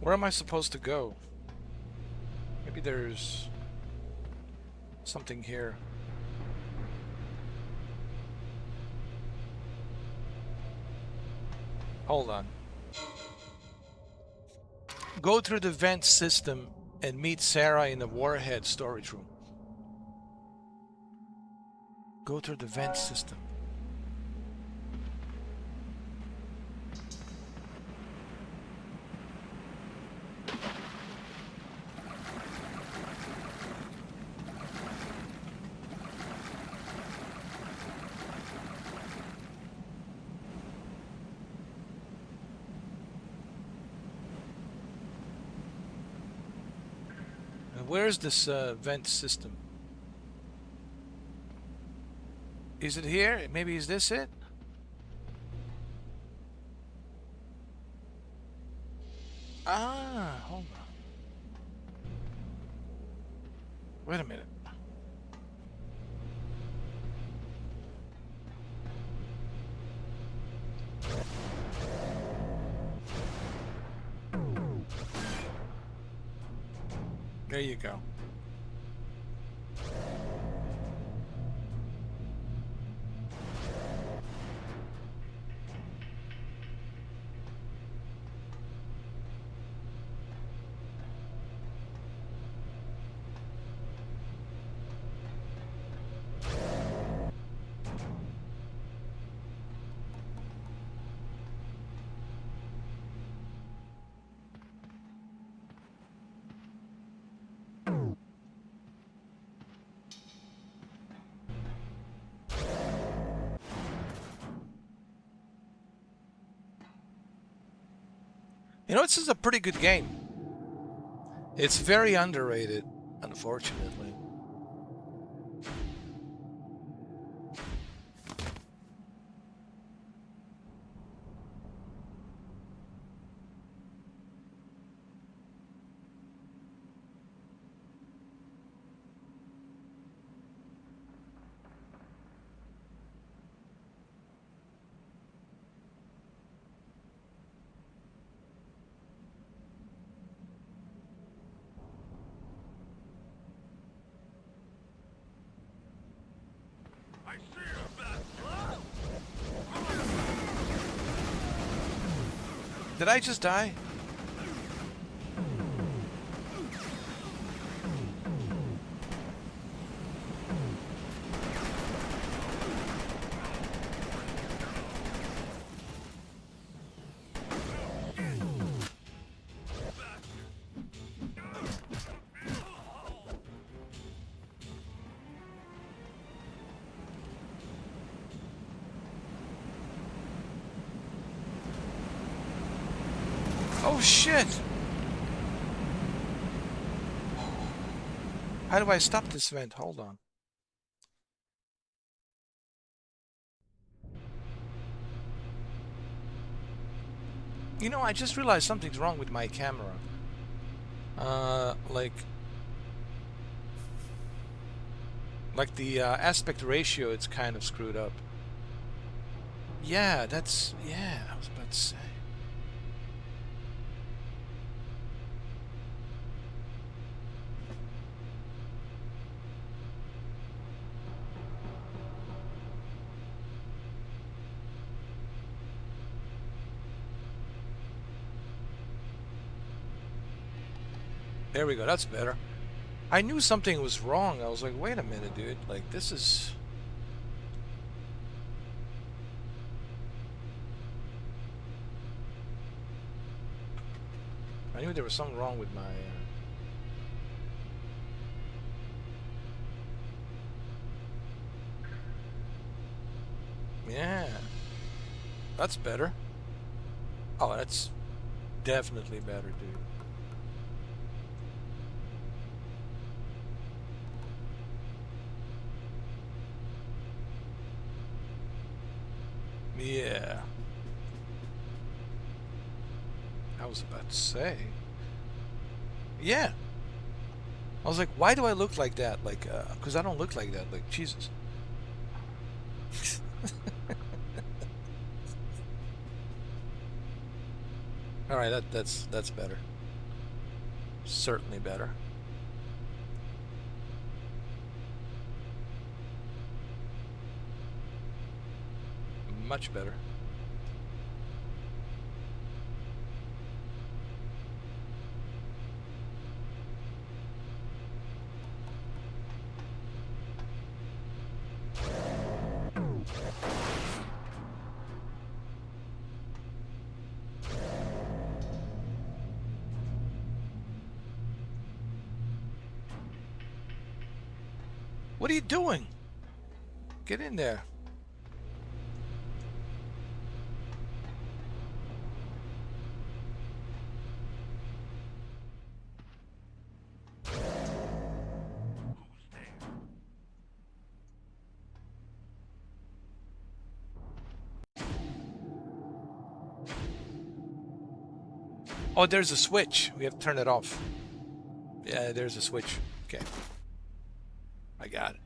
Where am I supposed to go? Maybe there's something here. Hold on. Go through the vent system and meet Sarah in the warhead storage room. Go through the vent system. Where's this vent system? Is it here? Maybe is this it? Ah, hold on. Wait a minute. There you go. You know, this is a pretty good game. It's very underrated, unfortunately. Did I just die? Oh shit! How do I stop this vent? Hold on. You know, I just realized something's wrong with my camera. Like the aspect ratio, it's kind of screwed up. Yeah, I was about to say. There we go, that's better. I knew something was wrong. I was like, wait a minute, dude. Like, this is... I knew there was something wrong with my... Yeah. That's better. Oh, that's definitely better, dude. Yeah. I was about to say. Yeah. I was like, why do I look like that? Like, because I don't look like that. Like, Jesus. All right, that's better. Certainly better. Much better. What are you doing? Get in there. Oh, there's a switch. We have to turn it off. Yeah, there's a switch. Okay. I got it.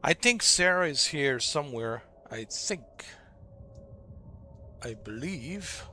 I think Sarah is here somewhere. I believe.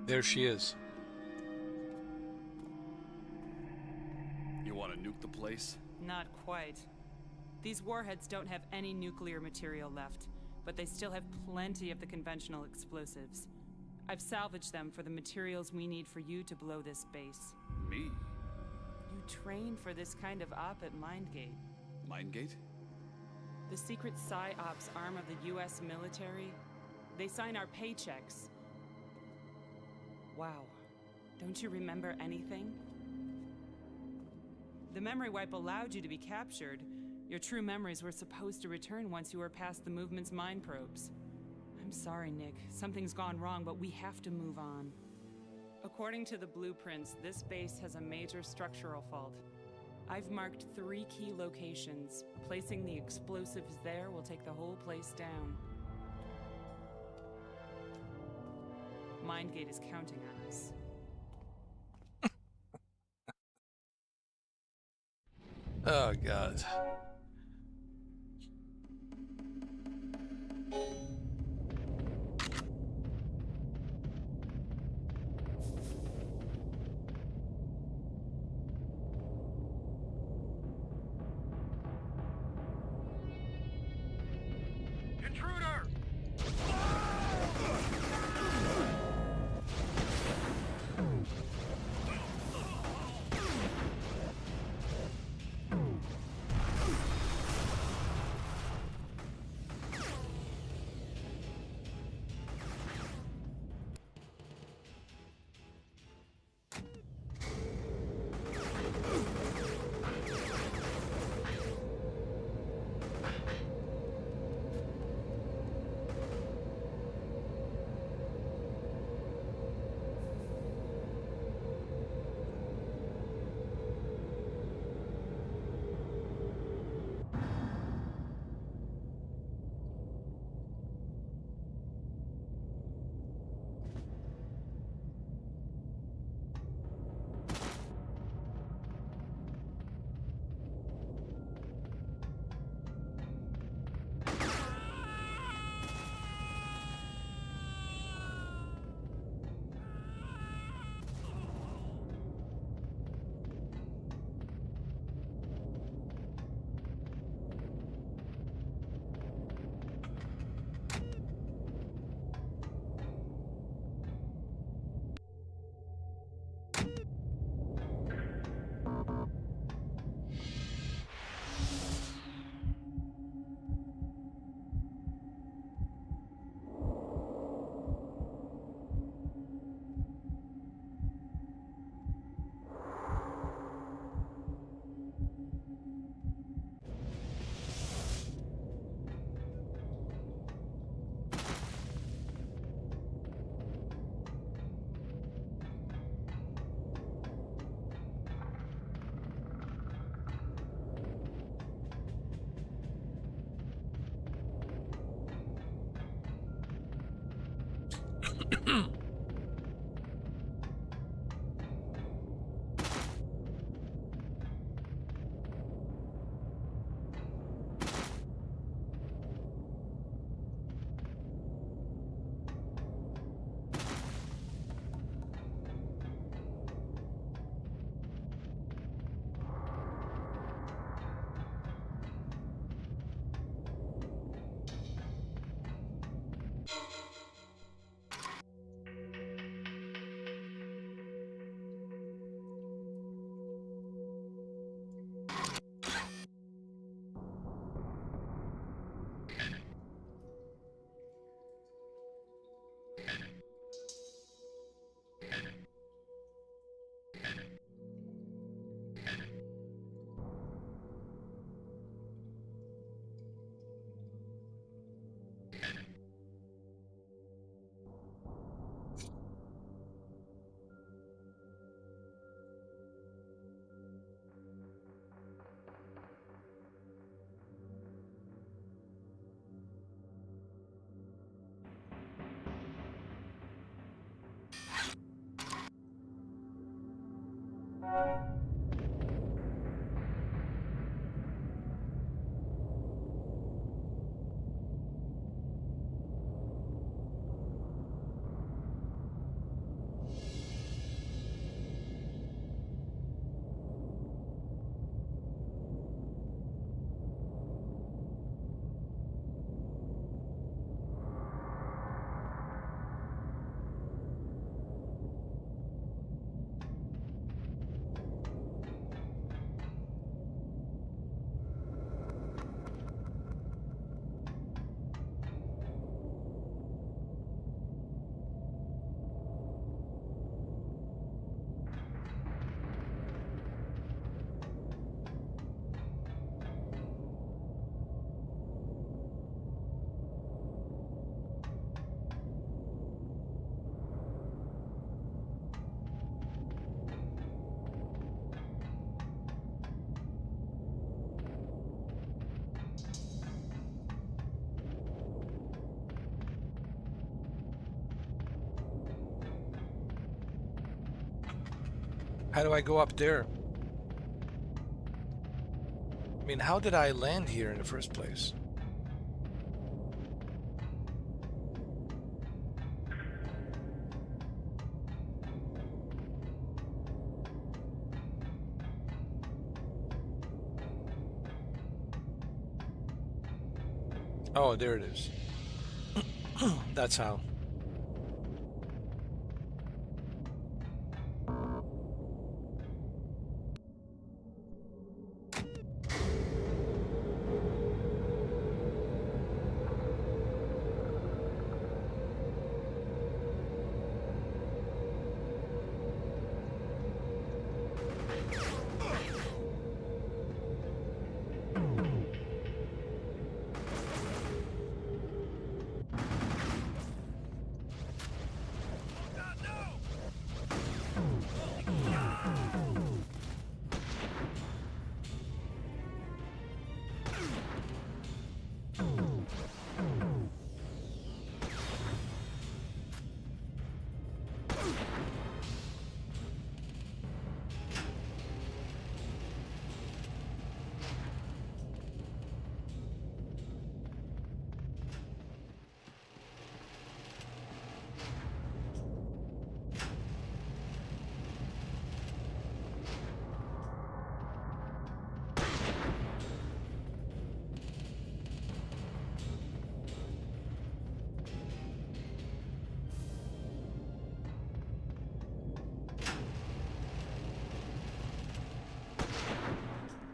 There she is. You want to nuke the place? Not quite. These warheads don't have any nuclear material left, but they still have plenty of the conventional explosives. I've salvaged them for the materials we need for you to blow this base. Me? You trained for this kind of op at Mindgate. Mindgate? The secret Psi-Ops arm of the US military. They sign our paychecks. Wow. Don't you remember anything? The memory wipe allowed you to be captured. Your true memories were supposed to return once you were past the movement's mind probes. I'm sorry, Nick. Something's gone wrong, but we have to move on. According to the blueprints, this base has a major structural fault. I've marked 3 key locations. Placing the explosives there will take the whole place down. Mindgate is counting on us. Oh, God. Intruder! How do I go up there? I mean, how did I land here in the first place? Oh, there it is. That's how.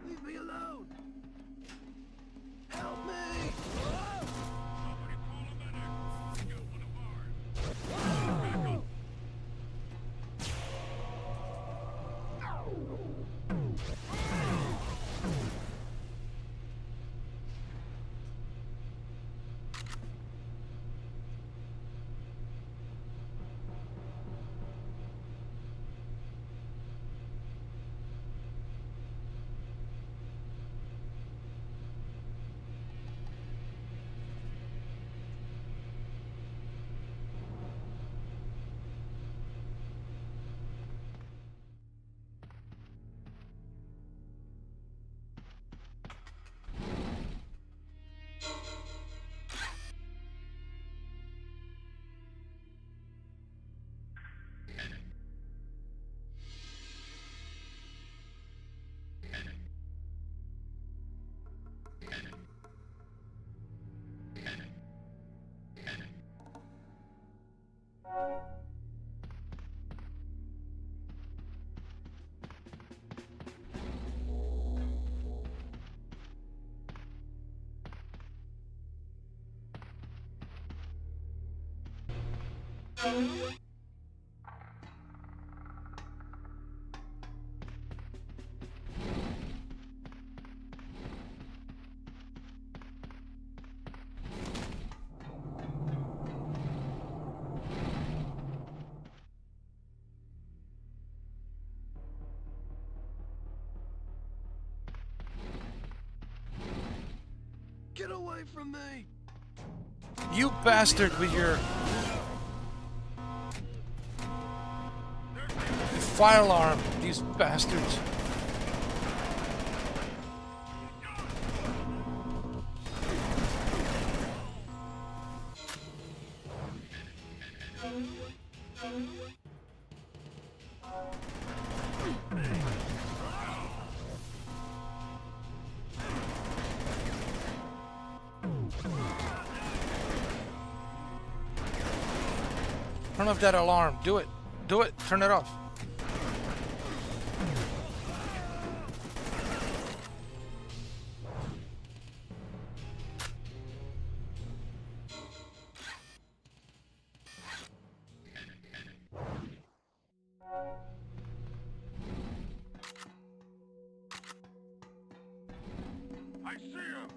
Leave me alone! Help me! Get away from me! You bastard with your fire alarm, these bastards. Turn off that alarm. Do it. Do it. Turn it off. I see him!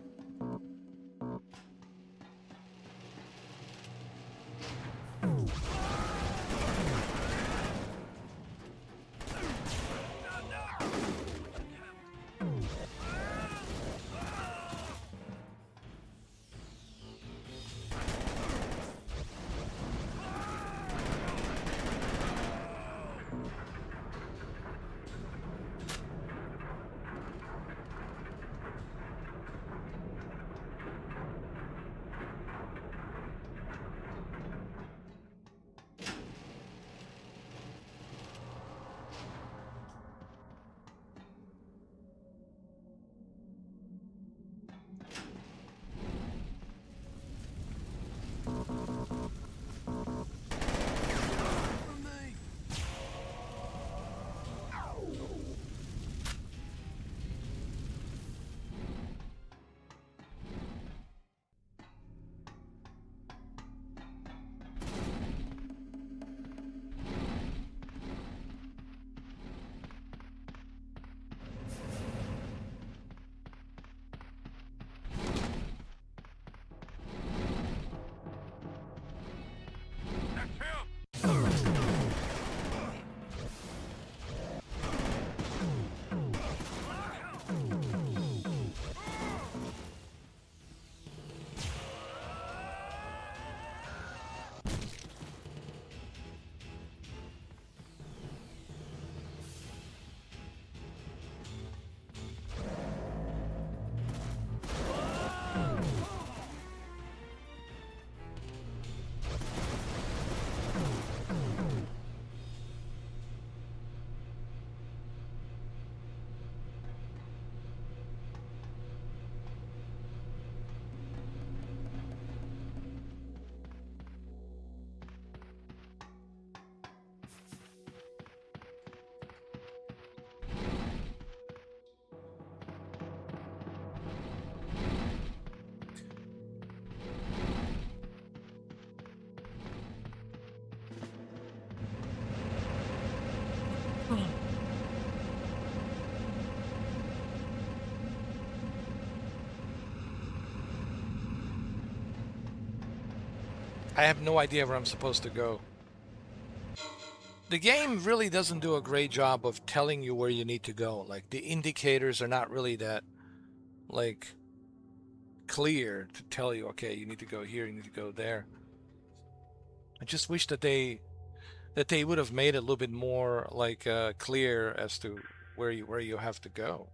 I have no idea where I'm supposed to go. The game really doesn't do a great job of telling you where you need to go. Like, the indicators are not really that, like, clear to tell you, okay, you need to go here, you need to go there. I just wish that they would have made it a little bit more, like, clear as to where you have to go.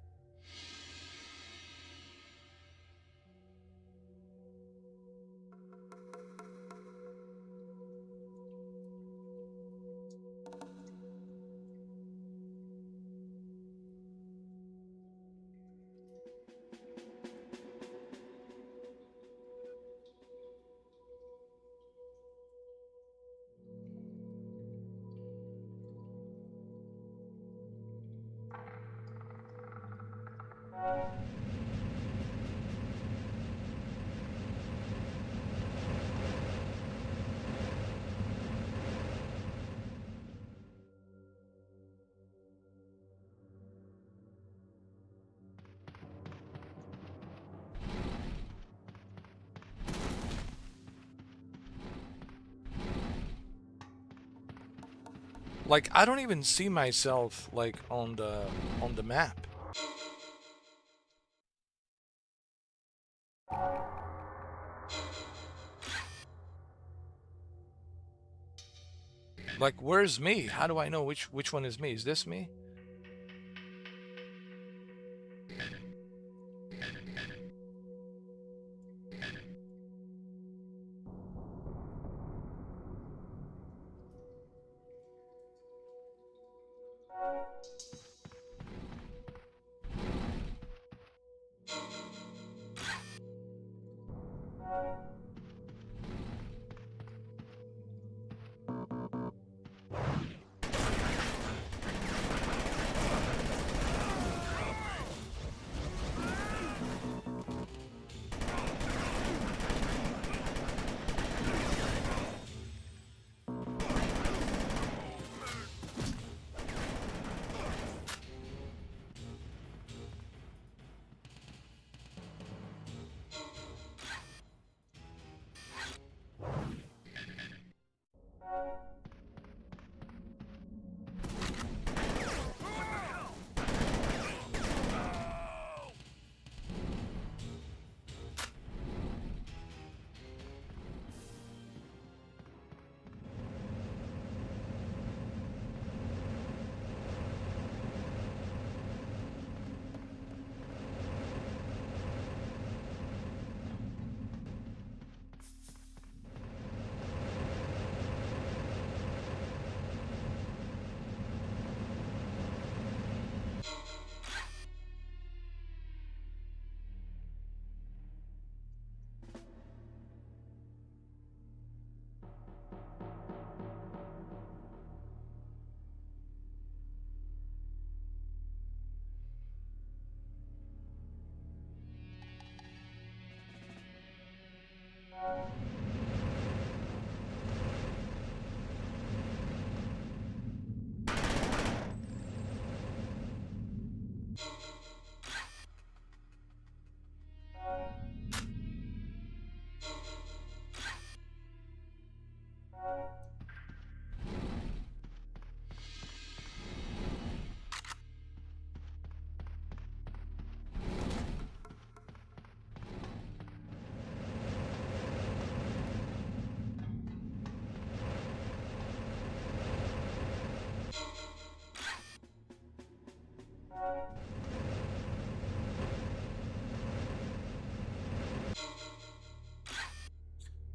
Like, I don't even see myself, like, on the map. Like, where's me? How do I know which one is me? Is this me?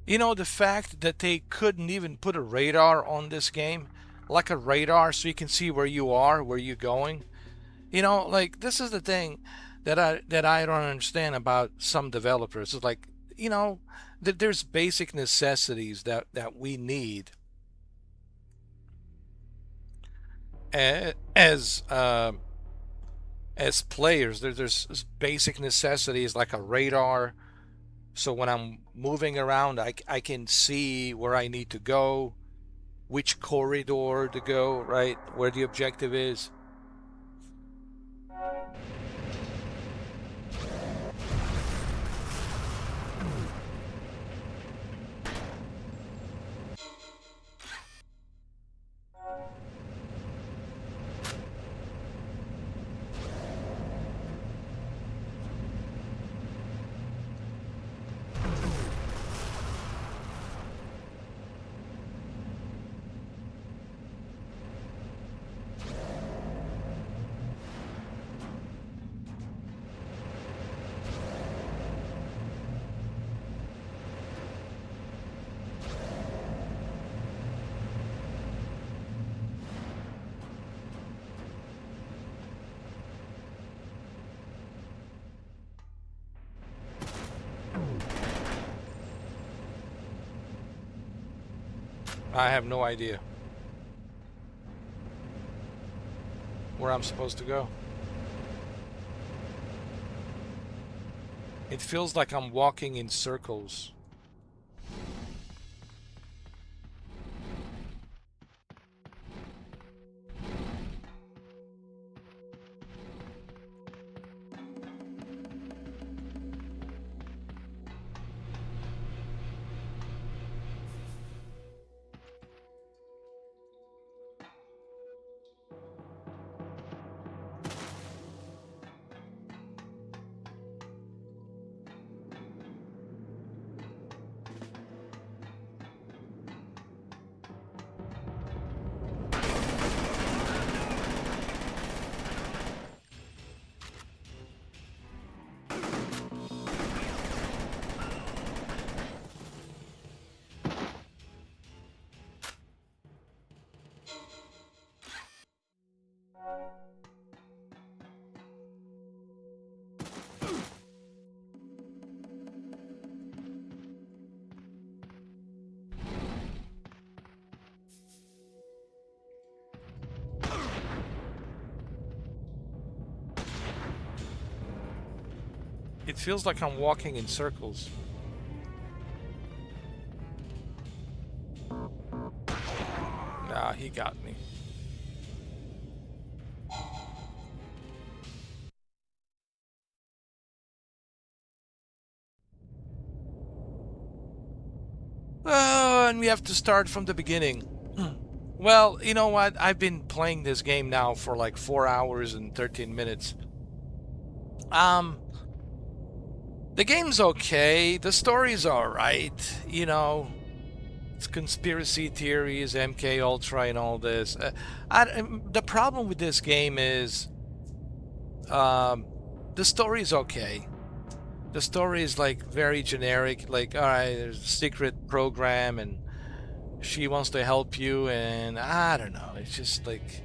You know, the fact that they couldn't even put a radar on this game, like a radar so you can see where you are, where you're going. You know, like, this is the thing that I don't understand about some developers. It's like, you know, that there's basic necessities that we need as as players. There's basic necessities like a radar, so when I'm moving around, I can see where I need to go, which corridor to go, right? Where the objective is. I have no idea where I'm supposed to go. It feels like I'm walking in circles. It feels like I'm walking in circles. Nah, he got me. Oh, and we have to start from the beginning. Well, you know what? I've been playing this game now for like 4 hours and 13 minutes. The game's okay. The story's alright. You know, it's conspiracy theories, MK Ultra, and all this. The problem with this game is, the story's okay. The story is like very generic. Like, all right, there's a secret program, and she wants to help you, and I don't know. It's just like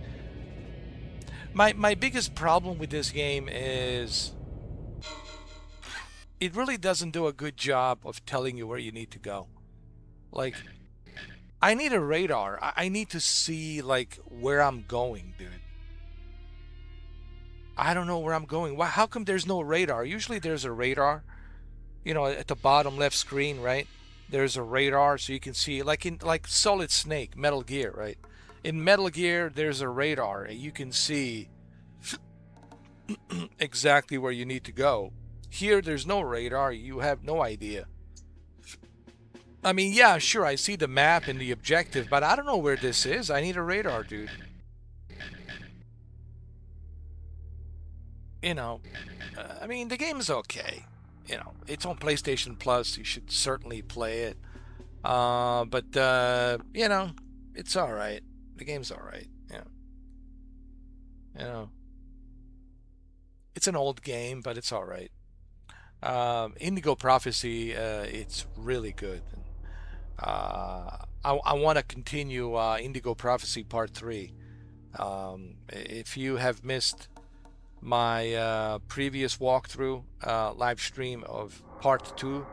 my biggest problem with this game is it really doesn't do a good job of telling you where you need to go. Like, I need a radar. I need to see like where I'm going, dude. I don't know where I'm going. Why? How come there's no radar? Usually there's a radar. You know, at the bottom left screen, right? There's a radar, so you can see, like in Solid Snake, Metal Gear, right? In Metal Gear, there's a radar, and you can see exactly where you need to go. Here, there's no radar. You have no idea. I mean, yeah, sure, I see the map and the objective, but I don't know where this is. I need a radar, dude. You know, I mean, the game's okay. You know, it's on PlayStation Plus. You should certainly play it. But you know, it's all right. The game's all right. Yeah. You know, it's an old game, but it's all right. Indigo Prophecy, it's really good. I want to continue Indigo Prophecy Part 3. If you have missed my previous walkthrough live stream of Part 2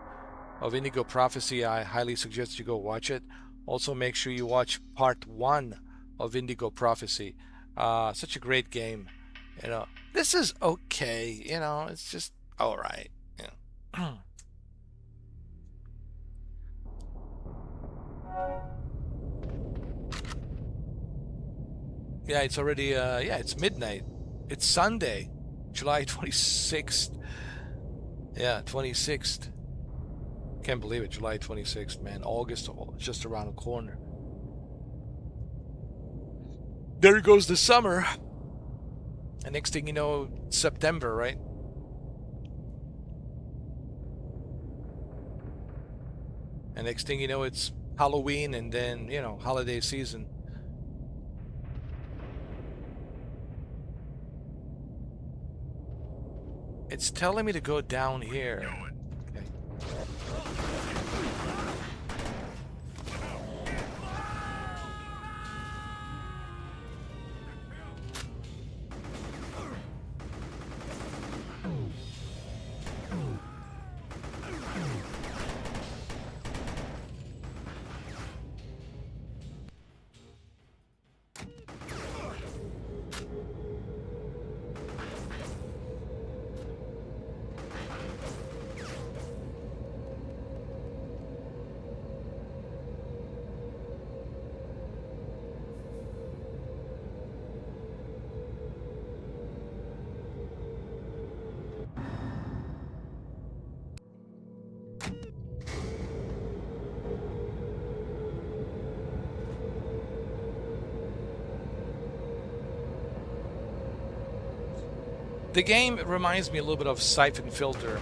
of Indigo Prophecy, I highly suggest you go watch it. Also, make sure you watch Part 1 of Indigo Prophecy. Such a great game. You know, this is okay. You know, it's just all right. You know. Yeah, it's already, yeah, it's midnight. It's Sunday, July 26th. Yeah, 26th. Can't believe it, July 26th, man. August, just around the corner. There goes the summer. And next thing you know, September, right? And next thing you know, it's Halloween, and then, you know, holiday season. It's telling me to go down here. Okay. The game reminds me a little bit of Siphon Filter.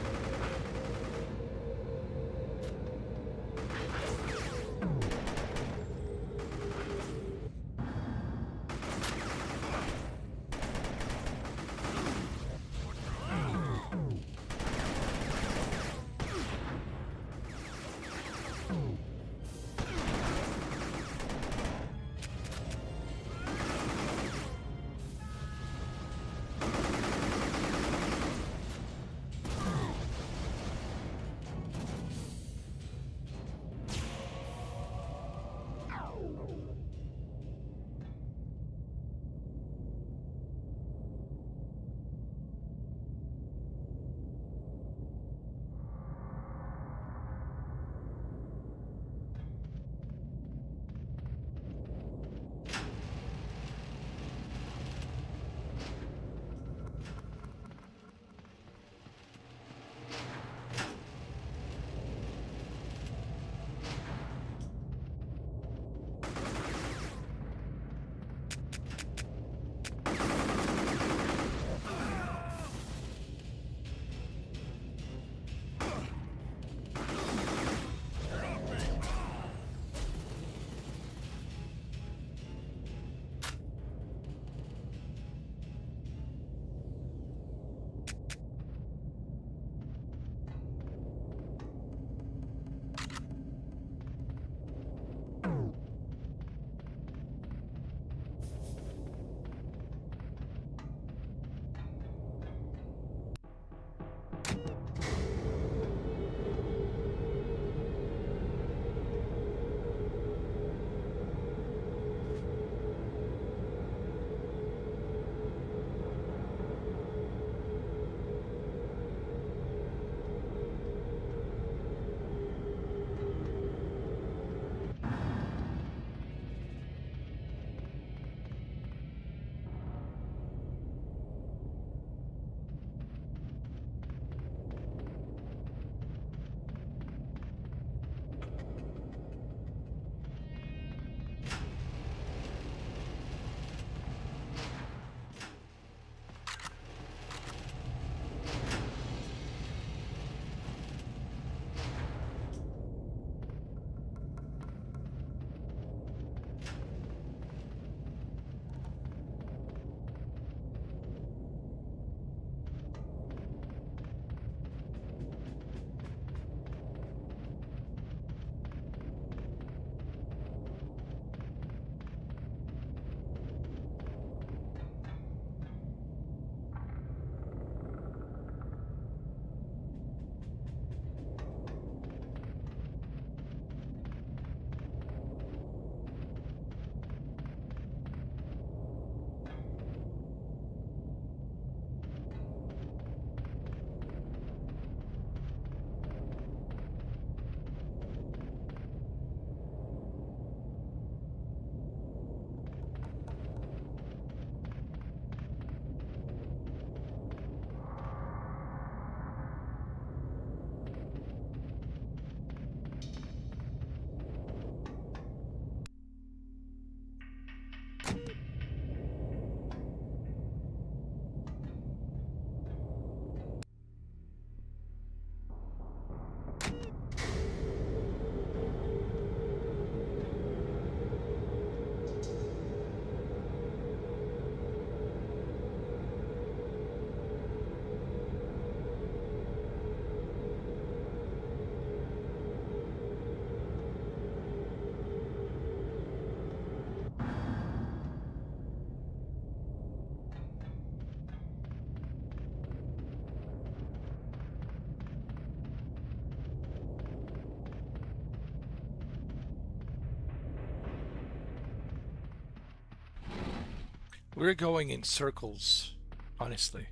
We're going in circles, honestly.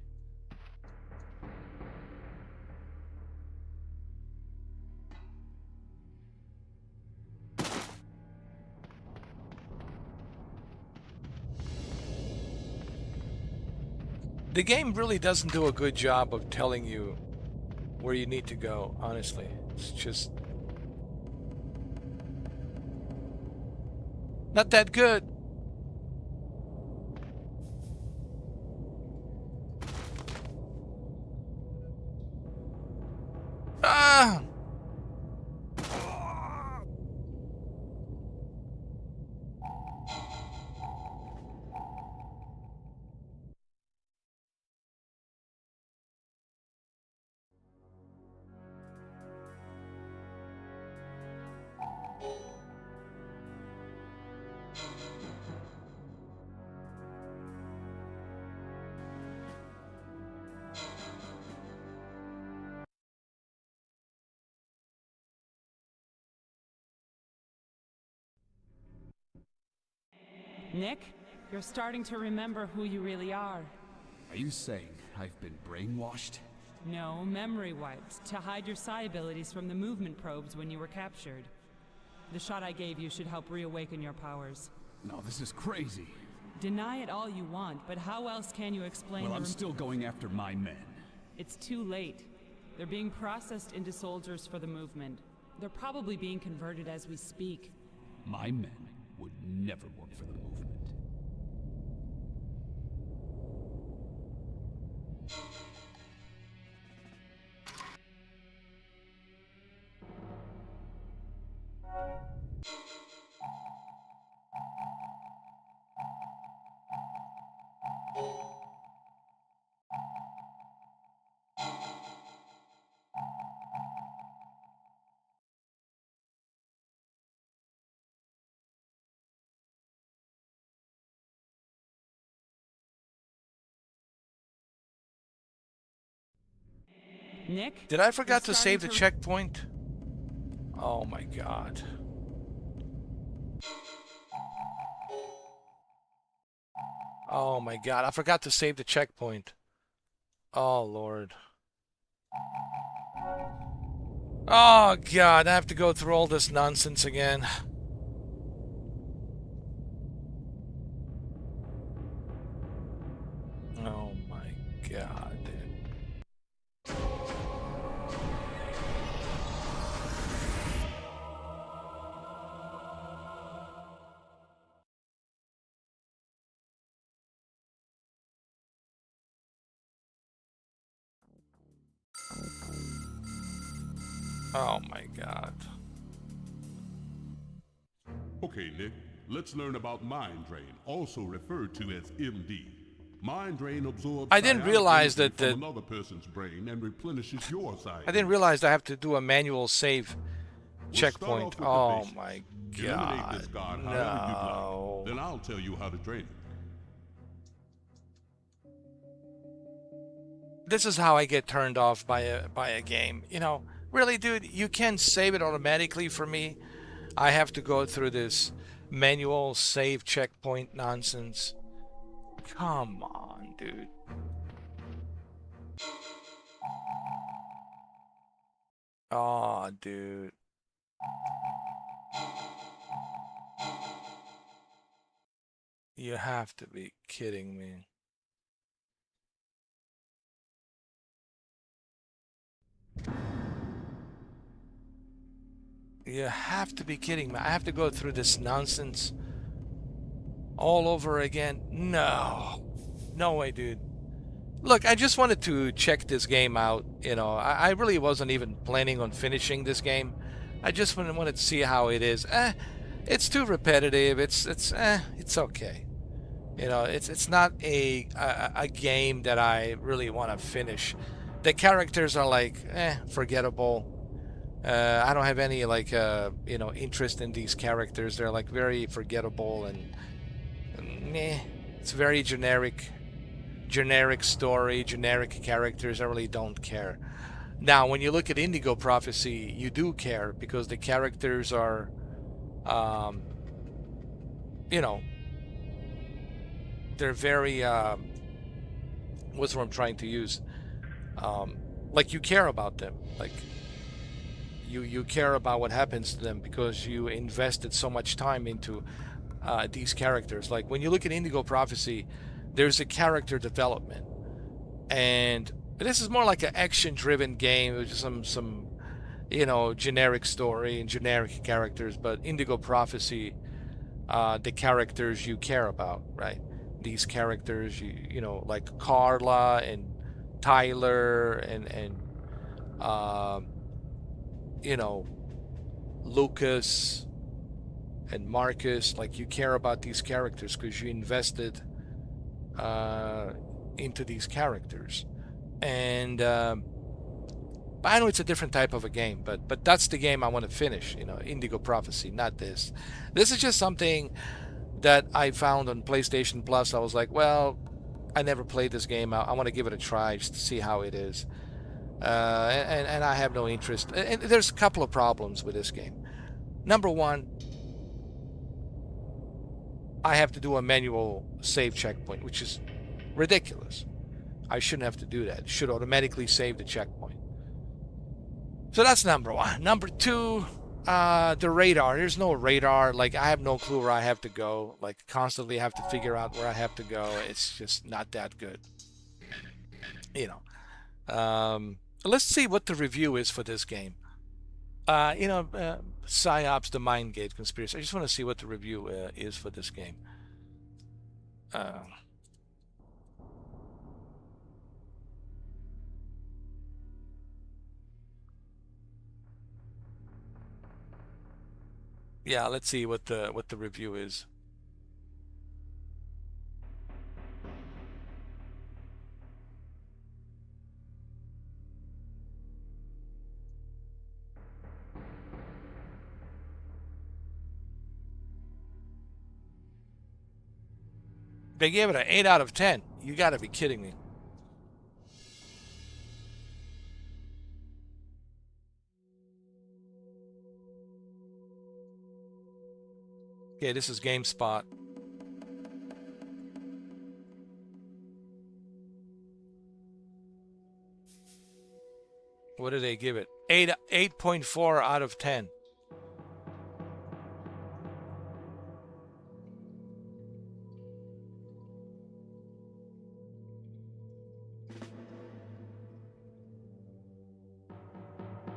The game really doesn't do a good job of telling you where you need to go, honestly. It's just not that good. Ah! Nick, you're starting to remember who you really are. Are you saying I've been brainwashed? No, memory wiped, to hide your psi abilities from the movement probes when you were captured. The shot I gave you should help reawaken your powers. No, this is crazy. Deny it all you want, but how else can you explain Well, I'm still going after my men. It's too late. They're being processed into soldiers for the movement. They're probably being converted as we speak. My men would never work for the movement. Nick? Did I forget you're to save the starting checkpoint? Oh my god. Oh my god, I forgot to save the checkpoint. Oh lord. Oh god, I have to go through all this nonsense again. Oh my god, dude. Oh my god. Okay, Nick, let's learn about Mind Drain, also referred to as MD. Mind Drain absorbs I didn't realize psi-energy that from another person's brain and replenishes your side. I didn't realize I have to do a manual save We'll checkpoint. start off Oh with the basics. my Eliminate this god. guard however you'd No. like. Then I'll tell you how to drain it. This is how I get turned off by a game. You know, really, dude, you can't save it automatically for me. I have to go through this manual save checkpoint nonsense. Come on, dude. Oh, dude. You have to be kidding me. You have to be kidding me. I have to go through this nonsense all over again. No. No way, dude. Look, I just wanted to check this game out. You know, I really wasn't even planning on finishing this game. I just wanted to see how it is. It's too repetitive. It's okay. You know, it's not a game that I really want to finish. The characters are like, forgettable. I don't have any like you know, interest in these characters. They're like very forgettable and it's very generic story, generic characters. I really don't care. Now, when you look at Indigo Prophecy, you do care because the characters are, you know, they're very what's what I'm trying to use, like you care about them, like you care about what happens to them because you invested so much time into these characters. Like when you look at Indigo Prophecy, there's a character development, and this is more like an action-driven game with some you know, generic story and generic characters. But Indigo Prophecy, the characters you care about, right? These characters, you know, like Carla and Tyler and you know, Lucas and Marcus. Like you care about these characters because you invested into these characters. And I know it's a different type of a game, but that's the game I want to finish, you know, Indigo Prophecy, not this. This is just something that I found on PlayStation Plus. I was like, well, I never played this game. I want to give it a try just to see how it is. And I have no interest. And there's a couple of problems with this game. Number one, I have to do a manual save checkpoint, which is ridiculous. I shouldn't have to do that. It should automatically save the checkpoint. So that's number one. Number two, the radar. There's no radar. Like, I have no clue where I have to go. Like, constantly have to figure out where I have to go. It's just not that good. You know. Let's see what the review is for this game. You know, Psi-Ops, the Mindgate conspiracy. I just want to see what the review is for this game. Yeah, let's see what the review is. They gave it an 8 out of 10. You got to be kidding me. Okay, this is GameSpot. What did they give it? 8.4 out of 10.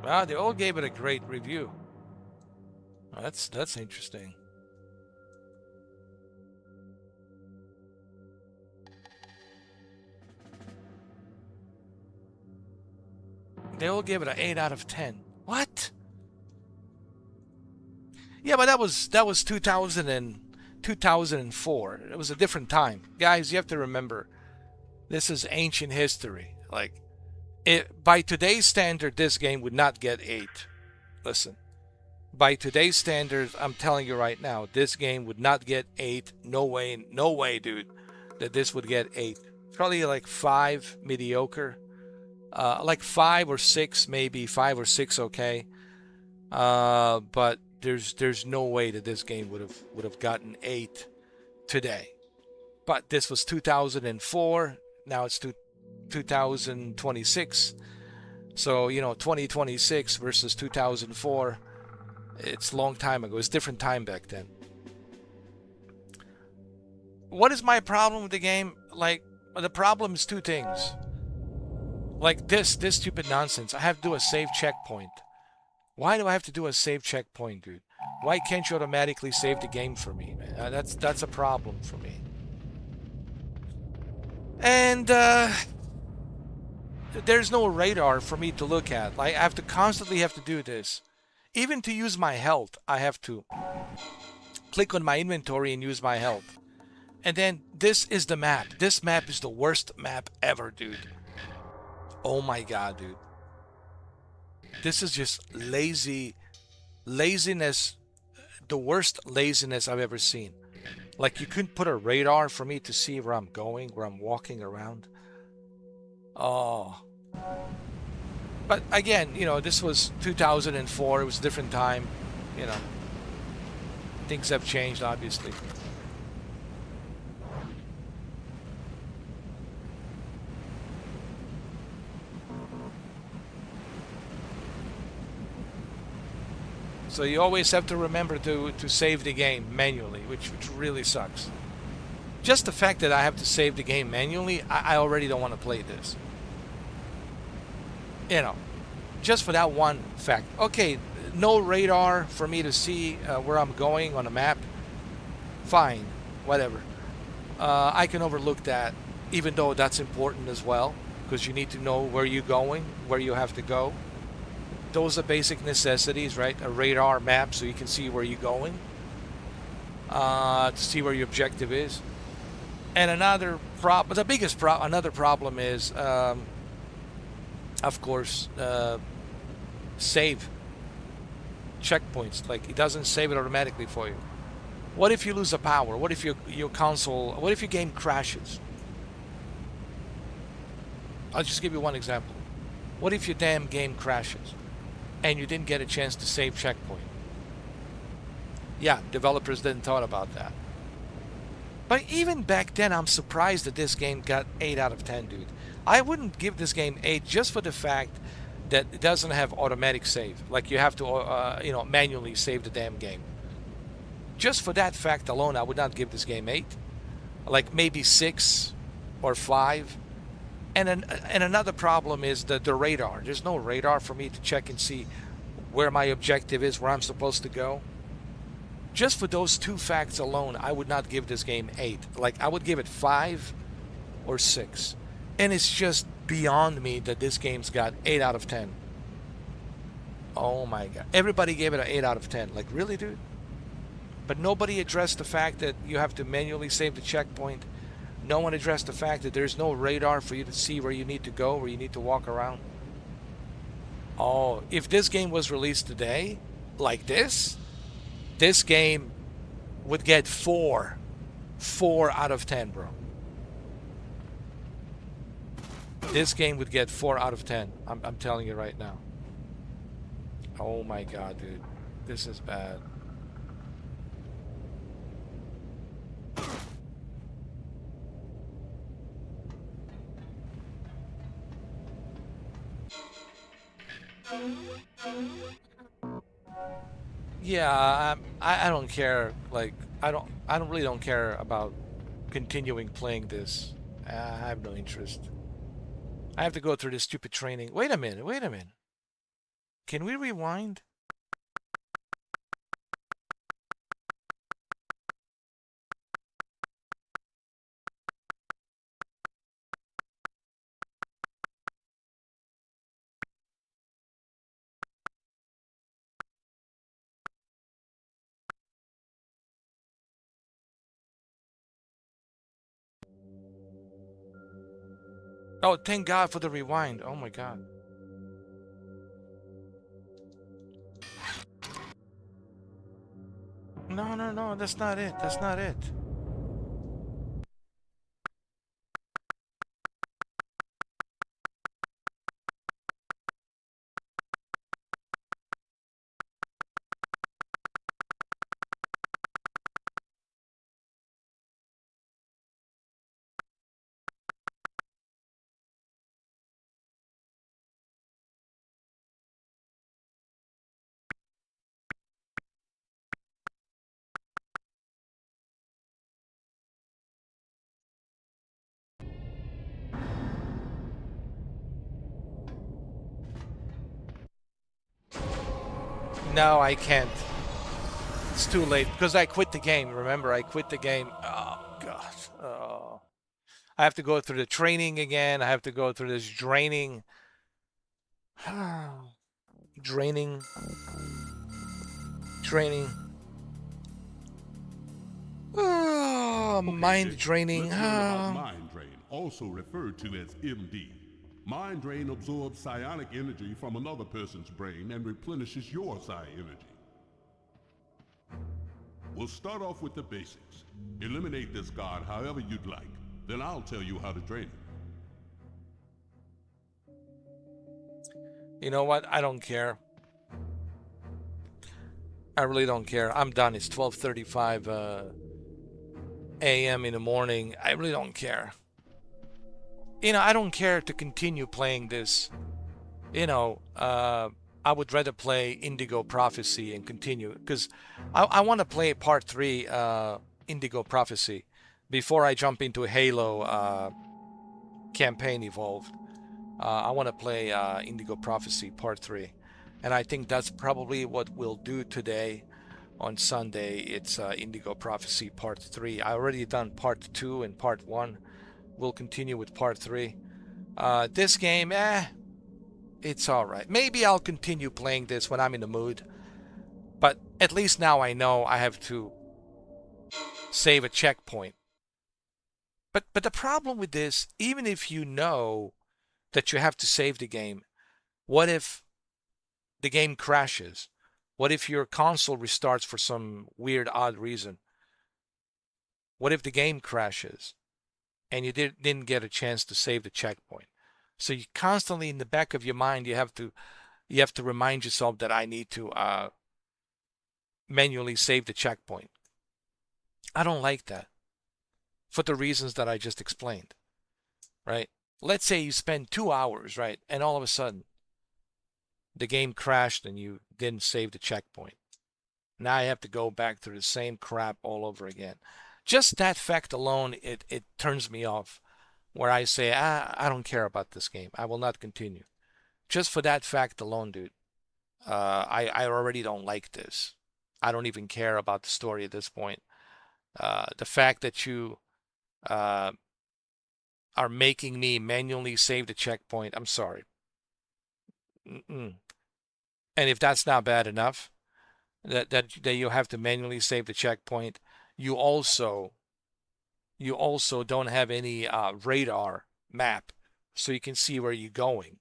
Wow, they all gave it a great review. That's interesting. They all gave it an 8 out of 10. What? Yeah, but that was 2004. It was a different time. Guys, you have to remember, this is ancient history. Like, by today's standard, this game would not get 8. Listen, by today's standards, I'm telling you right now, this game would not get 8. No way, dude, that this would get 8. Probably like 5, mediocre. Like 5 or 6, maybe 5 or 6, okay. But there's no way that this game would have gotten 8 today. But this was 2004. Now it's 2026. So, you know, 2026 versus 2004. It's a long time ago. It's a different time back then. What is my problem with the game? Like, the problem is 2 things. Like this stupid nonsense. I have to do a save checkpoint. Why do I have to do a save checkpoint, dude? Why can't you automatically save the game for me, man? That's a problem for me. And there's no radar for me to look at. Like, I have to constantly do this. Even to use my health, I have to click on my inventory and use my health. And then this is the map. This map is the worst map ever, dude. Oh my god, dude. This is just laziness, the worst laziness I've ever seen. Like, you couldn't put a radar for me to see where I'm going, where I'm walking around. Oh. But again, you know, this was 2004. It was a different time. You know, things have changed, obviously. So you always have to remember to save the game manually, which really sucks. Just the fact that I have to save the game manually, I already don't want to play this. You know, just for that one fact. Okay, no radar for me to see where I'm going on a map. Fine, whatever. I can overlook that, even though that's important as well, because you need to know where you're going, where you have to go. Those are basic necessities, right? A radar map so you can see where you're going, to see where your objective is. And another another problem is, of course, save checkpoints. Like, it doesn't save it automatically for you. What if you lose the power? What if your console? What if your game crashes? I'll just give you one example. What if your damn game crashes and you didn't get a chance to save checkpoint? Yeah, developers didn't thought about that. But even back then, I'm surprised that this game got 8 out of 10, dude. I wouldn't give this game 8 just for the fact that it doesn't have automatic save. Like, you have to, manually save the damn game. Just for that fact alone, I would not give this game 8. Like, maybe 6 or 5. And another problem is the radar. There's no radar for me to check and see where my objective is, where I'm supposed to go. Just for those two facts alone, I would not give this game 8. Like, I would give it 5 or 6. And it's just beyond me that this game's got 8 out of 10. Oh my god. Everybody gave it an 8 out of 10. Like, really, dude? But nobody addressed the fact that you have to manually save the checkpoint. No one addressed the fact that there's no radar for you to see where you need to go, where you need to walk around. Oh, if this game was released today, like this game would get 4 out of 10, bro. This game would get 4 out of 10. I'm telling you right now. Oh my god, dude. This is bad. Yeah, I don't care. Like, I really don't care about continuing playing this. I have no interest. I have to go through this stupid training. Wait a minute. Can we rewind? Oh, thank God for the rewind. Oh my God. No, that's not it. That's not it. No, I can't. It's too late because I quit the game. Remember, I quit the game. Oh, God. Oh. I have to go through the training again. I have to go through this draining. Draining. Oh, Okay, mind draining. Let's learn about mind drain, also referred to as MD. Mind drain absorbs psionic energy from another person's brain and replenishes your psi energy. We'll start off with the basics. Eliminate this guard however you'd like. Then I'll tell you how to drain it. You know what? I don't care. I really don't care. I'm done. It's 12:35 a.m. in the morning. I really don't care. You know, I don't care to continue playing this. You know, I would rather play Indigo Prophecy and continue, because I want to play Part 3 Indigo Prophecy before I jump into Halo Campaign Evolved. I want to play Indigo Prophecy Part 3. And I think that's probably what we'll do today on Sunday. It's Indigo Prophecy Part 3. I already done Part 2 and Part 1. We'll continue with Part 3. This game, it's alright. Maybe I'll continue playing this when I'm in the mood. But at least now I know I have to save a checkpoint. But the problem with this, even if you know that you have to save the game, what if the game crashes? What if your console restarts for some weird, odd reason? What if the game crashes and you didn't get a chance to save the checkpoint? So you constantly, in the back of your mind, you have to remind yourself that I need to manually save the checkpoint. I don't like that for the reasons that I just explained, right? Let's say you spend 2 hours, right, and all of a sudden the game crashed and you didn't save the checkpoint. Now I have to go back through the same crap all over again. Just that fact alone, it turns me off, where I say, I don't care about this game. I will not continue. Just for that fact alone, dude, I already don't like this. I don't even care about the story at this point. The fact that you are making me manually save the checkpoint, I'm sorry. And if that's not bad enough, that you have to manually save the checkpoint, you also don't have any radar map, so you can see where you're going,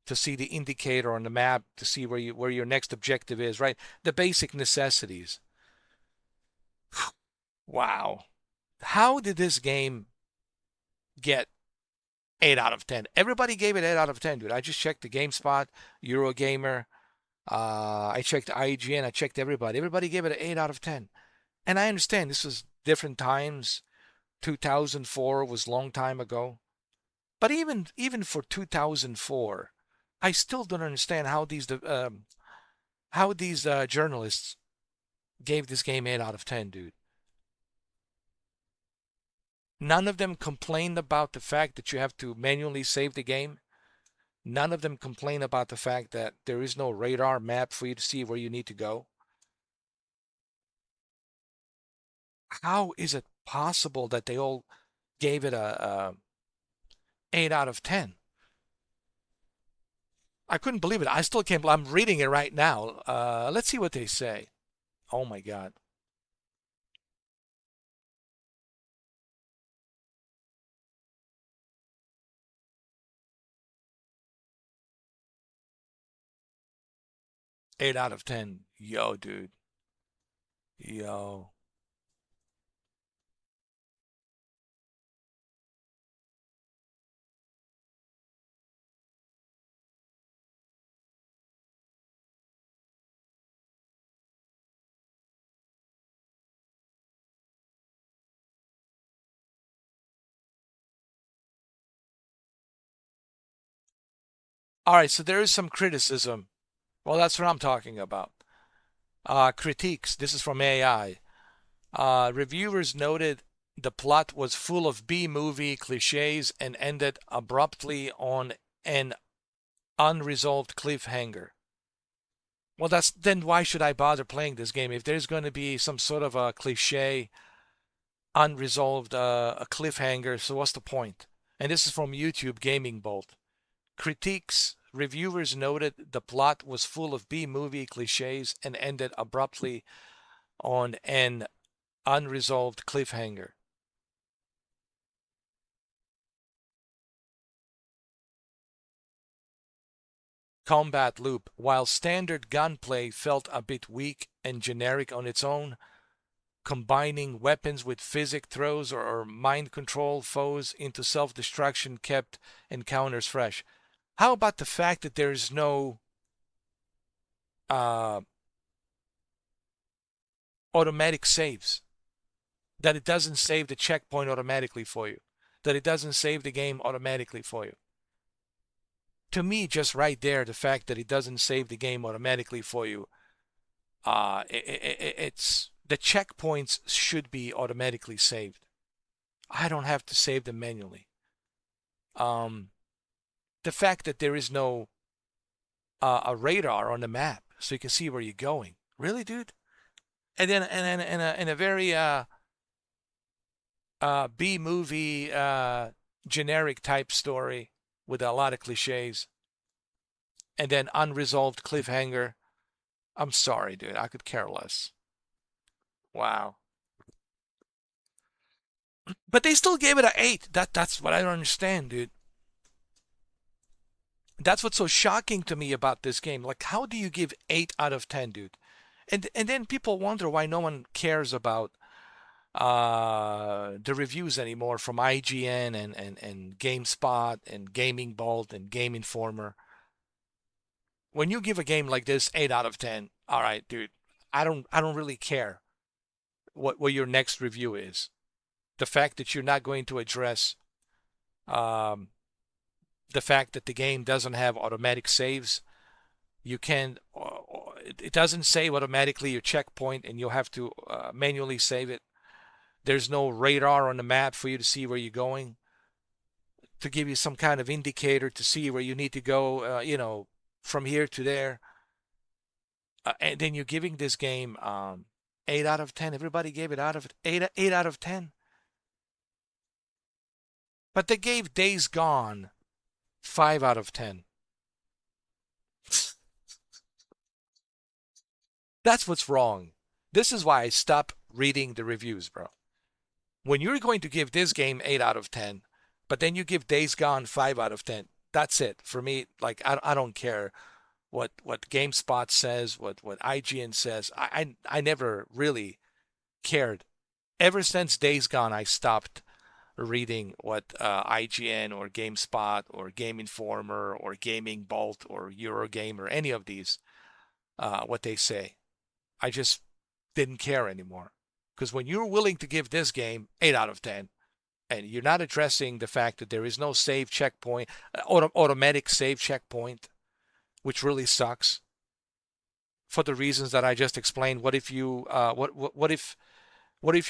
to see the indicator on the map, to see where your next objective is, right? The basic necessities. Wow. How did this game get 8 out of 10? Everybody gave it 8 out of 10, dude. I just checked the GameSpot, Eurogamer, I checked IGN, I checked everybody. Everybody gave it an 8 out of 10. And I understand this was different times. 2004 was a long time ago. But even for 2004, I still don't understand how these journalists gave this game 8 out of 10, dude. None of them complained about the fact that you have to manually save the game. None of them complain about the fact that there is no radar map for you to see where you need to go. How is it possible that they all gave it a 8 out of 10? I couldn't believe it. I still can't believe I'm reading it right now. Let's see what they say. Oh my God. Eight out of 10. Yo, dude. Yo. All right, so there is some criticism. Well, that's what I'm talking about. Critiques. This is from AI. Reviewers noted the plot was full of B-movie cliches and ended abruptly on an unresolved cliffhanger. Well, then why should I bother playing this game? If there's going to be some sort of a cliche, unresolved a cliffhanger, so what's the point? And this is from YouTube Gaming Bolt. Critiques. Reviewers noted the plot was full of B-movie cliches and ended abruptly on an unresolved cliffhanger. Combat loop. While standard gunplay felt a bit weak and generic on its own, combining weapons with physic throws or mind control foes into self-destruction kept encounters fresh. How about the fact that there's no automatic saves? That it doesn't save the checkpoint automatically for you. That it doesn't save the game automatically for you. to me, just right there, the fact that it doesn't save the game automatically for you, it's the checkpoints should be automatically saved. I don't have to save them manually. The fact that there is no a radar on the map so you can see where you're going. Really, dude? And then in a very B movie generic type story with a lot of cliches, and then unresolved cliffhanger. I'm sorry, dude. I could care less. Wow. But they still gave it an 8. That's what I don't understand, dude. That's what's so shocking to me about this game. Like, how do you give 8 out of 10, dude? And then people wonder why no one cares about the reviews anymore from IGN and GameSpot and Gaming Bolt and Game Informer. When you give a game like this 8 out of 10, all right, dude, I don't really care what your next review is. The fact that you're not going to address the fact that the game doesn't have automatic saves. You can, it doesn't save automatically your checkpoint, and you'll have to manually save it. There's no radar on the map for you to see where you're going, to give you some kind of indicator to see where you need to go, from here to there. And then you're giving this game 8 out of 10. Everybody gave it 8 out of 10. But they gave Days Gone 5 out of 10. That's what's wrong. This is why I stop reading the reviews, bro. When you're going to give this game 8 out of 10, but then you give Days Gone 5 out of 10, that's it. For me, like, I don't care what GameSpot says, what IGN says. I never really cared. Ever since Days Gone, I stopped reading what IGN or GameSpot or Game Informer or Gaming Bolt or Eurogame or any of these, what they say. I just didn't care anymore. Because when you're willing to give this game 8 out of 10, and you're not addressing the fact that there is no save checkpoint, automatic save checkpoint, which really sucks, for the reasons that I just explained. What if you what if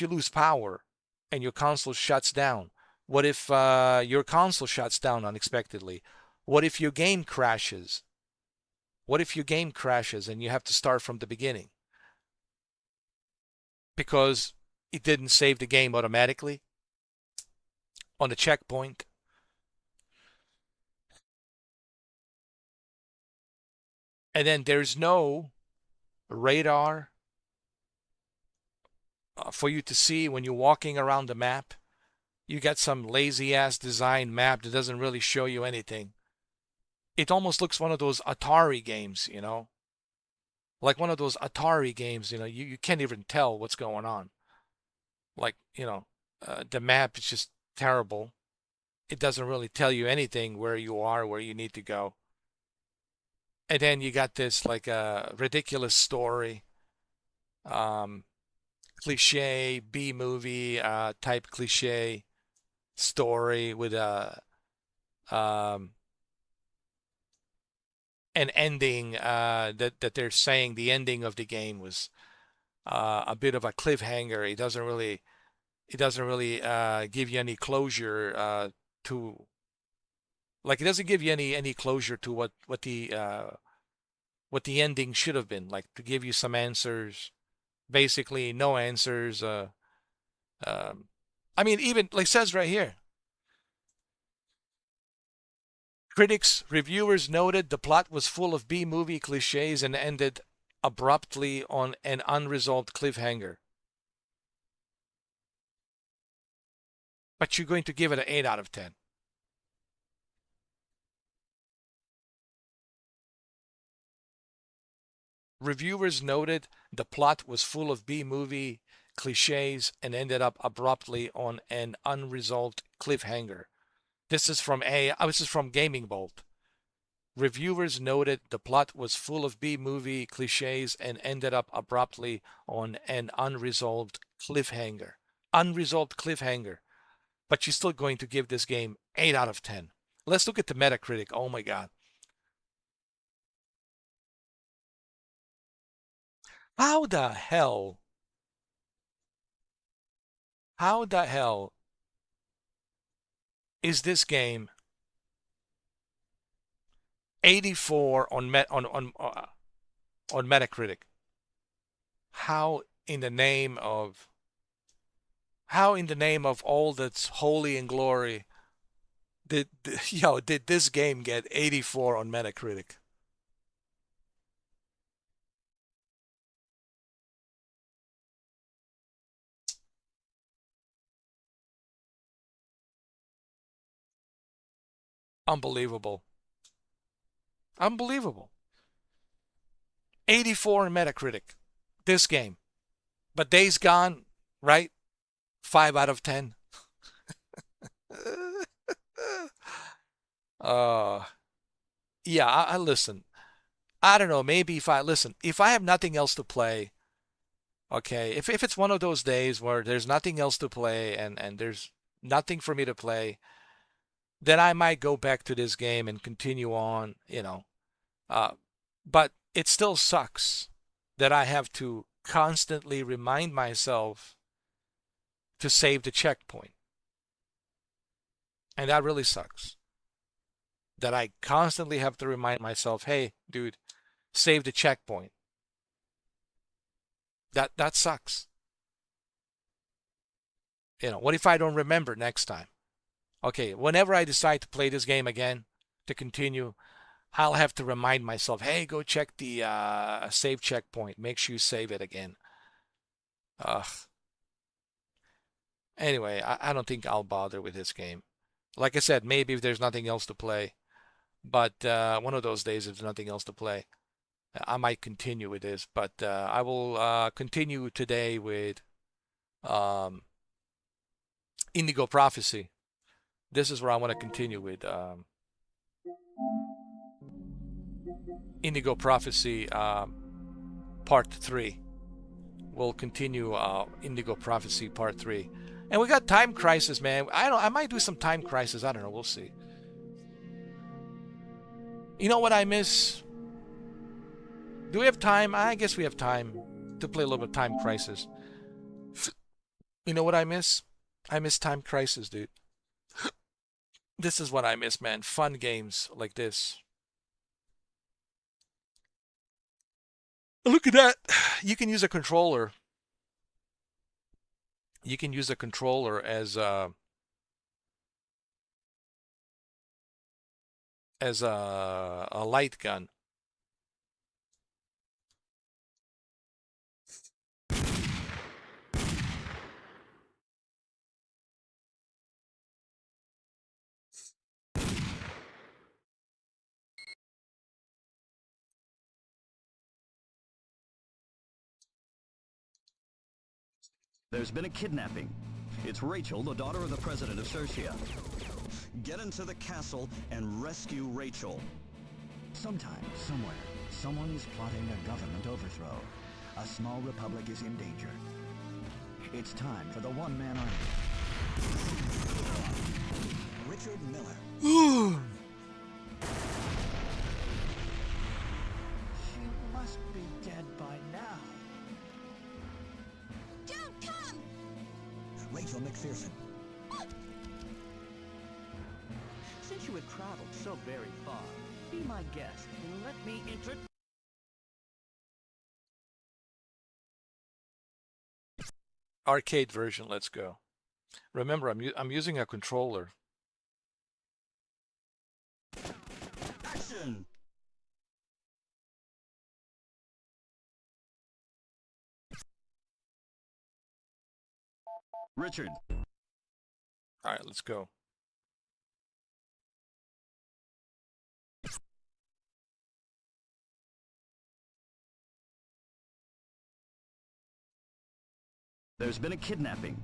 you lose power and your console shuts down? What if your console shuts down unexpectedly? What if your game crashes? What if your game crashes and you have to start from the beginning? Because it didn't save the game automatically on the checkpoint. And then there's no radar for you to see when you're walking around the map. You got some lazy ass design map that doesn't really show you anything. It almost looks one of those Atari games, like one of those Atari games, you can't even tell what's going on. Like, the map is just terrible. It doesn't really tell you anything where you are, where you need to go. And then you got this like a ridiculous story, cliche B movie type cliche story with an ending that they're saying the ending of the game was a bit of a cliffhanger. It doesn't really give you any closure to, like, it doesn't give you any closure to what the ending should have been, like, to give you some answers. Basically no answers. I mean, even like it says right here, reviewers noted the plot was full of B-movie cliches and ended abruptly on an unresolved cliffhanger. But you're going to give it an 8 out of 10. Reviewers noted the plot was full of B-movie cliches and ended up abruptly on an unresolved cliffhanger. This is from Gaming Bolt. Reviewers noted the plot was full of B-movie cliches and ended up abruptly on an unresolved cliffhanger. Unresolved cliffhanger. But you're still going to give this game 8 out of 10. Let's look at the Metacritic. Oh my God. How the hell? How the hell is this game 84 on Metacritic? How in the name of all that's holy and glory did did this game get 84 on Metacritic? Unbelievable. Unbelievable. 84 on Metacritic. This game. But Days Gone, right? 5 out of 10. Yeah, I listen. I don't know, maybe if I have nothing else to play, okay, if it's one of those days where there's nothing else to play and there's nothing for me to play, then I might go back to this game and continue on, but it still sucks that I have to constantly remind myself to save the checkpoint. And that really sucks. That I constantly have to remind myself, hey, dude, save the checkpoint. That sucks. What if I don't remember next time? Okay, whenever I decide to play this game again, to continue, I'll have to remind myself, hey, go check the save checkpoint. Make sure you save it again. Anyway, I don't think I'll bother with this game. Like I said, maybe if there's nothing else to play. But one of those days, if there's nothing else to play, I might continue with this. But I will continue today with Indigo Prophecy. This is where I want to continue with Indigo Prophecy Part 3. We'll continue Indigo Prophecy Part 3. And we got Time Crisis, man. I might do some Time Crisis. I don't know. We'll see. You know what I miss? Do we have time? I guess we have time to play a little bit of Time Crisis. You know what I miss? I miss Time Crisis, dude. This is what I miss, man. Fun games like this. Look at that. You can use a controller. You can use a controller as a light gun. There's been a kidnapping. It's Rachel, the daughter of the president of Cercia. Get into the castle and rescue Rachel. Sometime, somewhere, someone is plotting a government overthrow. A small republic is in danger. It's time for the one-man army. Richard Miller. She must be dead by now. Don't come! Rachel McPherson. Since you have traveled so very far, be my guest and let me introduce... Arcade version, let's go. Remember, I'm using a controller. Action! Richard. All right, let's go. There's been a kidnapping.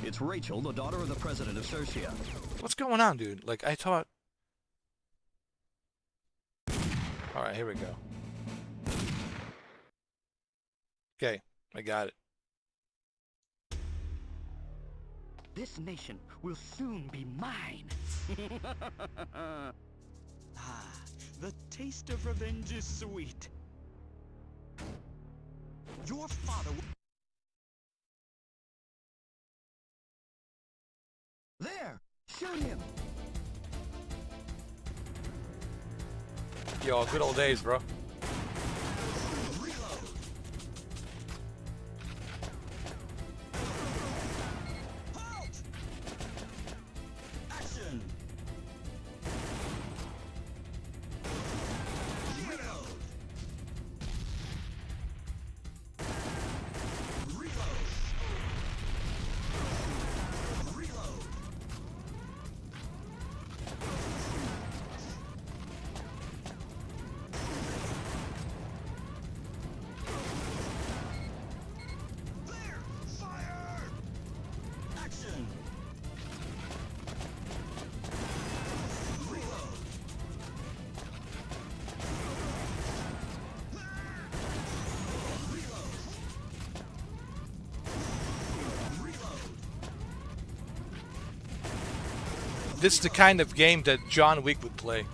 It's Rachel, the daughter of the president of Cercia. What's going on, dude? Like, I thought... All right, here we go. Okay, I got it. This nation will soon be mine. The taste of revenge is sweet. Your father... There! Shoot him! Yo, good old days, bro. Action! This is the kind of game that John Wick would play.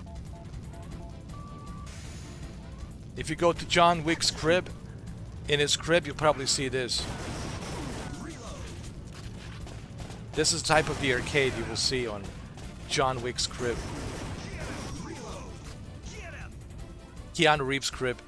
If you go to John Wick's crib, in his crib, you'll probably see this. This is the type of the arcade you will see on John Wick's crib. Keanu Reeves' crib.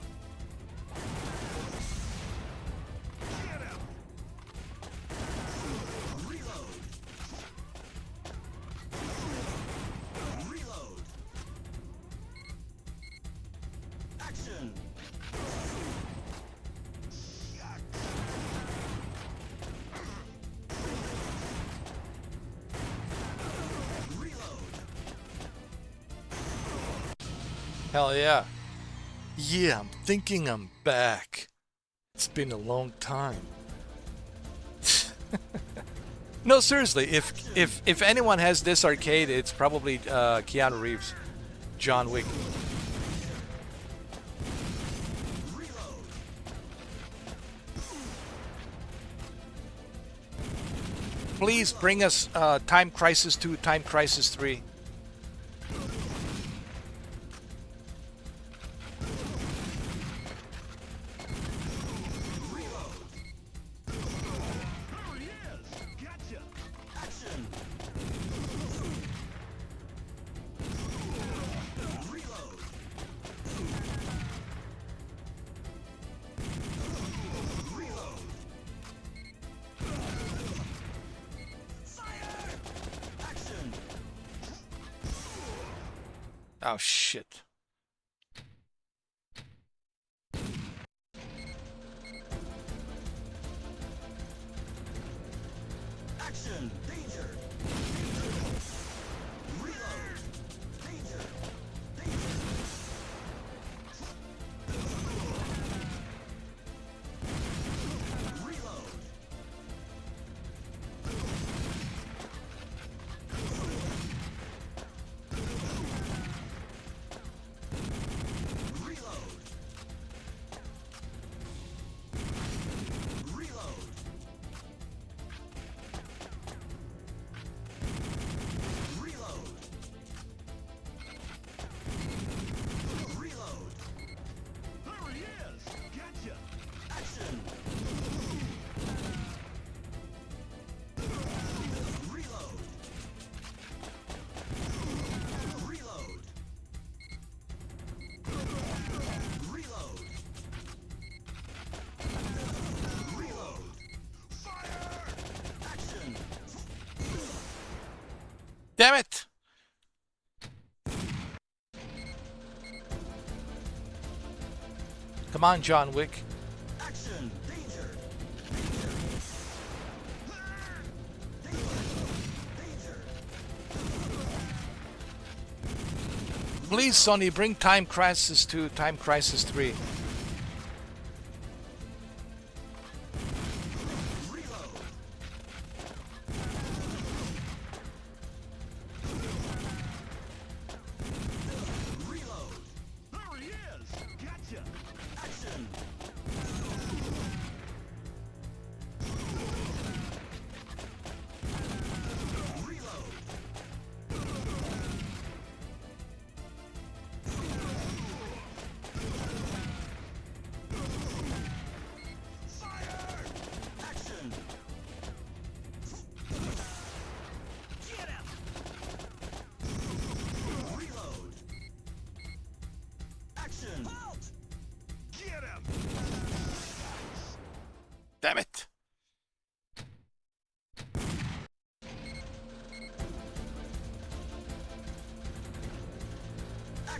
Hell yeah. Yeah, I'm thinking I'm back. It's been a long time. No, seriously, if anyone has this arcade, it's probably Keanu Reeves, John Wick. Please bring us Time Crisis 2, Time Crisis 3. Oh shit. Action! Danger! Reload! Danger! Damn it! Come on, John Wick. Action! Danger! Please, Sony, bring Time Crisis 2, Time Crisis 3.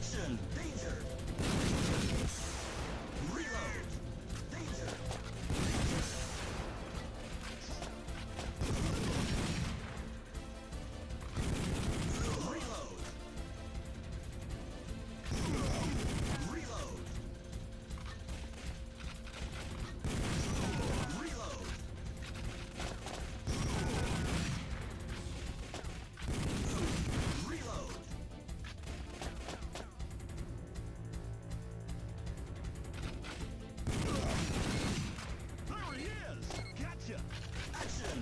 Action! Danger! Reload! Danger! Reload! Reload! Reload! Reload! There he is! Gotcha! Action!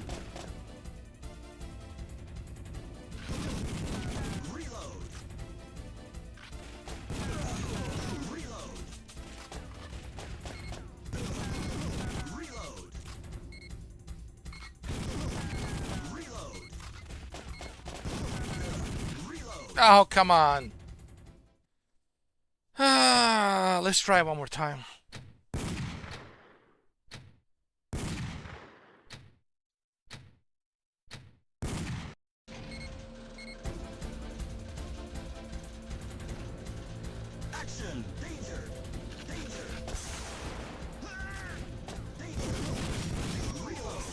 Reload! Reload! Reload! Reload! Reload! Oh, come on. Let's try one more time. Action! Danger! Danger! Danger! Reload!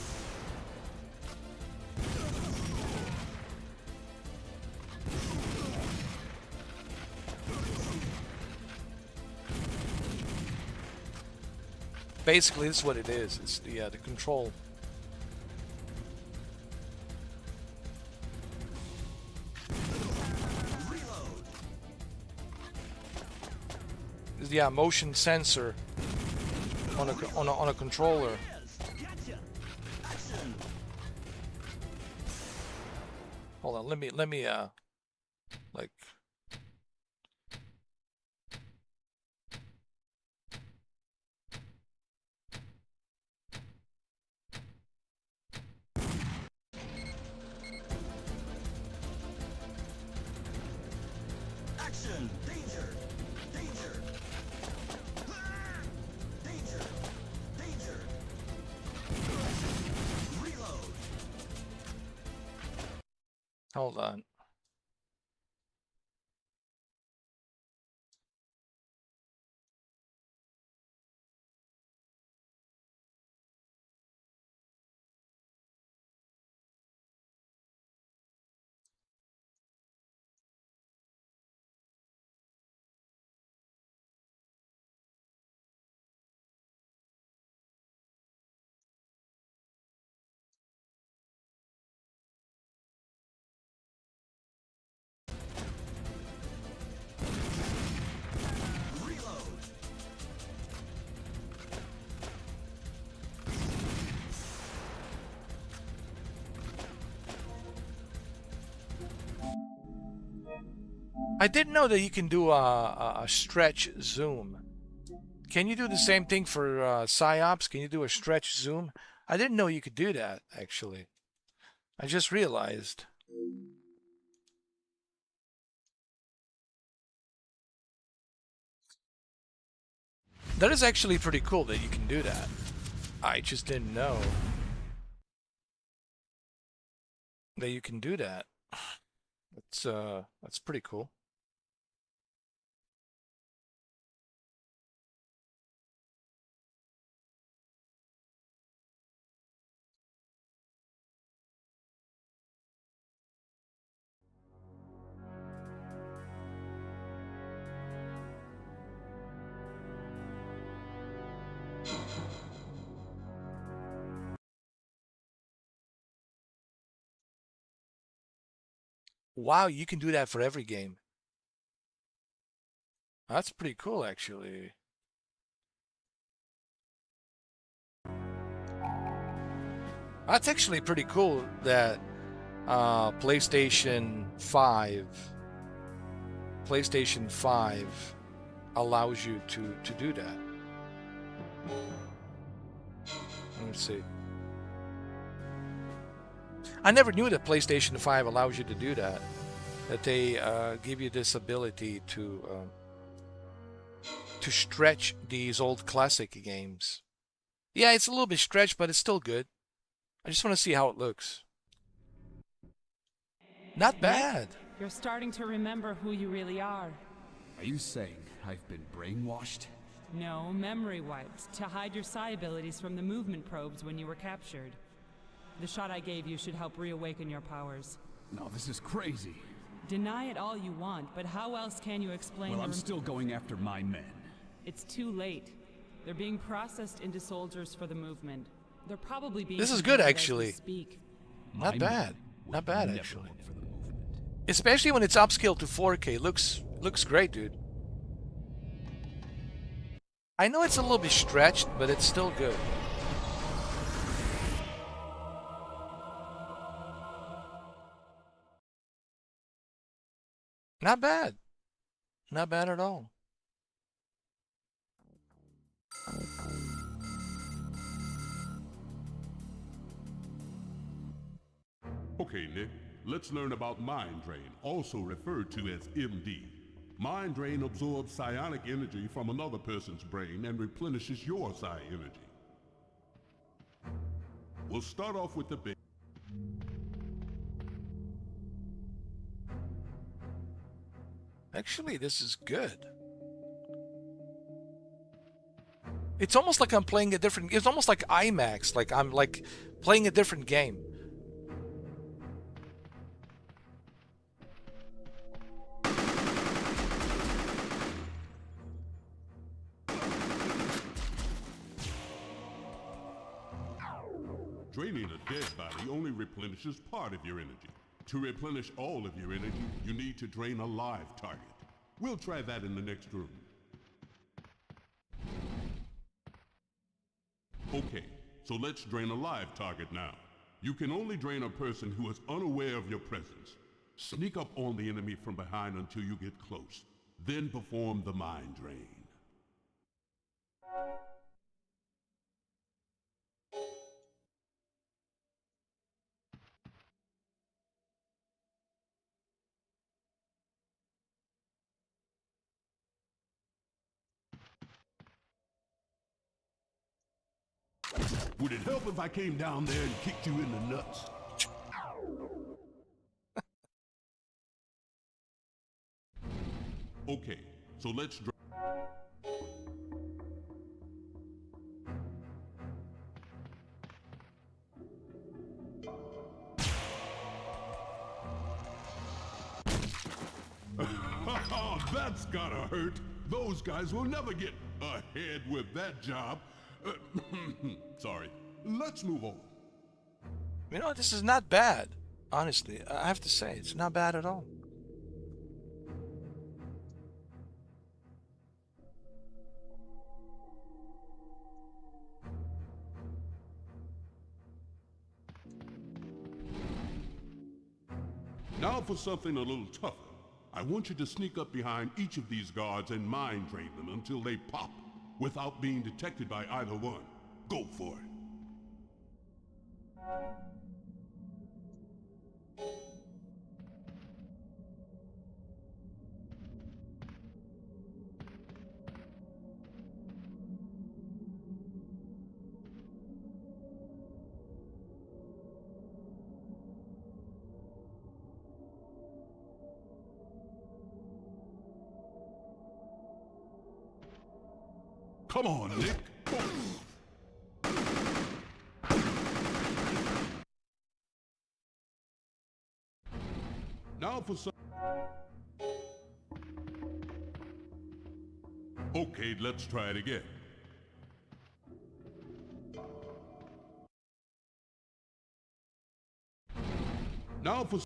Basically, this is what it is. It's the control. Reload! It's the motion sensor on a controller. Yes! Gotcha! Action! Hold on, let me like. Action! Danger! Danger! Danger! Danger! Reload! Hold on. Reload! I didn't know that you can do a stretch zoom. Can you do the same thing for Psi-Ops? Can you do a stretch zoom? I didn't know you could do that, actually. I just realized. That is actually pretty cool that you can do that. I just didn't know that you can do that. That's pretty cool. Wow, you can do that for every game. That's pretty cool, actually. That's actually pretty cool that PlayStation 5 allows you to do that. Let me see. I never knew that PlayStation 5 allows you to do that. That they give you this ability to stretch these old classic games. Yeah, it's a little bit stretched, but it's still good. I just want to see how it looks. Not bad. You're starting to remember who you really are. Are you saying I've been brainwashed? No, memory wiped, to hide your psi abilities from the movement probes when you were captured. The shot I gave you should help reawaken your powers. No, this is crazy. Deny it all you want, but how else can you explain Well, I'm still going after my men. It's too late. They're being processed into soldiers for the movement. They're probably being... This is good, controlled as we actually. speak. Not bad. Not bad, Never actually. work for the movement. Especially when it's upscaled to 4K. Looks great, dude. I know it's a little bit stretched, but it's still good. Not bad. Not bad at all. Okay, Nick, let's learn about Mind Drain, also referred to as MD. Mind Drain absorbs psionic energy from another person's brain and replenishes your psi energy. We'll start off with the big... Actually, this is good. It's almost like I'm playing a different... It's almost like IMAX. Like I'm like playing a different game. Draining a dead body only replenishes part of your energy. To replenish all of your energy, you need to drain a live target. We'll try that in the next room. Okay, so let's drain a live target now. You can only drain a person who is unaware of your presence. Sneak up on the enemy from behind until you get close. Then perform the mind drain. Would it help if I came down there and kicked you in the nuts? Okay, so let's That's gotta hurt. Those guys will never get ahead with that job. Sorry. Let's move on. You know, this is not bad. Honestly, I have to say, it's not bad at all. Now for something a little tougher. I want you to sneak up behind each of these guards and mind drain them until they pop, without being detected by either one. Go for it. Come on, Nick. Now for some... Okay, let's try it again. Now for...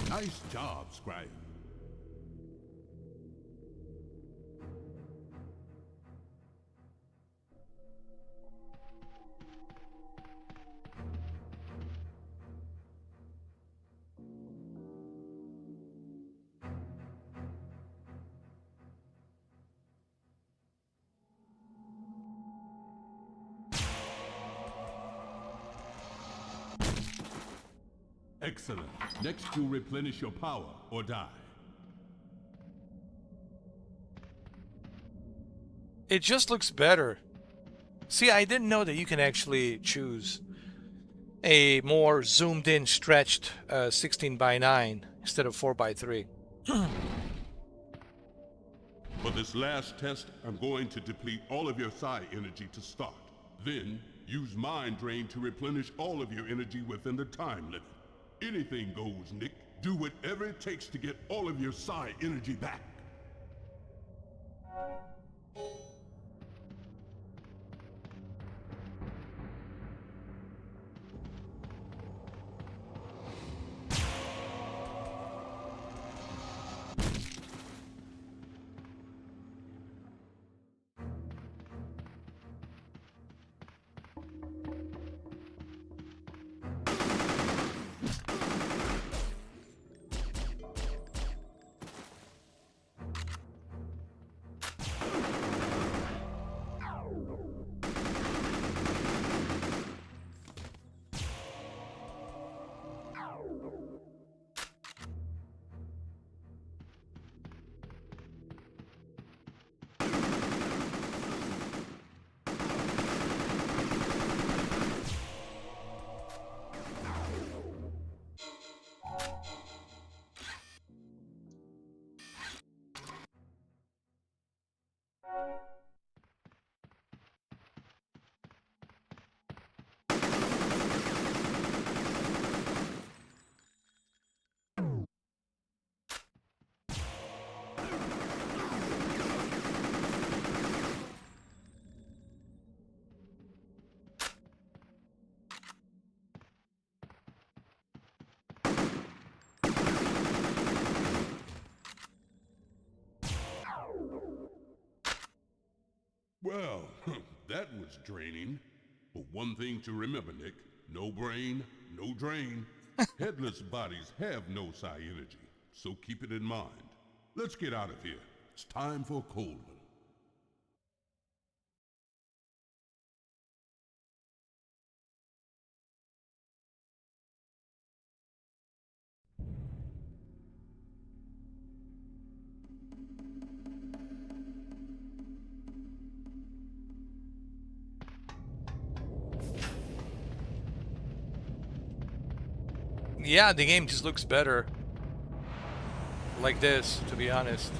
Nice job, Scribe. Excellent. Next, you'll replenish your power or die. It just looks better. See, I didn't know that you can actually choose a more zoomed in, stretched 16:9 instead of 4:3. For this last test, I'm going to deplete all of your Psi energy to start. Then, use Mind Drain to replenish all of your energy within the time limit. Anything goes, Nick. Do whatever it takes to get all of your Psi energy back. Well, that was draining. But one thing to remember, Nick, no brain, no drain. Headless bodies have no Psi energy, so keep it in mind. Let's get out of here. It's time for a cold one. Yeah, the game just looks better like this, to be honest.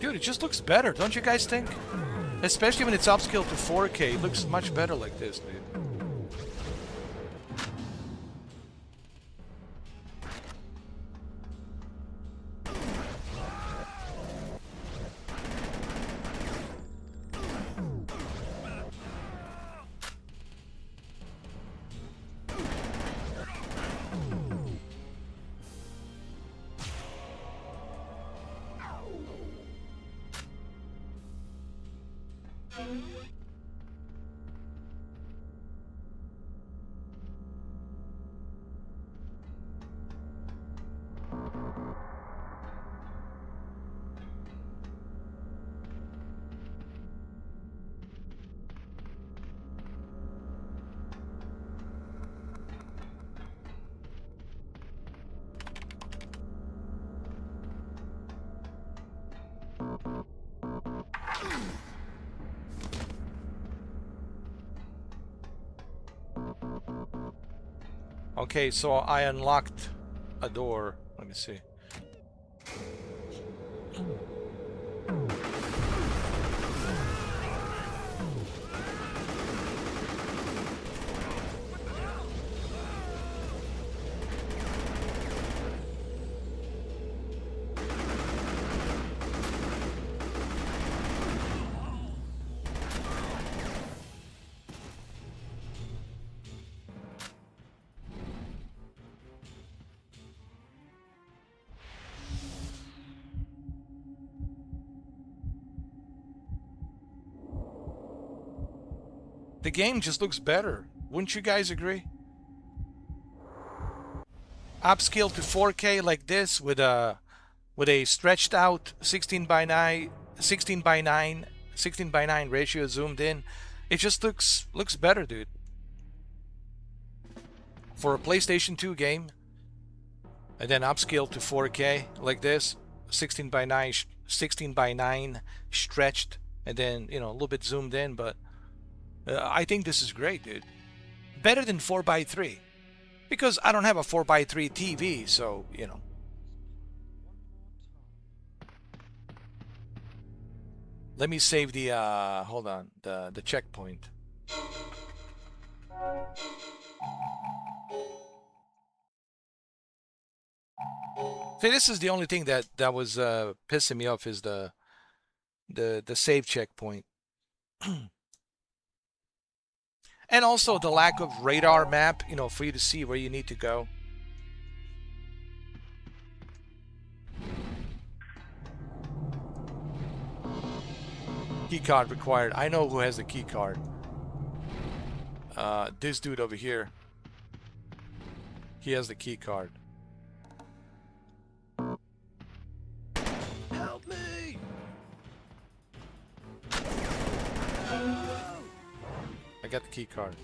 Dude, it just looks better, don't you guys think? Especially when it's upscaled to 4K, it looks much better like this, dude. Okay, so I unlocked a door. Let me see. The game just looks better. Wouldn't you guys agree? Upscaled to 4K like this with a stretched out 16 by 9 ratio zoomed in. It just looks better, dude. For a PlayStation 2 game, and then upscaled to 4K like this, 16 by 9 stretched, and then, you know, a little bit zoomed in, but I think this is great, dude. Better than 4x3. Because I don't have a 4x3 TV, so, you know. Let me save the, hold on, the checkpoint. See, this is the only thing that was pissing me off, is the save checkpoint. And also the lack of radar map, you know, for you to see where you need to go. Key card required. I know who has the key card. This dude over here. He has the key card. Help me! I got the key card.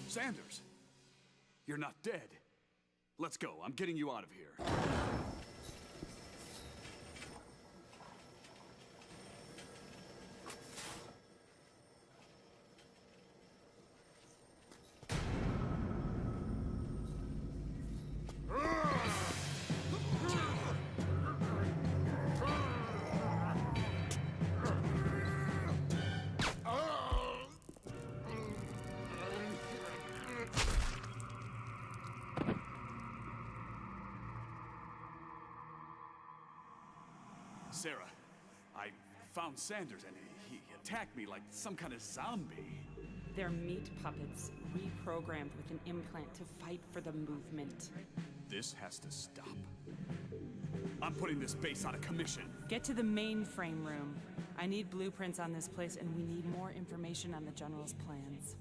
Sanders! You're not dead. Let's go. I'm getting you out of here. Sarah, I found Sanders and he attacked me like some kind of zombie. They're meat puppets, reprogrammed with an implant to fight for the movement. This has to stop. I'm putting this base out of commission. Get to the mainframe room. I need blueprints on this place, and we need more information on the General's plans.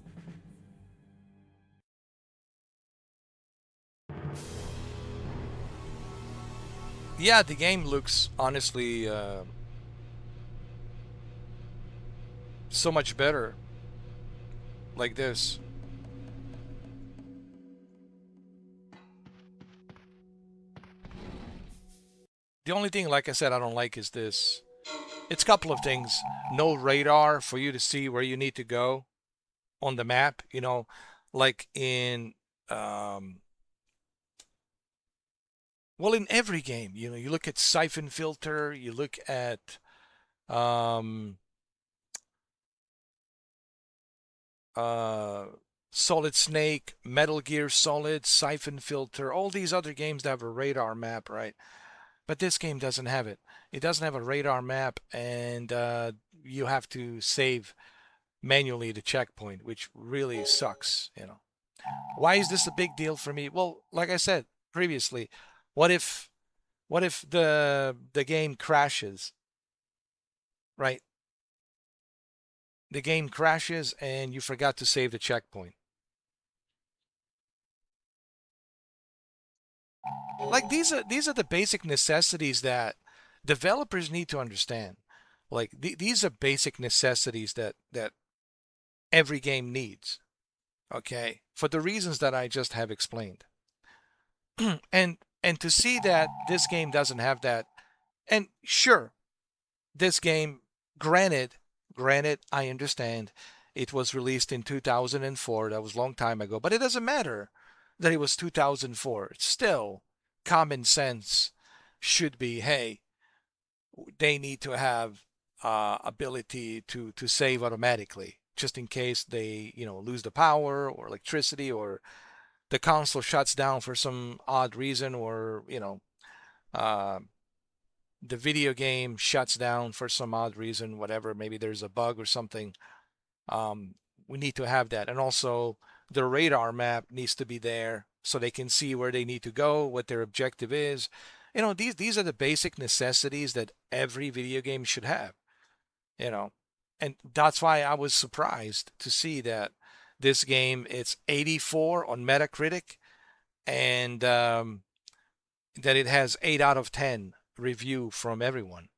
Yeah, the game looks honestly so much better like this. The only thing, like I said, I don't like is this. It's a couple of things. No radar for you to see where you need to go on the map, you know, like in well, in every game, you know, you look at Siphon Filter, you look at Solid Snake, Metal Gear Solid, Siphon Filter, all these other games that have a radar map, right? But this game doesn't have it. It doesn't have a radar map, and you have to save manually the checkpoint, which really sucks, you know. Why is this a big deal for me? Well, like I said previously, what if the game crashes right? The game crashes and you forgot to save the checkpoint. Like these are the basic necessities that developers need to understand. Like these are basic necessities that every game needs. Okay, for the reasons that I just have explained. and to see that this game doesn't have that, and sure, this game, granted, I understand it was released in 2004. That was a long time ago, but it doesn't matter that it was 2004. It's still common sense should be, hey, they need to have ability to save automatically, just in case they lose the power or electricity, or the console shuts down for some odd reason, or the video game shuts down for some odd reason, whatever, maybe there's a bug or something. We need to have that. And also the radar map needs to be there so they can see where they need to go, what their objective is. These are the basic necessities that every video game should have. And that's why I was surprised to see that this game, it's 84 on Metacritic, and that it has 8 out of 10 review from everyone.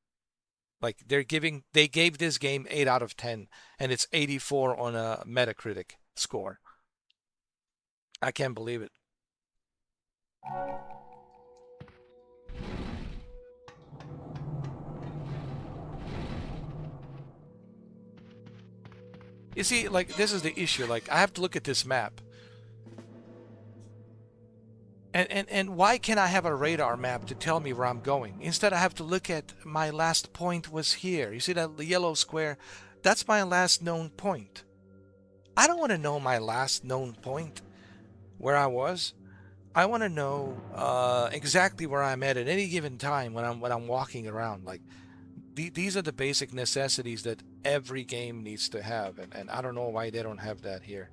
Like they gave this game 8 out of 10, and it's 84 on a Metacritic score. I can't believe it. You see, like, this is the issue. Like, I have to look at this map. And why can't I have a radar map to tell me where I'm going? Instead, I have to look at my last point was here. You see that yellow square? That's my last known point. I don't want to know my last known point, where I was. I want to know exactly where I'm at any given time when I'm walking around. Like, these are the basic necessities that every game needs to have, and I don't know why they don't have that here.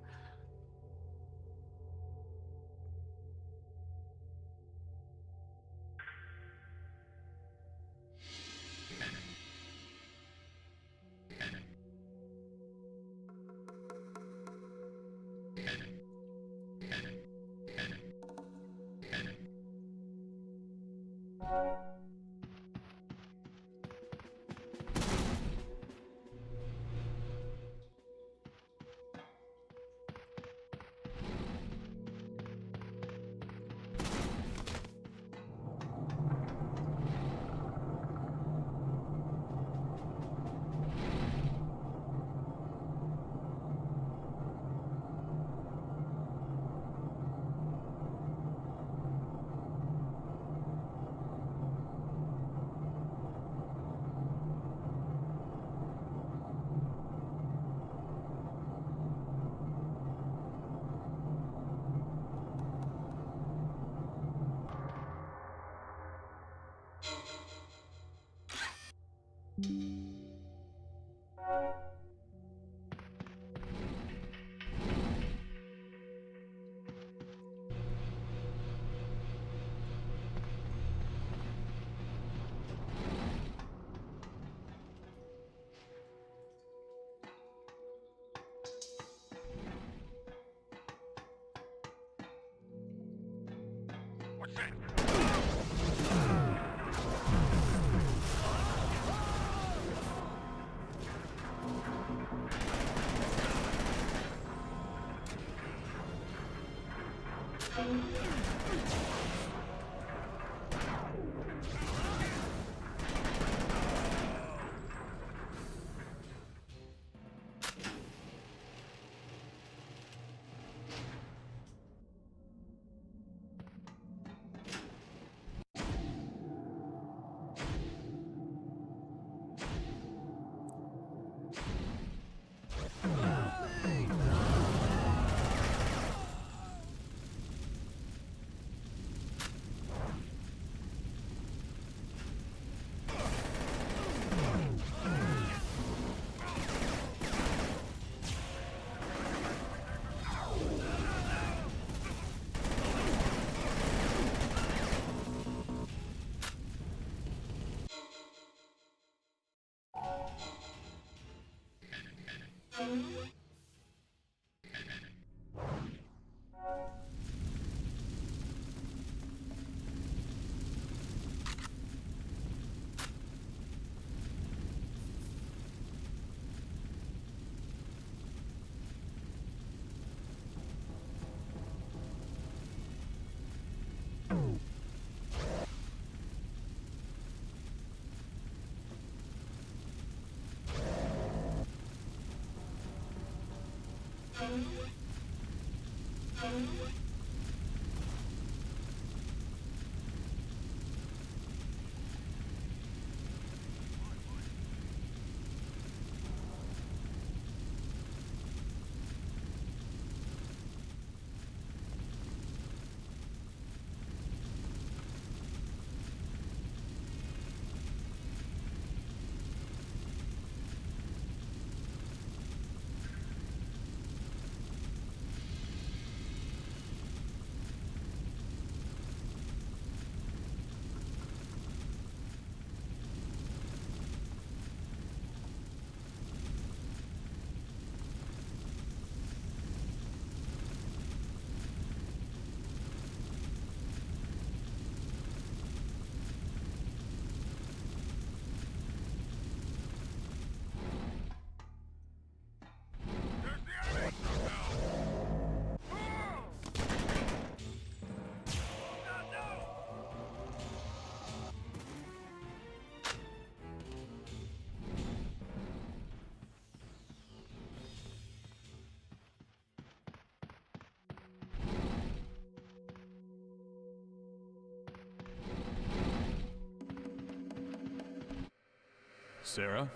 Sarah,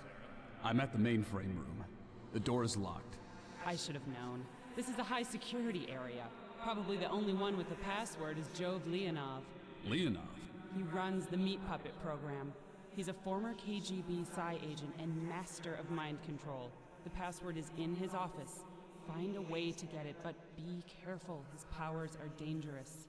I'm at the mainframe room. The door is locked. I should have known. This is a high security area. Probably the only one with the password is Jove Leonov. Leonov? He runs the Meat Puppet program. He's a former KGB Psi agent and master of mind control. The password is in his office. Find a way to get it, but be careful. His powers are dangerous.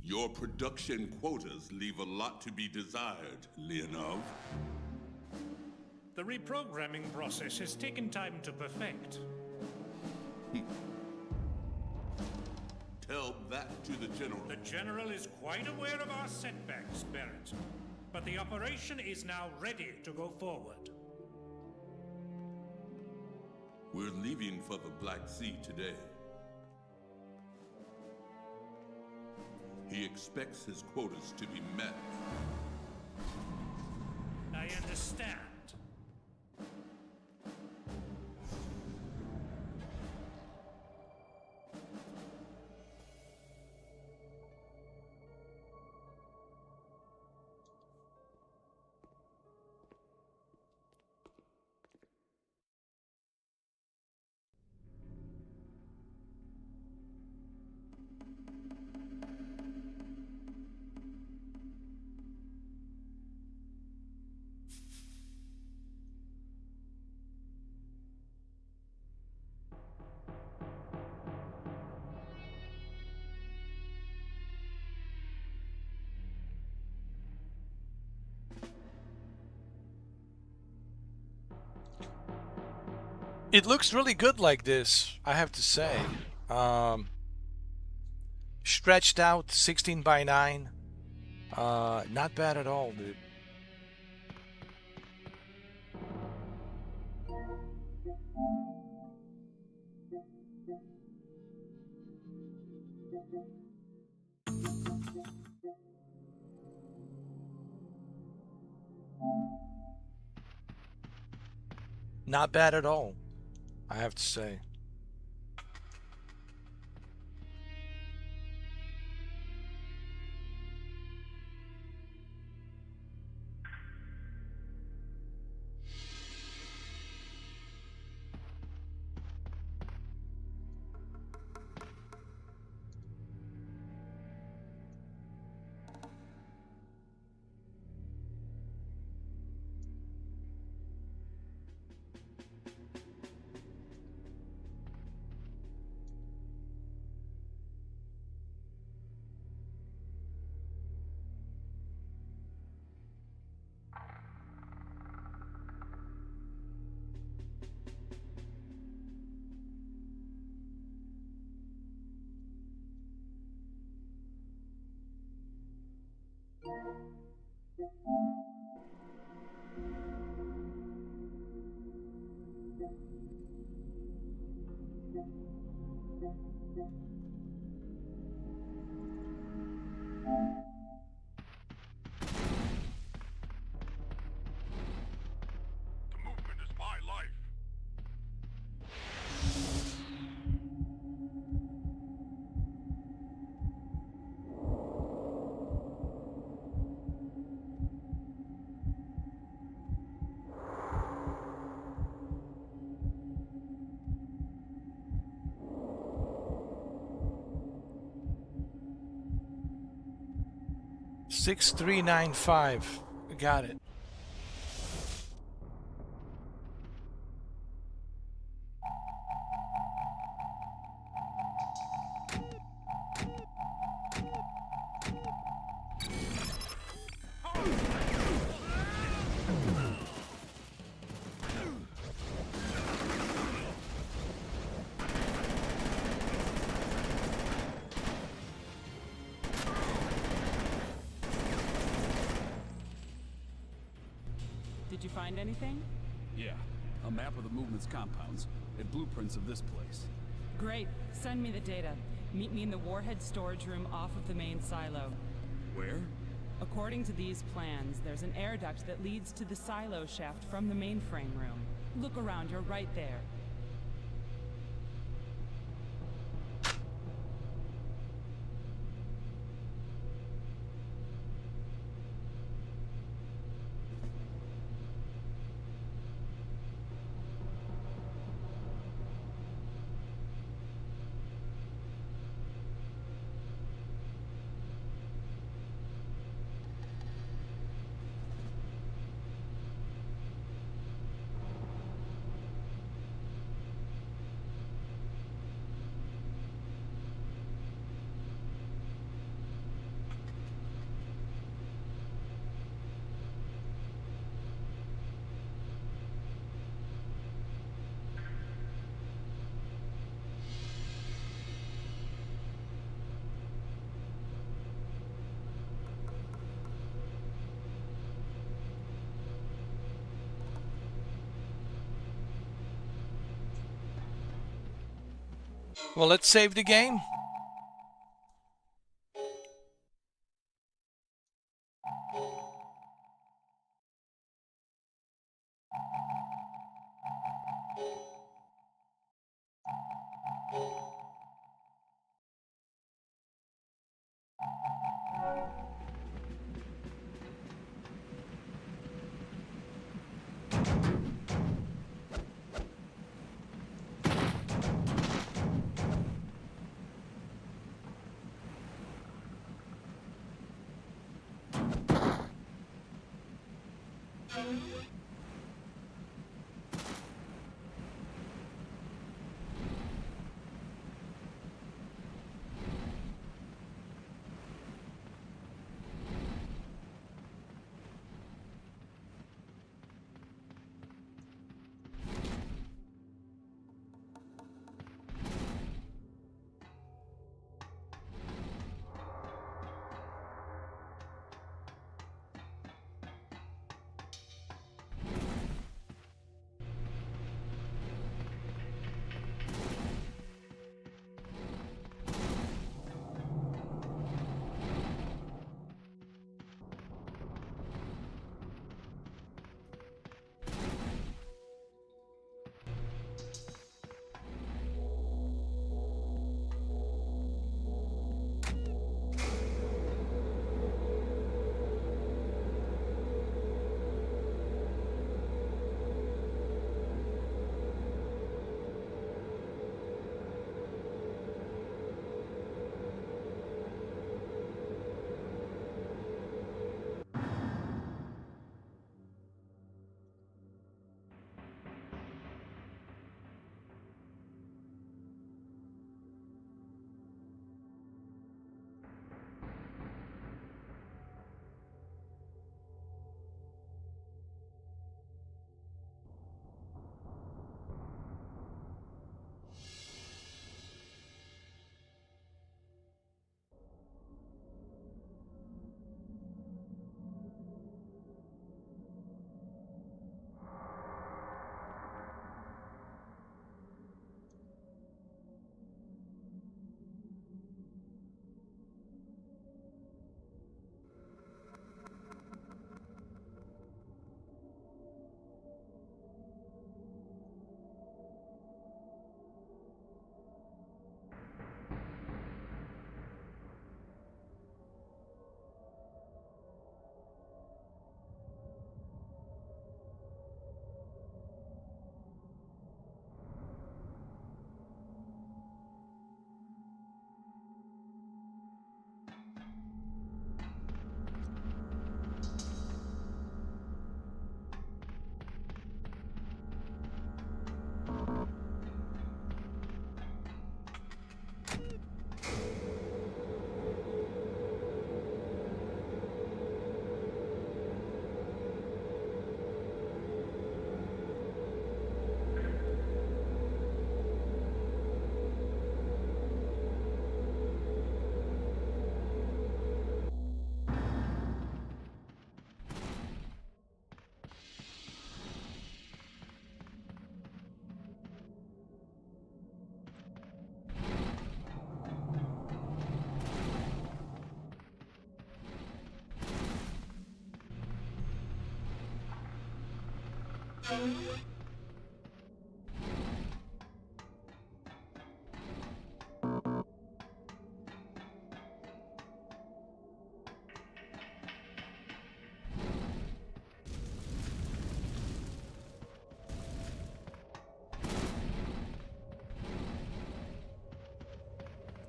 Your production quotas leave a lot to be desired, Leonov. The reprogramming process has taken time to perfect. Tell that to the General. The General is quite aware of our setbacks, Barrett. But the operation is now ready to go forward. We're leaving for the Black Sea today. He expects his quotas to be met. I understand. It looks really good like this, I have to say. Stretched out, 16 by 9. Not bad at all, dude. Not bad at all, I have to say. The movement is my life. Six 6395. Got it. Did you find anything? Yeah, a map of the movement's compounds and blueprints of this place. Great. Send me the data. Meet me in the warhead storage room off of the main silo. Where? According to these plans, there's an air duct that leads to the silo shaft from the mainframe room. Look around, you're right there. Well, let's save the game.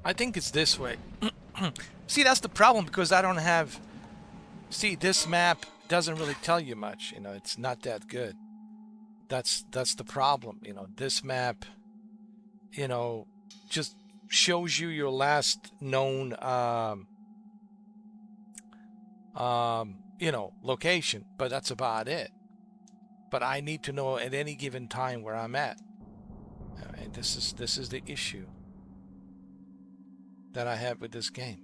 I think it's this way. See, that's the problem, because I don't have... See, this map doesn't really tell you much. You know, it's not that good. That's the problem. You know, this map, you know, just shows you your last known, you know, location. But that's about it. But I need to know at any given time where I'm at. And this is the issue that I have with this game.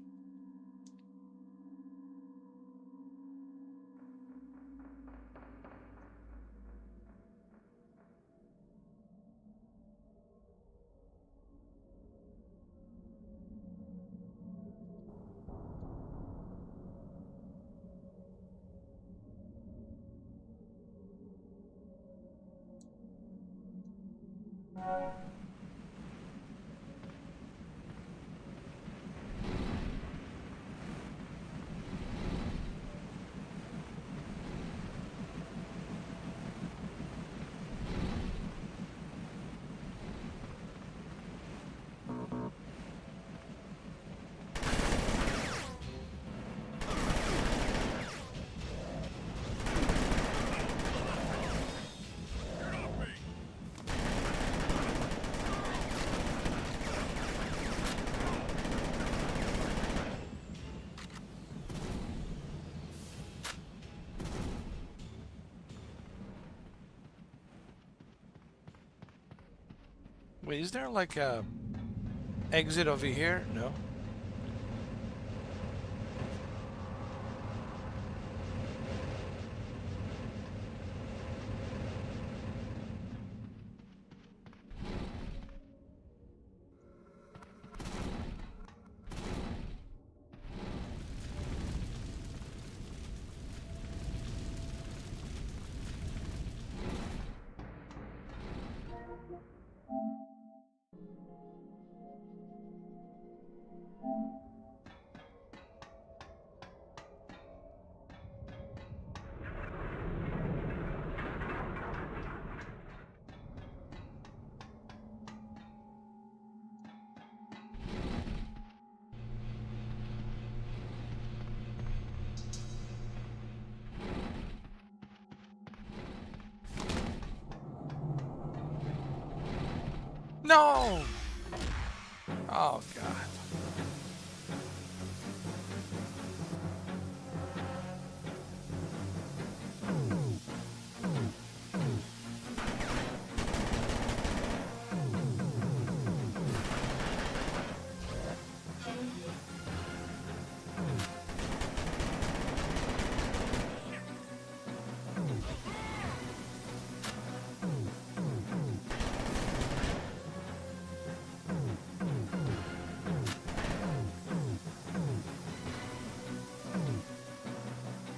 Wait, is there like a exit over here? No. No! Oh, God.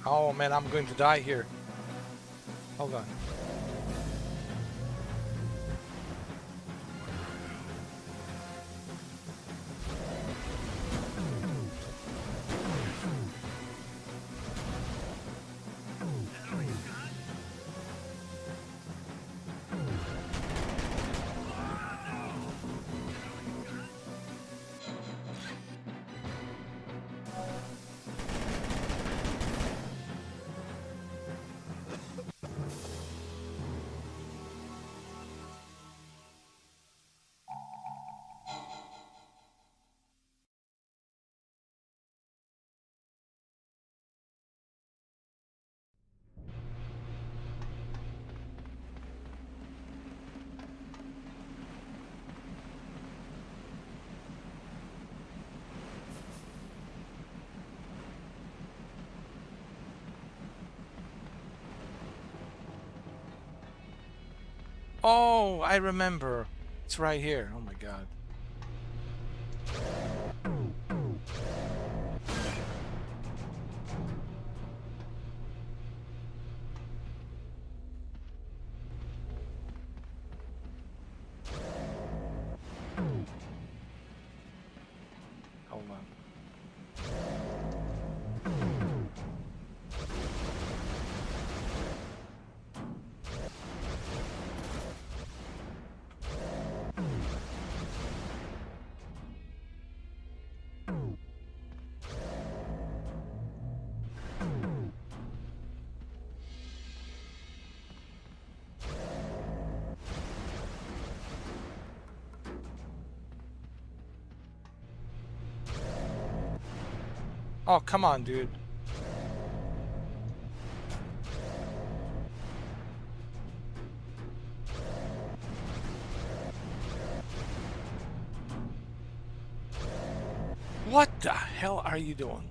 Oh man, I'm going to die here. Hold on. Oh, I remember. It's right here. Oh my God. Oh, come on, dude. What the hell are you doing?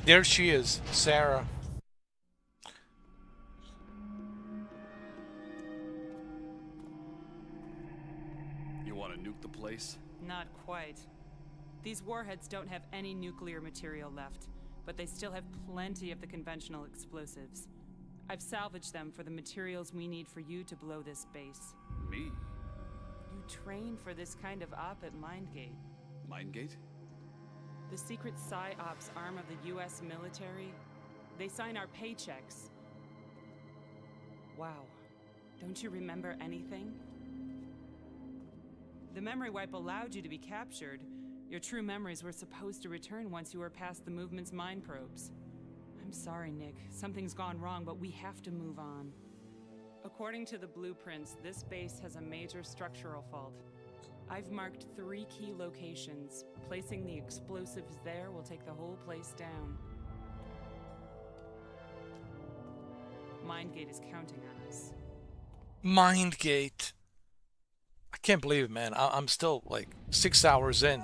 There she is, Sarah. You want to nuke the place? Not quite. These warheads don't have any nuclear material left, but they still have plenty of the conventional explosives. I've salvaged them for the materials we need for you to blow this base. Me? You trained for this kind of op at Mindgate. Mindgate? The secret Psi-Ops arm of the US military. They sign our paychecks. Wow. Don't you remember anything? The memory wipe allowed you to be captured. Your true memories were supposed to return once you were past the movement's mind probes. I'm sorry, Nick. Something's gone wrong, but we have to move on. According to the blueprints, this base has a major structural fault. I've marked 3 key locations. Placing the explosives there will take the whole place down. Mindgate is counting on us. Mindgate. I can't believe it, man. I'm still like 6 hours in.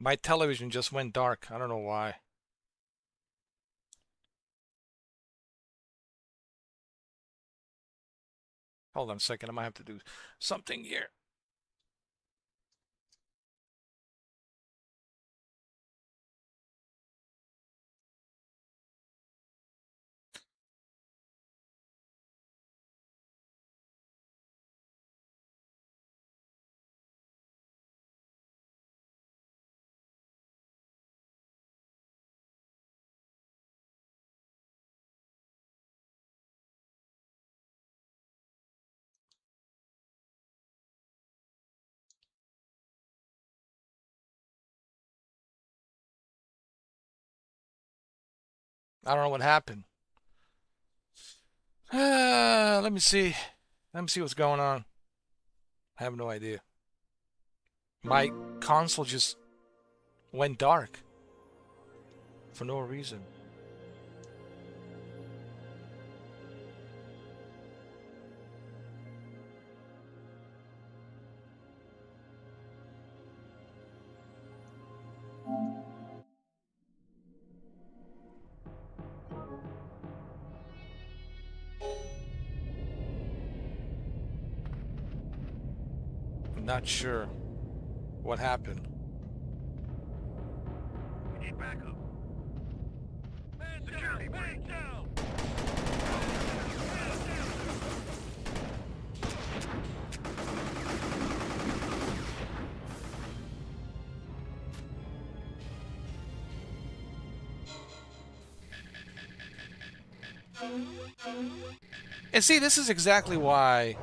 My television just went dark. I don't know why. Hold on a second. I might have to do something here. I don't know what happened. Let me see. Let me see what's going on. I have no idea. My console just went dark for no reason. I'm not sure what happened. We need backup. Man security, man down! And see, this is exactly why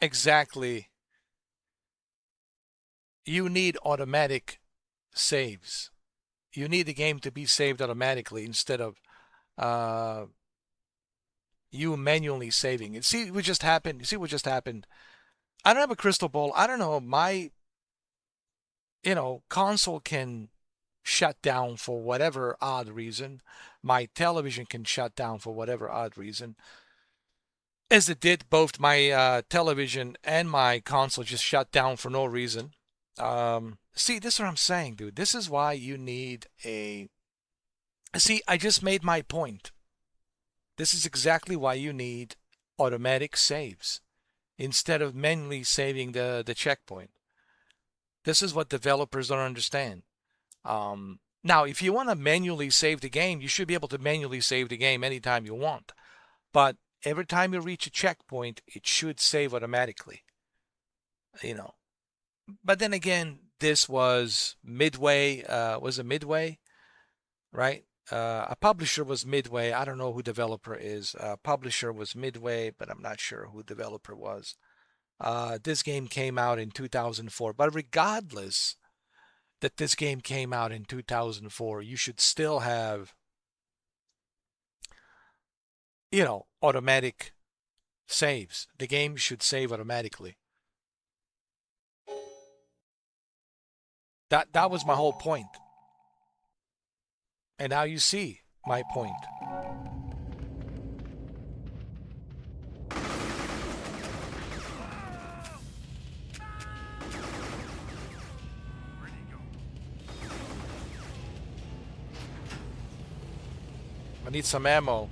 exactly you need automatic saves. You need the game to be saved automatically instead of you manually saving it. See what just happened? You see what just happened? I don't have a crystal ball. I don't know. My, console can shut down for whatever odd reason. My television can shut down for whatever odd reason. As it did, both my television and my console just shut down for no reason. See, this is what I'm saying, dude. This is why you need a... See, I just made my point. This is exactly why you need automatic saves instead of manually saving the checkpoint. This is what developers don't understand. Now, if you want to manually save the game, you should be able to manually save the game anytime you want. But every time you reach a checkpoint, it should save automatically. But then again, this was Midway. Was it Midway? Right? A publisher was Midway. I don't know who developer is. Publisher was Midway, but I'm not sure who developer was. This game came out in 2004. But regardless that this game came out in 2004, you should still have, automatic saves. The game should save automatically. That was my whole point. And now you see my point. I need some ammo.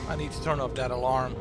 I need to turn off that alarm.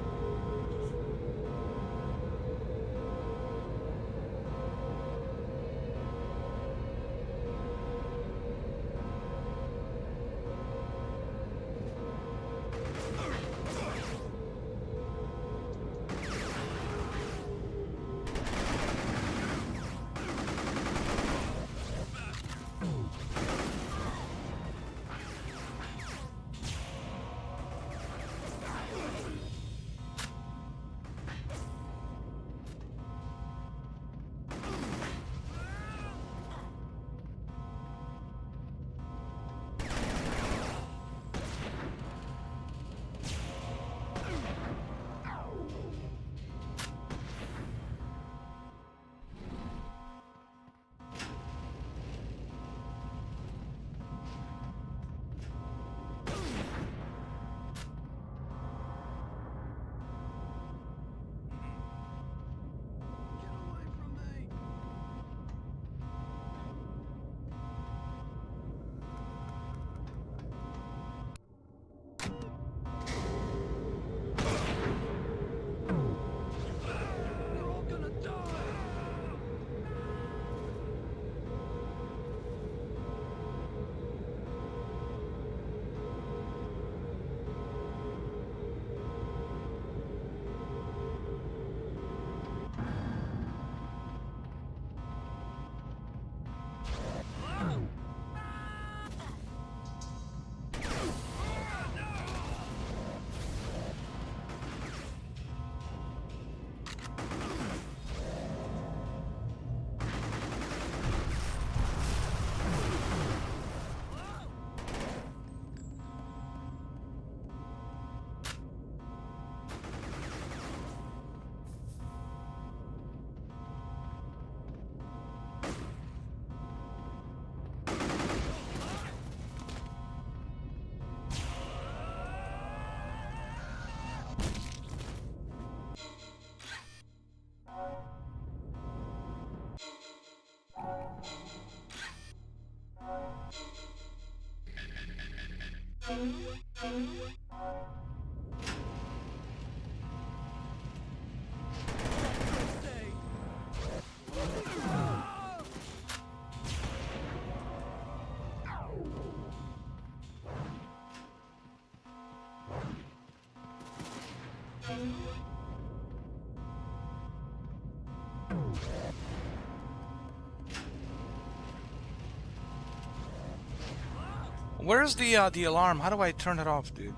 Where's the alarm? How do I turn it off, dude?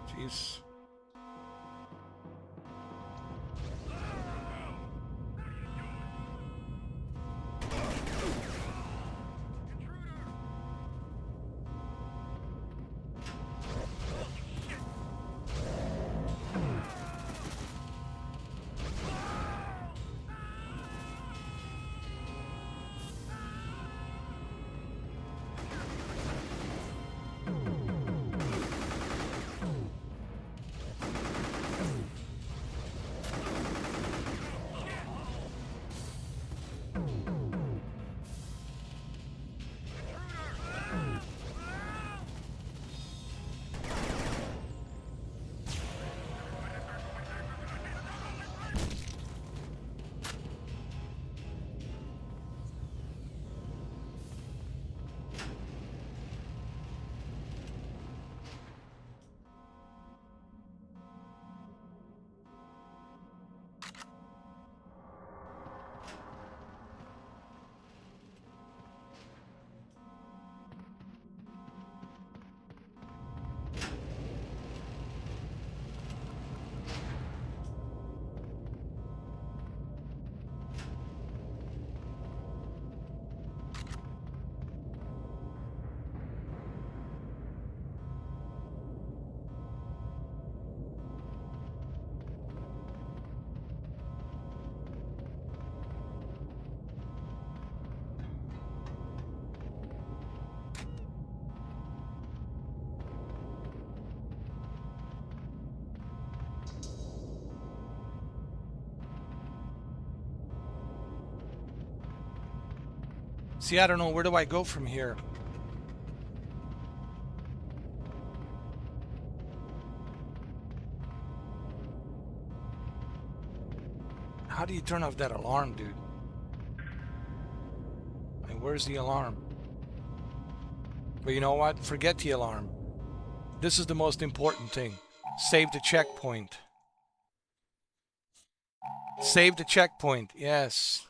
Jeez. See, I don't know. Where do I go from here? How do you turn off that alarm, dude? And where's the alarm? But you know what? Forget the alarm. This is the most important thing. Save the checkpoint. Save the checkpoint. Yes.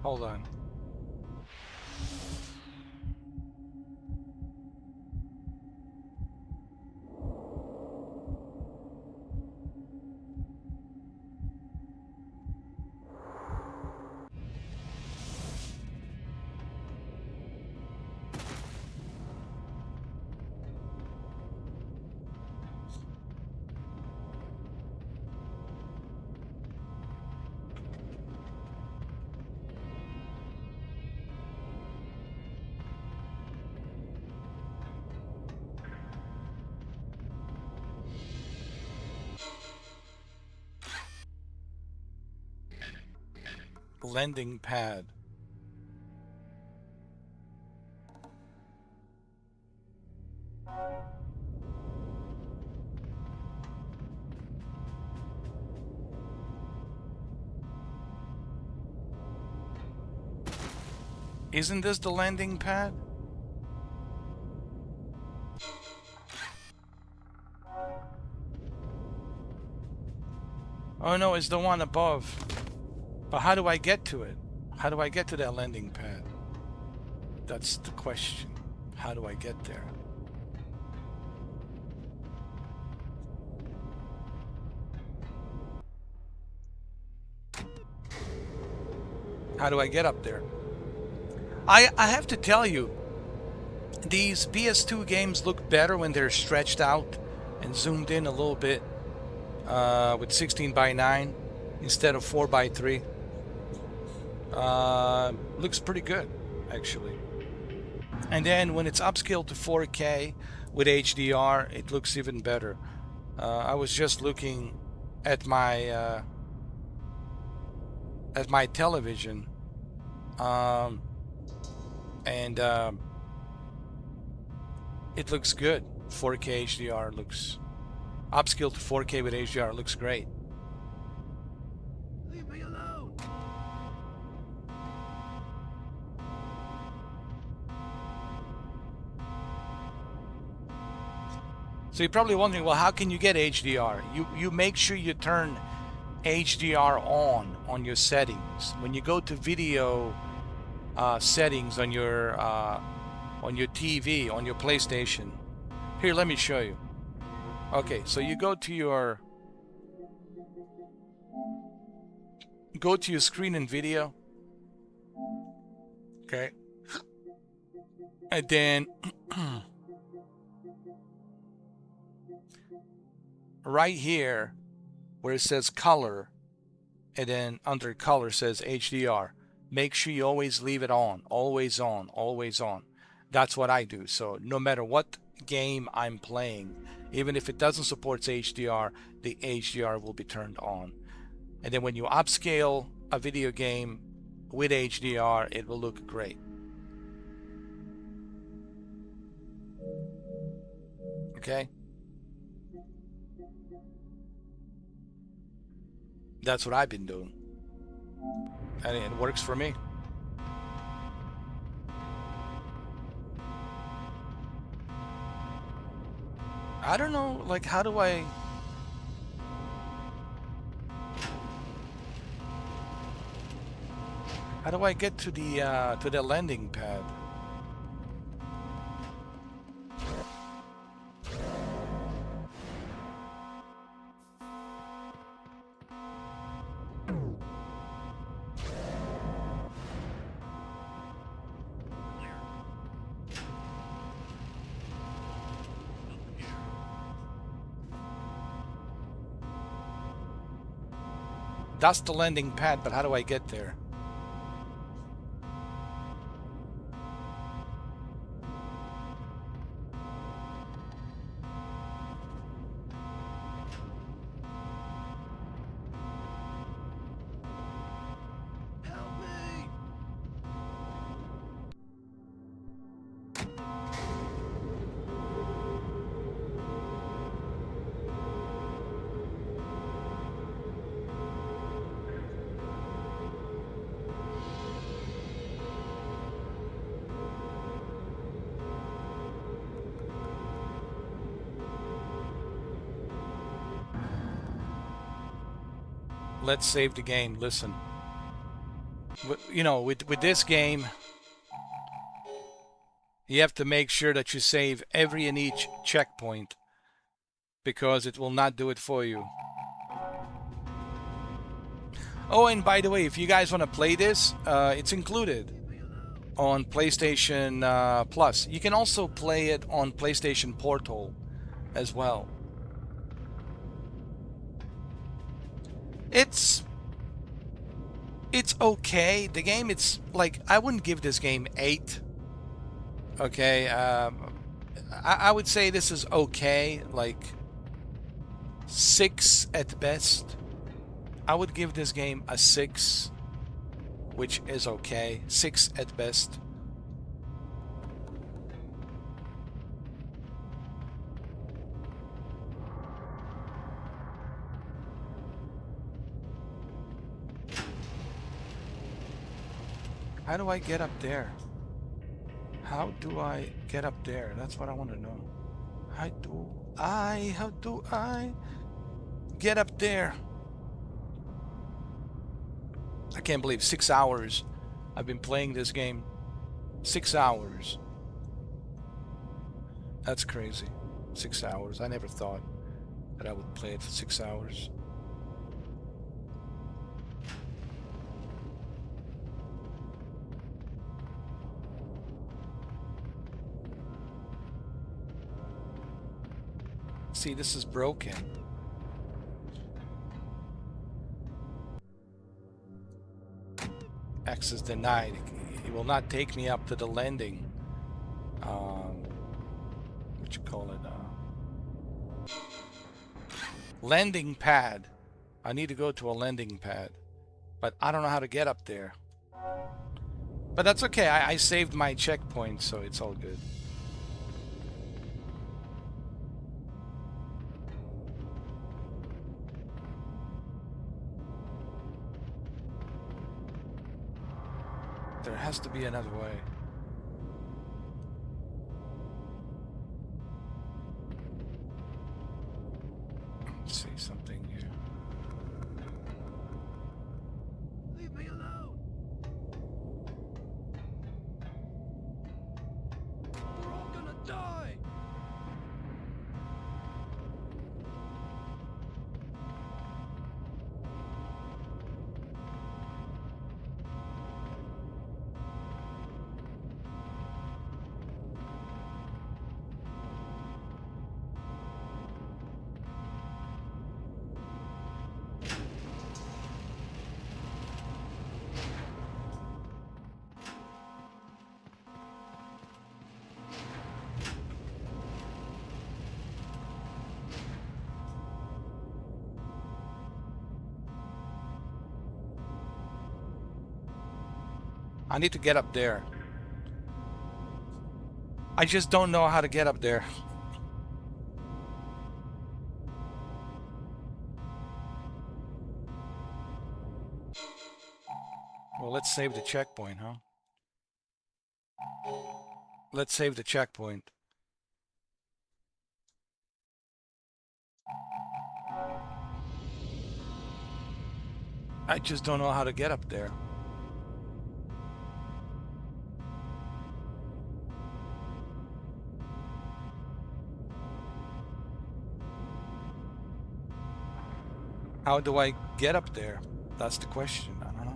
Hold on. Landing pad. Isn't this the landing pad? Oh no, it's the one above. But how do I get to it? How do I get to that landing pad? That's the question. How do I get there? How do I get up there? I have to tell you, these PS2 games look better when they're stretched out and zoomed in a little bit with 16:9 instead of 4:3. Looks pretty good, actually. And then when it's upscaled to 4K with HDR, it looks even better. I was just looking at my television, and It looks good. 4K HDR looks... Upscaled to 4K with HDR looks great. Leave me alone! So you're probably wondering, well, how can you get HDR? You make sure you turn HDR on your settings. When you go to video settings on your TV, on your PlayStation. Here, let me show you. Okay, so you go to your screen and video. Okay. And then right here where it says color, and then under color says HDR, make sure you always leave it on, always on, always on. That's what I do. So no matter what game I'm playing, even if it doesn't support HDR, the HDR will be turned on. And then when you upscale a video game with HDR, it will look great. Okay? That's what I've been doing. And it works for me. I don't know, like, how do I get to the landing pad? That's the landing pad, but how do I get there? Help me! Let's save the game. Listen, you know, with this game, you have to make sure that you save every and each checkpoint, because it will not do it for you. Oh, and by the way, if you guys want to play this, it's included on PlayStation Plus. You can also play it on PlayStation Portal as well. It's okay. The game, it's like, I wouldn't give this game 8. Okay, I would say this is okay, like 6 at best. I would give this game a 6, which is okay. 6 at best. How do I get up there? How do I get up there? That's what I want to know. How do I get up there? I can't believe 6 hours I've been playing this game. 6 hours. That's crazy. 6 hours. I never thought that I would play it for 6 hours. See, this is broken. Access denied. It will not take me up to the landing. What you call it? Landing pad. I need to go to a landing pad, but I don't know how to get up there. But that's okay. I saved my checkpoint, so it's all good. There has to be another way. Let's see something here. Leave me alone! We're all gonna die! I need to get up there. I just don't know how to get up there. Well, let's save the checkpoint, huh? Let's save the checkpoint. I just don't know how to get up there. How do I get up there? That's the question. I don't know.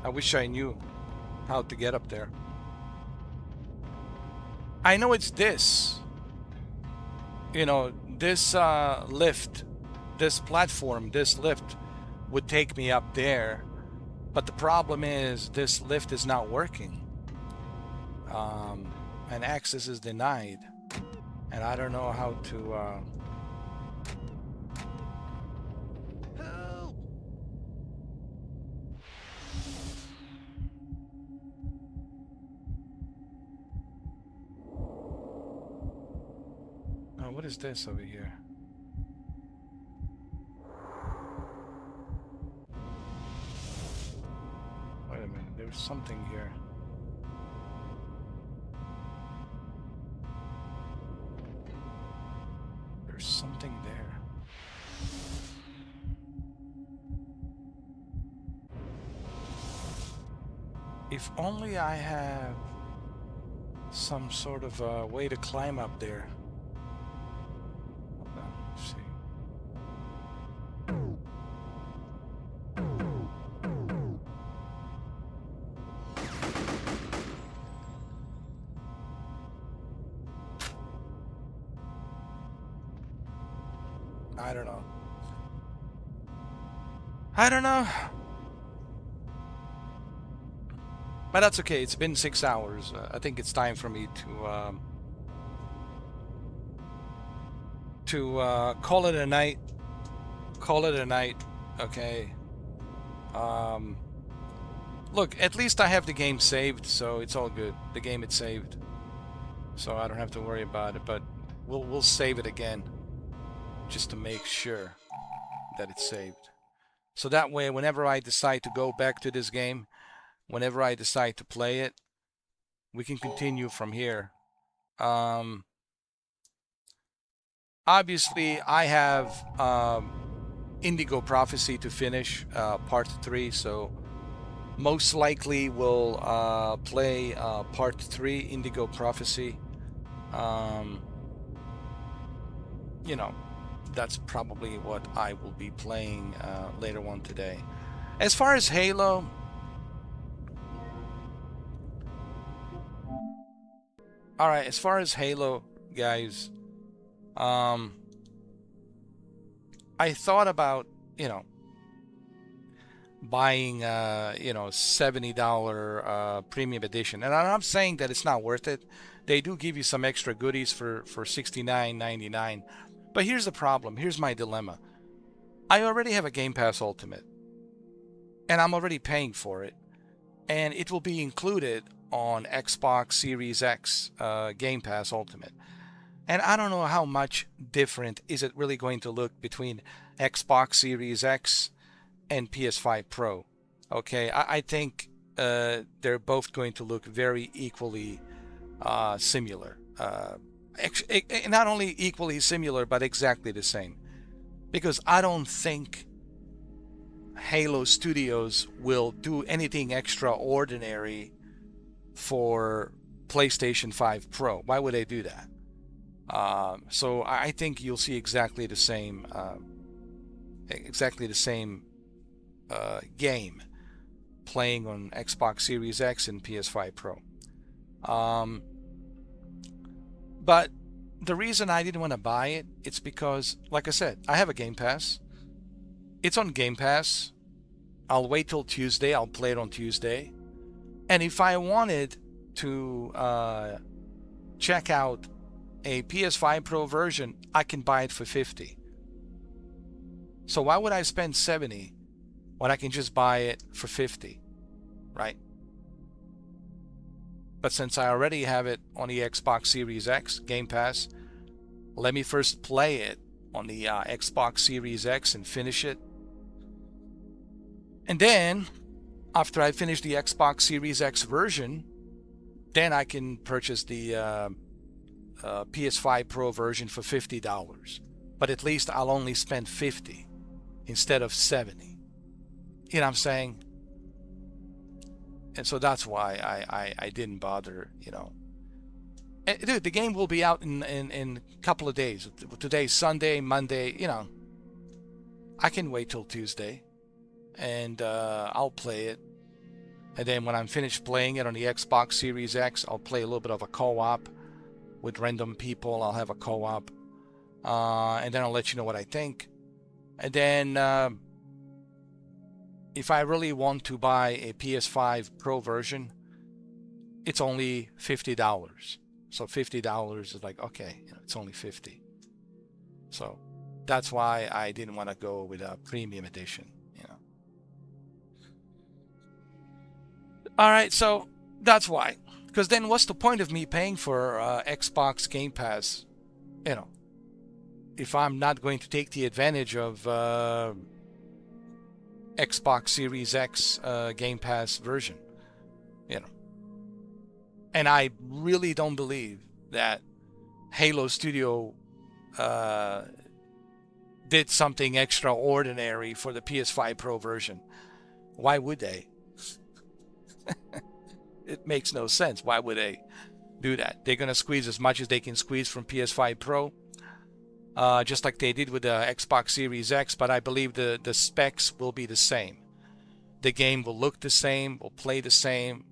I wish I knew how to get up there. I know it's this. You know, this lift, this platform, this lift would take me up there. But the problem is this lift is not working. And access is denied. And I don't know how to... What is this over here? Wait a minute, there's something here. There's something there. If only I have some sort of a way to climb up there. I don't know. I don't know. But that's okay. It's been 6 hours. I think it's time for me to call it a night. Call it a night. Okay. Look, at least I have the game saved, so it's all good. The game is saved, so I don't have to worry about it. But we'll save it again, just to make sure that it's saved. So that way, whenever I decide to go back to this game, whenever I decide to play it, we can continue from here. Obviously, I have Indigo Prophecy to finish, part 3, so most likely we'll play part 3, Indigo Prophecy. You know, that's probably what I will be playing later on today. As far as Halo, alright, as far as Halo, guys, I thought about, you know, buying, you know, $70 premium edition. And I'm not saying that it's not worth it. They do give you some extra goodies for $69.99. But here's the problem. Here's my dilemma. I already have a Game Pass Ultimate, and I'm already paying for it, and it will be included on Xbox Series X Game Pass Ultimate. And I don't know how much different is it really going to look between Xbox Series X and PS5 Pro. Okay, I think they're both going to look very equally similar. Not only equally similar, but exactly the same. Because I don't think Halo Studios will do anything extraordinary for PlayStation 5 Pro. Why would they do that? So I think you'll see exactly the same game playing on Xbox Series X and PS5 Pro. But the reason I didn't want to buy it, it's because, like I said, I have a Game Pass. It's on Game Pass. I'll wait till Tuesday. I'll play it on Tuesday. And if I wanted to check out a PS5 Pro version, I can buy it for $50. So why would I spend $70 when I can just buy it for $50, right? But since I already have it on the Xbox Series X Game Pass, let me first play it on the Xbox Series X and finish it. And then, after I finish the Xbox Series X version, then I can purchase the PS5 Pro version for $50. But at least I'll only spend $50 instead of $70. You know what I'm saying? And so that's why I didn't bother, you know. And, dude, the game will be out in a couple of days. Today's Sunday, Monday, you know. I can wait till Tuesday. And I'll play it. And then when I'm finished playing it on the Xbox Series X, I'll play a little bit of a co-op with random people. I'll have a co-op. And then I'll let you know what I think. And then if I really want to buy a PS5 Pro version, it's only $50. So $50 is like, okay, it's only $50. So that's why I didn't want to go with a premium edition, you know. All right, so that's why. Because then what's the point of me paying for Xbox Game Pass, you know, if I'm not going to take the advantage of Xbox Series X Game Pass version, you know. And I really don't believe that Halo Studio did something extraordinary for the PS5 Pro version. Why would they? It makes no sense. Why would they do that? They're going to squeeze as much as they can squeeze from PS5 Pro, just like they did with the Xbox Series X, but I believe the specs will be the same. The game will look the same, will play the same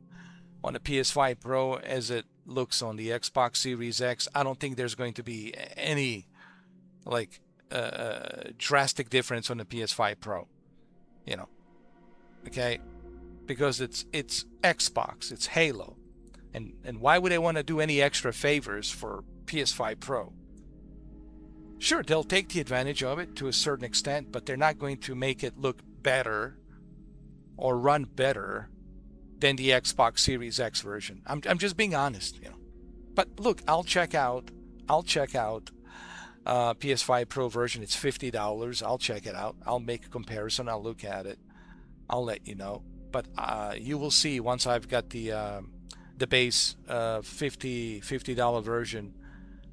on the PS5 Pro as it looks on the Xbox Series X. I don't think there's going to be any like drastic difference on the PS5 Pro, you know. Okay, because it's Xbox, it's Halo, and why would they want to do any extra favors for PS5 Pro? Sure, they'll take the advantage of it to a certain extent, but they're not going to make it look better or run better than the Xbox Series X version. I'm just being honest, you know. But look, I'll check out PS5 Pro version. It's $50. I'll check it out. I'll make a comparison. I'll look at it. I'll let you know. But you will see once I've got the base $50 version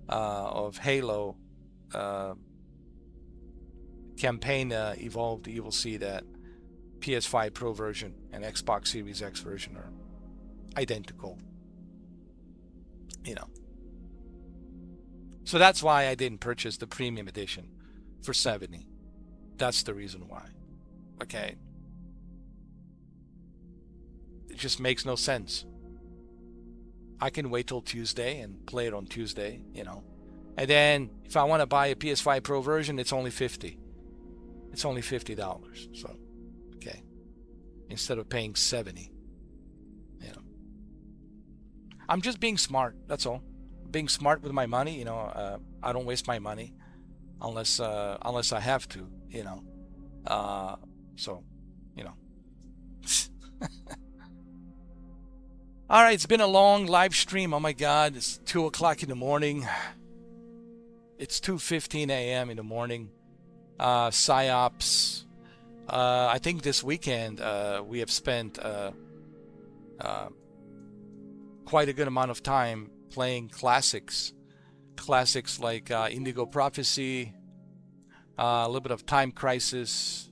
of Halo campaign evolved. You will see that PS5 Pro version and Xbox Series X version are identical, you know. So that's why I didn't purchase the premium edition for $70. That's the reason why. Okay, it just makes no sense. I can wait till Tuesday and play it on Tuesday, you know. And then if I want to buy a PS5 Pro version, it's only $50. It's only $50. So, okay. Instead of paying $70. You know. I'm just being smart, that's all. Being smart with my money, you know. I don't waste my money unless I have to, you know. So, you know. All right, it's been a long live stream. Oh my God, it's 2 o'clock in the morning. It's 2:15 a.m. in the morning. Psi-Ops. I think this weekend we have spent quite a good amount of time playing classics. Classics like Indigo Prophecy, a little bit of Time Crisis,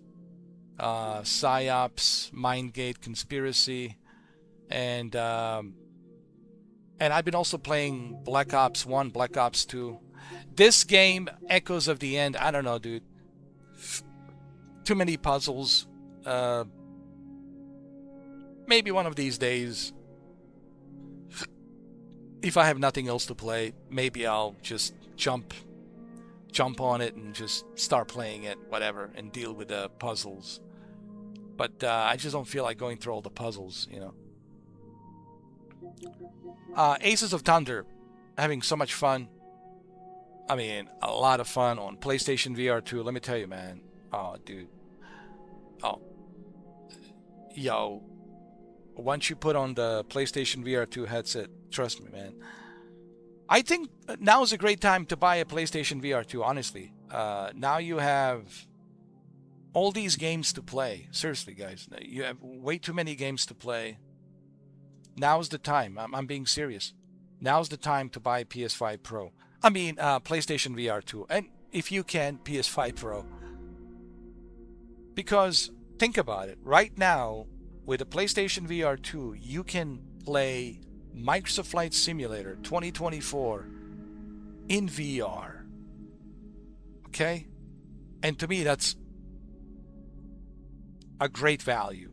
Psi-Ops, Mindgate, Conspiracy, and I've been also playing Black Ops 1, Black Ops 2. This game, Echoes of the End, I don't know, dude. Too many puzzles. Maybe one of these days, if I have nothing else to play, maybe I'll just jump on it and just start playing it, whatever, and deal with the puzzles. But I just don't feel like going through all the puzzles, you know. Aces of Thunder, having so much fun. I mean, a lot of fun on PlayStation VR 2. Let me tell you, man. Oh, dude. Oh. Yo. Once you put on the PlayStation VR 2 headset, trust me, man. I think now is a great time to buy a PlayStation VR 2, honestly. Now you have all these games to play. Seriously, guys. You have way too many games to play. Now's the time. I'm being serious. Now's the time to buy PS5 Pro. I mean, PlayStation VR 2. And if you can, PS5 Pro. Because, think about it. Right now, with the PlayStation VR 2, you can play Microsoft Flight Simulator 2024 in VR. Okay? And to me, that's a great value.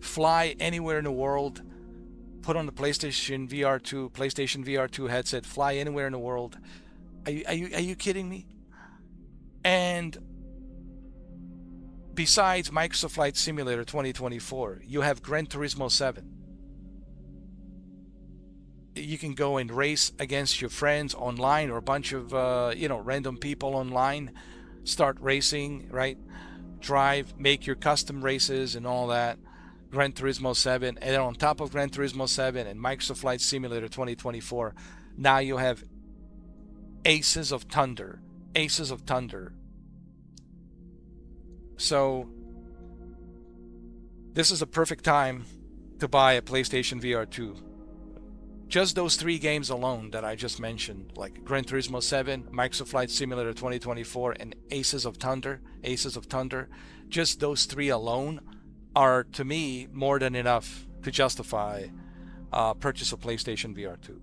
Fly anywhere in the world. Put on the PlayStation VR 2 headset, fly anywhere in the world. Are you kidding me? And besides Microsoft Flight Simulator 2024, you have Gran Turismo 7. You can go and race against your friends online or a bunch of random people online. Start racing, right? Drive, make your custom races and all that. Gran Turismo 7, and then on top of Gran Turismo 7 and Microsoft Flight Simulator 2024, now you have Aces of Thunder. Aces of Thunder. So, this is a perfect time to buy a PlayStation VR 2. Just those 3 games alone that I just mentioned, like Gran Turismo 7, Microsoft Flight Simulator 2024, and Aces of Thunder, just those 3 alone are, to me, more than enough to justify purchase of PlayStation VR 2.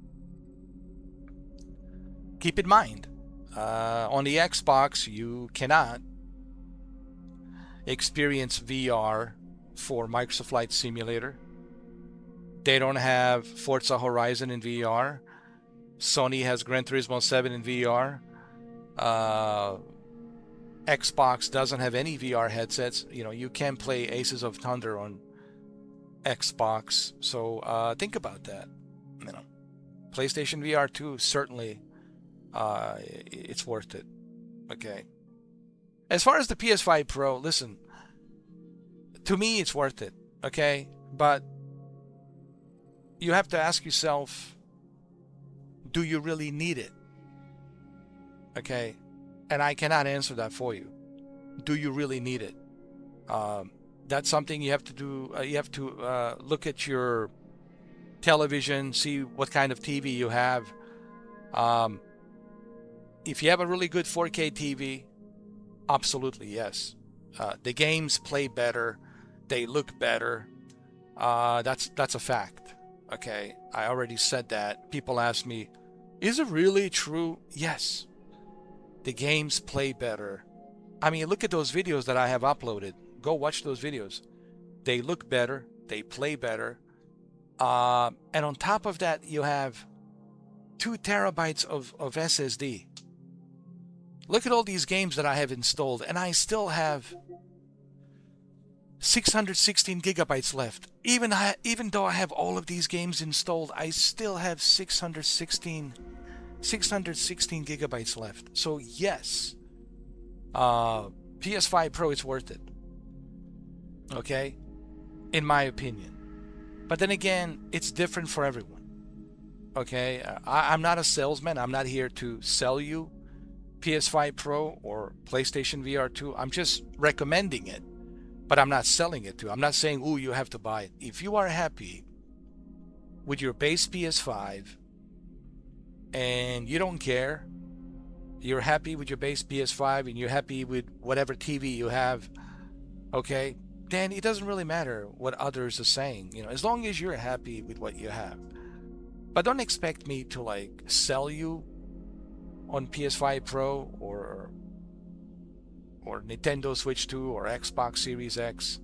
Keep in mind, on the Xbox, you cannot experience VR for Microsoft Flight Simulator. They don't have Forza Horizon in VR. Sony has Gran Turismo 7 in VR. Xbox doesn't have any VR headsets. You know, you can play Aces of Thunder on Xbox. So think about that. You know, PlayStation VR 2 certainly, it's worth it. Okay. As far as the PS5 Pro, listen, to me it's worth it. Okay, but you have to ask yourself, do you really need it? Okay. And I cannot answer that for you. Do you really need it? That's something you have to do. You have to look at your television, see what kind of TV you have. If you have a really good 4K TV, absolutely yes. The games play better. They look better. That's a fact. Okay, I already said that. People ask me, is it really true? Yes. The games play better. I mean, look at those videos that I have uploaded. Go watch those videos. They look better. They play better. And on top of that, you have 2 terabytes of SSD. Look at all these games that I have installed, and I still have 616 gigabytes left. Even though I have all of these games installed, I still have 616 gigabytes left. So yes, PS5 Pro is worth it. Okay? In my opinion. But then again, it's different for everyone. Okay? I'm not a salesman. I'm not here to sell you PS5 Pro or PlayStation VR 2. I'm just recommending it. But I'm not selling it to you. I'm not saying, oh, you have to buy it. If you are happy with your base PS5 and you don't care, you're happy with your base PS5 and you're happy with whatever TV you have, okay, then it doesn't really matter what others are saying, you know, as long as you're happy with what you have. But don't expect me to like sell you on PS5 Pro or Nintendo Switch 2 or Xbox Series X,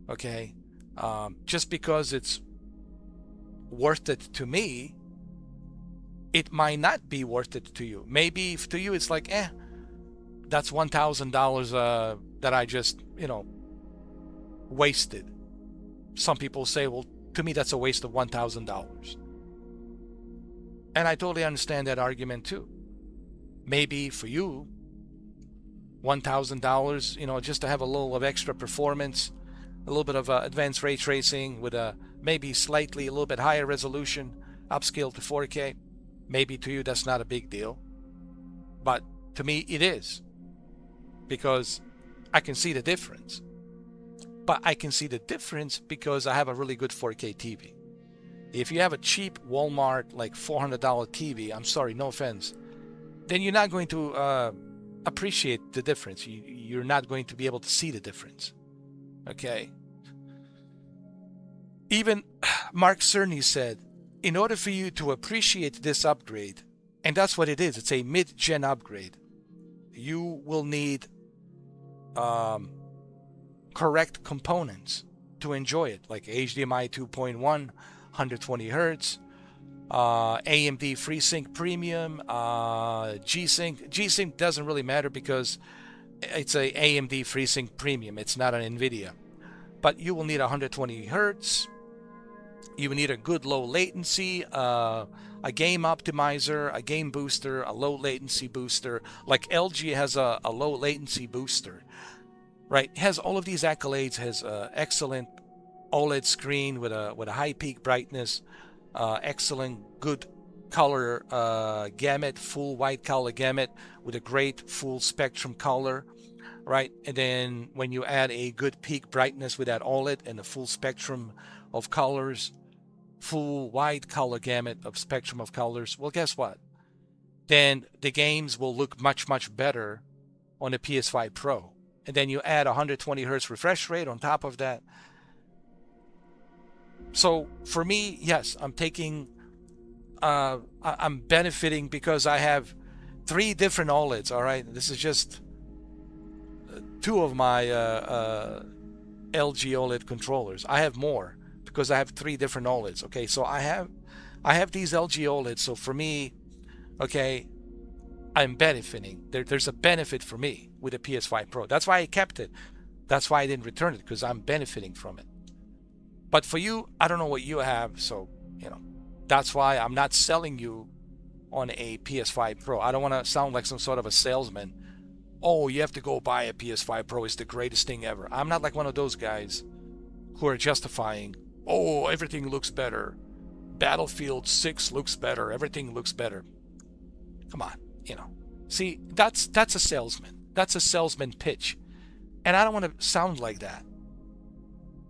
okay, just because it's worth it to me. It might not be worth it to you. Maybe to you it's like, that's $1,000 that I just, you know, wasted. Some people say, well, to me that's a waste of $1,000. And I totally understand that argument too. Maybe for you, $1,000, you know, just to have a little of extra performance, a little bit of advanced ray tracing with a maybe slightly a little bit higher resolution, upscaled to 4K. Maybe to you that's not a big deal, but to me it is, because I can see the difference. But I can see the difference because I have a really good 4K TV. If you have a cheap Walmart like $400 TV, I'm sorry, no offense, then you're not going to appreciate the difference. You're not going to be able to see the difference. Okay? Even Mark Cerny said, in order for you to appreciate this upgrade, and that's what it is, it's a mid-gen upgrade, you will need correct components to enjoy it, like HDMI 2.1, 120 Hertz, AMD FreeSync Premium, G-Sync. G-Sync doesn't really matter because it's a AMD FreeSync Premium. It's not an NVIDIA. But you will need 120 Hertz. You will need a good low latency, a game optimizer, a game booster, a low latency booster. Like LG has a low latency booster, right? It has all of these accolades. Has excellent OLED screen with a high peak brightness, excellent good color gamut, full white color gamut with a great full spectrum color, right? And then when you add a good peak brightness with that OLED and the full spectrum of colors, full wide color gamut of spectrum of colors, well, guess what? Then the games will look much, much better on the PS5 Pro. And then you add 120 Hertz refresh rate on top of that. So for me, yes, I'm benefiting because I have 3 different OLEDs, all right? This is just 2 of my LG OLED controllers. I have more because I have 3 different OLEDs, okay? So I have these LG OLEDs, so for me, okay, I'm benefiting. There's a benefit for me with the PS5 Pro. That's why I kept it. That's why I didn't return it, because I'm benefiting from it. But for you, I don't know what you have, so, you know, that's why I'm not selling you on a PS5 Pro. I don't want to sound like some sort of a salesman. Oh, you have to go buy a PS5 Pro. It's the greatest thing ever. I'm not like one of those guys who are justifying, oh, everything looks better. Battlefield 6 looks better. Everything looks better. Come on, you know. See, that's a salesman. That's a salesman pitch. And I don't want to sound like that,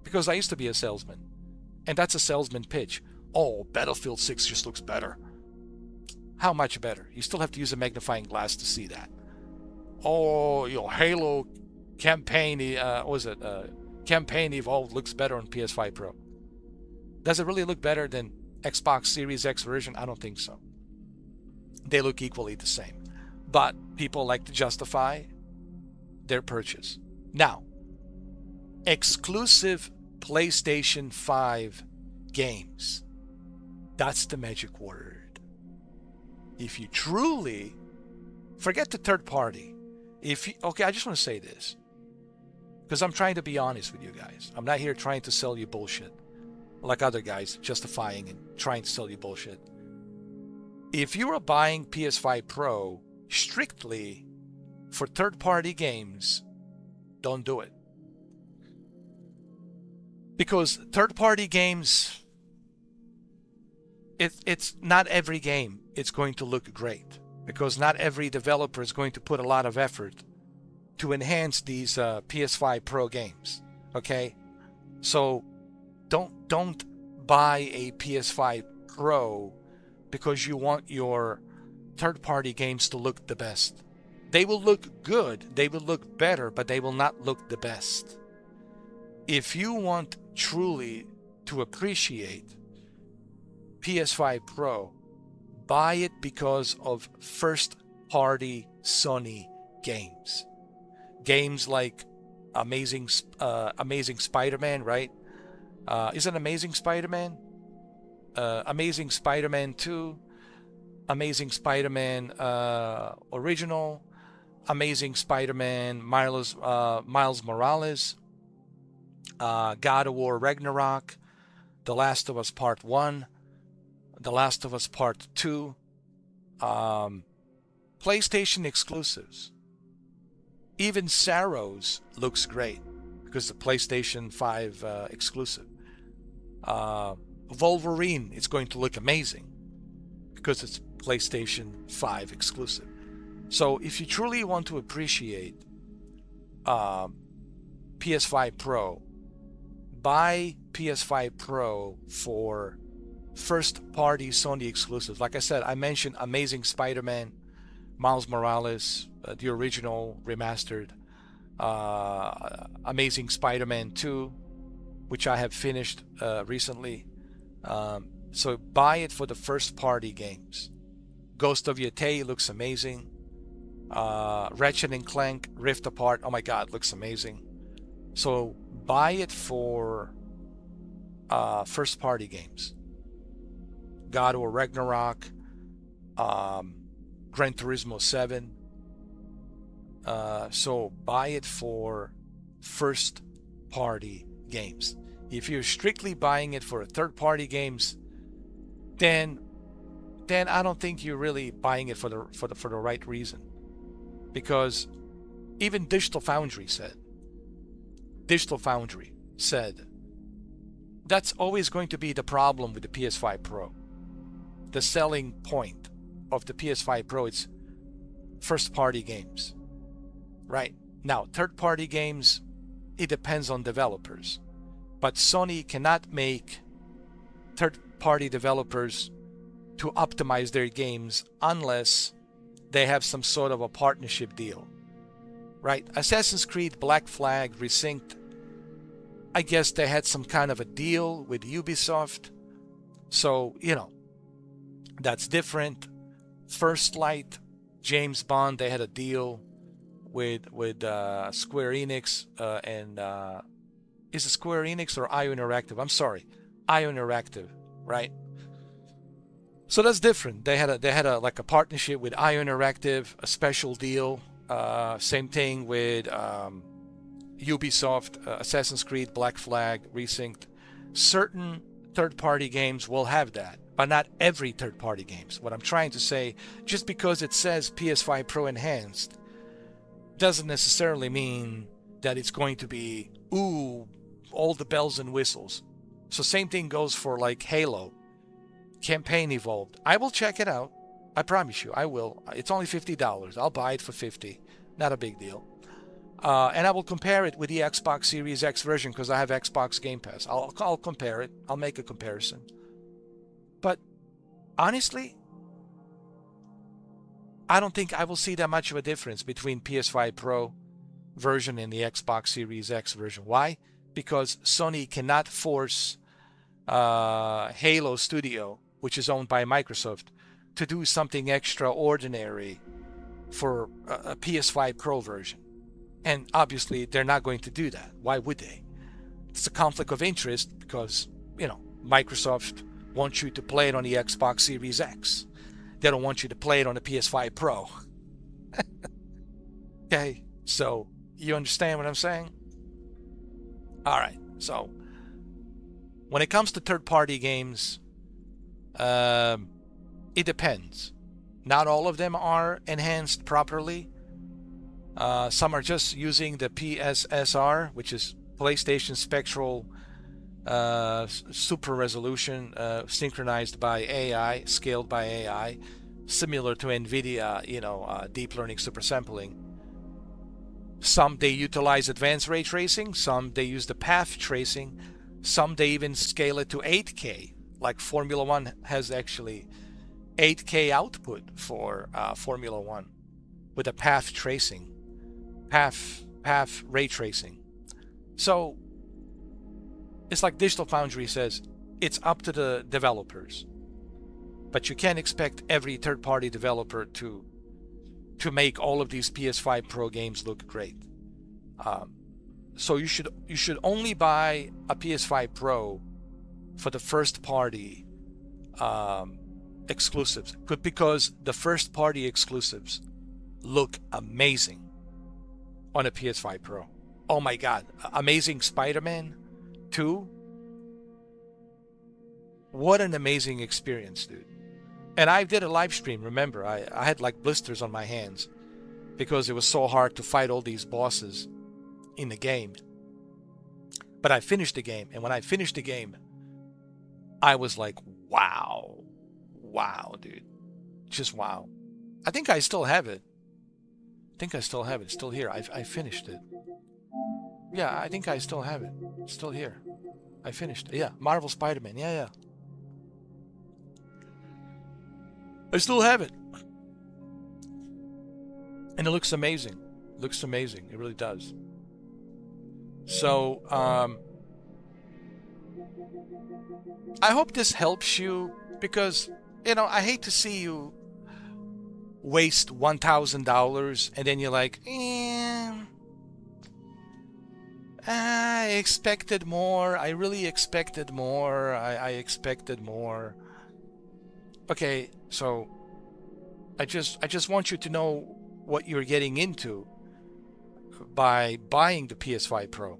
because I used to be a salesman. And that's a salesman pitch. Oh, Battlefield 6 just looks better. How much better? You still have to use a magnifying glass to see that. Oh, you know, Halo campaign, Campaign Evolved looks better on PS5 Pro. Does it really look better than Xbox Series X version? I don't think so. They look equally the same. But people like to justify their purchase. Now, exclusive PlayStation 5 games. That's the magic word. If you truly forget the third party, okay, I just want to say this, because I'm trying to be honest with you guys. I'm not here trying to sell you bullshit like other guys justifying and trying to sell you bullshit. If you are buying PS5 Pro strictly for third-party games, Don't do it. Because third-party games, it's not every game it's going to look great. Because not every developer is going to put a lot of effort to enhance these PS5 Pro games. Okay? So don't buy a PS5 Pro because you want your third-party games to look the best. They will look good, they will look better, but they will not look the best. If you want truly to appreciate PS5 Pro, buy it because of first-party Sony games. Games like Amazing Spider-Man, right? Is it Amazing Spider-Man? Amazing Spider-Man 2, Amazing Spider-Man Original, Amazing Spider-Man Miles Morales, God of War Ragnarok, The Last of Us Part 1, The Last of Us Part 2, PlayStation exclusives. Even Saros looks great because the PlayStation 5 exclusive. Wolverine is going to look amazing because it's PlayStation 5 exclusive. So if you truly want to appreciate PS5 Pro, buy PS5 Pro for first-party Sony exclusives. Like I said, I mentioned Amazing Spider-Man, Miles Morales, the original remastered, Amazing Spider-Man 2, which I have finished recently. So buy it for the first-party games. Ghost of Yotei looks amazing. Ratchet and Clank Rift Apart, oh my god, looks amazing. So buy it for first-party games. God of War Ragnarok, Gran Turismo 7. So buy it for first-party games. If you're strictly buying it for third-party games, then I don't think you're really buying it for the right reason. Because even Digital Foundry said that's always going to be the problem with the PS5 Pro. The selling point of the PS5 Pro is first-party games. Right? Now, third-party games, it depends on developers. But Sony cannot make third-party developers to optimize their games unless they have some sort of a partnership deal. Right? Assassin's Creed Black Flag Resynced, I guess they had some kind of a deal with Ubisoft. So, that's different. First Light, James Bond, they had a deal with Square Enix and is it Square Enix or IO Interactive? I'm sorry, IO Interactive, right? So that's different. They had a partnership with IO Interactive, a special deal. Same thing with Ubisoft, Assassin's Creed Black Flag Resynced. Certain third-party games will have that, but not every third-party games. What I'm trying to say, just because it says PS5 Pro Enhanced doesn't necessarily mean that it's going to be all the bells and whistles. So same thing goes for like Halo Campaign Evolved. I will check it out. I promise you, I will. It's only $50. I'll buy it for $50. Not a big deal. And I will compare it with the Xbox Series X version because I have Xbox Game Pass. I'll compare it. I'll make a comparison. But honestly, I don't think I will see that much of a difference between PS5 Pro version and the Xbox Series X version. Why? Because Sony cannot force Halo Studio, which is owned by Microsoft, to do something extraordinary for a PS5 Pro version. And obviously, they're not going to do that. Why would they? It's a conflict of interest because, Microsoft wants you to play it on the Xbox Series X. They don't want you to play it on the PS5 Pro. Okay, so you understand what I'm saying? All right, so when it comes to third-party games, it depends. Not all of them are enhanced properly. Some are just using the PSSR, which is PlayStation Spectral Super Resolution, synchronized by AI, scaled by AI, similar to NVIDIA, deep learning super sampling. Some they utilize advanced ray tracing, some they use the path tracing, some they even scale it to 8K. Like Formula One has actually 8K output for Formula One with a path tracing, path ray tracing. So it's like Digital Foundry says, it's up to the developers, but you can't expect every third-party developer to make all of these PS5 Pro games look great. So you should only buy a PS5 Pro for the first-party exclusives, because the first-party exclusives look amazing on a PS5 Pro. Oh my God, Amazing Spider-Man 2. What an amazing experience, dude. And I did a live stream, remember, I had like blisters on my hands because it was so hard to fight all these bosses in the game. But I finished the game, and when I finished the game, I was like, wow, dude, just wow. I think I still have it. It's still here. I finished it. Yeah, I think I still have it. It's still here. I finished it. Yeah, Marvel Spider-Man. Yeah. I still have it. And it looks amazing. It really does. So, I hope this helps you, because, I hate to see you waste $1,000 and then you're like, I expected more. I really expected more. I expected more. Okay, so I just want you to know what you're getting into by buying the PS5 Pro.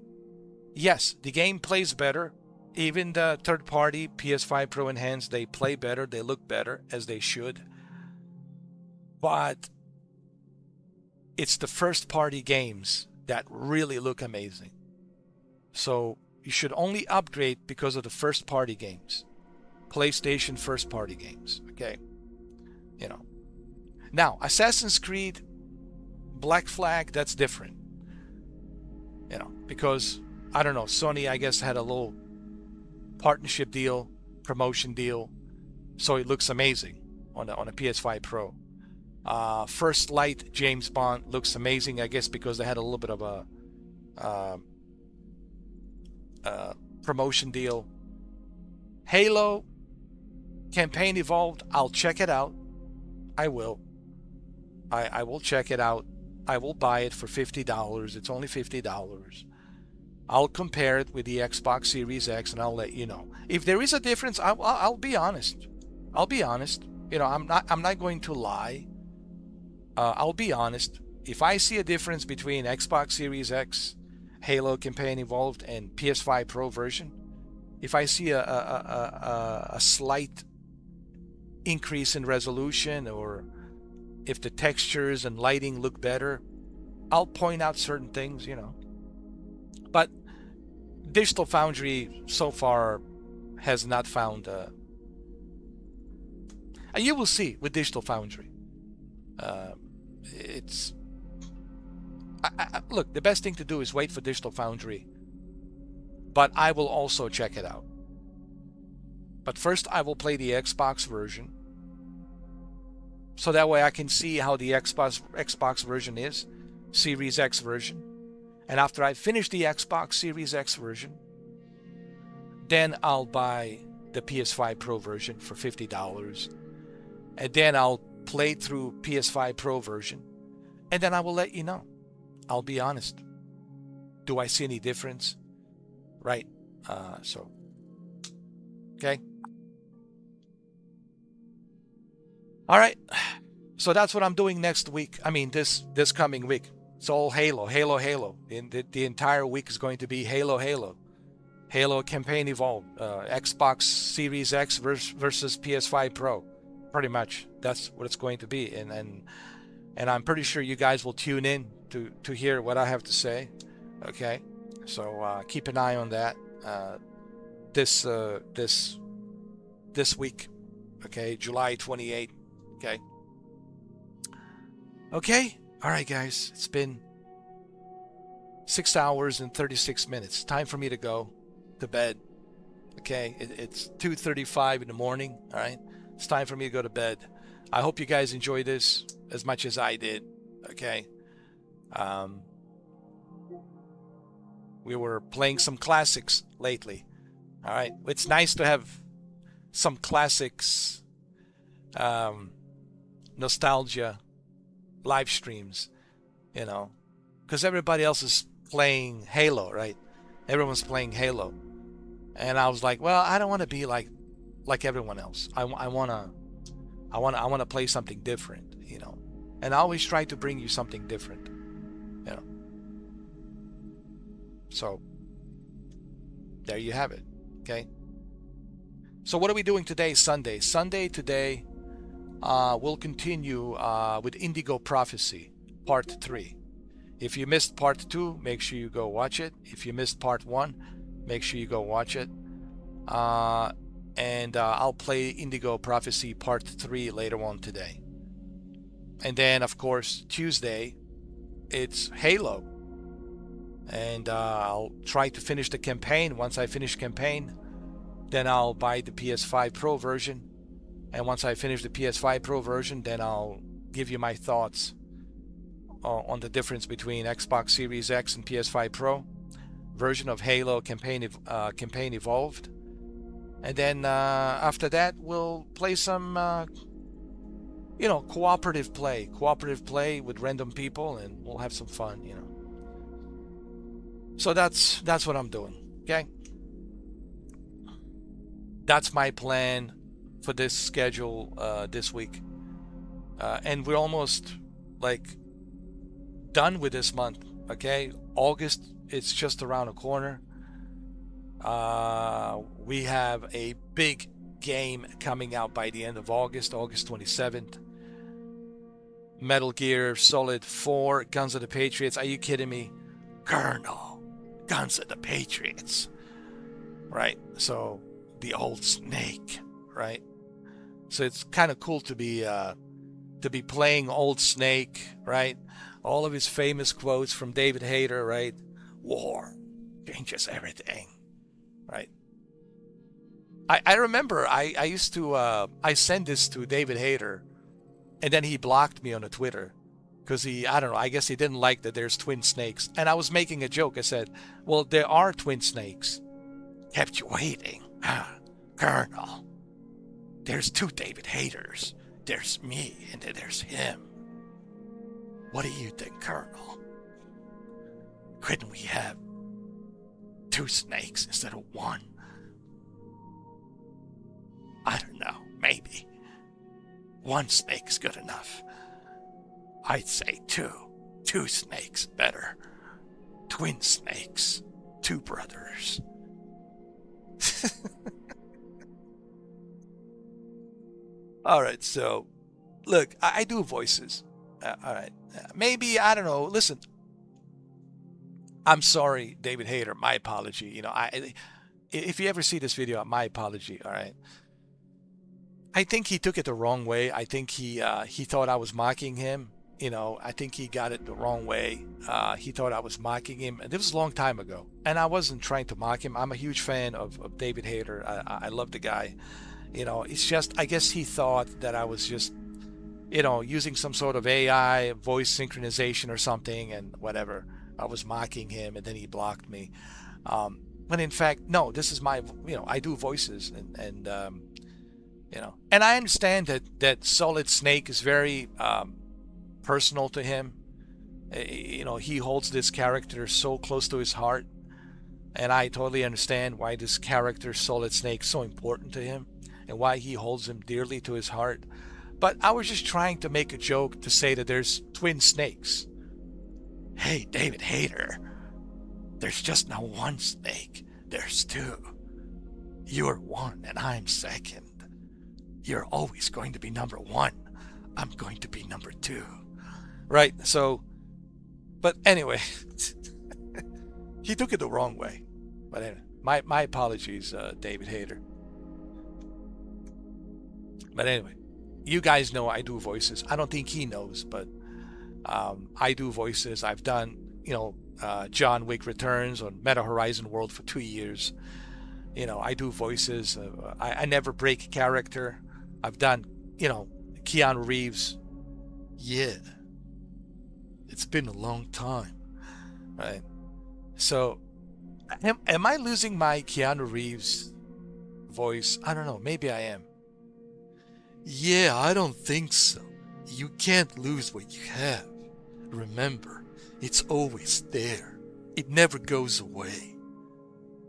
Yes, the game plays better. Even the third-party PS5 Pro Enhanced, they play better, they look better, as they should. But it's the first-party games that really look amazing. So you should only upgrade because of the first-party games. PlayStation first-party games, okay? Now, Assassin's Creed Black Flag, that's different. Because, I don't know, Sony, I guess, had a little partnership deal, promotion deal, so it looks amazing on a PS5 Pro. First Light James Bond looks amazing, I guess, because they had a little bit of a promotion deal. Halo Campaign Evolved, I'll check it out. I will. I will check it out. I will buy it for $50. It's only $50. I'll compare it with the Xbox Series X, and I'll let you know. If there is a difference, I'll be honest. I'll be honest. I'm not going to lie. I'll be honest. If I see a difference between Xbox Series X, Halo Campaign Evolved, and PS5 Pro version, if I see a slight increase in resolution, or if the textures and lighting look better, I'll point out certain things, But Digital Foundry so far has not found and you will see with Digital Foundry. Look, the best thing to do is wait for Digital Foundry, but I will also check it out. But first I will play the Xbox version, so that way I can see how the Xbox version is, Series X version. And after I finish the Xbox Series X version, then I'll buy the PS5 Pro version for $50. And then I'll play through PS5 Pro version, and then I will let you know. I'll be honest. Do I see any difference? Right. Okay. All right. So that's what I'm doing next week. I mean, this coming week. It's all Halo. The entire week is going to be Halo. Halo Campaign Evolved. Xbox Series X versus PS5 Pro. Pretty much. That's what it's going to be. And and I'm pretty sure you guys will tune in to hear what I have to say. Okay, so keep an eye on that this week. Okay, July 28th. Okay, all right, guys. It's been 6 hours and 36 minutes. Time for me to go to bed. Okay, it's 2:35 in the morning. All right, it's time for me to go to bed. I hope you guys enjoyed this as much as I did. Okay, we were playing some classics lately. All right, it's nice to have some classics, nostalgia live streams, you know, because everybody else is playing Halo, right? Everyone's playing Halo, and I was like, well, I don't want to be like everyone else. I want to play something different, you know. And I always try to bring you something different, you know. So there you have it. Okay. So what are we doing today, Sunday? Sunday today, we'll continue with Indigo Prophecy, Part 3. If you missed Part 2, make sure you go watch it. If you missed Part 1, make sure you go watch it. And I'll play Indigo Prophecy Part 3 later on today. And then, of course, Tuesday, it's Halo. And I'll try to finish the campaign. Once I finish campaign, then I'll buy the PS5 Pro version. And once I finish the PS5 Pro version, then I'll give you my thoughts on the difference between Xbox Series X and PS5 Pro version of Halo campaign Evolved. And then after that, we'll play some, cooperative play with random people, and we'll have some fun, you know. So that's what I'm doing. Okay. That's my plan for this schedule this week. And we're almost done with this month. Okay. August, it's just around the corner. We have a big game coming out by the end of August 27th. Metal Gear Solid 4, Guns of the Patriots. Are you kidding me? Colonel, Guns of the Patriots. Right? So, the old Snake. Right? So it's kind of cool to be playing old Snake. Right? All of his famous quotes from David Hayter. Right? War changes everything. Right? I remember I used to I sent this to David Hayter, and then he blocked me on Twitter because I don't know, I guess he didn't like that there's twin snakes. And I was making a joke. I said, well, there are twin snakes. Kept you waiting. Colonel, there's two David Hayters. There's me and then there's him. What do you think, Colonel? Couldn't we have two snakes instead of one? I don't know, maybe. One snake's good enough. I'd say two. Two snakes better. Twin snakes. Two brothers. Alright, so, look, I do voices. Alright, maybe, I don't know, listen. I'm sorry, David Hayter, my apology. You know, if you ever see this video, my apology, alright? I think he took it the wrong way. I think he thought I was mocking him. You know, I think he got it the wrong way. He thought I was mocking him. And this was a long time ago. And I wasn't trying to mock him. I'm a huge fan of David Hayter. I love the guy. You know, it's just, I guess he thought that I was just, you know, using some sort of AI voice synchronization or something and whatever. I was mocking him and then he blocked me. But in fact, no, this is my, you know, I do voices and you know, and I understand that Solid Snake is very personal to him. You know, he holds this character so close to his heart, and I totally understand why this character Solid Snake is so important to him and why he holds him dearly to his heart. But I was just trying to make a joke to say that there's twin snakes. Hey, David Hayter, there's just no one snake. There's two. You're one and I'm second. You're always going to be number one. I'm going to be number two. right? So, but anyway, he took it the wrong way. But anyway, my apologies, David Hayter. But anyway, you guys know I do voices. I don't think he knows, but I do voices. I've done, John Wick Returns on Meta Horizon World for 2 years. I do voices. I never break character. I've done, Keanu Reeves. Yeah. It's been a long time. Right? So, am I losing my Keanu Reeves voice? I don't know. Maybe I am. Yeah, I don't think so. You can't lose what you have. Remember, it's always there. It never goes away.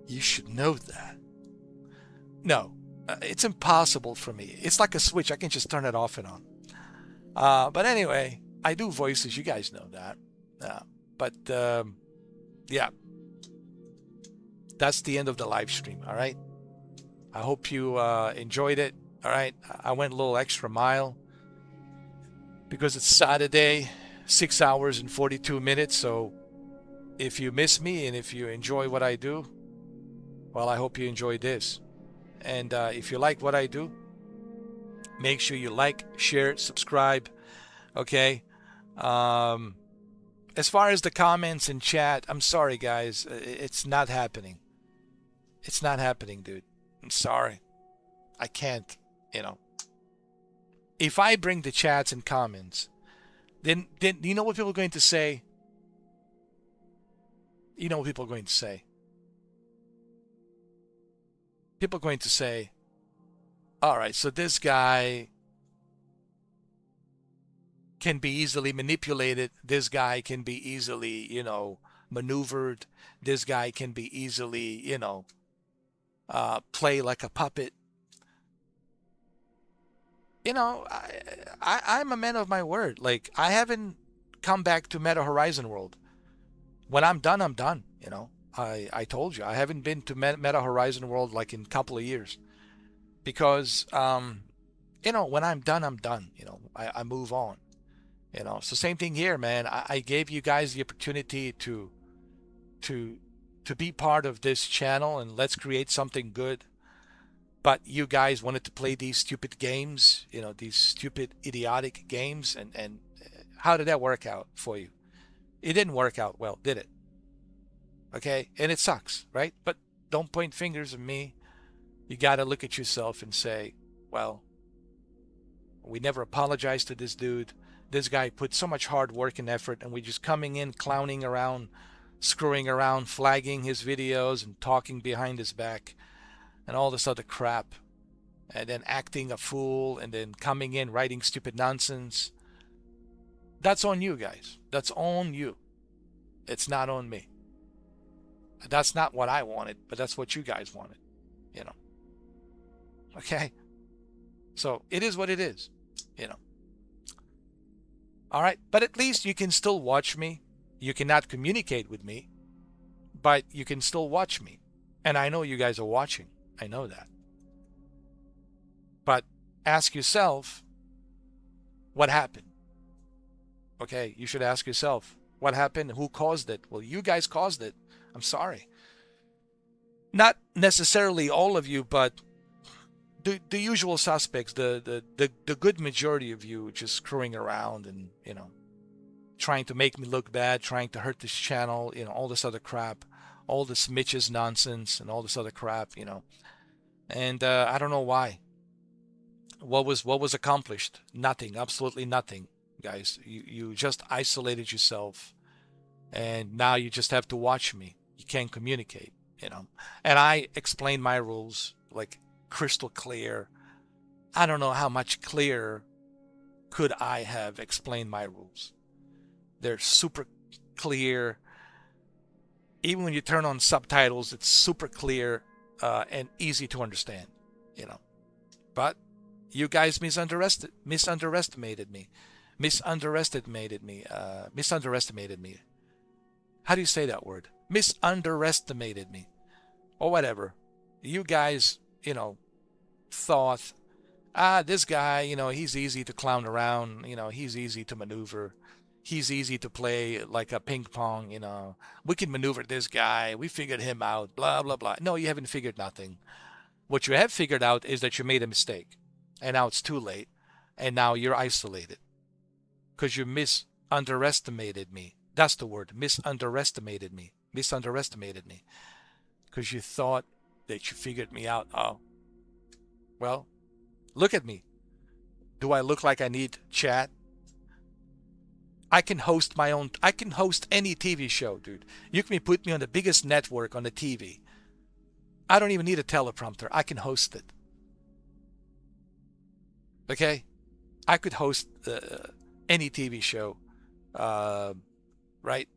You should know that. No, it's impossible for me. It's like a switch. I can just turn it off and on. But anyway, I do voices. You guys know that. But yeah, that's the end of the live stream. All right. I hope you enjoyed it. All right. I went a little extra mile because it's Saturday, 6 hours and 42 minutes. So if you miss me and if you enjoy what I do, well, I hope you enjoy this. And if you like what I do, make sure you like, share, subscribe. Okay. As far as the comments and chat, I'm sorry, guys. It's not happening. It's not happening, dude. I'm sorry. I can't, If I bring the chats and comments, then you know what people are going to say? You know what people are going to say? People are going to say, all right, so this guy can be easily manipulated. This guy can be easily, maneuvered. This guy can be easily, play like a puppet. I'm a man of my word. Like, I haven't come back to Meta Horizon World. When I'm done, I'm done. I told you, I haven't been to Meta Horizon World like in a couple of years. Because, when I'm done, I'm done. I move on. So same thing here, man. I gave you guys the opportunity to be part of this channel and let's create something good. But you guys wanted to play these stupid games, these stupid, idiotic games. And how did that work out for you? It didn't work out well, did it? Okay? And it sucks, right? But don't point fingers at me. You got to look at yourself and say, well, we never apologized to this dude. This guy put so much hard work and effort, and we're just coming in, clowning around, screwing around, flagging his videos and talking behind his back and all this other crap, and then acting a fool and then coming in writing stupid nonsense. That's on you guys. That's on you. It's not on me. That's not what I wanted, but that's what you guys wanted. Okay? So it is what it is. All right, but at least you can still watch me. You cannot communicate with me, but you can still watch me. And I know you guys are watching. I know that. But ask yourself, what happened? Okay, you should ask yourself, what happened? Who caused it? Well, you guys caused it. I'm sorry. Not necessarily all of you, but the usual suspects, the good majority of you just screwing around and, trying to make me look bad, trying to hurt this channel, all this other crap, all this Mitch's nonsense and all this other crap, And I don't know why. What was accomplished? Nothing, absolutely nothing, guys. You just isolated yourself, and now you just have to watch me. You can't communicate, And I explained my rules like crystal clear. I don't know how much clearer could I have explained my rules. They're super clear. Even when you turn on subtitles, it's super clear and easy to understand, But you guys misunderestimated me. How do you say that word? Misunderestimated me. Or whatever. You guys, thought, this guy, he's easy to clown around, he's easy to maneuver, he's easy to play like a ping pong, you know. We can maneuver this guy. We figured him out, blah, blah, blah. No, you haven't figured nothing. What you have figured out is that you made a mistake. And now it's too late. And now you're isolated. Because you underestimated me. That's the word. Misunderestimated me. Misunderestimated me. Because you thought that you figured me out. Oh. Well, look at me. Do I look like I need chat? I can host any TV show, dude. You can put me on the biggest network on the TV. I don't even need a teleprompter. I can host it. Okay? I could host any TV show, right?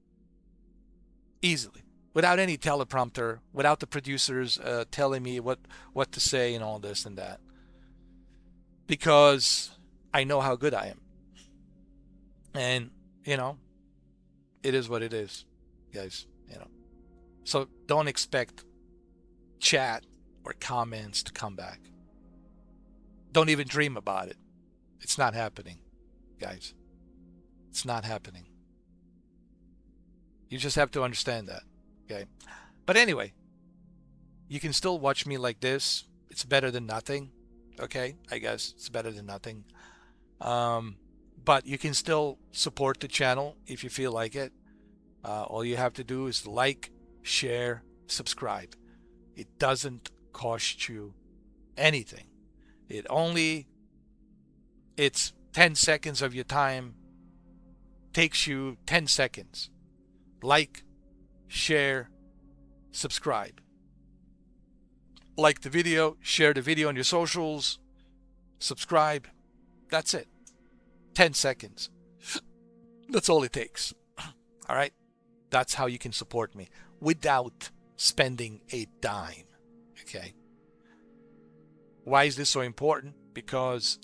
Easily. Without any teleprompter, without the producers telling me what to say and all this and that. Because I know how good I am. And, you know, it is what it is, guys, you know. So don't expect chat or comments to come back. Don't even dream about it. It's not happening, guys. It's not happening. You just have to understand that, okay? But anyway, you can still watch me like this. It's better than nothing, okay? I guess it's better than nothing. But you can still support the channel if you feel like it. All you have to do is like, share, subscribe. It doesn't cost you anything. It's 10 seconds of your time. Takes you 10 seconds. Like, share, subscribe. Like the video, share the video on your socials, subscribe. That's it. 10 seconds. That's all it takes. All right? That's how you can support me without spending a dime. Okay? Why is this so important? Because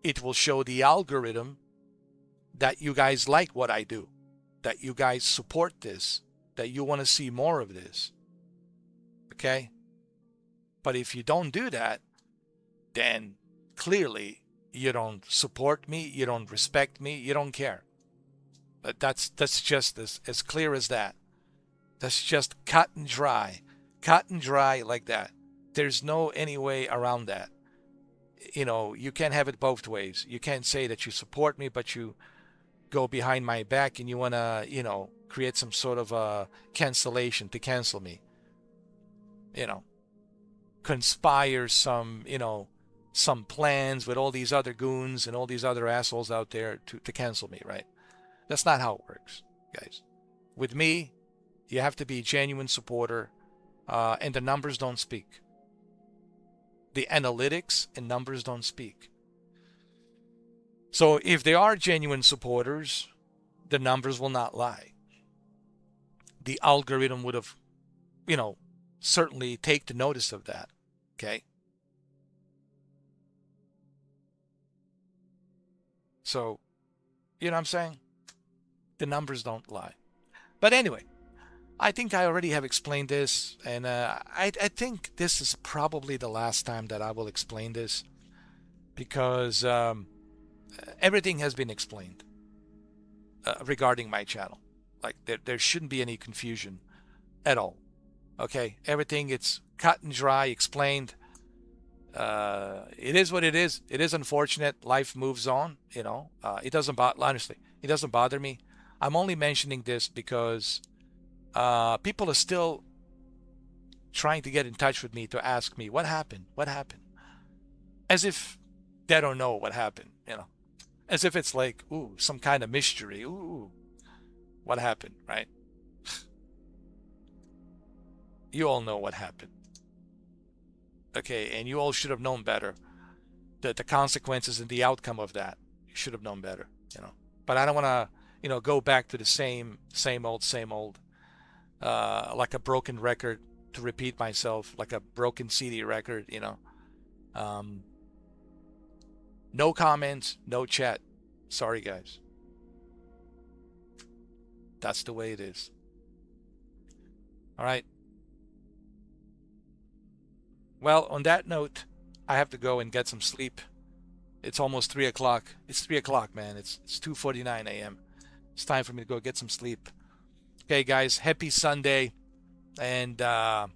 it will show the algorithm that you guys like what I do, that you guys support this, that you want to see more of this. Okay? But if you don't do that, then clearly you don't support me, you don't respect me, you don't care. That's just as clear as that. That's just cut and dry like that. There's no any way around that. You know, you can't have it both ways. You can't say that you support me, but you go behind my back and you want to, you know, create some sort of a cancellation to cancel me. You know, conspire some, you know, some plans with all these other goons and all these other assholes out there to cancel me, right? That's not how it works, guys. With me, you have to be a genuine supporter, and the numbers don't speak. The analytics and numbers don't speak. So if they are genuine supporters, the numbers will not lie. The algorithm would have, you know, certainly taken notice of that, okay? So, you know what I'm saying? The numbers don't lie. But anyway, I think I already have explained this, and I think this is probably the last time that I will explain this, because everything has been explained regarding my channel. Like, there shouldn't be any confusion at all. Okay, everything, it's cut and dry, explained. It is what it is. It is unfortunate. Life moves on, you know. It doesn't bother, honestly, it doesn't bother me. I'm only mentioning this because people are still trying to get in touch with me to ask me, what happened? What happened? As if they don't know what happened, you know. As if it's like, ooh, some kind of mystery. Ooh, what happened, right? You all know what happened. Okay, and you all should have known better. The consequences and the outcome of that. You should have known better, you know. But I don't want to, you know, go back to the same old, like a broken record, to repeat myself, like a broken CD record, you know. No comments, no chat. Sorry, guys. That's the way it is. All right. Well, on that note, I have to go and get some sleep. It's almost 3 o'clock. It's 3 o'clock, man. It's 2:49 a.m. It's time for me to go get some sleep. Okay, guys, happy Sunday, and I'll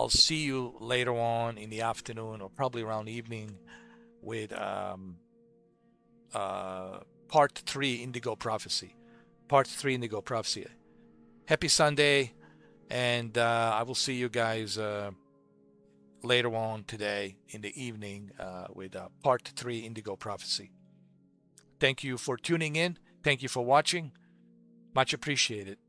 see you later on in the afternoon or probably around evening with part 3 Indigo Prophecy. Part 3 Indigo Prophecy. Happy Sunday, and I will see you guys later on today in the evening with part 3 Indigo Prophecy. Thank you for tuning in. Thank you for watching. Much appreciated.